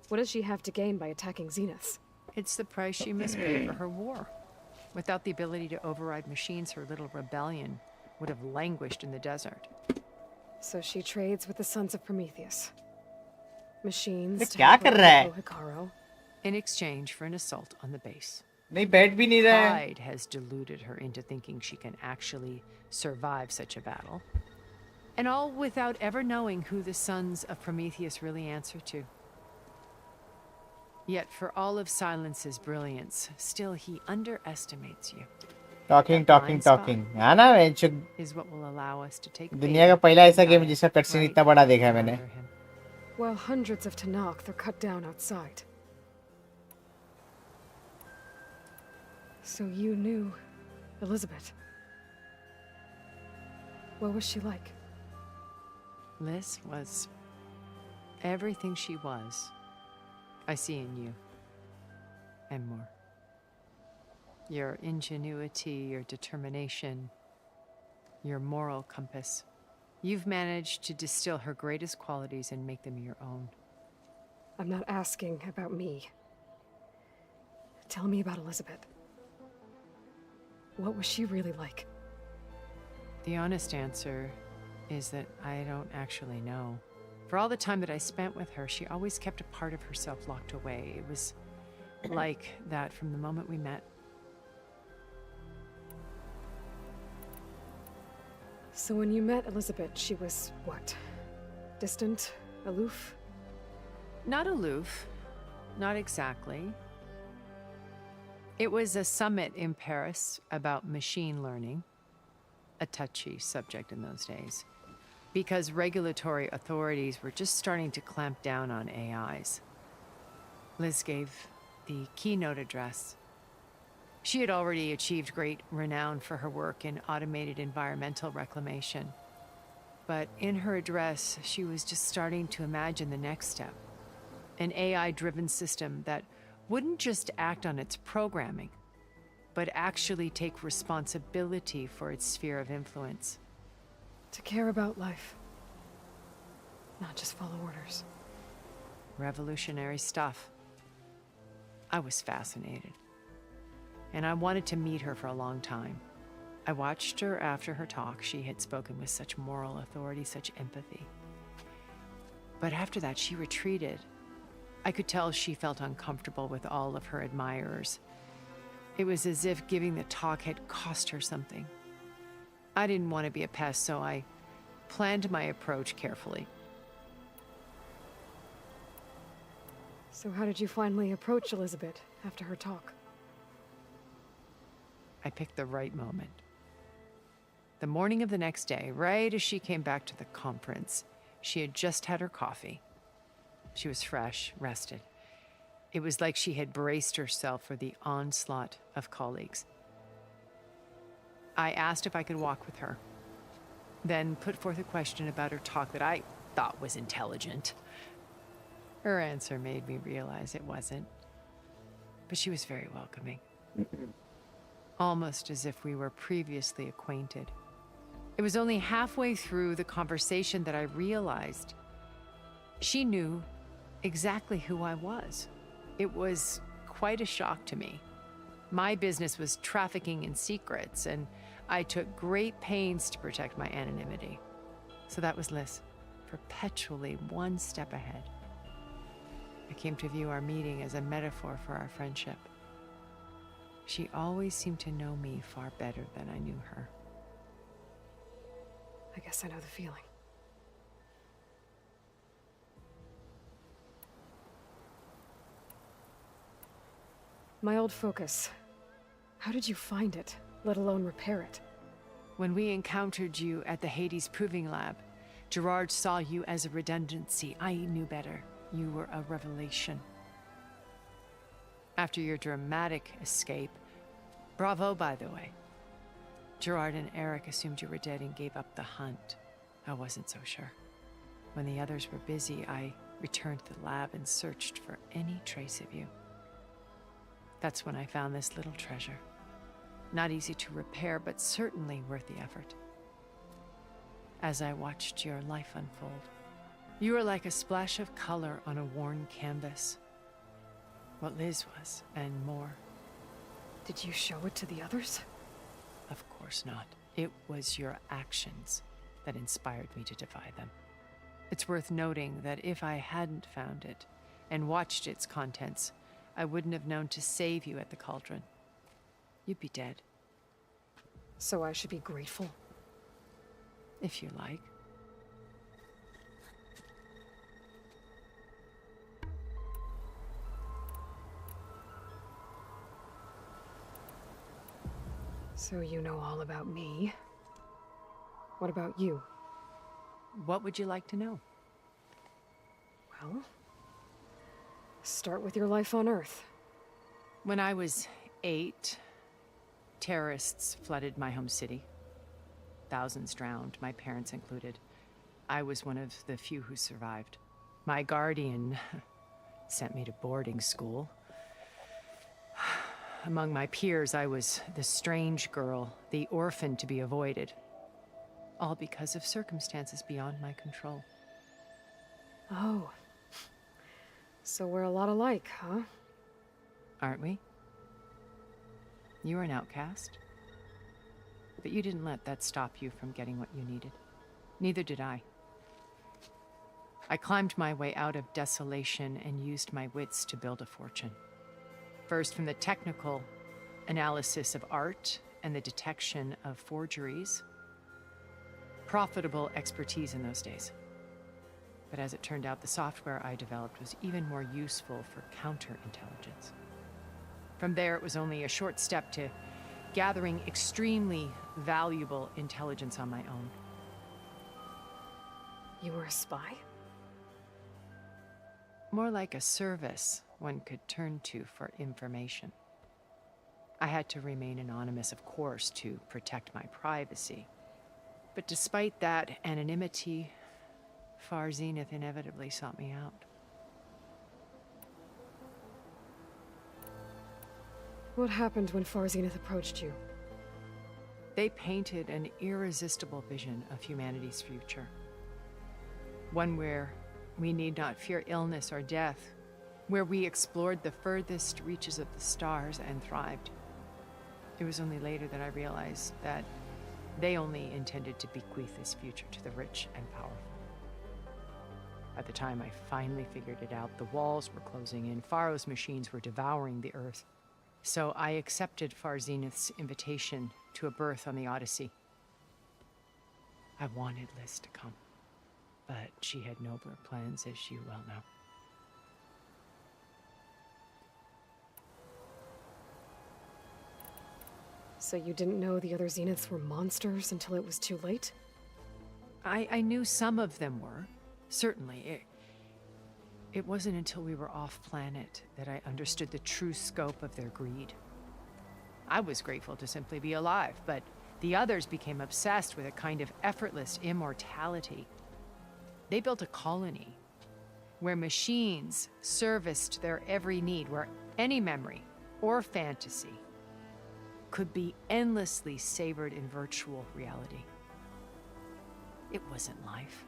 What does she have to gain by attacking Zeniths? It's the price she must pay for her war. Without the ability to override machines, her little rebellion would have languished in the desert. So she trades with the Sons of Prometheus. Machines to Hekarro in exchange for an assault on the base. Pride has deluded her into thinking she can actually survive such a battle. And all without ever knowing who the Sons of Prometheus really answer to. Yet for all of Silence's brilliance, still he underestimates you. Talking. हाँ ना venture is what will allow us to take दुनिया का पहला ऐसा game जिसका cutscene इतना बड़ा देखा है मैंने. While hundreds of Tanakh are cut down outside. So you knew Elizabeth. What was she like? Liz was everything she was. I see in you. And more. Your ingenuity, your determination, your moral compass. You've managed to distill her greatest qualities and make them your own. I'm not asking about me. Tell me about Elizabeth. What was she really like? The honest answer is that I don't actually know. For all the time that I spent with her, she always kept a part of herself locked away. It was like that from the moment we met. So when you met Elizabeth, she was what? Distant? Aloof? Not aloof. Not exactly. It was a summit in Paris about machine learning. A touchy subject in those days. Because regulatory authorities were just starting to clamp down on AIs. Liz gave the keynote address. She had already achieved great renown for her work in automated environmental reclamation. But in her address, she was just starting to imagine the next step. An AI-driven system that wouldn't just act on its programming, but actually take responsibility for its sphere of influence. To care about life. Not just follow orders. Revolutionary stuff. I was fascinated. And I wanted to meet her for a long time. I watched her after her talk. She had spoken with such moral authority, such empathy. But after that, she retreated. I could tell she felt uncomfortable with all of her admirers. It was as if giving the talk had cost her something. I didn't want to be a pest, so I planned my approach carefully. So how did you finally approach Elizabeth after her talk? I picked the right moment. The morning of the next day, right as she came back to the conference, she had just had her coffee. She was fresh, rested. It was like she had braced herself for the onslaught of colleagues. I asked if I could walk with her, then put forth a question about her talk that I thought was intelligent. Her answer made me realize it wasn't, but she was very welcoming. Almost as if we were previously acquainted. It was only halfway through the conversation that I realized she knew exactly who I was. It was quite a shock to me. My business was trafficking in secrets, and I took great pains to protect my anonymity. So that was Liz, perpetually one step ahead. I came to view our meeting as a metaphor for our friendship. She always seemed to know me far better than I knew her. I guess I know the feeling. My old focus. How did you find it, let alone repair it? When we encountered you at the Hades Proving Lab, Gerard saw you as a redundancy. I knew better. You were a revelation. After your dramatic escape, bravo, by the way. Gerard and Eric assumed you were dead and gave up the hunt. I wasn't so sure. When the others were busy, I returned to the lab and searched for any trace of you. That's when I found this little treasure. Not easy to repair, but certainly worth the effort. As I watched your life unfold, you were like a splash of color on a worn canvas. What Liz was, and more. Did you show it to the others? Of course not. It was your actions that inspired me to defy them. It's worth noting that if I hadn't found it and watched its contents, I wouldn't have known to save you at the cauldron. You'd be dead. So I should be grateful? If you like. So you know all about me. What about you? What would you like to know? Well, start with your life on Earth. When I was 8, terrorists flooded my home city. Thousands drowned, my parents included. I was one of the few who survived. My guardian sent me to boarding school. Among my peers, I was the strange girl, the orphan to be avoided. All because of circumstances beyond my control. Oh. So we're a lot alike, huh? Aren't we? You were an outcast. But you didn't let that stop you from getting what you needed. Neither did I. I climbed my way out of desolation and used my wits to build a fortune. First, from the technical analysis of art and the detection of forgeries. Profitable expertise in those days. But as it turned out, the software I developed was even more useful for counterintelligence. From there, it was only a short step to gathering extremely valuable intelligence on my own. You were a spy? More like a service one could turn to for information. I had to remain anonymous, of course, to protect my privacy. But despite that anonymity, Far Zenith inevitably sought me out. What happened when Far Zenith approached you? They painted an irresistible vision of humanity's future. One where we need not fear illness or death, where we explored the furthest reaches of the stars and thrived. It was only later that I realized that they only intended to bequeath this future to the rich and powerful. At the time I finally figured it out, the walls were closing in, Pharaoh's machines were devouring the Earth. So I accepted Far Zenith's invitation to a berth on the Odyssey. I wanted Liz to come, but she had nobler plans, as you well know. So you didn't know the other Zeniths were monsters until it was too late? I knew some of them were, certainly. It wasn't until we were off-planet that I understood the true scope of their greed. I was grateful to simply be alive, but the others became obsessed with a kind of effortless immortality. They built a colony where machines serviced their every need, where any memory or fantasy could be endlessly savored in virtual reality. It wasn't life.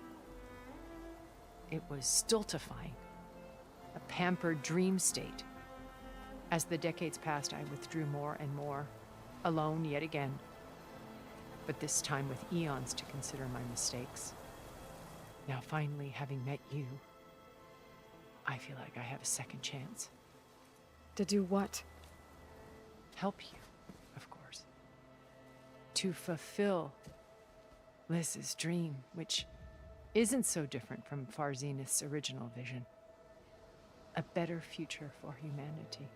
It was stultifying, a pampered dream state. As the decades passed, I withdrew more and more, alone yet again, but this time with eons to consider my mistakes. Now finally, having met you, I feel like I have a second chance. To do what? help you, of course. To fulfill Liz's dream, which isn't so different from Far Zenith's original vision. A better future for humanity.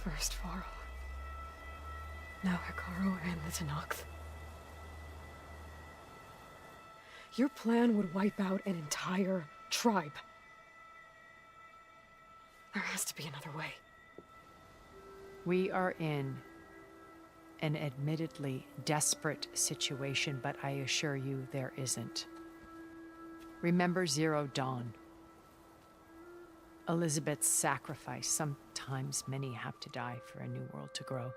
First Varl, now Hikaru and the Tenakth. Your plan would wipe out an entire tribe. There has to be another way. We are in an admittedly desperate situation, but I assure you there isn't. Remember Zero Dawn. Elizabeth's sacrifice. Sometimes many have to die for a new world to grow.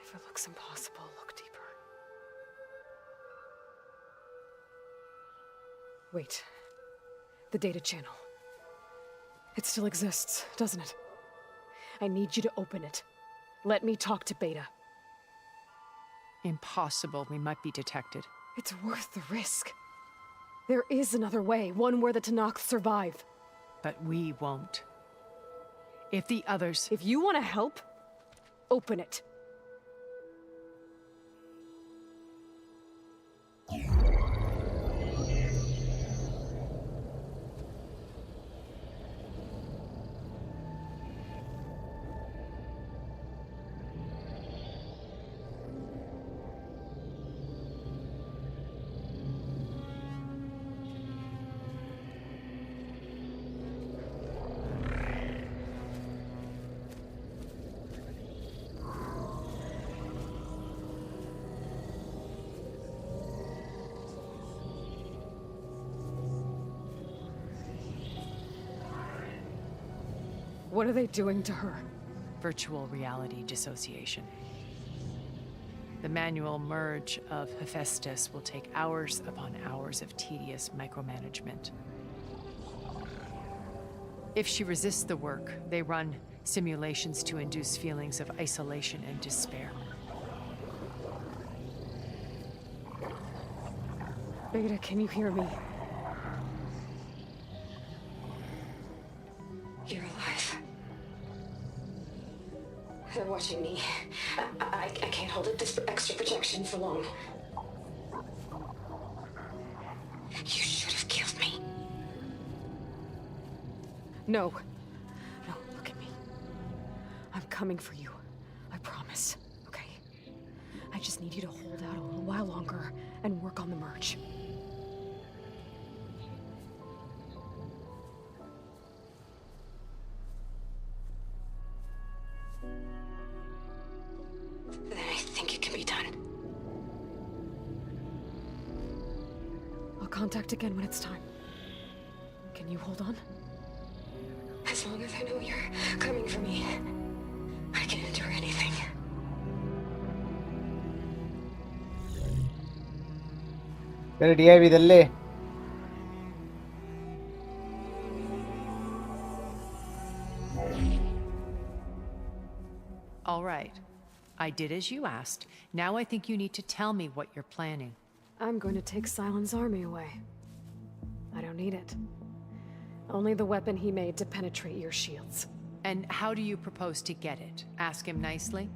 If it looks impossible, look deeper. Wait. The data channel. It still exists, doesn't it? I need you to open it. Let me talk to Beta. Impossible. We might be detected. It's worth the risk. There is another way, one where the Tenakth survive. But we won't. If the others... If you want to help, open it. What are they doing to her? Virtual reality dissociation. The manual merge of Hephaestus will take hours upon hours of tedious micromanagement. If she resists the work, they run simulations to induce feelings of isolation and despair. Beta, can you hear me? You're alive. They're watching me. I can't hold up this extra protection for long. You should have killed me. No. No, look at me. I'm coming for you. I promise. Okay? I just need you to hold out a little while longer and work on the merge. Then I think it can be done. I'll contact again when it's time. Can you hold on? As long as I know you're coming for me, I can endure anything. चल डिया भी दल्ले All right. I did as you asked. Now I think you need to tell me what you're planning. I'm going to take Silent's army away. I don't need it. Only the weapon he made to penetrate your shields. And how do you propose to get it? Ask him nicely?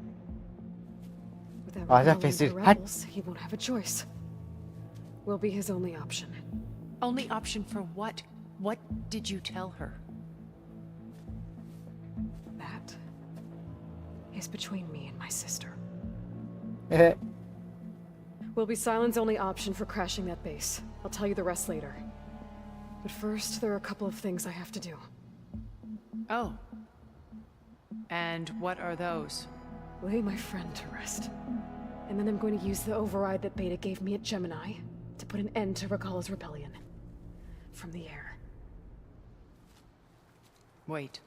Without repelling the rebels, he won't have a choice. We'll be his only option. Only option for what? What did you tell her? That is between me and my sister. Will be Silent's only option for crashing that base. I'll tell you the rest later. But first, there are a couple of things I have to do. Oh. And what are those? Lay my friend to rest. And then I'm going to use the override that Beta gave me at Gemini to put an end to Rakala's rebellion. From the air. Wait.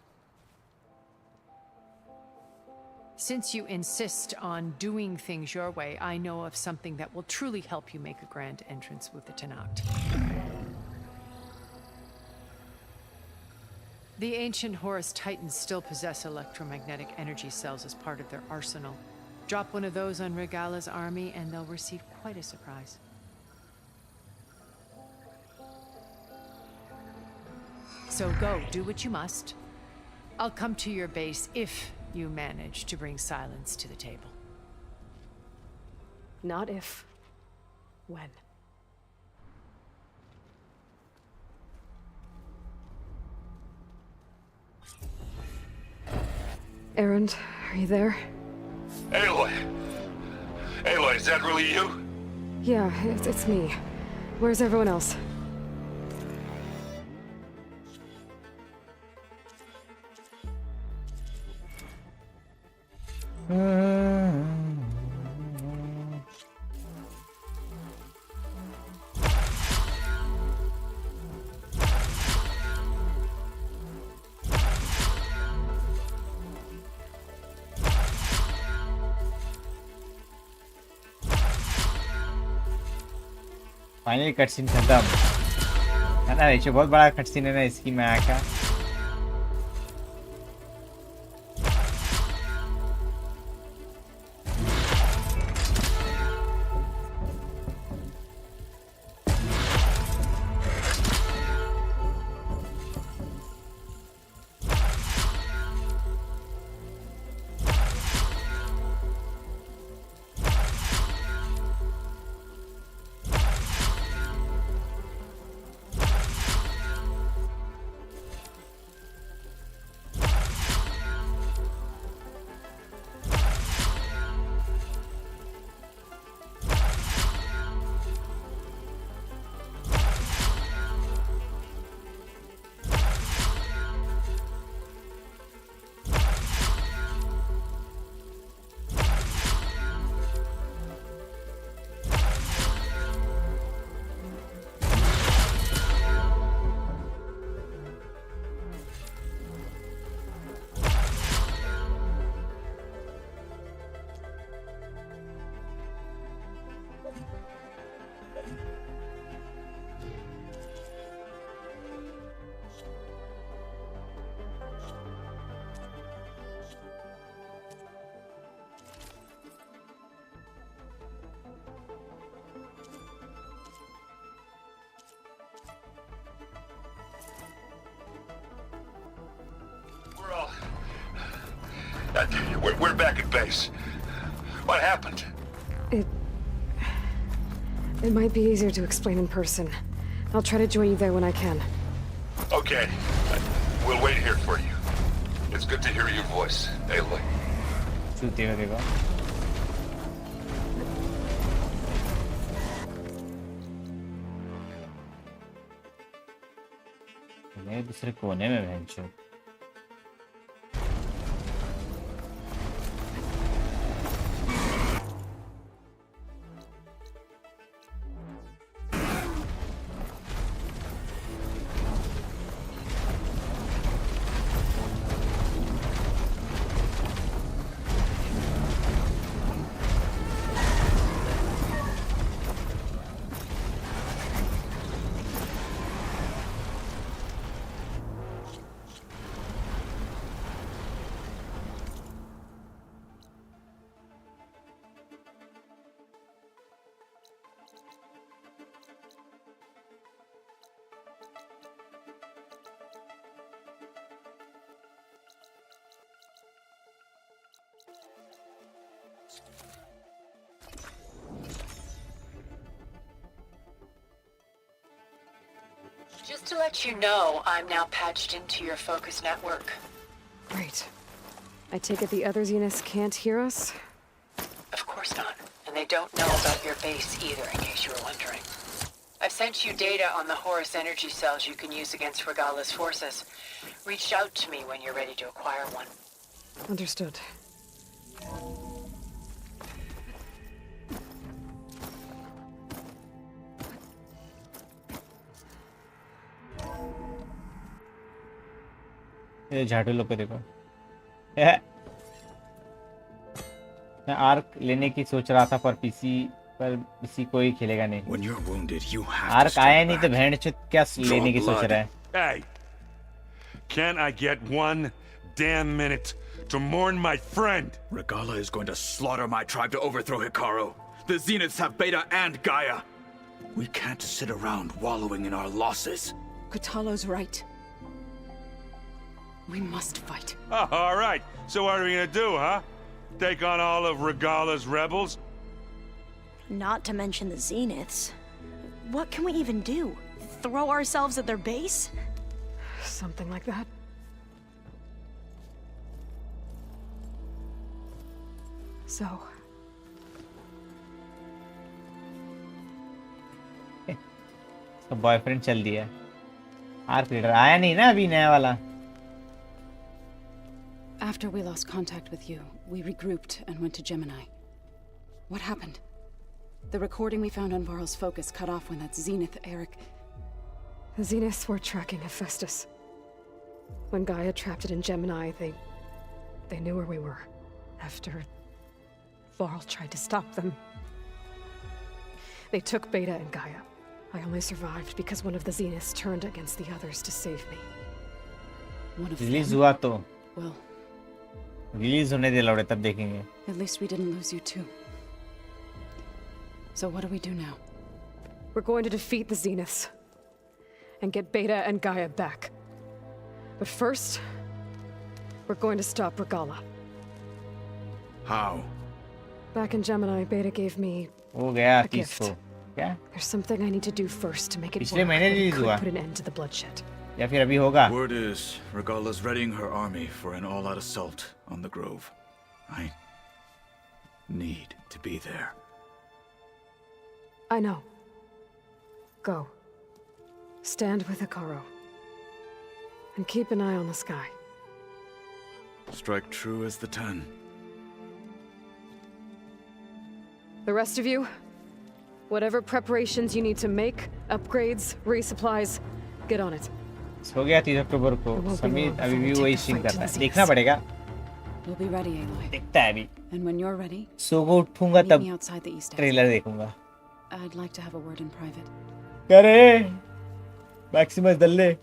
Since you insist on doing things your way, I know of something that will truly help you make a grand entrance with the Tenakth. The ancient Horus Titans still possess electromagnetic energy cells as part of their arsenal. Drop one of those on Regala's army and they'll receive quite a surprise. So go, do what you must. I'll come to your base if you manage to bring silence to the table. Not if. When. Erend, are you there? Aloy! Aloy, is that really you? Yeah, it's me. Where's everyone else? Finally cutscene खत्म है ना। ये बहुत बड़ा cutscene है ना इसकी मैं आका। We're back at base. What happened? It might be easier to explain in person. I'll try to join you there when I can. Okay. We'll wait here for you. It's good to hear your voice, Aloy. देखो मैं दूसरे कोने में भेजूं। Just to let you know, I'm now patched into your focus network. Great. I take it the other Zeniths can't hear us? Of course not. And they don't know about your base either, in case you were wondering. I've sent you data on the Horus energy cells you can use against Regala's forces. Reach out to me when you're ready to acquire one. Understood. ये झाड़ू लोग को देखो। मैं arc लेने की सोच रहा था पर पीसी कोई खेलेगा नहीं। आर्क आया नहीं तो भेड़ चुत क्या लेने की सोच रहा है। Hey, Can't I get one damn minute to mourn my friend? Regala is going to slaughter my tribe to overthrow Hikaru. The Zeniths have Beta and Gaia. We can't sit around wallowing in our losses. Kotallo's right. We must fight. Oh, all right. So what are we gonna do, huh? Take on all of Regala's rebels? Not to mention the Zeniths. What can we even do? Throw ourselves at their base? Something like that. So... तो boyfriend चल दिया arc reader आया नहीं ना अभी नया वाला After we lost contact with you, we regrouped and went to Gemini. What happened? The recording we found on Varl's focus cut off when that Zenith Eric... The Zeniths were tracking Hephaestus. When Gaia trapped it in Gemini, they knew where we were. After Varl tried to stop them. They took Beta and Gaia. I only survived because one of the Zeniths turned against the others to save me. One of release them? हुआ तो Well, release होने दे लौड़े तब देखेंगे at least we didn't lose you too. So what do we do now? We're going to defeat the Zeniths. And get Beta and Gaia back. But first, we're going to stop Regala. How? Back in Gemini, Beta gave me हो गया a 30 gift. को क्या There's something I need to do first to make it पिछले work महीने that release could हुआ put an end to the bloodshed. या फिर अभी होगा Word is, Regala's readying her army for an all-out assault on the Grove. I need to be there. I know. Go. Stand with Hikaru. And keep an eye on the sky. Strike true as the 10. The rest of you, whatever preparations you need to make, upgrades, resupplies, get on it. हो गया 30 अक्टूबर को समीर अभी भी वही सिंग कर रहा है देखना पड़ेगा We'll be ready, Aloy. देखता है अभी And when you're ready, सो को उठूंगा meet तब me outside the East trailer देखूंगा I'd like to have a word in private. क्या रे Maximus दल्ले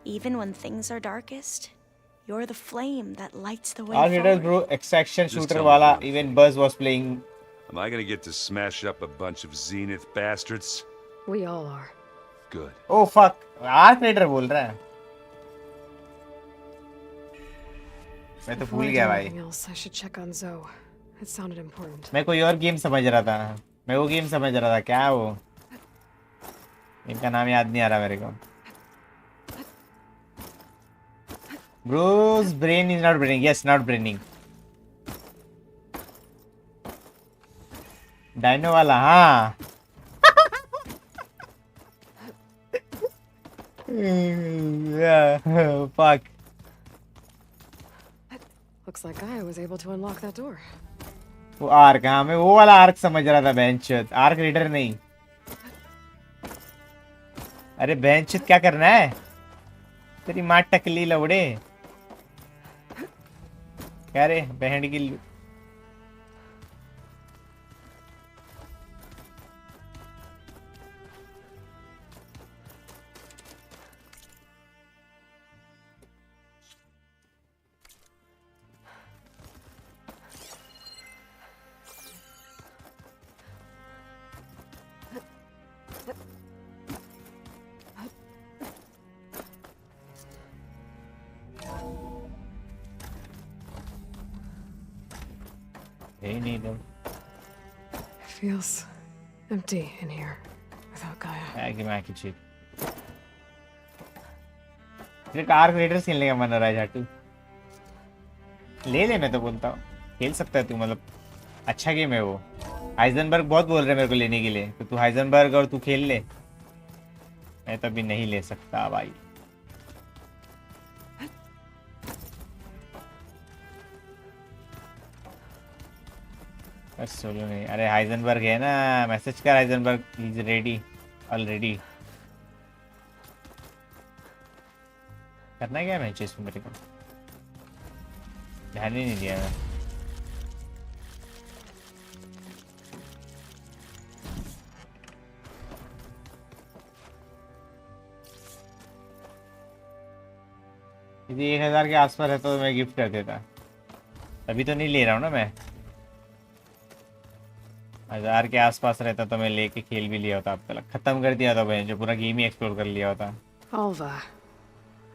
Even when things are darkest, you're the flame that lights the way All hitters forward. bro extraction Just shooter tell वाला me. even Buzz was playing Am I gonna get to smash up a bunch of Zenith bastards? We all are. Good. oh fuck arc raider बोल रहा है मैं तो Before भूल I do गया भाई anything else, I should check on Zoe. It sounded important. मैं कोई और गेम समझ रहा था मैं वो गेम समझ रहा था क्या वो इनका नाम याद नहीं आ रहा मेरे को Bruce brain is not braining yes not braining dino वाला हाँ yeah fuck Looks like Gaia was able to unlock that door. वो आर्क हाँ मैं वो वाला आर्क समझ रहा था बेंचत आर्क रीडर नहीं अरे बेंचत क्या करना है तेरी माँ टकली लवड़े क्या रे बहन की Hey, Needle. It feels empty in here without Gaia. Maggie Mackie chip. मेरे कार क्रिएटर खेलने का मन हो रहा है झाटू ले ले मैं तो बोलता हूँ खेल सकता है तू मतलब अच्छा गेम है वो हाइजनबर्ग बहुत बोल रहे हैं मेरे को लेने के लिए तो तू हाइजनबर्ग और तू खेल ले मैं तो अभी नहीं ले सकता भाई बस सोलो नहीं अरे हाइजनबर्ग है ना मैसेज कर Heisenberg he is ready already करना क्या मैच इसमें मेरे को ध्यान ही नहीं दिया मैं यदि 1000 के आसपास रहता तो मैं गिफ्ट कर देता। अभी तो नहीं ले रहा हूँ ना मैं। 1000 के आसपास रहता तो मैं लेके खेल भी लिया होता। अब तक खत्म कर दिया था भाई, जो पूरा गेम ही एक्सप्लोर कर लिया होता। Alva,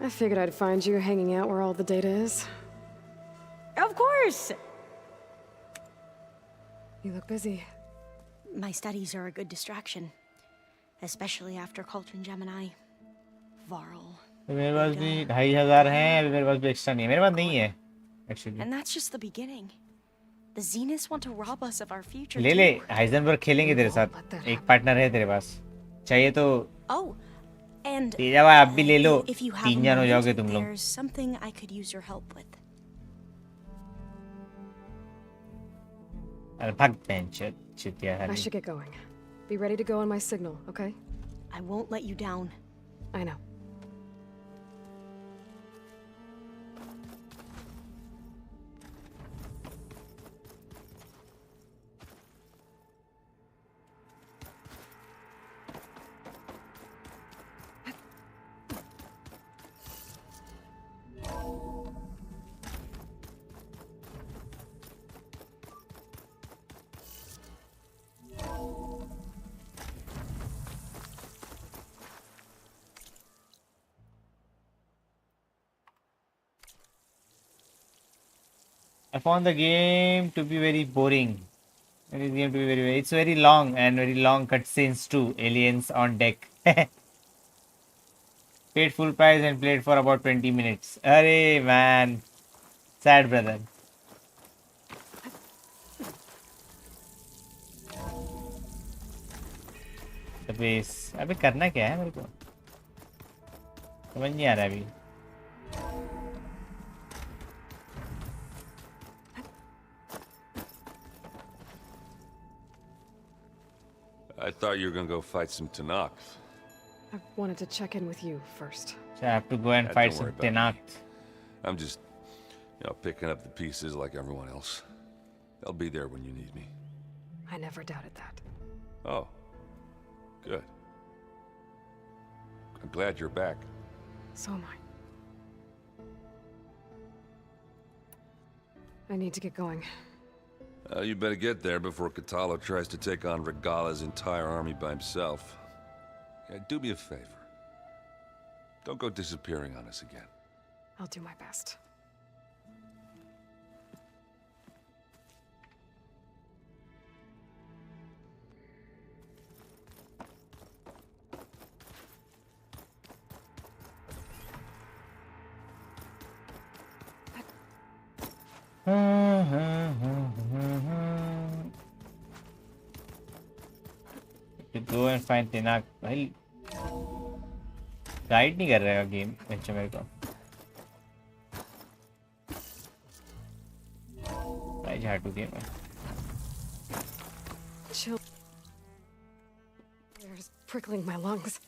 I figured I'd find you hanging out where all the data is. Of course! You look busy. My studies are a good distraction. Especially after Cauldron Gemini. Varl. मेरे पास भी 2500 हैं, अभी मेरे पास भी extra नहीं है। मेरे पास नहीं है actually. And that's just the beginning. The Zeniths want to rob us of our future. ले ले, हाइजेनबर्ग खेलेंगे तेरे साथ। एक पार्टनर है तेरे पास, चाहिए तो Oh, and तेजा भाई आप भी ले लो, if you have 3 जन हो जाओगे तुम लोग। There's something I could use your help with. अरे भाग पेंशन चुतिया है। I should get going. Be ready to go on my signal, okay? I won't let you down. I know. I found the game to be very boring. It's very long and very long cutscenes too. Aliens on deck. Paid full price and played for about 20 minutes. Arey man, sad brother. The base. अबे करना क्या है मेरे को? समझ नहीं आ रहा अभी। I thought you were gonna go fight some Tenaks. I wanted to check in with you first. So I have to go and fight some Tenaks. I'm just, picking up the pieces like everyone else. I'll be there when you need me. I never doubted that. Oh, good. I'm glad you're back. So am I. I need to get going. You better get there before Katalo tries to take on Regala's entire army by himself. Yeah, do me a favor. Don't go disappearing on us again. I'll do my best. To go and find Tenak. भाई guide नहीं कर रहा है game अच्छा मेरे को। भाई झाटू game है। Chill. There's prickling my lungs.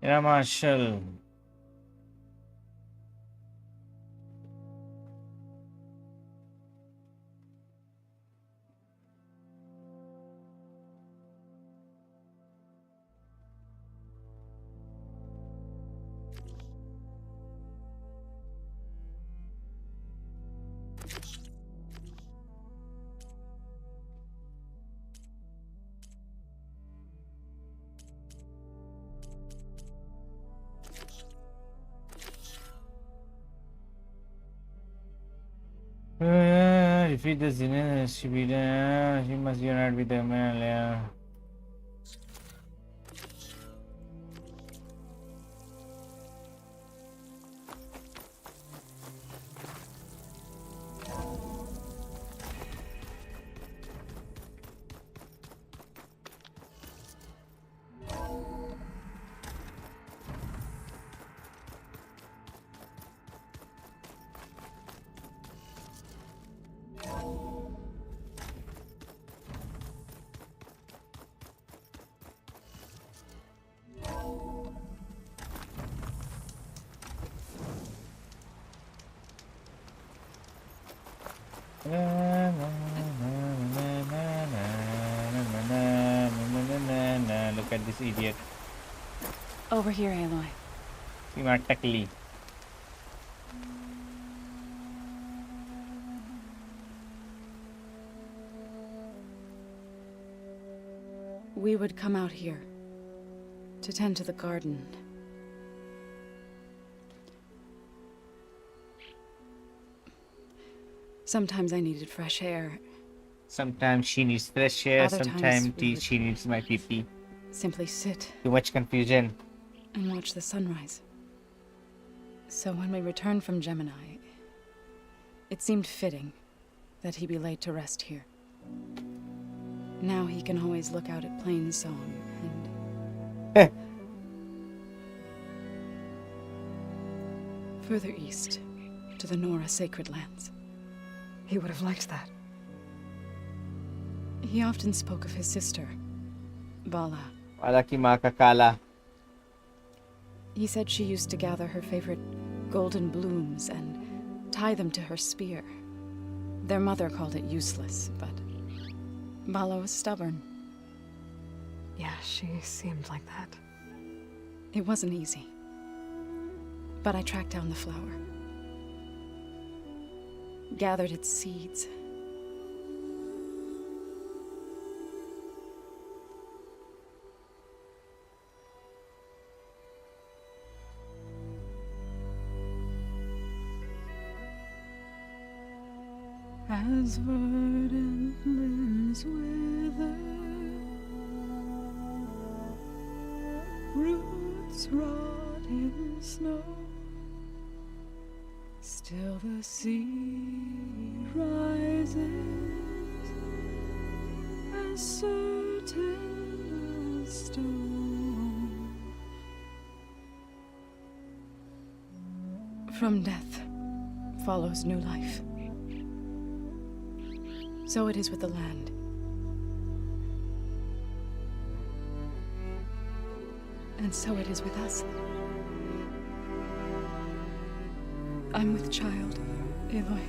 Yeah, Marshall. Defeat the Zenith, she must unite with the man. Look at this idiot. Over here, Aloy. Thematically. We would come out here to tend to the garden. Sometimes I needed fresh air. Sometimes she needs fresh air, Other sometimes times she needs my pee. Simply sit Too much confusion. and watch the sunrise. So when we returned from Gemini, it seemed fitting that he be laid to rest here. Now he can always look out at Plainsong and... further east, to the Nora Sacred Lands. He would have liked that. He often spoke of his sister, Bala. Wala ki maa ka kala. He said she used to gather her favorite golden blooms and tie them to her spear. Their mother called it useless, but Bala was stubborn. Yeah, she seemed like that. It wasn't easy. But I tracked down the flower. Gathered its seeds. As verdant limbs wither, roots rot in snow, still the sea rises, as certain as stone. From death follows new life. So it is with the land. And so it is with us. I'm with child, Aloy.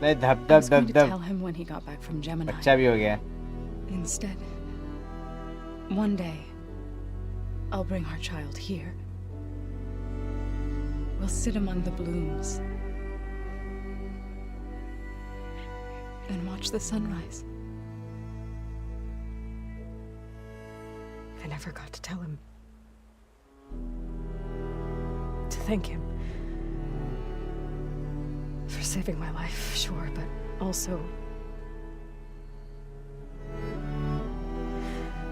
I was going to tell him when he got back from Gemini. बच्चा भी हो गया. Instead, one day, I'll bring our child here. We'll sit among the blooms and watch the sunrise. I never got to tell him. To thank him. For saving my life, sure, but also...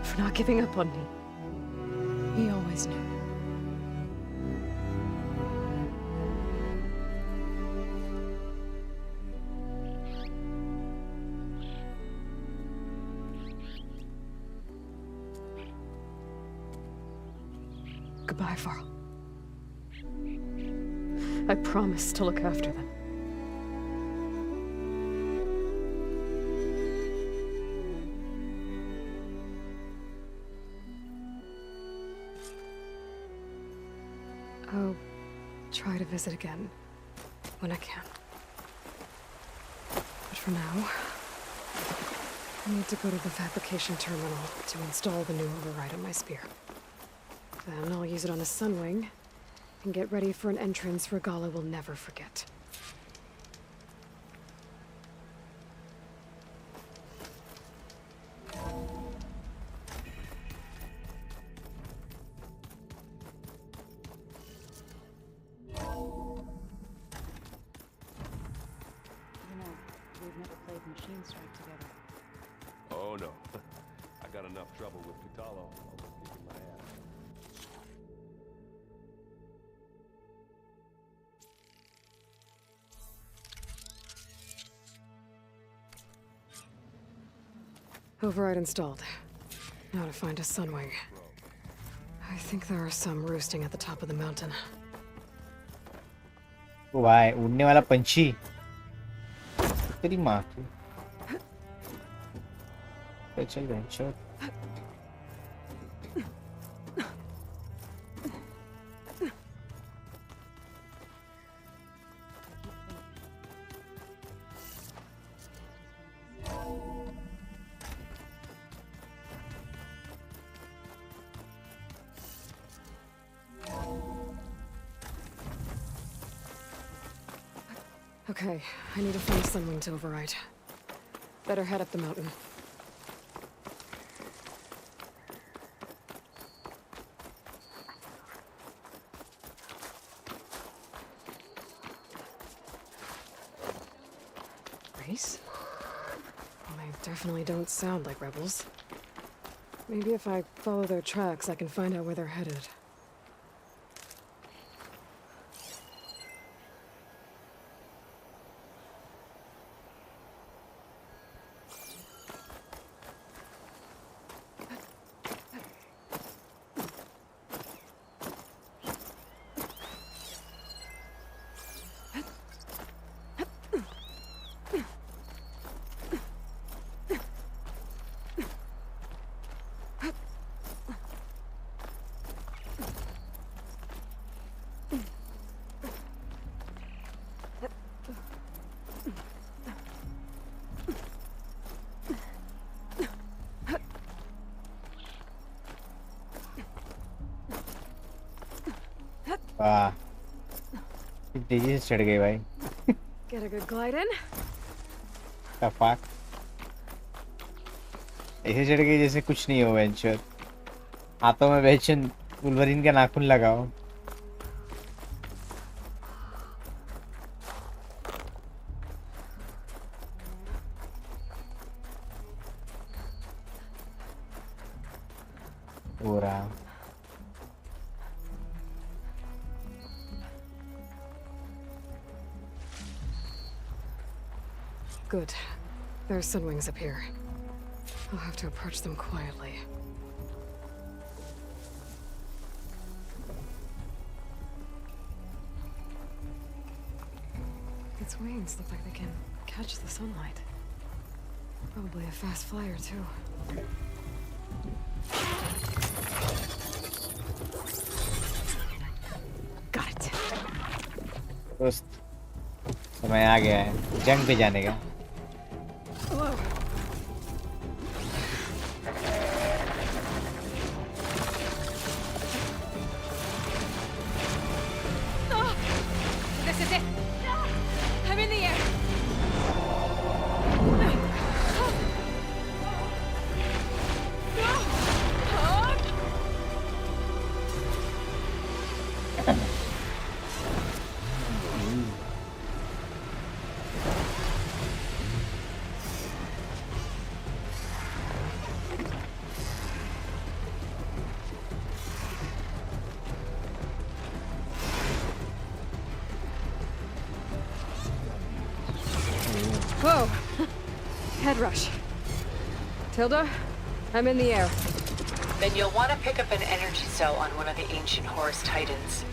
for not giving up on me. He always knew. Goodbye, Varl. I promise to look after them. I'll try to visit again when I can. But for now, I need to go to the fabrication terminal to install the new override on my spear. Then I'll use it on a sunwing and get ready for an entrance Regala will never forget. We've never played Machine Strike together. Oh no. I got enough trouble with Katalo. I'll just kick my ass. Override installed. Now to find a sunwing. I think there are some roosting at the top of the mountain. Why? उड़ने वाला पंछी. तेरी माँ की. चल रहे हैं चल. Okay, I need to find Sunwing to override. Better head up the mountain. Race? They definitely don't sound like rebels. Maybe if I follow their tracks, I can find out where they're headed. वाह तेजी से चढ़ गई भाई Get a good glide in. तफाक ऐसे चढ़ गई जैसे कुछ नहीं हो वेंचर हाथों में वेंचर वुल्वरीन का नाखून लगाओ हो रहा Good. There's Sunwings up here. I'll have to approach them quietly. Its wings look like they can catch the sunlight. Probably a fast flyer, too. Got it. दोस्त समय आ गया है जंग पे जाने का Whoa. Oh, this is it. I'm in the air. Whoa! Head rush. Tilda, I'm in the air. Then you'll want to pick up an energy cell on one of the ancient Horus Titans.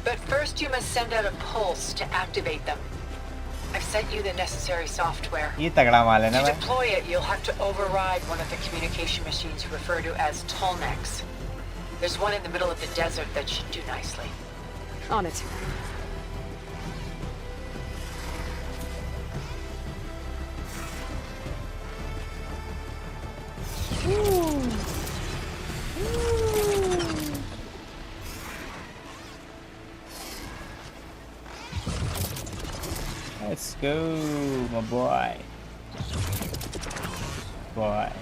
But first you must send out a pulse to activate them. I've sent you the necessary software. ये तगड़ा माल है ना To भाई deploy it, you'll have to override one of the communication machines you refer to as Tolnecs. There's one in the middle of the desert that should do nicely. On it. Let's go, my boy. Boy.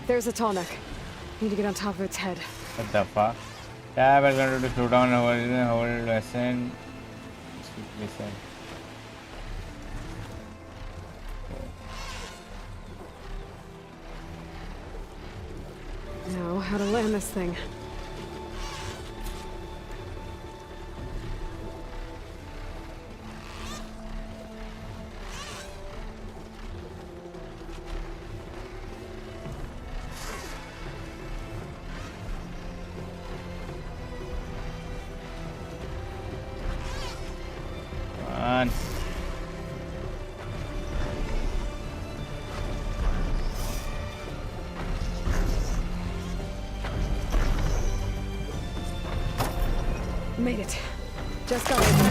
There's a tall neck. Need to get on top of its head. What the fuck? Tab is going to slow down hold lesson. Listen. Now, how to land this thing. Made it. Just got over.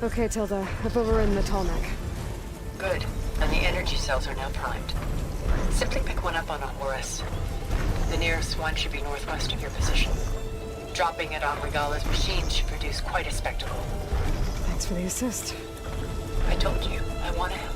Okay, Tilda. I've overridden the tall neck. Good. And the energy cells are now primed. Simply pick one up on Aorus. The nearest one should be northwest of your position. Dropping it on Regala's machine should produce quite a spectacle. Thanks for the assist. I told you, I want to help.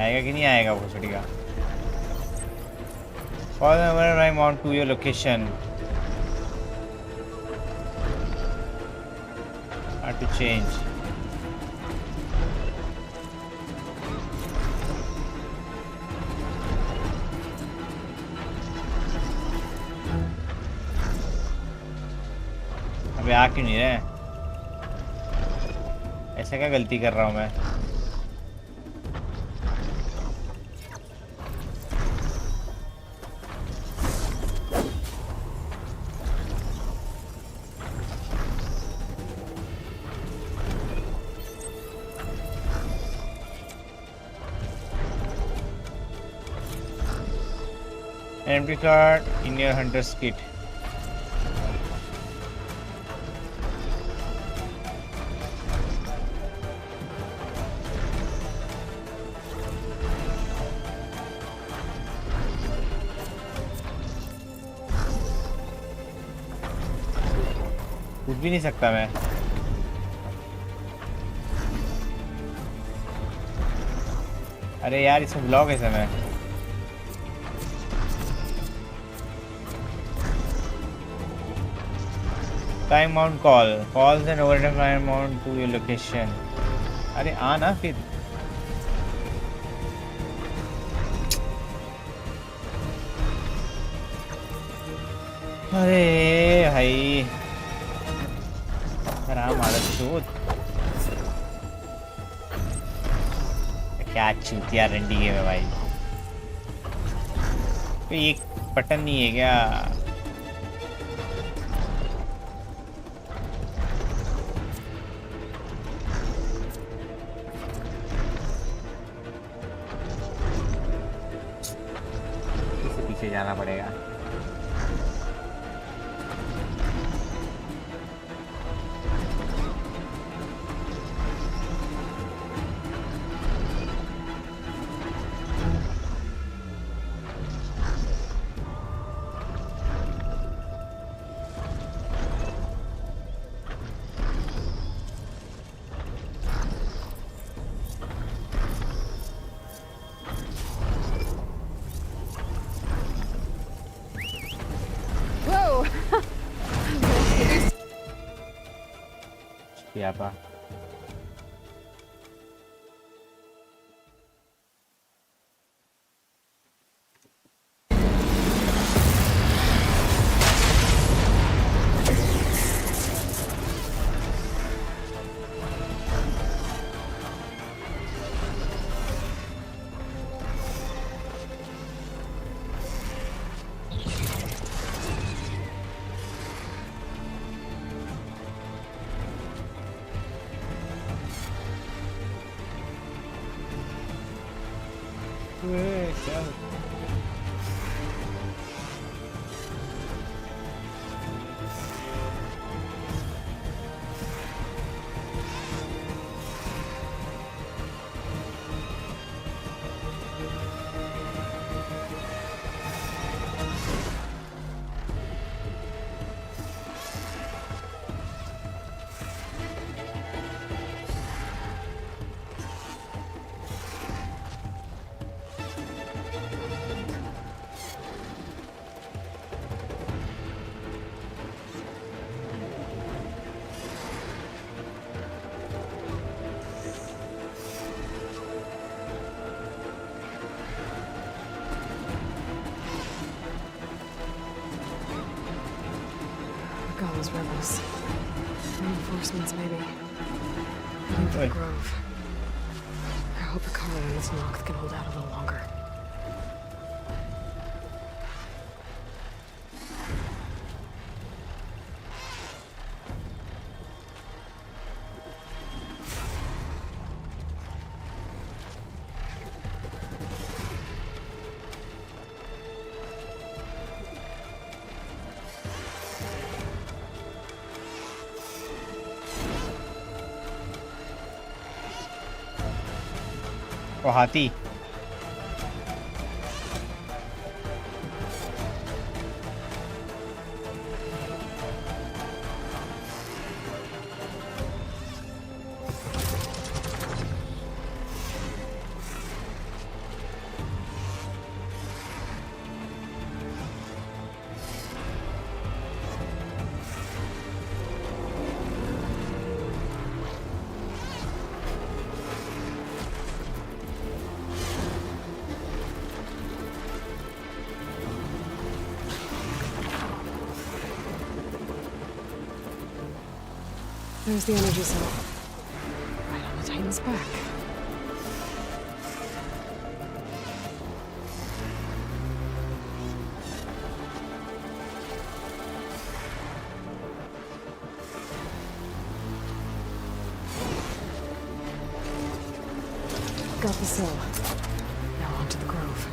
आएगा कि नहीं आएगा वो छुट्टी का Call whenever I mount to your location. Hard to change. अबे आ क्यों नहीं रहे? ऐसा क्या गलती कर रहा हूँ मैं? Empty card in your hunter's kit. कुछ भी नहीं सकता मैं. अरे यार इसमें ब्लॉक है समय. Time mount call. Calls and overtime time mount to your location. अरे आना फिर. अरे भाई. आराम आदत चोट. क्या चूतिया रंडी है भाई. तो एक बटन नहीं है क्या? जाना पड़ेगा. Apa? those rebels. Reinforcements, maybe. Heading for the Grove. I hope Hikaru and his Noct can hold out a little longer. ओ हाथी There's the energy cell. Right on the Titan's back. Got the cell. Now onto the Grove.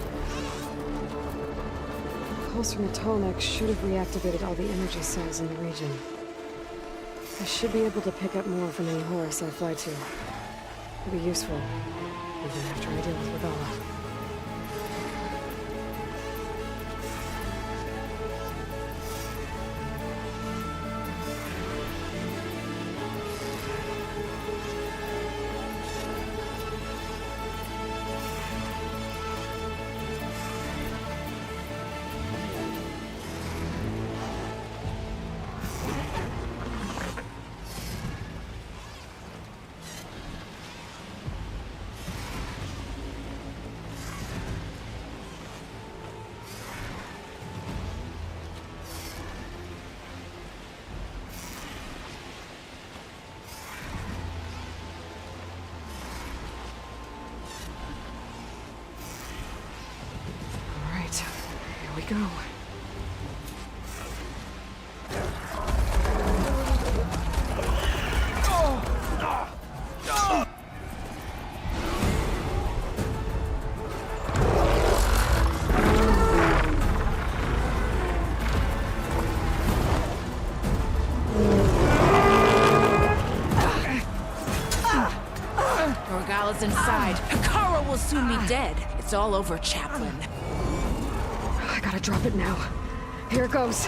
The pulse from the Tallneck should have reactivated all the energy cells in the region. I should be able to pick up more from any Horus I fly to. It'll be useful, even after I deal with Regala. Here we go. Regala's inside. Hikaru will soon be dead. It's all over, Chaplain. I gotta drop it now. Here it goes.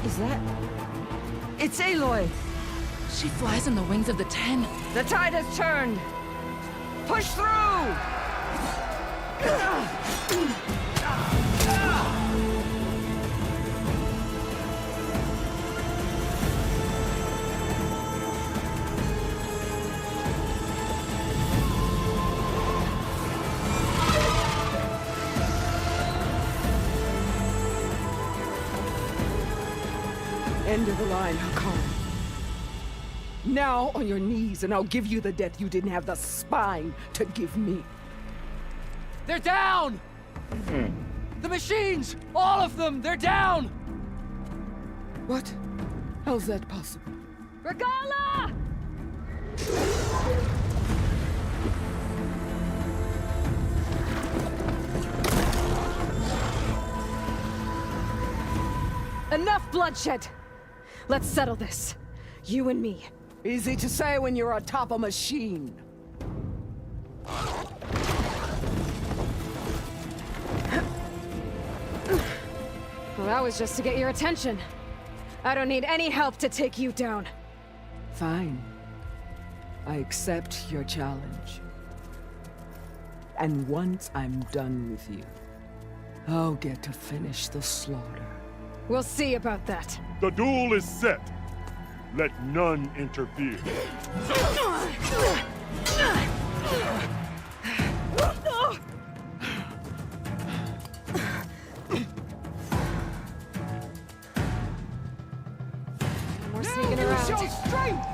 Is that... It's Aloy! She flies on the wings of the 10. The tide has turned! Push through! End of the line, Hikaru. Now on your knees, and I'll give you the death you didn't have the spine to give me. They're down! The machines! All of them! They're down! What? How's that possible? Regala! Enough bloodshed! Let's settle this. You and me. Easy to say when you're atop a machine. Well, that was just to get your attention. I don't need any help to take you down. Fine. I accept your challenge. And once I'm done with you, I'll get to finish the slaughter. We'll see about that. The duel is set. Let none interfere. We're sneaking around. Show strength!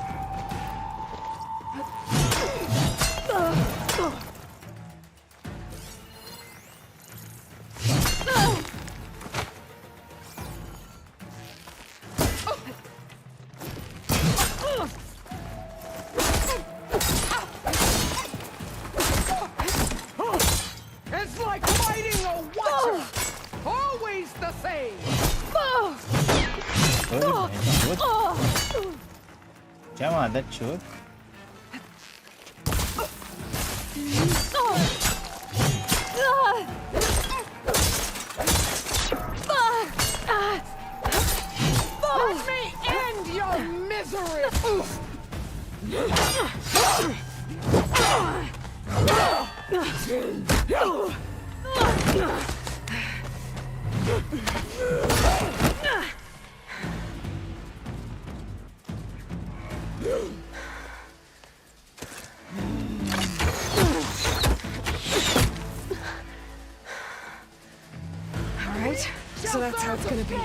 It's like fighting a watcher! Always the same! क्या आदत चोर Let me end your misery! All right, so that's how it's gonna be.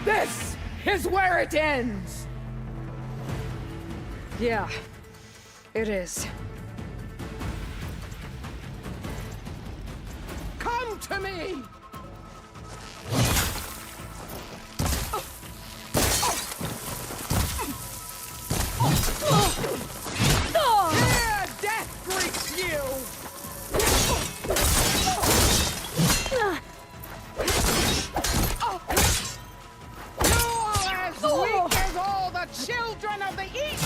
This is where it ends! Yeah, it is. Come to me! Here, death greets you! You are as weak as all the children of the East!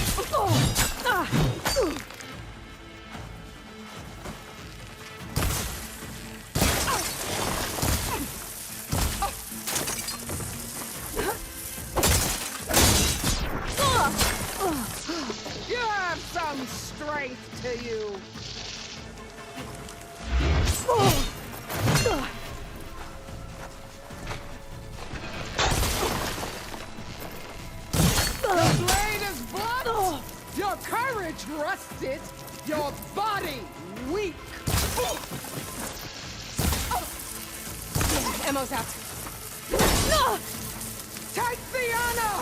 You have some strength to you. The blade is blunt, your courage rusted, your body weak. Ammo's out. Take the honor!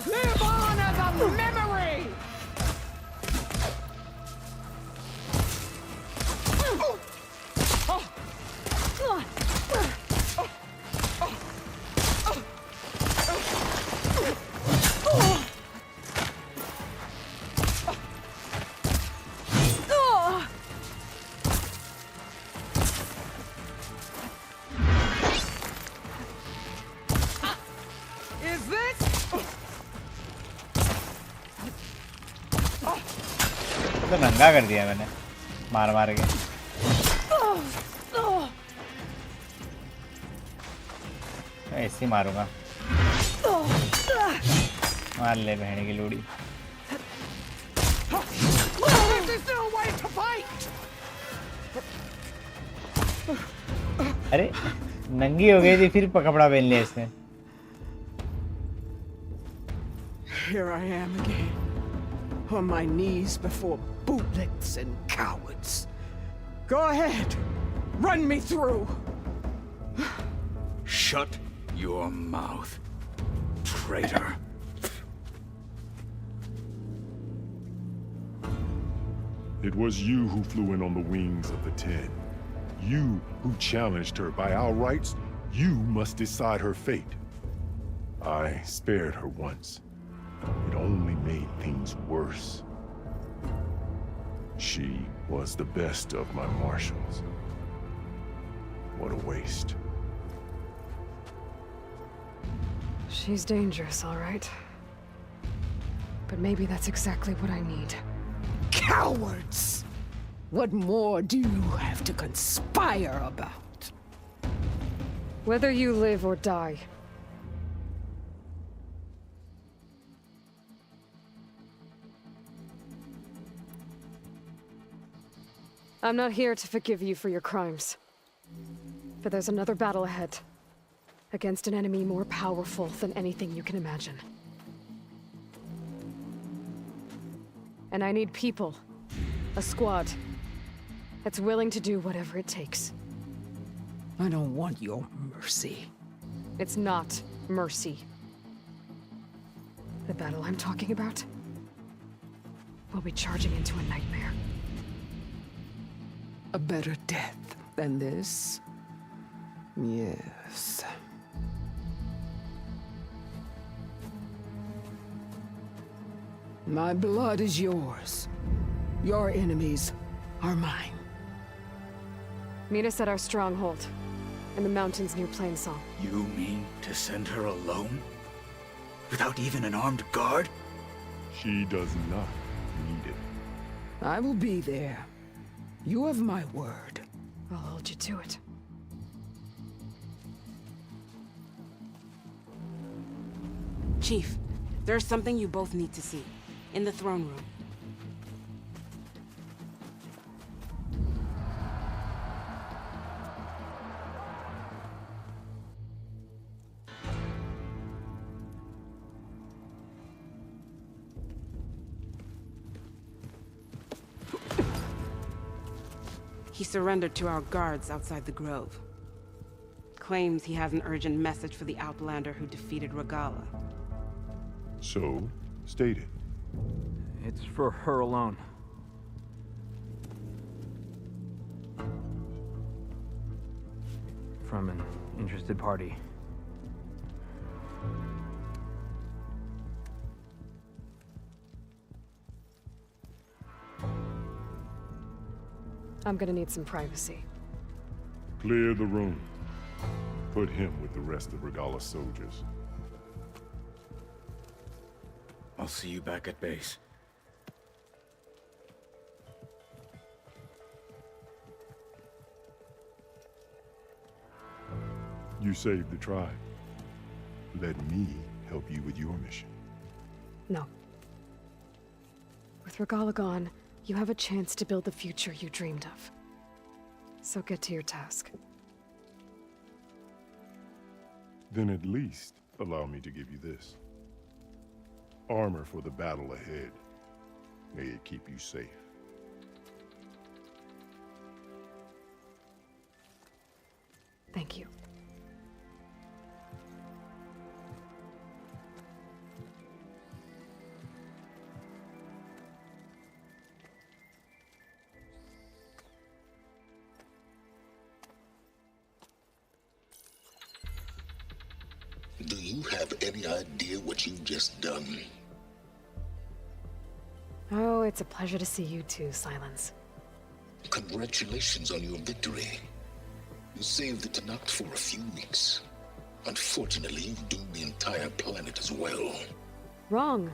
Live on as a memory! Is this? तो नंगा कर दिया मैंने मार मार के ऐसे मारूंगा मार ले बहन की लोड़ी अरे नंगी हो गई थी फिर कपड़ा पहन लिया इसने Here I am again, on my knees before bootlets and cowards. Go ahead, Run me through! Shut your mouth, traitor. It was you who flew in on the wings of the 10. You who challenged her. By our rights, you must decide her fate. I spared her once. It only made things worse. She was the best of my marshals. What a waste. She's dangerous, all right. But maybe that's exactly what I need. Cowards! What more do you have to conspire about? Whether you live or die. I'm not here to forgive you for your crimes. But there's another battle ahead. Against an enemy more powerful than anything you can imagine. And I need people. A squad. That's willing to do whatever it takes. I don't want your mercy. It's not mercy. The battle I'm talking about will be charging into a nightmare. A better death than this? Yes. My blood is yours. Your enemies are mine. Meet us at our stronghold, in the mountains near Plainsong. You mean to send her alone? Without even an armed guard? She does not need it. I will be there. You have my word. I'll hold you to it. Chief, there's something you both need to see. In the throne room. He surrendered to our guards outside the grove. Claims he has an urgent message for the Outlander who defeated Regala. So, state it. It's for her alone. From an interested party. I'm gonna need some privacy. Clear the room. Put him with the rest of Regala's soldiers. I'll see you back at base. You saved the tribe. Let me help you with your mission. No. With Regala gone, you have a chance to build the future you dreamed of. So get to your task. Then at least allow me to give you this. Armor for the battle ahead. May it keep you safe. Thank you. Do you have any idea what you've just done? Oh, it's a pleasure to see you too, Silence. Congratulations on your victory. You saved the Tanakh for a few weeks. Unfortunately, you've doomed the entire planet as well. Wrong.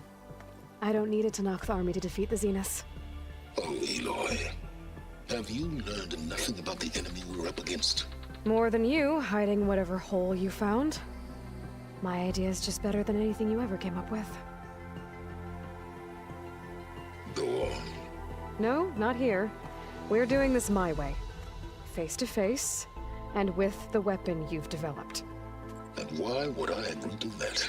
I don't need a Tanakh army to defeat the Zeniths. Oh, Aloy. Have you learned nothing about the enemy we're up against? More than you, hiding whatever hole you found. My idea is just better than anything you ever came up with. Go on. No, not here. We're doing this my way. Face to face, and with the weapon you've developed. And why would I agree to that?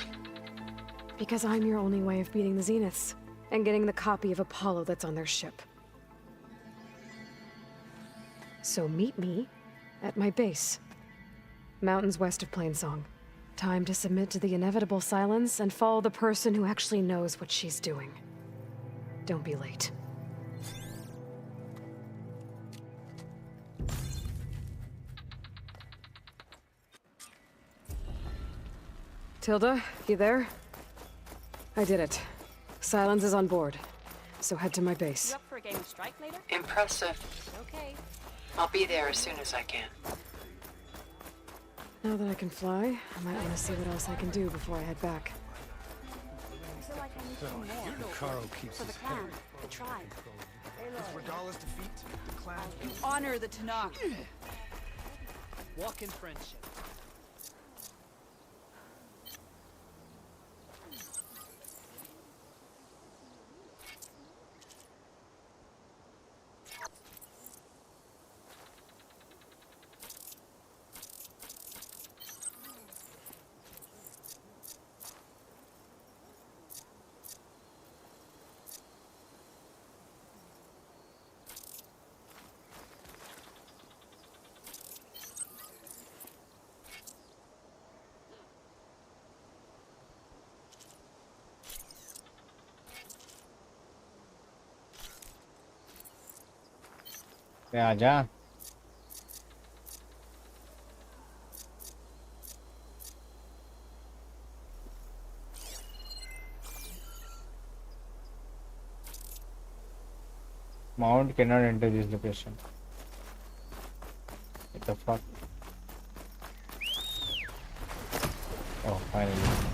Because I'm your only way of beating the Zeniths, and getting the copy of Apollo that's on their ship. So meet me At my base. Mountains west of Plainsong. Time to submit to the inevitable silence and follow the person who actually knows what she's doing. Don't be late. Tilda, you there? I did it. Silence is on board. So head to my base. You up for a game of strike later? Impressive. Okay. I'll be there as soon as I can. Now that I can fly, I might want to see what else I can do before I head back. I feel like I need some more. Caro keeps For the clan, the tribe. With Regala's defeat, the clan... You honor the Tanakh. Walk in friendship. आजा। Mount cannot enter this location. What the fuck? Oh, finally.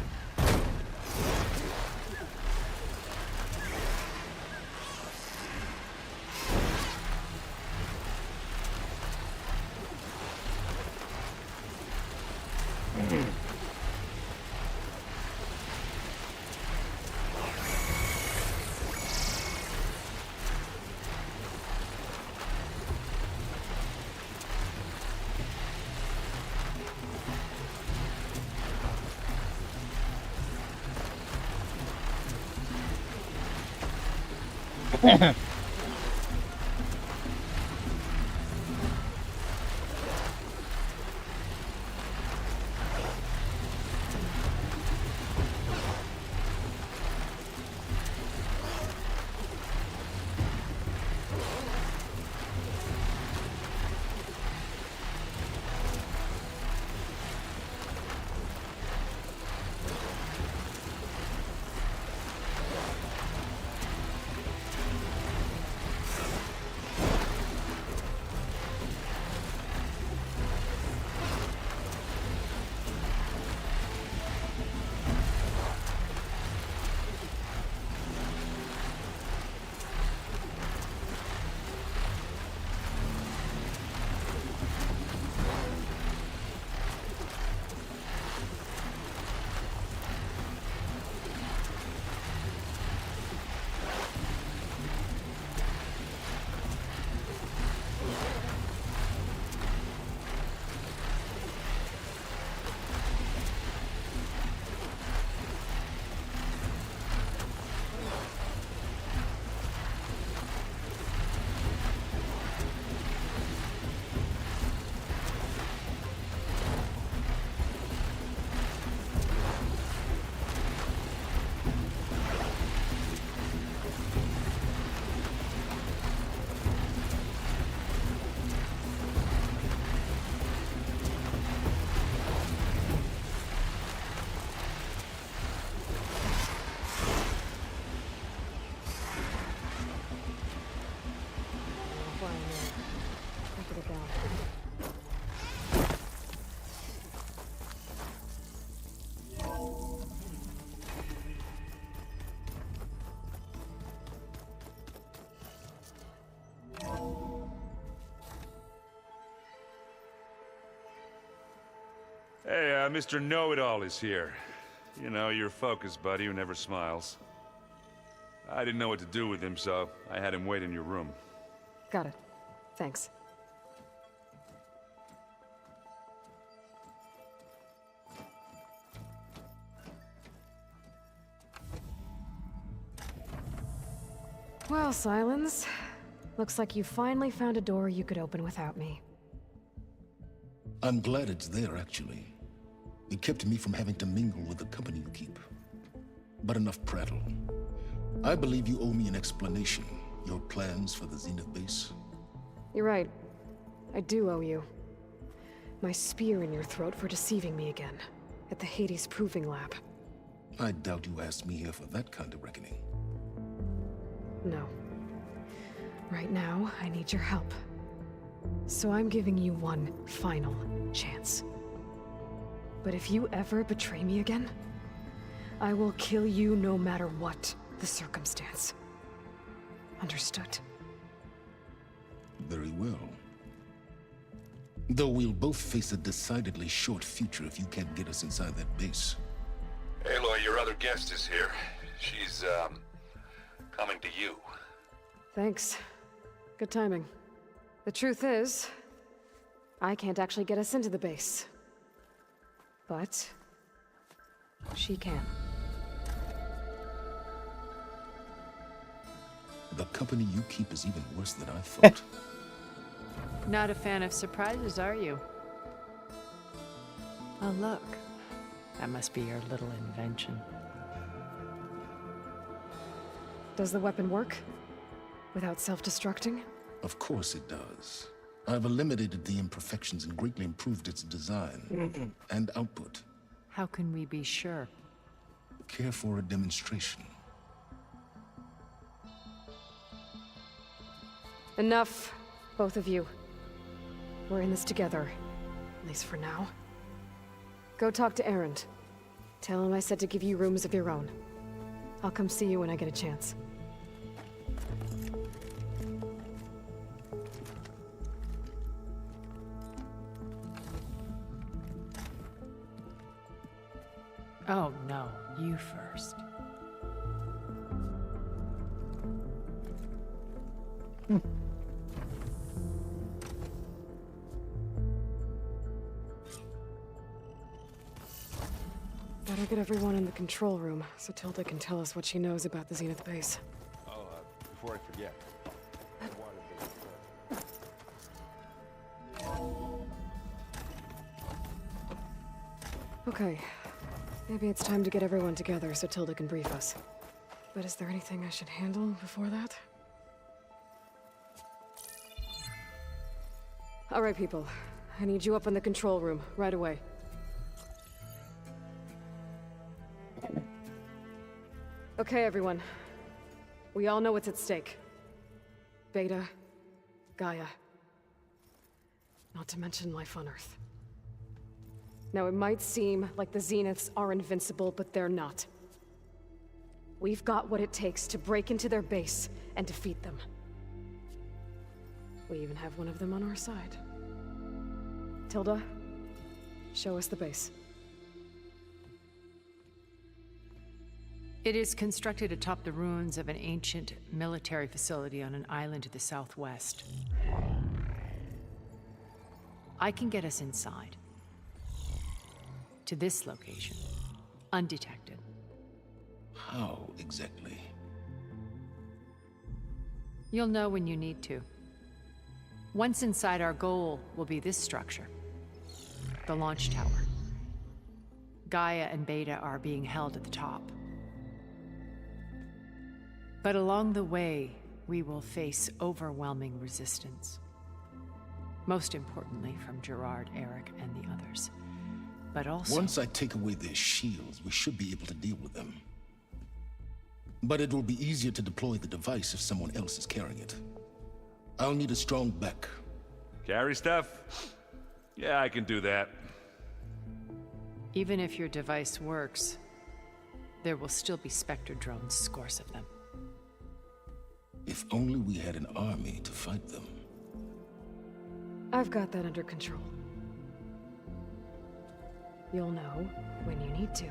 Hey, Mr. Know-It-All is here. You know, your focus buddy who never smiles. I didn't know what to do with him, so I had him wait in your room. Got it. Thanks. Well, Silence. Looks like you finally found a door you could open without me. I'm glad it's there, actually. It kept me from having to mingle with the company you keep. But enough prattle. I believe you owe me an explanation. Your plans for the Zenith base? You're right. I do owe you. My spear in your throat for deceiving me again. At the Hades Proving Lab. I doubt you asked me here for that kind of reckoning. No. Right now, I need your help. So I'm giving you one final chance. But if you ever betray me again, I will kill you no matter what the circumstance. Understood? Very well. Though we'll both face a decidedly short future if you can't get us inside that base. Aloy, your other guest is here. She's, coming to you. Thanks. Good timing. The truth is, I can't actually get us into the base. But she can. The company you keep is even worse than I thought. Not a fan of surprises, are you? Oh, look. That must be your little invention. Does the weapon work? Without self-destructing? Of course it does. I've eliminated the imperfections and greatly improved its design and output. How can we be sure? Care for a demonstration? Enough, both of you. We're in this together, at least for now. Go talk to Erend. Tell him I said to give you rooms of your own. I'll come see you when I get a chance. Oh, no. You first. Better get everyone in the control room, so Tilda can tell us what she knows about the Zenith base. Oh, before I forget. Okay. Maybe it's time to get everyone together so Tilda can brief us. But is there anything I should handle before that? All right, people. I need you up in the control room, right away. Okay, everyone. We all know what's at stake. Beta, Gaia. Not to mention life on Earth. Now, it might seem like the Zeniths are invincible, but they're not. We've got what it takes to break into their base and defeat them. We even have one of them on our side. Tilda, show us the base. It is constructed atop the ruins of an ancient military facility on an island to the southwest. I can get us inside. To this location, undetected. How exactly? You'll know when you need to. Once inside, our goal will be this structure. The launch tower. Gaia and Beta are being held at the top. But along the way, we will face overwhelming resistance. Most importantly from Gerard, Eric, and the others. But also... Once I take away their shields, we should be able to deal with them. But it will be easier to deploy the device if someone else is carrying it. I'll need a strong back. Carry stuff? Yeah, I can do that. Even if your device works, there will still be Spectre drones, scores of them. If only we had an army to fight them. I've got that under control. You'll know when you need to.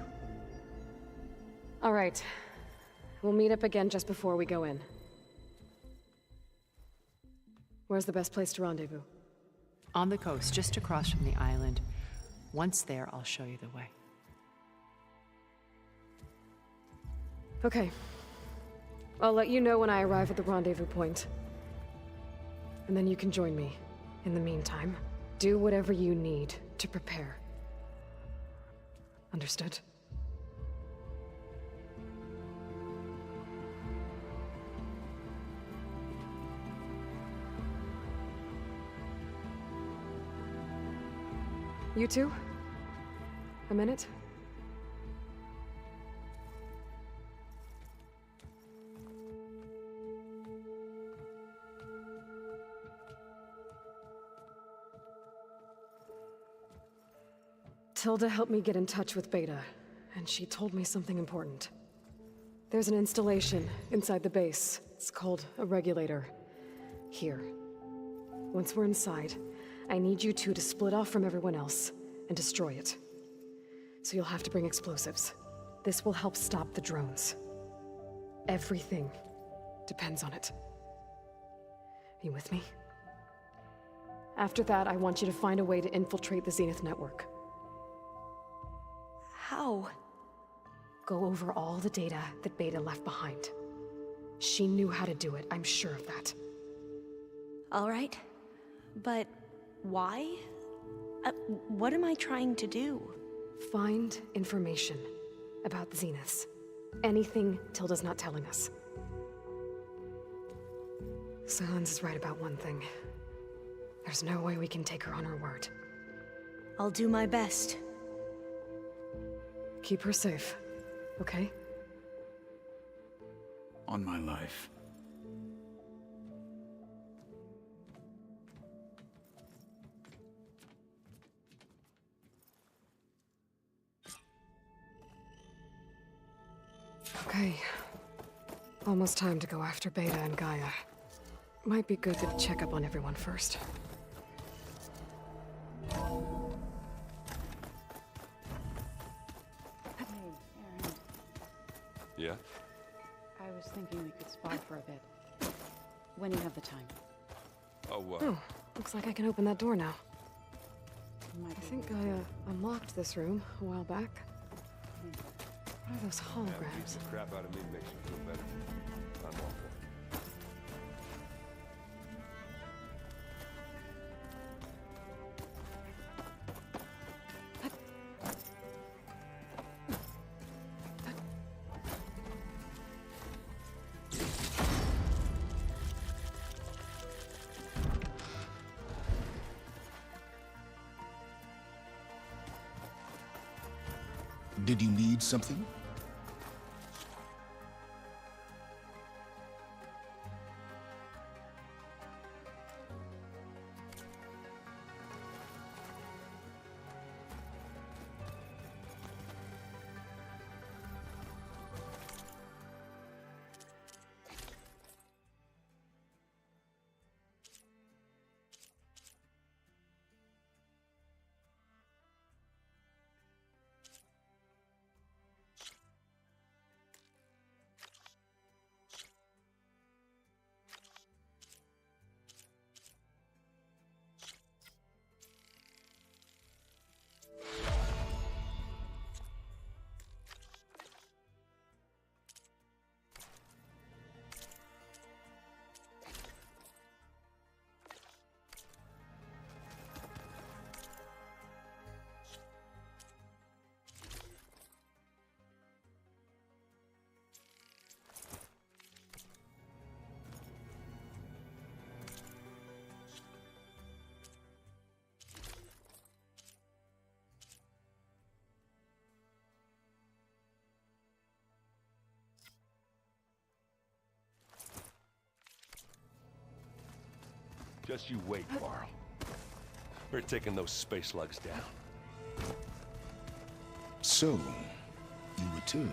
All right. We'll meet up again just before we go in. Where's the best place to rendezvous? On the coast, just across from the island. Once there, I'll show you the way. Okay. I'll let you know when I arrive at the rendezvous point. And then you can join me. In the meantime, Do whatever you need to prepare. Understood? You two? A minute? Tilda helped me get in touch with Beta, and she told me something important. There's an installation inside the base. It's called a regulator. Here. Once we're inside, I need you two to split off from everyone else and destroy it. So you'll have to bring explosives. This will help stop the drones. Everything depends on it. Are you with me? After that, I want you to find a way to infiltrate the Zenith network. How? Go over all the data that Beta left behind. She knew how to do it, I'm sure of that. All right. But why? What am I trying to do? Find information about the Zeniths. Anything Tilda's not telling us. Sans is right about one thing. There's no way we can take her on her word. I'll do my best. Keep her safe, okay? On my life. Okay. Almost time to go after Beta and Gaia. Might be good to check up on everyone first. Yeah? I was thinking we could spar for a bit. When you have the time. Oh, looks like I can open that door now. I think I unlocked this room a while back. What are those holograms? The crap out of me makes you feel better. I'm all for it. Did you need something? Just you wait, Varl. We're taking those space slugs down. So, you return.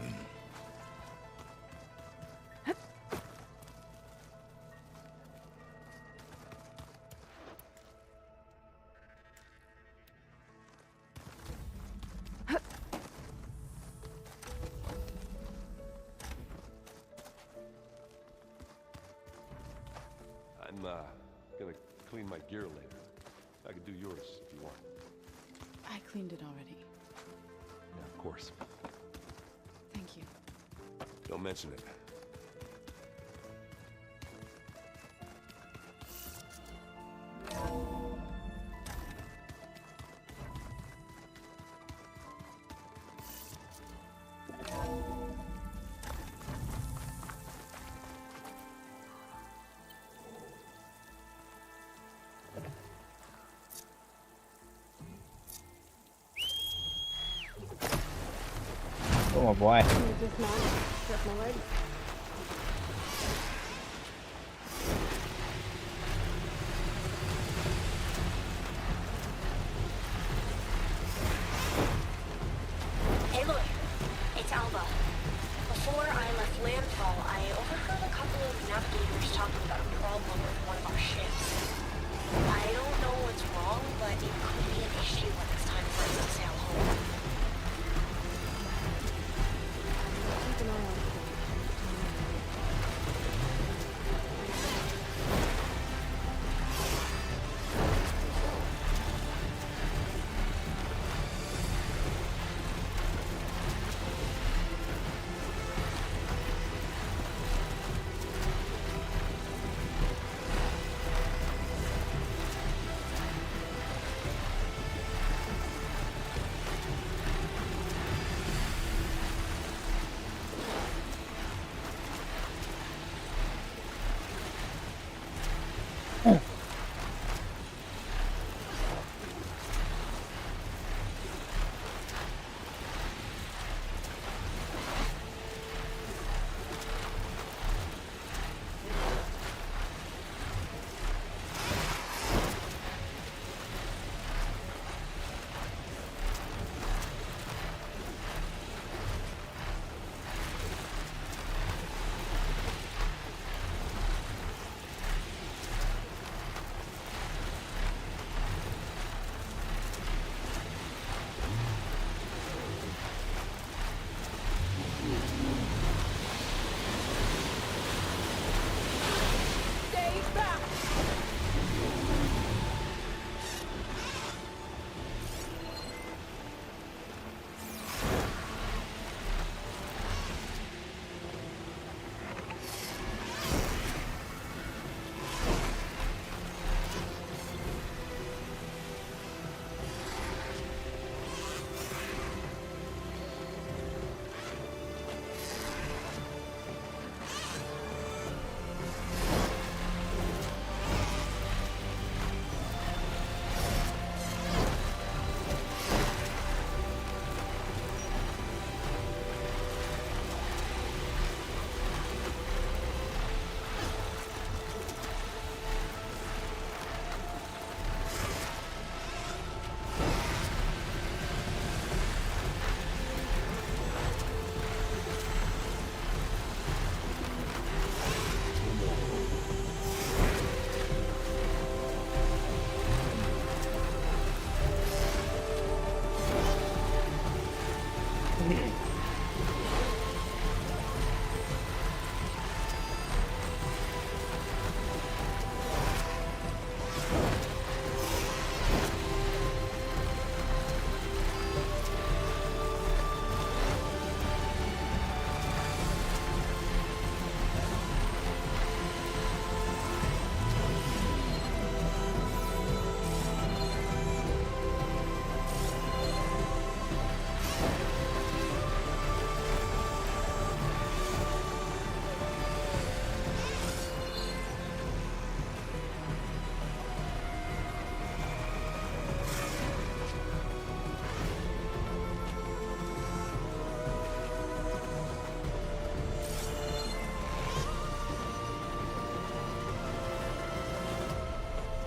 I'm gonna clean my gear later. I can do yours if you want. I cleaned it already. Yeah, of course. Thank you. Don't mention it. Oh, boy. Hey, look. It's Alba. Before I left landfall, I overheard a couple of navigators talking about a problem with one of our ships. I don't know what's wrong, but it could be an issue when it's time for us to sail home. Keep an eye on it.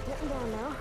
Getting down now.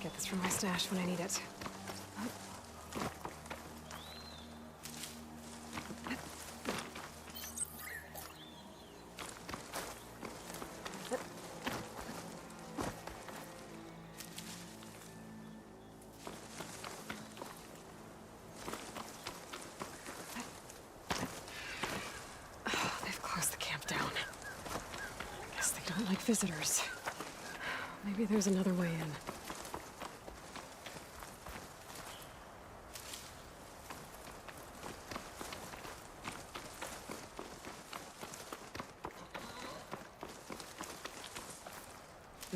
Get this from my stash when I need it. They've closed the camp down. Guess they don't like visitors. Maybe there's another way in.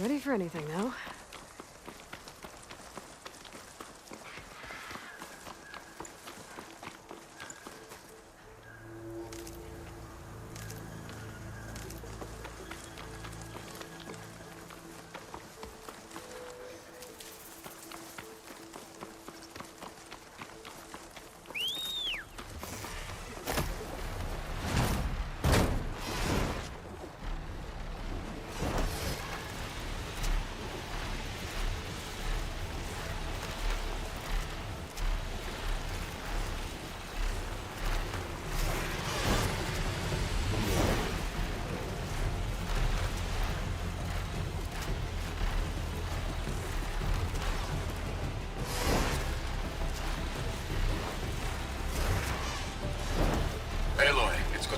Ready for anything now?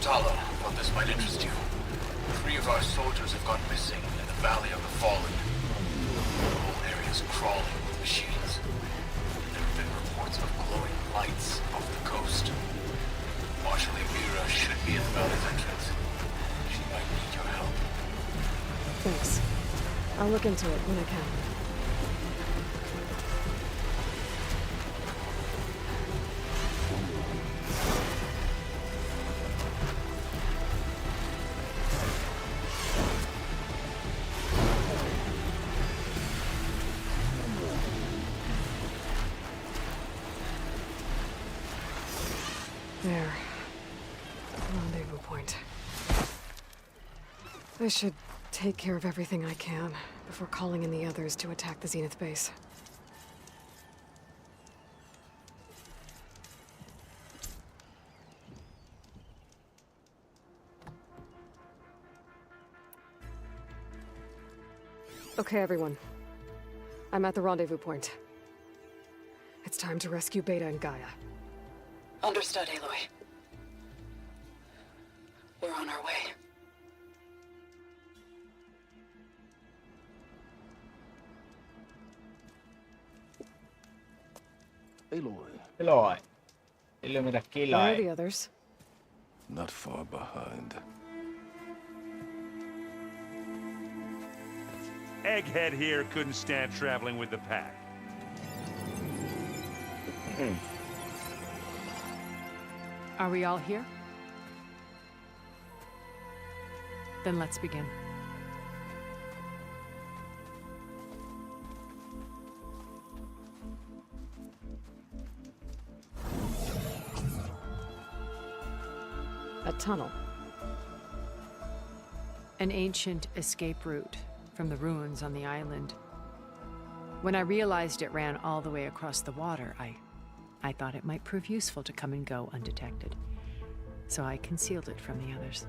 Thought this might interest you. 3 of our soldiers have gone missing in the Valley of the Fallen. The whole area is crawling with machines. There have been reports of glowing lights off the coast. Marshal Amira should be at the valley's entrance. She might need your help. Thanks. I'll look into it when I can. There. Rendezvous point. I should take care of everything I can before calling in the others to attack the Zenith base. Okay, everyone. I'm at the rendezvous point. It's time to rescue Beta and Gaia. Understood, Aloy. We're on our way. Aloy. Aloy में रख के Where are लाए. the others? Not far behind. Egghead here couldn't stand traveling with the pack. Are we all here? Then let's begin. A tunnel. An ancient escape route from the ruins on the island. When I realized it ran all the way across the water, I thought it might prove useful to come and go undetected. So I concealed it from the others.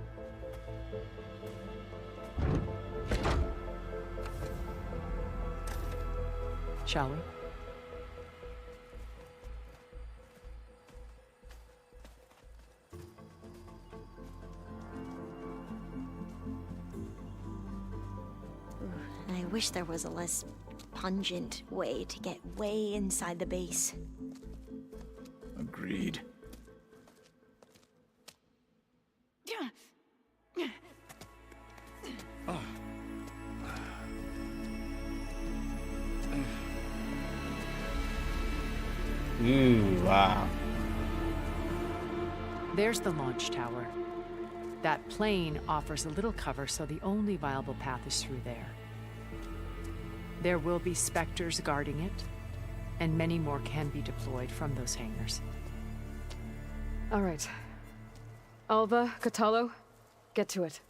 Shall we? I wish there was a less pungent way to get way inside the base. Agreed. Ooh, wow. There's the launch tower. That plane offers a little cover, so the only viable path is through there. There will be Spectres guarding it, and many more can be deployed from those hangars. All right. Alva, Catalo, get to it.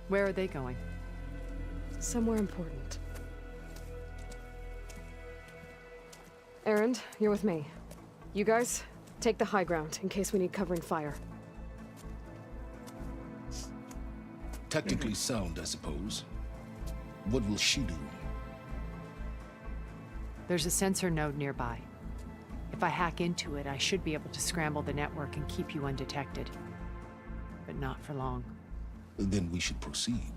Where are they going? Somewhere important. Erend, you're with me. You guys, take the high ground in case we need covering fire. Technically sound, I suppose. What will she do? There's a sensor node nearby. If I hack into it, I should be able to scramble the network and keep you undetected. But not for long. Then we should proceed.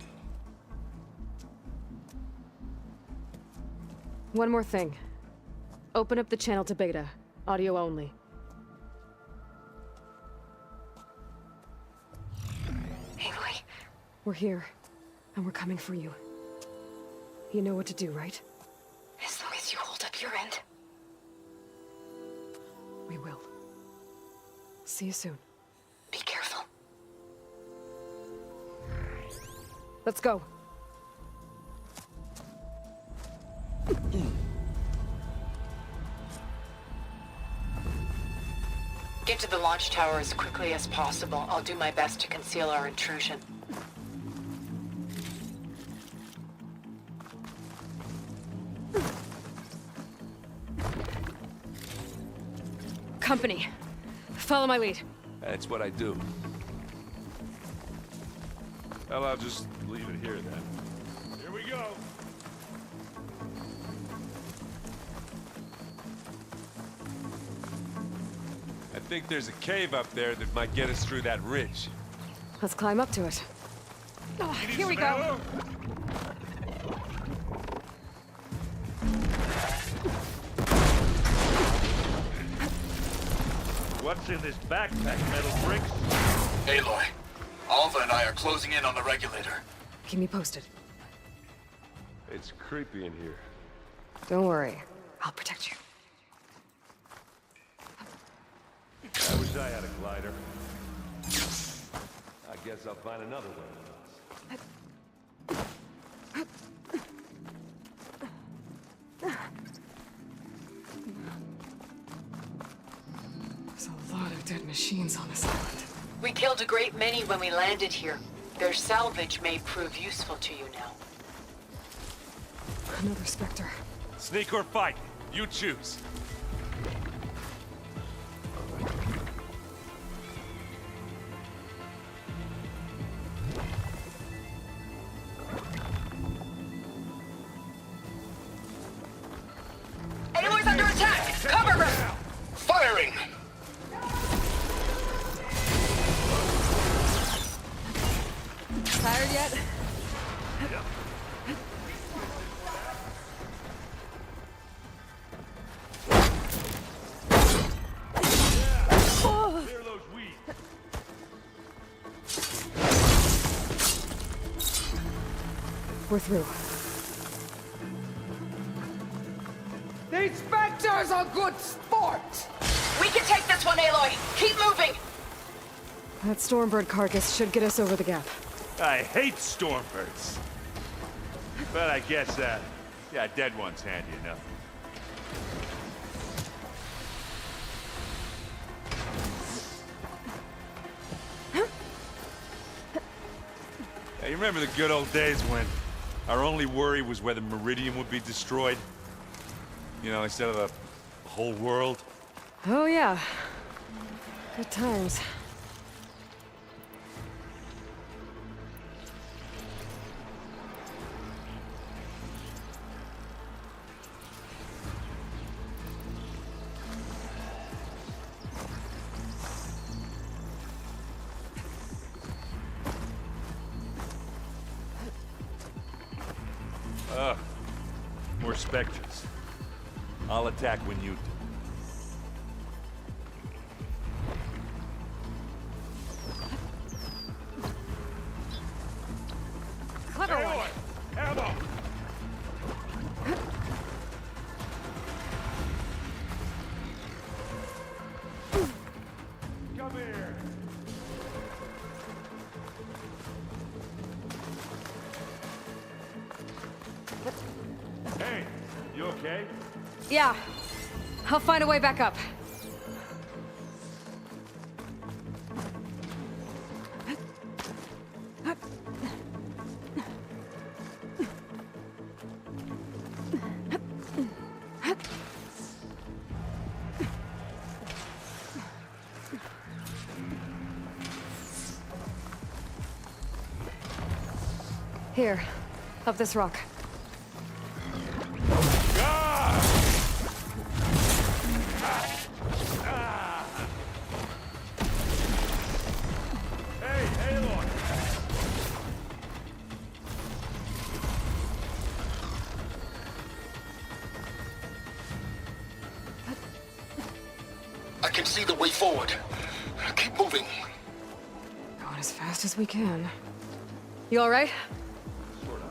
One more thing. Open up the channel to Beta. Audio only. Aloy. We're here, and we're coming for you. You know what to do, right? As long as you hold up your end. We will. See you soon. Be careful. Let's go. Get to the launch tower as quickly as possible. I'll do my best to conceal our intrusion. Company. Follow my lead. That's what I do. Well, I'll just leave it here then. Here we go. I think there's a cave up there that might get us through that ridge. Let's climb up to it. Oh, here we go. What's in this backpack, metal bricks? Aloy, Alva and I are closing in on the regulator. Keep me posted. It's creepy in here. Don't worry. I'll protect you. I wish I had a glider. I guess I'll find another one of There's a lot of dead machines on this island. We killed a great many when we landed here. Their salvage may prove useful to you now. Another Spectre. Sneak or fight, you choose. Aloy's under attack! Cover her! Firing! Tired yet? Clear those weeds. We're through. These Spectres are good sport! We can take this one, Aloy! Keep moving! That Stormbird carcass should get us over the gap. I hate Stormbirds. But I guess, yeah, dead one's handy enough. Hey, you remember the good old days when our only worry was whether Meridian would be destroyed? You know, instead of the whole world? Oh yeah. Good times. More Spectres. I'll attack when you do. Clever one. Ammo! Come here. Hey, you okay? Yeah. I'll find a way back up. Here, up this rock. can see the way forward. Keep moving. Going as fast as we can. You all right? Sort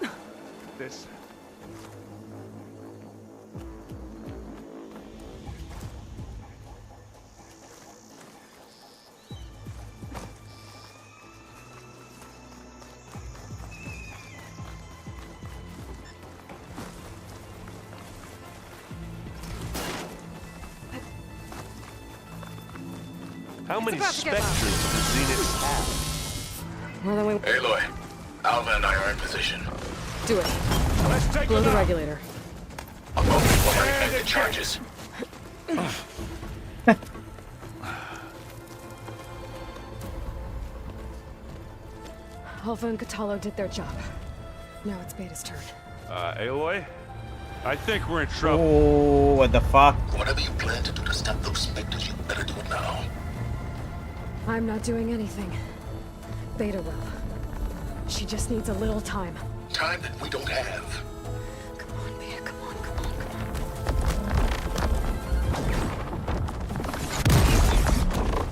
of. This. How many specters do the Zeniths have? More than we... Aloy, Alva and I are in position. Do it. Let's take Blow them the out. regulator. A moment while I defend the charges. Alpha and Catalo did their job. Now it's Beta's turn. Aloy? I think we're in trouble. Oh, what the fuck? Whatever you plan to do to stop those specters, you better do it now. I'm not doing anything. Beta will. She just needs a little time. Time that we don't have. Come on, Beta, come on, come on, come on.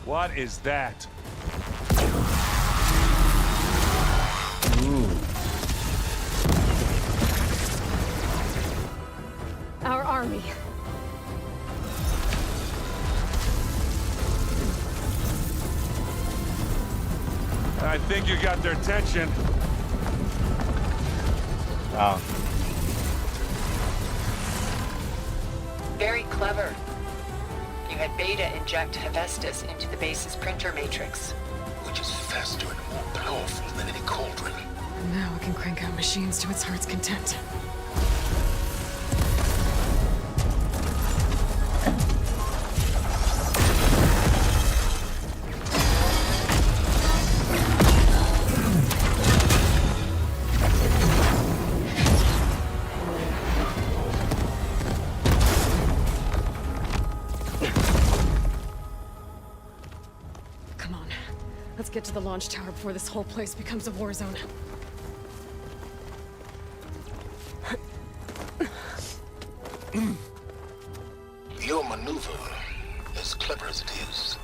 What is that? Ooh. Our army. I think you got their attention. Wow. Very clever. You had Beta inject Hephaestus into the base's printer matrix. Which is faster and more powerful than any cauldron. Now it can crank out machines to its heart's content. Get to the launch tower before this whole place becomes a war zone. Your maneuver, as clever as it is,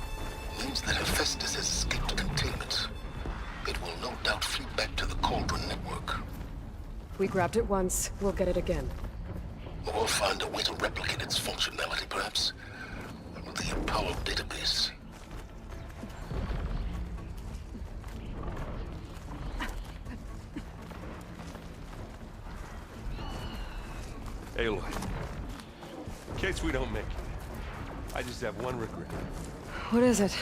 means that Hephaestus has escaped containment. It will no doubt flee back to the Cauldron network. We grabbed it once, we'll get it again. Or find a way to replicate its functionality, perhaps. The Apollo database. Aloy, in case we don't make it, I just have one regret. What is it?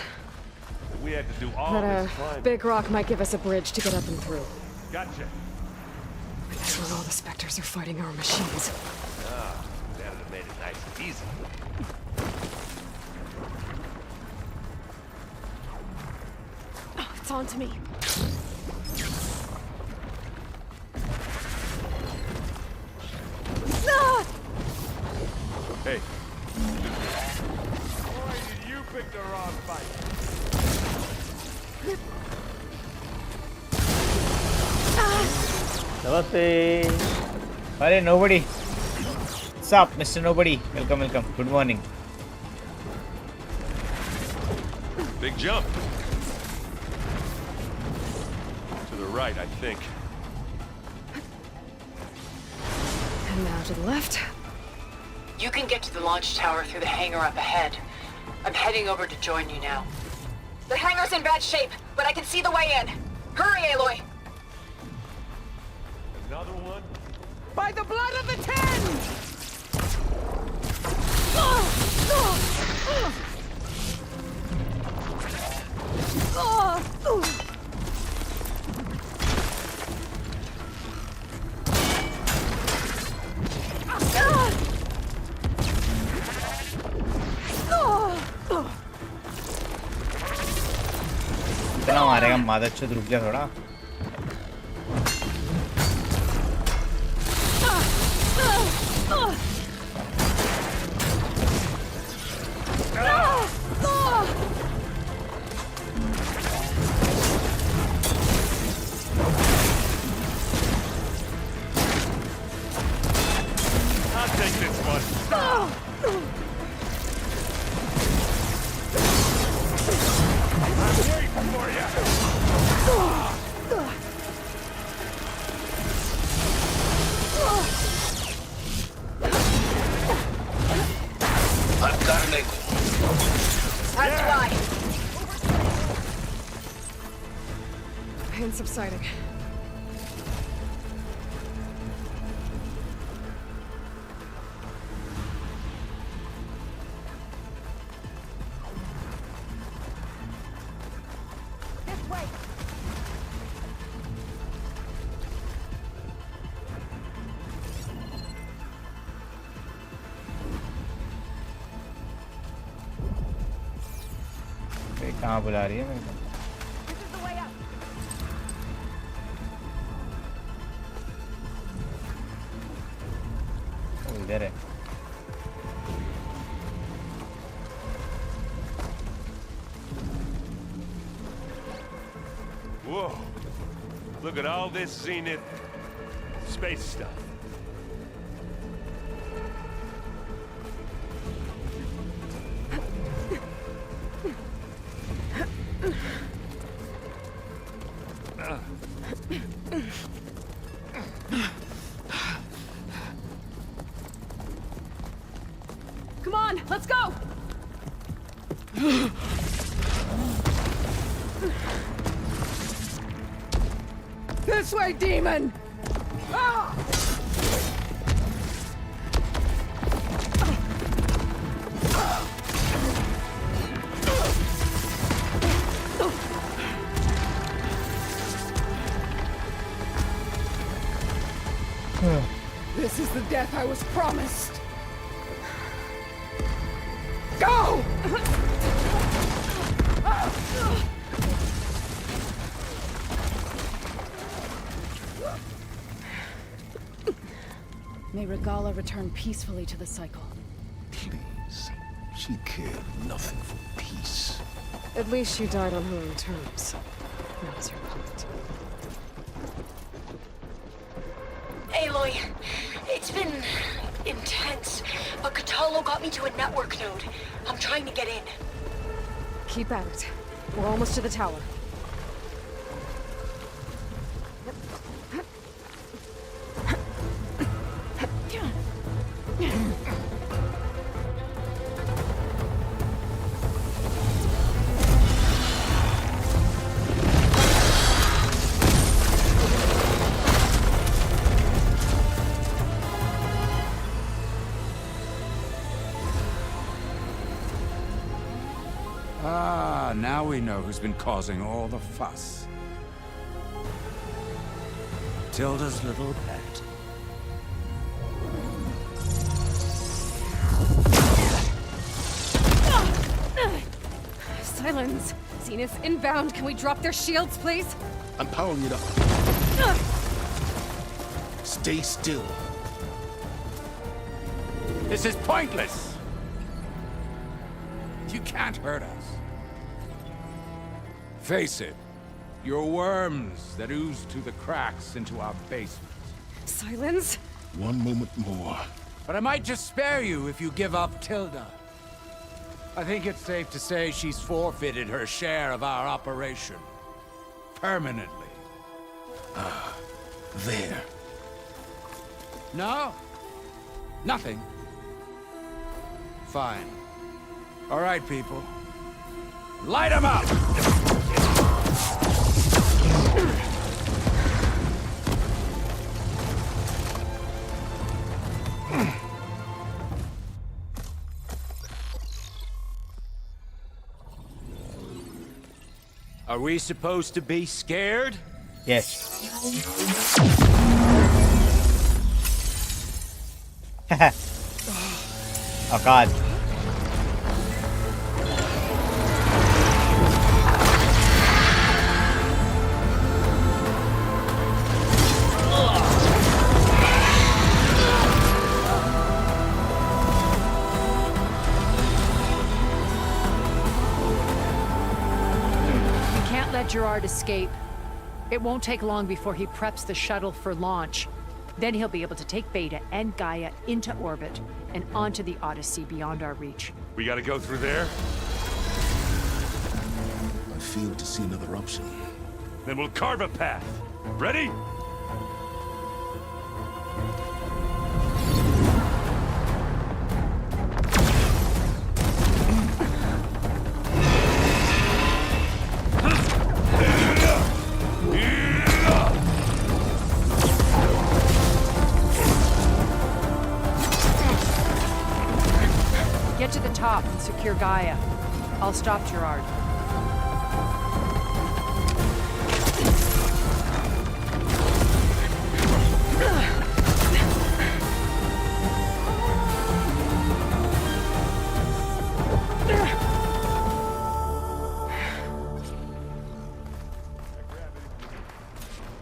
That we had to do all That this climbing. big rock might give us a bridge to get up and through. Gotcha. That's when all the specters are fighting our machines. Ah, that would have made it nice and easy. Oh, it's on to me. Hey. Boy, did you pick the wrong fight. Namaste. Arey, nobody. What's up, Mr. Nobody? Welcome, welcome. Good morning. Big jump. To the right, I think. And now to the left. You can get to the launch tower through the hangar up ahead. I'm heading over to join you now. The hangar's in bad shape, but I can see the way in. Hurry, Aloy! Another one? By the blood of the Ten! इतना मारेगा मादरचोद, रुक जा थोड़ा. I'll take this one. As do I. Pain subsiding. This way. कहाँ बुला रही है मेरे को? This is the way out. इधर है. Whoa. Look at all this Zenith space stuff. Come on, let's go! This way, demon! Ah! This is the death I was promised. Go! May Regala return peacefully to the cycle. Please. She cared nothing for peace. At least she died on her own terms. That was her point. Aloy, it's been intense, but Katalo got me to a network node. I'm trying to get in. Keep at it. We're almost to the tower. Ah, now we know who's been causing all the fuss. Tilda's little pet. Silence! Zenith inbound. Can we drop their shields, please? I'm powering it up. Stay still. This is pointless! You can't hurt us. Face it, you're worms that ooze through the cracks into our basement. Silence? One moment more. But I might just spare you if you give up Tilda. I think it's safe to say she's forfeited her share of our operation. Permanently. Ah, there. No? Nothing. Fine. All right, people. Light 'em up! Are we supposed to be scared? Yes. Oh God. Gerard escape. It won't take long before he preps the shuttle for launch. Then he'll be able to take Beta and Gaia into orbit and onto the Odyssey beyond our reach. We gotta go through there? I fail to see another option. Then we'll carve a path. Ready? secure Gaia. I'll stop Gerard.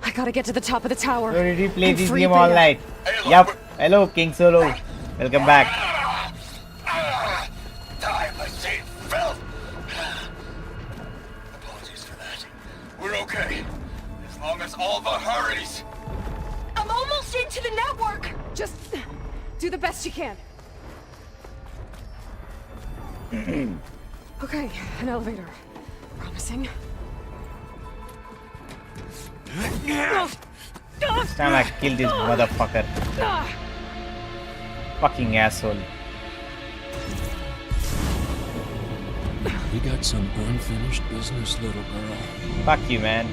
I gotta get to the top of the tower. So did you play and this free game all Beta. night? Yup. Hello, King Solo. Welcome back. Time machine filth! Apologies for that. We're okay. As long as Alva hurries. I'm almost into the network! Just do the best you can. Okay, an elevator. Promising. It's time I kill this motherfucker. Fucking asshole. We got some unfinished business, little girl. Fuck you, man.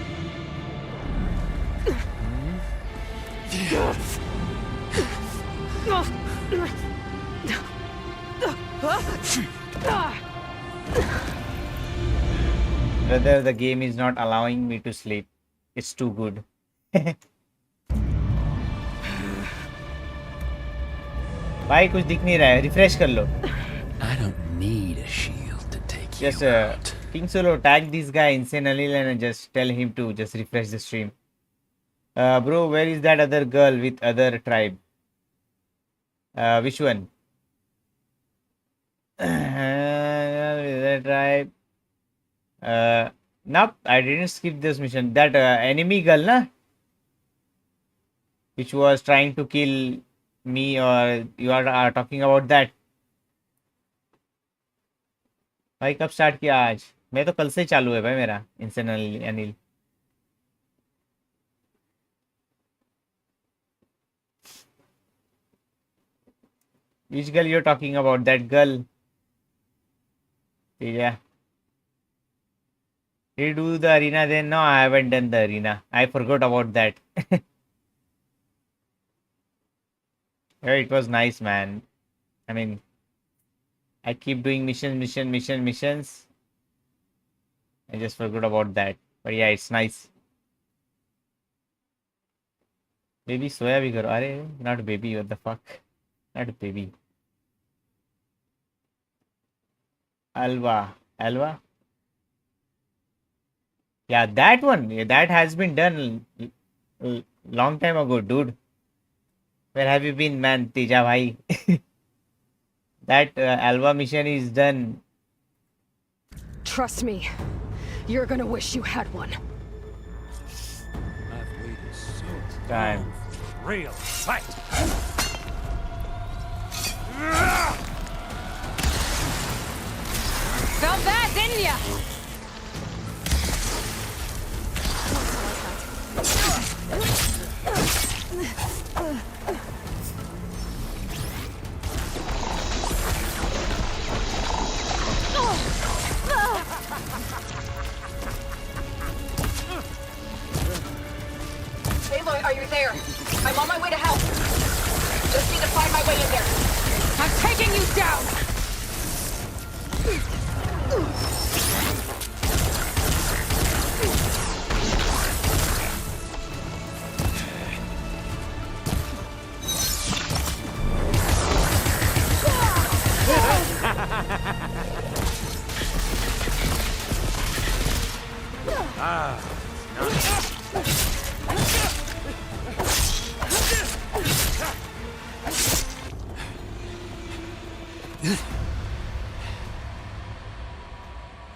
Brother, the game is not allowing me to sleep. It's too good. भाई कुछ दिख नहीं रहा है. Refresh कर लो. I don't need a shield to take Just you out. King Solo, tag this guy Insane Anil and just tell him to just refresh the stream. Bro, where is that other girl with other tribe? Which one? That tribe. Nope, I didn't skip this mission. That enemy girl, na? Which was trying to kill me, or you are talking about that? भाई कब start किया आज? मैं तो कल से चालू है भाई मेरा इंसान Anil. Which girl you're talking about? That girl? Yeah. Did you do the arena then? No, I haven't done the arena. I forgot about that. Yeah, it was nice, man. I mean, I keep doing missions. I just forgot about that. But yeah, it's nice. Baby soya bhi karo. Arey, not baby, what the fuck? Not baby. Alva. Yeah, that one. Yeah, that has been done long time ago, dude. Where have you been, man, Teja bhai? That Alva mission is done. Trust me, you're gonna wish you had one. I've waited so Time. long for real fight. Felt that, didn't ya? Aloy, are you there? I'm on my way to help. Just need to find my way in there. I'm taking you down!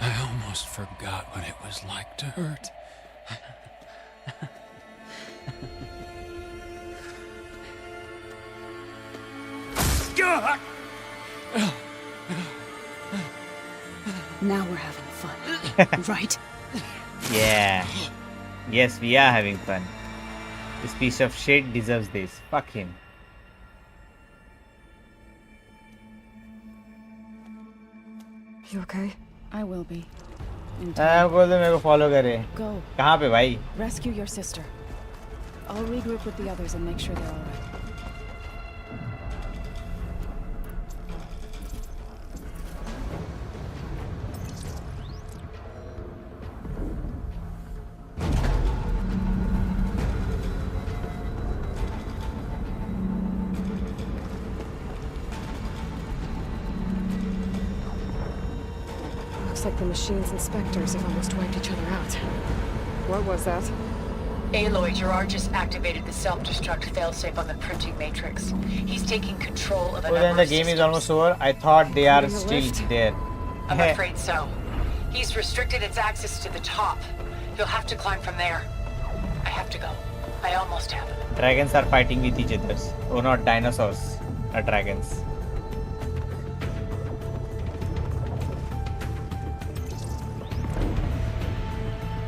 I almost forgot what it was like to hurt. Now we're having fun, right? Yeah. Yes, we are having fun. This piece of shit deserves this. Fuck him. You okay? I will be. बोल दो मेरे को follow करे. Go. कहाँ पे भाई? Rescue your sister. I'll regroup with the others and make sure they're all right. Looks like the machine's inspectors have almost wiped each other out. What was that? Aloy, Gerard just activated the self-destruct failsafe on the printing matrix. He's taking control of Oh, then the game is almost over. I thought they are still there. I'm afraid so. He's restricted its access to the top. You'll have to climb from there. I have to go. I almost have. Dragons are fighting with each other. Oh, not dinosaurs. Dragons.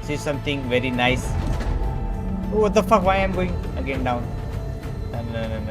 See something very nice. Oh, what the fuck? Why am I going again down? No.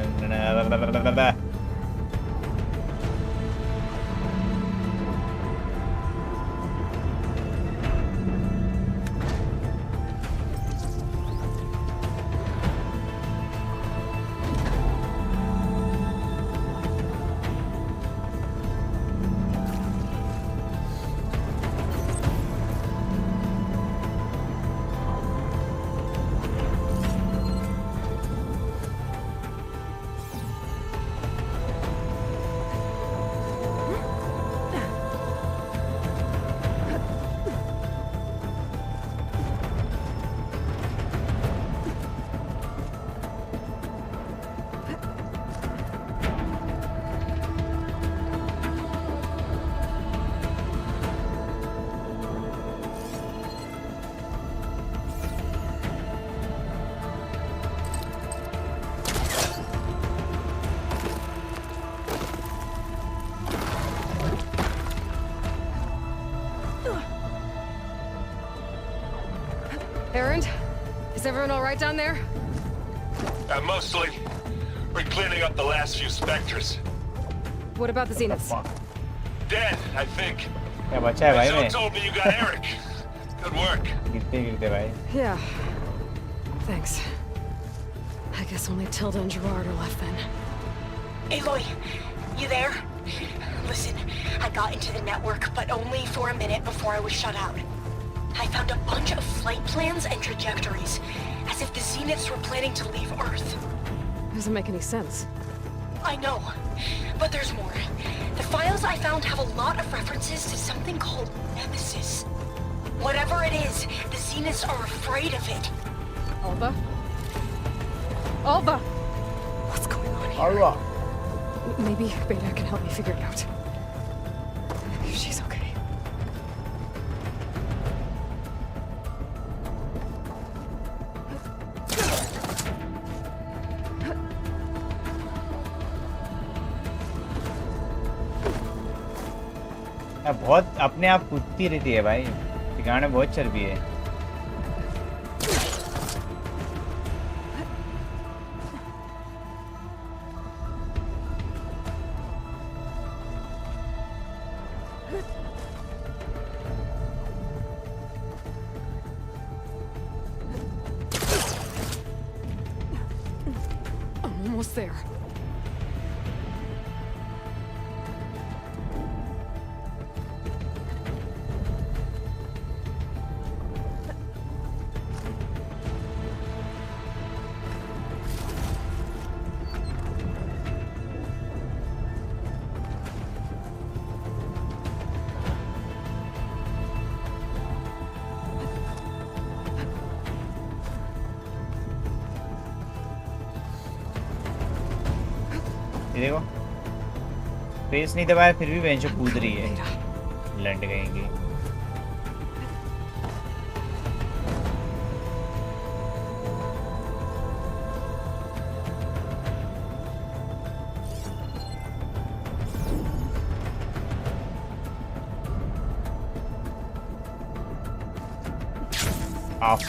Is everyone all right down there? Mostly. We're cleaning up the last few specters. What about the Zeniths? Dead, I think. क्या बचा है भाई Someone में? told me you got Eric. Good work. गिरते भाई. Yeah. Thanks. I guess only Tilda and Gerard are left then. Aloy, you there? Listen, I got into the network, but only for a minute before I was shut out. I found a bunch of flight plans and trajectories, as if the Zeniths were planning to leave Earth. Doesn't make any sense. I know, but there's more. The files I found have a lot of references to something called Nemesis. Whatever it is, the Zeniths are afraid of it. Alba? Alba! What's going on here? Alba. Maybe Beta can help me figure it out. If she's okay. बहुत अपने आप कूदती रहती है भाई. ठिकाने बहुत चर्बी है. I'm almost there. देखो फेस नहीं दबाया फिर भी बेंच कूद रही है. लंड गएंगी.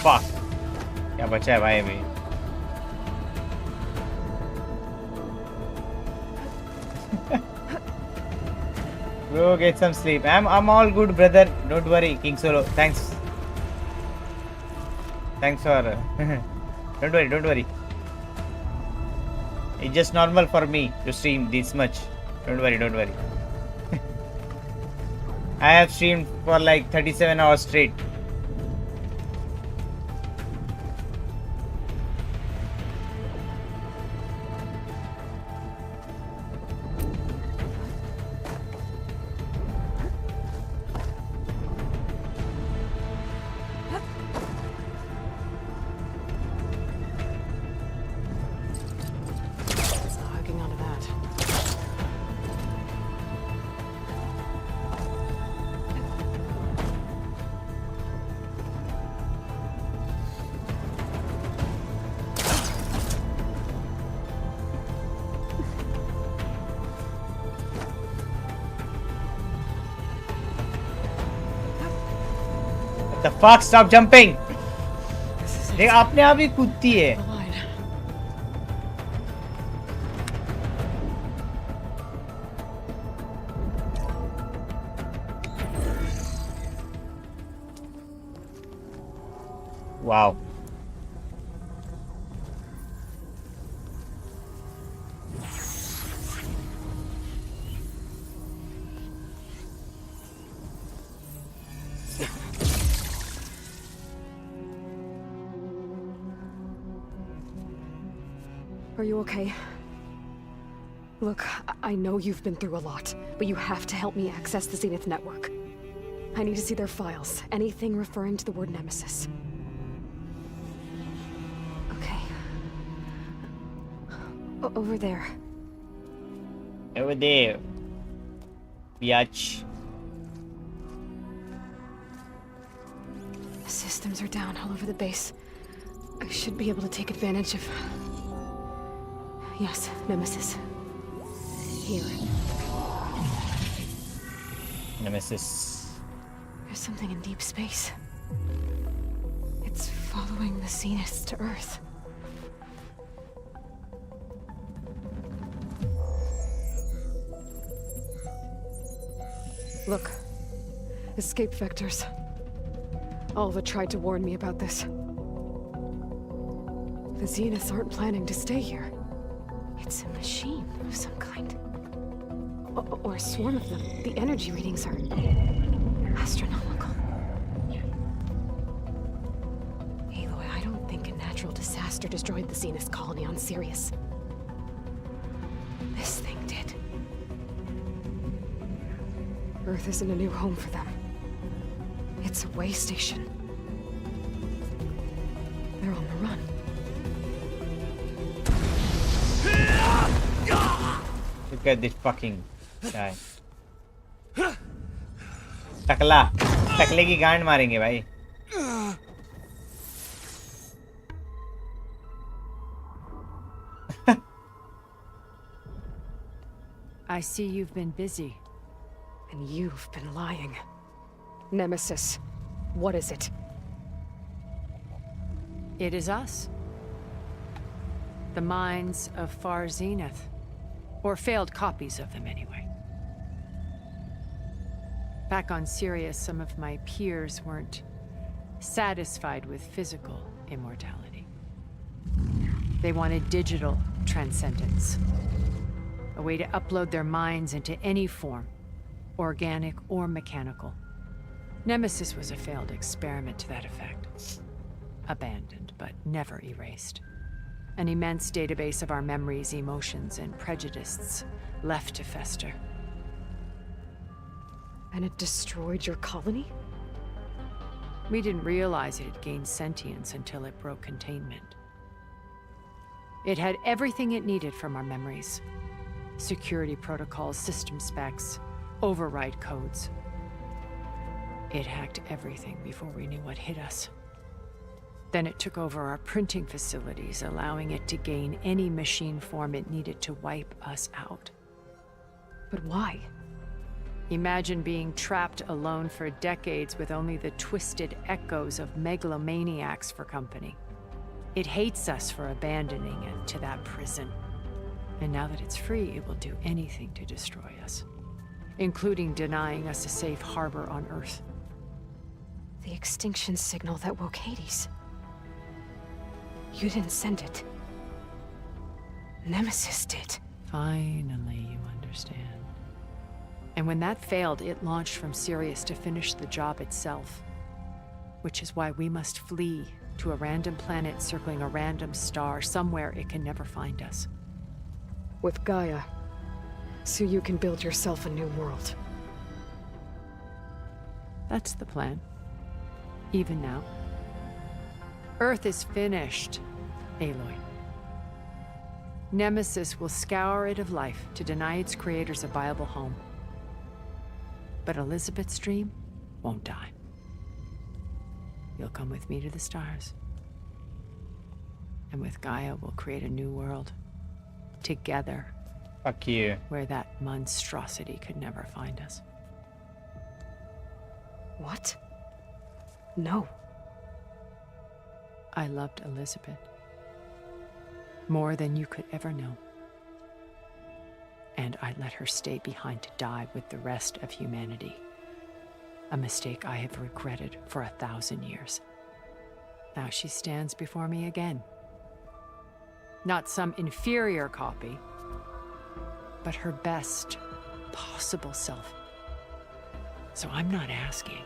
fuck. क्या बचा है भाई अभी? Bro, get some sleep. I'm all good, brother. Don't worry, King Solo. Thanks for. Don't worry. It's just normal for me to stream this much. Don't worry. I have streamed for like 37 hours straight. The fuck, stop jumping. देख अपने आप ही कूदती है. Wow. Are you okay? Look, I know you've been through a lot, but you have to help me access the Zenith network. I need to see their files, anything referring to the word Nemesis. Okay. Over there. Over there. Biatch. The systems are down all over the base. I should be able to take advantage of... Yes, Nemesis. Here. Nemesis. There's something in deep space. It's following the Zeniths to Earth. Look. Escape vectors. Alva tried to warn me about this. The Zeniths aren't planning to stay here. It's a machine of some kind. Or a swarm of them. The energy readings are... astronomical. Aloy, I don't think a natural disaster destroyed the Zenith colony on Sirius. This thing did. Earth isn't a new home for them. It's a way station. They're on the run. Look at this fucking guy. टकला टकले की गांड मारेंगे भाई. I see you've been busy. And you've been lying. Nemesis, what is it? It is us. The minds of Far Zenith. Or failed copies of them, anyway. Back on Sirius, some of my peers weren't satisfied with physical immortality. They wanted digital transcendence. A way to upload their minds into any form, organic or mechanical. Nemesis was a failed experiment to that effect. Abandoned, but never erased. An immense database of our memories, emotions, and prejudices left to fester. And it destroyed your colony? We didn't realize it had gained sentience until it broke containment. It had everything it needed from our memories. Security protocols, system specs, override codes. It hacked everything before we knew what hit us. Then it took over our printing facilities, allowing it to gain any machine form it needed to wipe us out. But why? Imagine being trapped alone for decades with only the twisted echoes of megalomaniacs for company. It hates us for abandoning it to that prison. And now that it's free, it will do anything to destroy us, including denying us a safe harbor on Earth. The extinction signal that woke Hades. You didn't send it. Nemesis did. Finally, you understand. And when that failed, it launched from Sirius to finish the job itself. Which is why we must flee to a random planet circling a random star, somewhere it can never find us. With Gaia. So you can build yourself a new world. That's the plan. Even now. Earth is finished, Aloy. Nemesis will scour it of life to deny its creators a viable home. But Elizabeth's dream won't die. You'll come with me to the stars. And with Gaia, we'll create a new world. Together. Fuck you. Where that monstrosity could never find us. What? No. I loved Elizabeth. More than you could ever know. And I let her stay behind to die with the rest of humanity. A mistake I have regretted for 1,000 years. Now she stands before me again. Not some inferior copy, but her best possible self. So I'm not asking.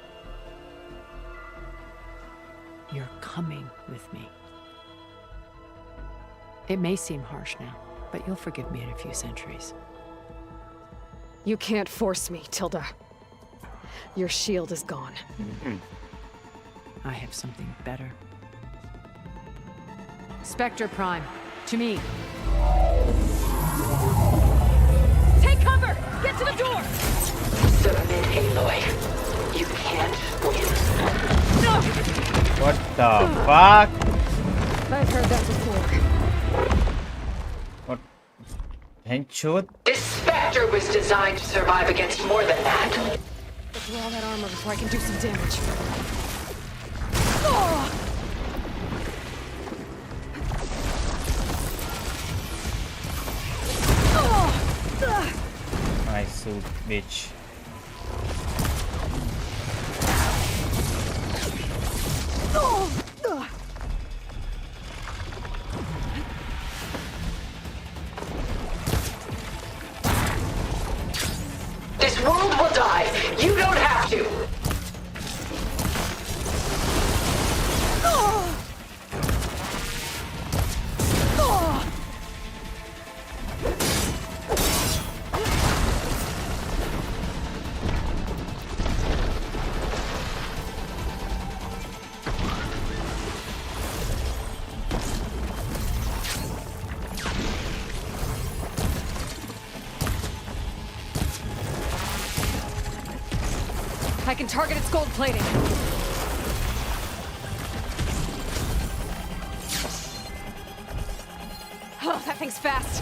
You're coming with me. It may seem harsh now, but you'll forgive me in a few centuries. You can't force me, Tilda. Your shield is gone. I have something better. Spectre Prime, to me. Take cover! Get to the door! Submit, Aloy. You can't win. No! What the fuck? I've heard that before. What? Henchot? This Spectre was designed to survive against more than that. Get through all that armor before I can do some damage. Oh! My suit, bitch. This world will die. You don't have to. I can target its gold plating. Oh, that thing's fast.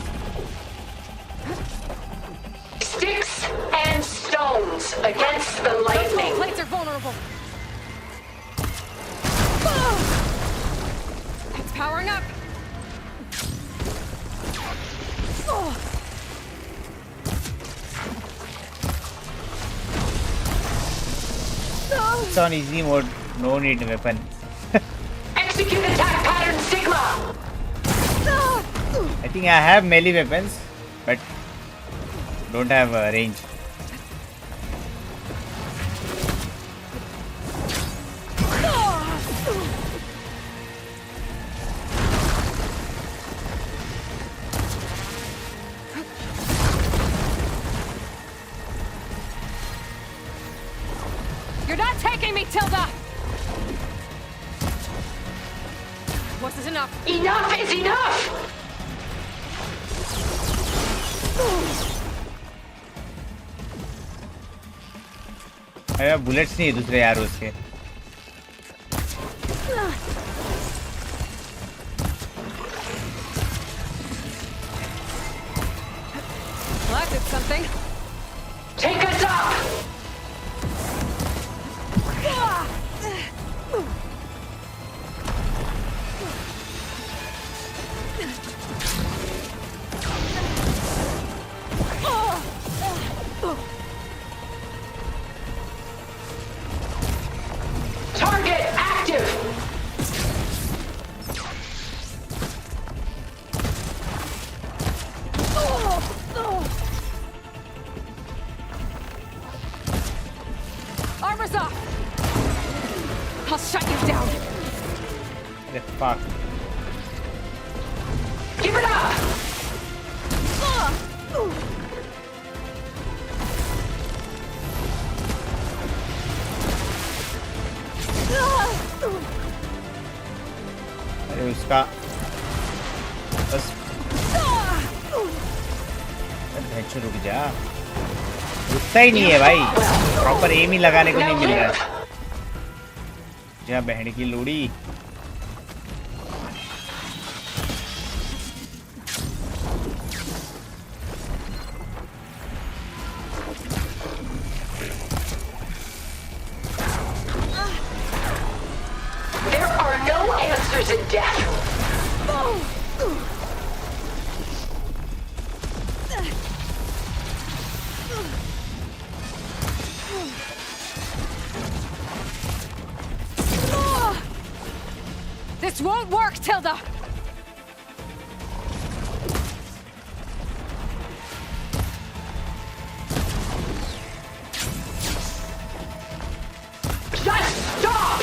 Sticks and stones against the lightning. Gold plates are vulnerable. It's powering up. It's on easy mode, no need weapon. Execute attack pattern Sigma! I think I have melee weapons, but don't have range. You're not taking me, Tilda! What is enough? Enough is enough! अरे bullets नहीं है दूसरे यार उसके. Well, that did something. Take us up! Target active! Armor's off! I'll shut you down! The fuck? Give it up! अरे उसका बस भेंचो रुक जा. रुकता ही नहीं है भाई. प्रॉपर एम ही लगाने को नहीं मिल रहा है. जा बहन की लोड़ी. answers in death. This won't work, Tilda! Just stop!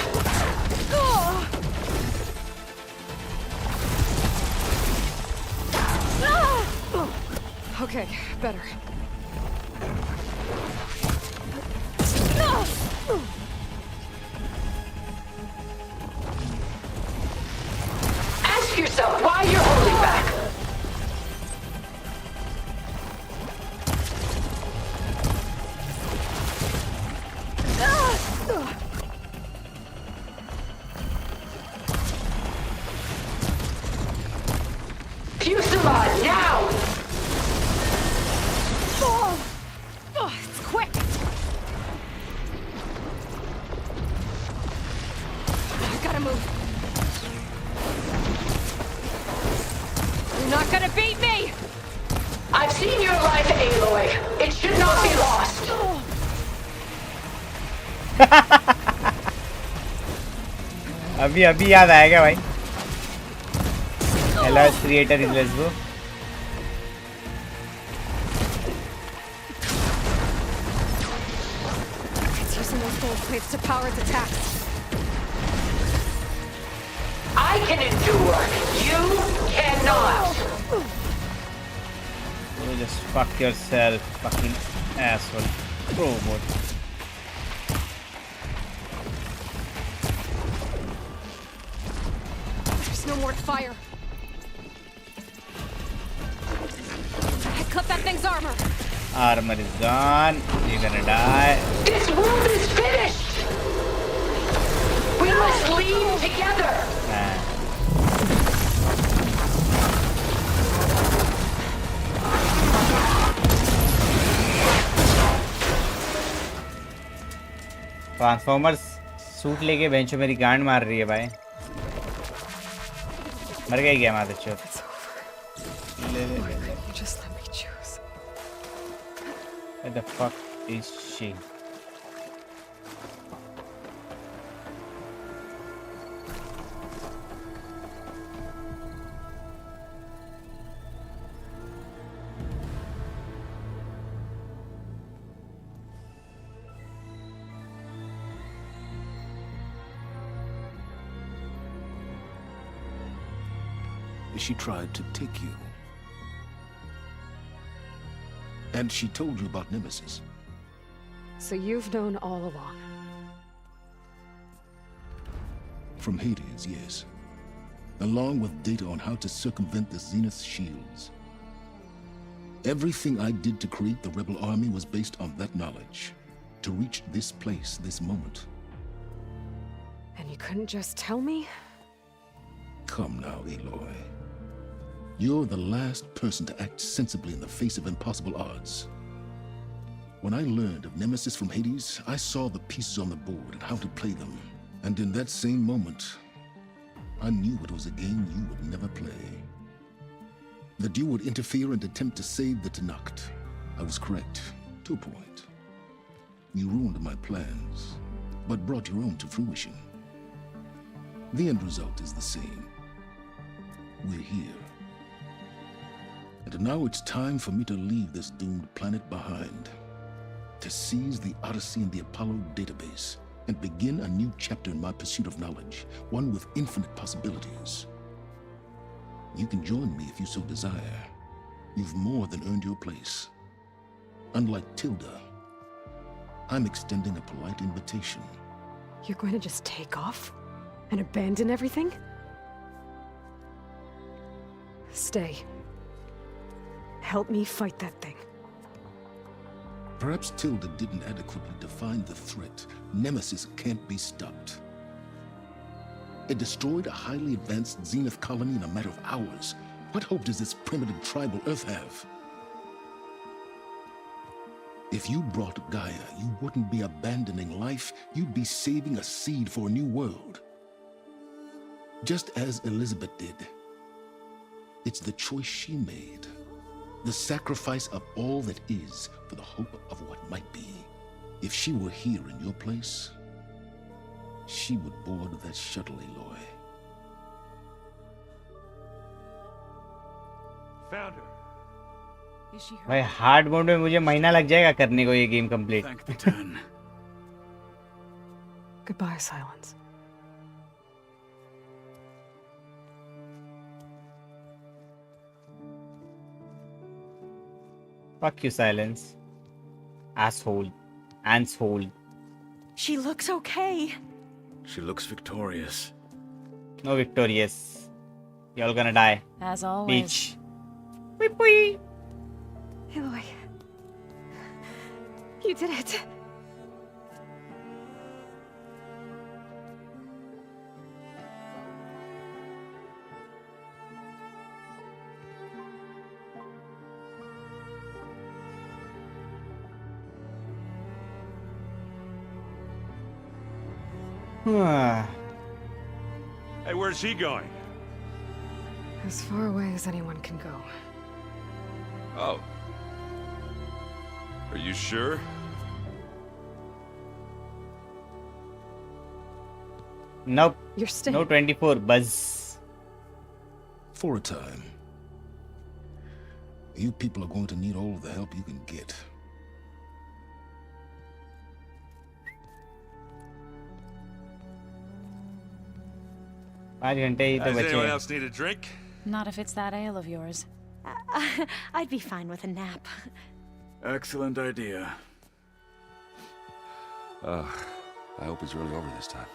Okay, better. Ask yourself why you're holding back. Fuselage now! It's quick! I gotta move. You're not gonna beat me! I've seen your life, Aloy. It should not be lost. अभी याद आएगा भाई. LS creator is Lesbo. It's using those gold plates to power its attacks. I can endure. You cannot. You just fuck yourself, fucking asshole. Pro mode. There's no more fire. I clipped that thing's armor. Armor is gone. You're gonna die. This world is finished. We must lean together. Transformers suit लेके बेंचो मेरी गांड मार रही है भाई. मर गई क्या माता चोट? ले. Just let me choose. Where the fuck is she? She tried to take you. And she told you about Nemesis. So you've known all along. From Hades, yes. Along with data on how to circumvent the Zenith shields. Everything I did to create the rebel army was based on that knowledge. To reach this place, this moment. And you couldn't just tell me? Come now, Aloy. You're the last person to act sensibly in the face of impossible odds. When I learned of Nemesis from Hades, I saw the pieces on the board and how to play them. And in that same moment, I knew it was a game you would never play. That you would interfere and attempt to save the Tenakth. I was correct, to a point. You ruined my plans, but brought your own to fruition. The end result is the same. We're here. And now it's time for me to leave this doomed planet behind. To seize the Odyssey and the Apollo database, and begin a new chapter in my pursuit of knowledge, one with infinite possibilities. You can join me if you so desire. You've more than earned your place. Unlike Tilda, I'm extending a polite invitation. You're going to just take off? And abandon everything? Stay. Help me fight that thing. Perhaps Tilda didn't adequately define the threat. Nemesis can't be stopped. It destroyed a highly advanced Zenith colony in a matter of hours. What hope does this primitive tribal Earth have? If you brought Gaia, you wouldn't be abandoning life. You'd be saving a seed for a new world. just as Elizabeth did. It's the choice she made, the sacrifice of all that is for the hope of what might be. If she were here in your place, she would board that shuttle, Aloy. Found her. भाई hard mode में मुझे महीना लग जाएगा करने को ये game complete. Goodbye, Silence. Fuck you, Silence. Asshole. Anshole. She looks okay. She looks victorious. No victorious. Y'all gonna die. As always. Peach. Pui pui. Aloy. You did it. Hey, where's he going? As far away as anyone can go. Oh. Are you sure? Nope. You're staying. No 24. Buzz. For a time. You people are going to need all of the help you can get. Does anyone else need a drink? Not if it's that ale of yours. I'd be fine with a nap. Excellent idea. I hope it's really over this time.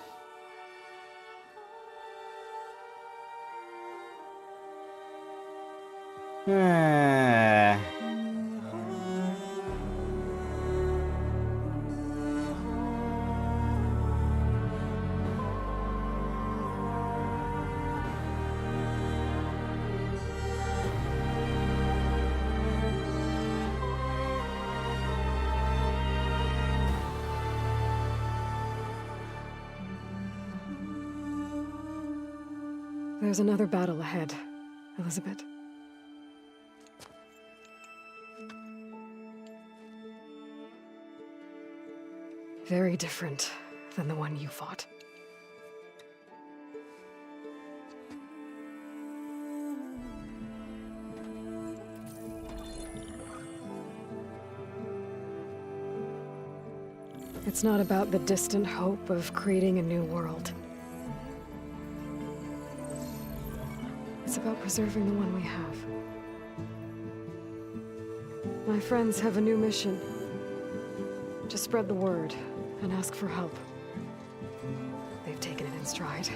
There's another battle ahead, Elizabeth. Very different than the one you fought. It's not about the distant hope of creating a new world. It's about preserving the one we have. My friends have a new mission. To spread the word and ask for help. They've taken it in stride.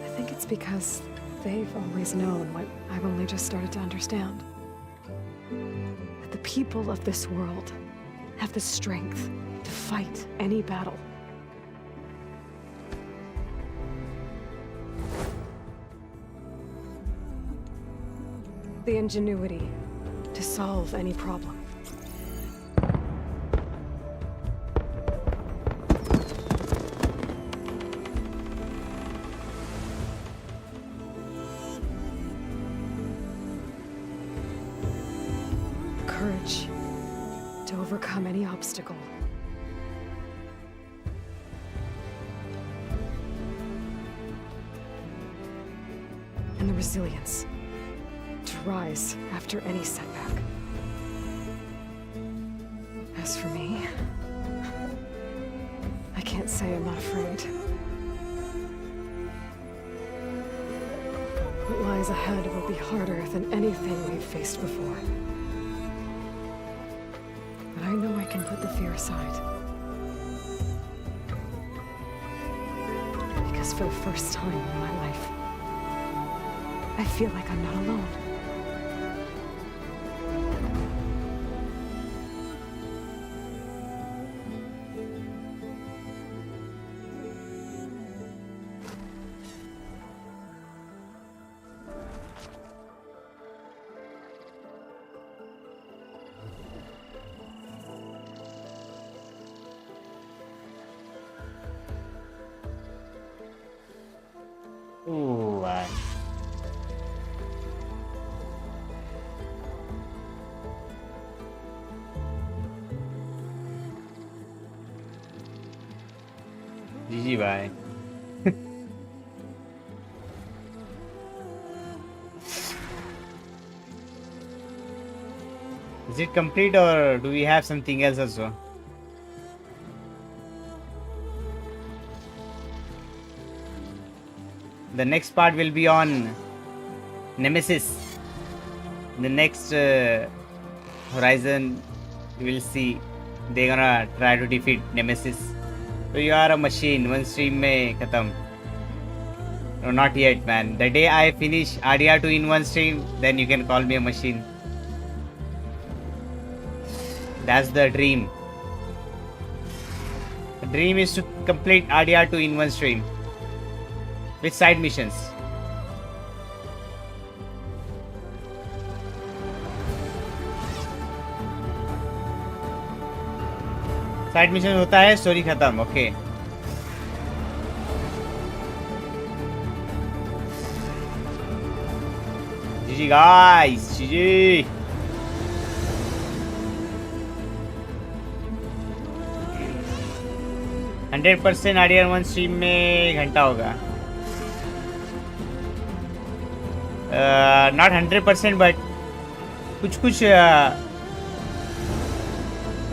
I think it's because they've always known what I've only just started to understand. That the people of this world have the strength to fight any battle. The ingenuity to solve any problem. The courage to overcome any obstacle. And the resilience to rise after any setback. As for me, I can't say I'm not afraid. What lies ahead will be harder than anything we've faced before. But I know I can put the fear aside. Because for the first time in my life, I feel like I'm not alone. Ooh. जीजी भाई। Is it complete or do we have something else also? The next part will be on Nemesis. The next Horizon, you will see they're gonna try to defeat Nemesis. So you are a machine. One stream mein khatam. No, not yet, man. The day I finish RDR2 in one stream, then you can call me a machine. That's the dream. The dream is to complete RDR2 in one stream with side missions. Side mission होता है, story खत्म. Okay जीजी guys, जीजी. %100% RDR 1 stream में घंटा होगा. Not 100% but कुछ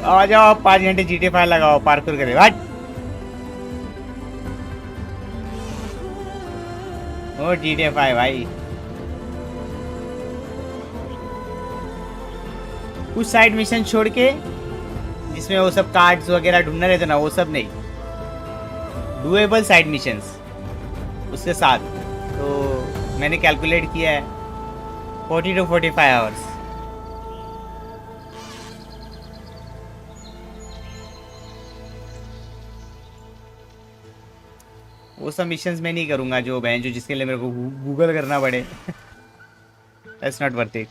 आ जाओ. 5 घंटे GTA 5 लगाओ, पार्कोर करे. व्हाट? ओ GTA 5 भाई. कुछ साइड मिशन छोड़ के जिसमें वो सब कार्ड्स वगैरह ढूंढना रहता ना, वो सब नहीं. डुएबल साइड मिशंस उसके साथ. तो मैंने कैलकुलेट किया है 40 to 45 आवर्स. वो सब मिशंस मैं नहीं करूंगा जो बहन जो जिसके लिए मेरे को गूगल करना पड़े. That's not worth it.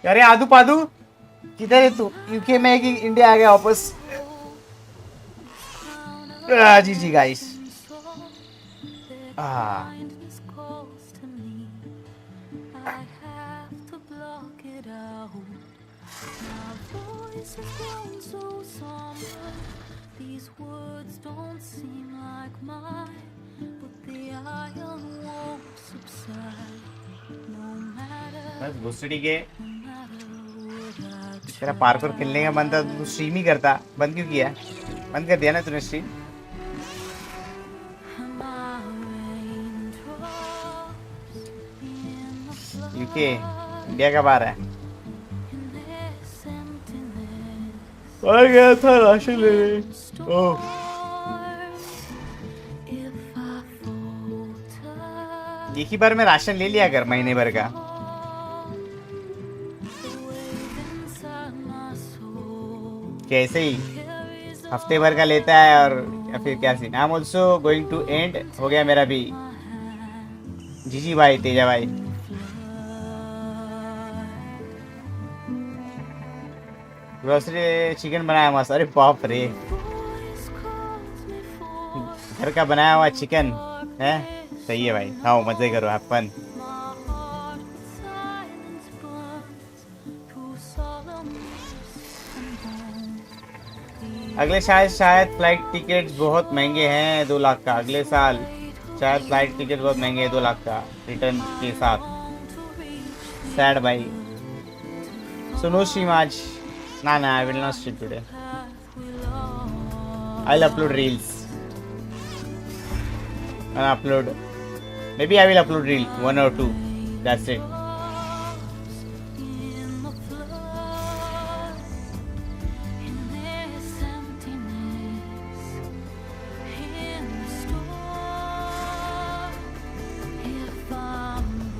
अरे आदू पादू किधर है तू? यूके में कि इंडिया आ गया वापस? जी जी गाइस. बस घुसड़ी के तेरा पार्कोर खेलने का मन था तो स्ट्रीम ही करता. बंद क्यों किया? बंद कर दिया ना तूने स्ट्रीम. यूके इंडिया का बाहर है. आ गया था राशन लेने. ओह एक ही बार में राशन ले लिया कर महीने भर का. कैसे ही हफ्ते भर का लेता है और या फिर क्या scene. I am also going to end. हो गया मेरा भी. जीजी भाई, तेजा भाई. ग्रोसरी चिकन बनाया मस्त. अरे बाप रे, घर का बनाया हुआ चिकन है. सही है भाई, खाओ मजे करो, हैव फन. अगले साल शायद फ्लाइट टिकट्स बहुत महंगे हैं 2 लाख का. अगले साल शायद फ्लाइट टिकट बहुत महंगे हैं 2 लाख का रिटर्न के साथ. सैड भाई. सुनो स्ट्रीम आज? ना I will not stream today. I will upload reels. Upload maybe I will upload reel 1 or 2. That's it.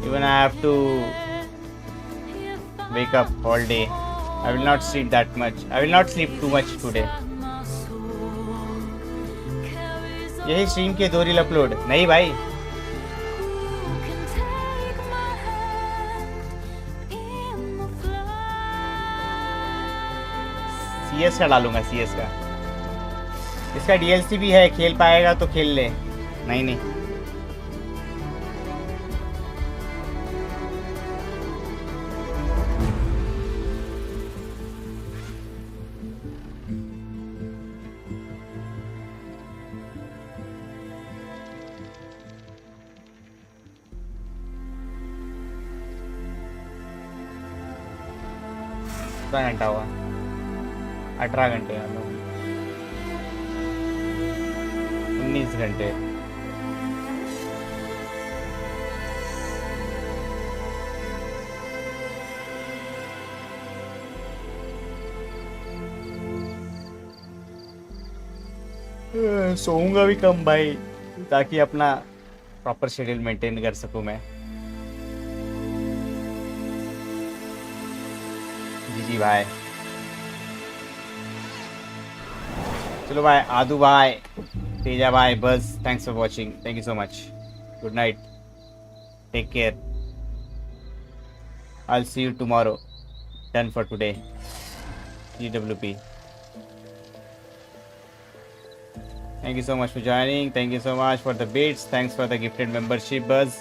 Even I have to wake up all day. I will not sleep that much. I will not sleep too much today. यही stream के 2 reel upload नहीं भाई. CS का डालूंगा. CS का इसका DLC भी है. खेल पाएगा तो खेल ले. नहीं कितना घंटा हुआ? 18 घंटे हम लोग, 19 घंटे। सोऊंगा भी कम भाई, ताकि अपना प्रॉपर शेड्यूल मेंटेन कर सकूं मैं। जी भाई, चलो भाई, आदू भाई, तेजा भाई, बस thanks for watching, thank you so much, good night, take care, I will see you tomorrow, done for today, GWP। Thank you so much for joining. Thank you so much for the bits. Thanks for the gifted membership, Buzz.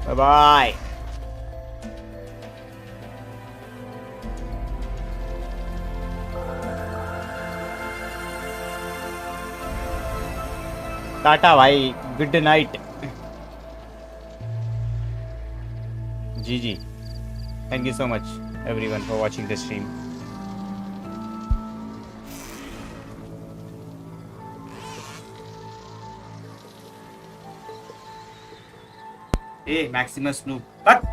Bye bye. Tata bhai. Good night. GG. Thank you so much, everyone, for watching the stream. Hey, Maximus Snoop. Cut!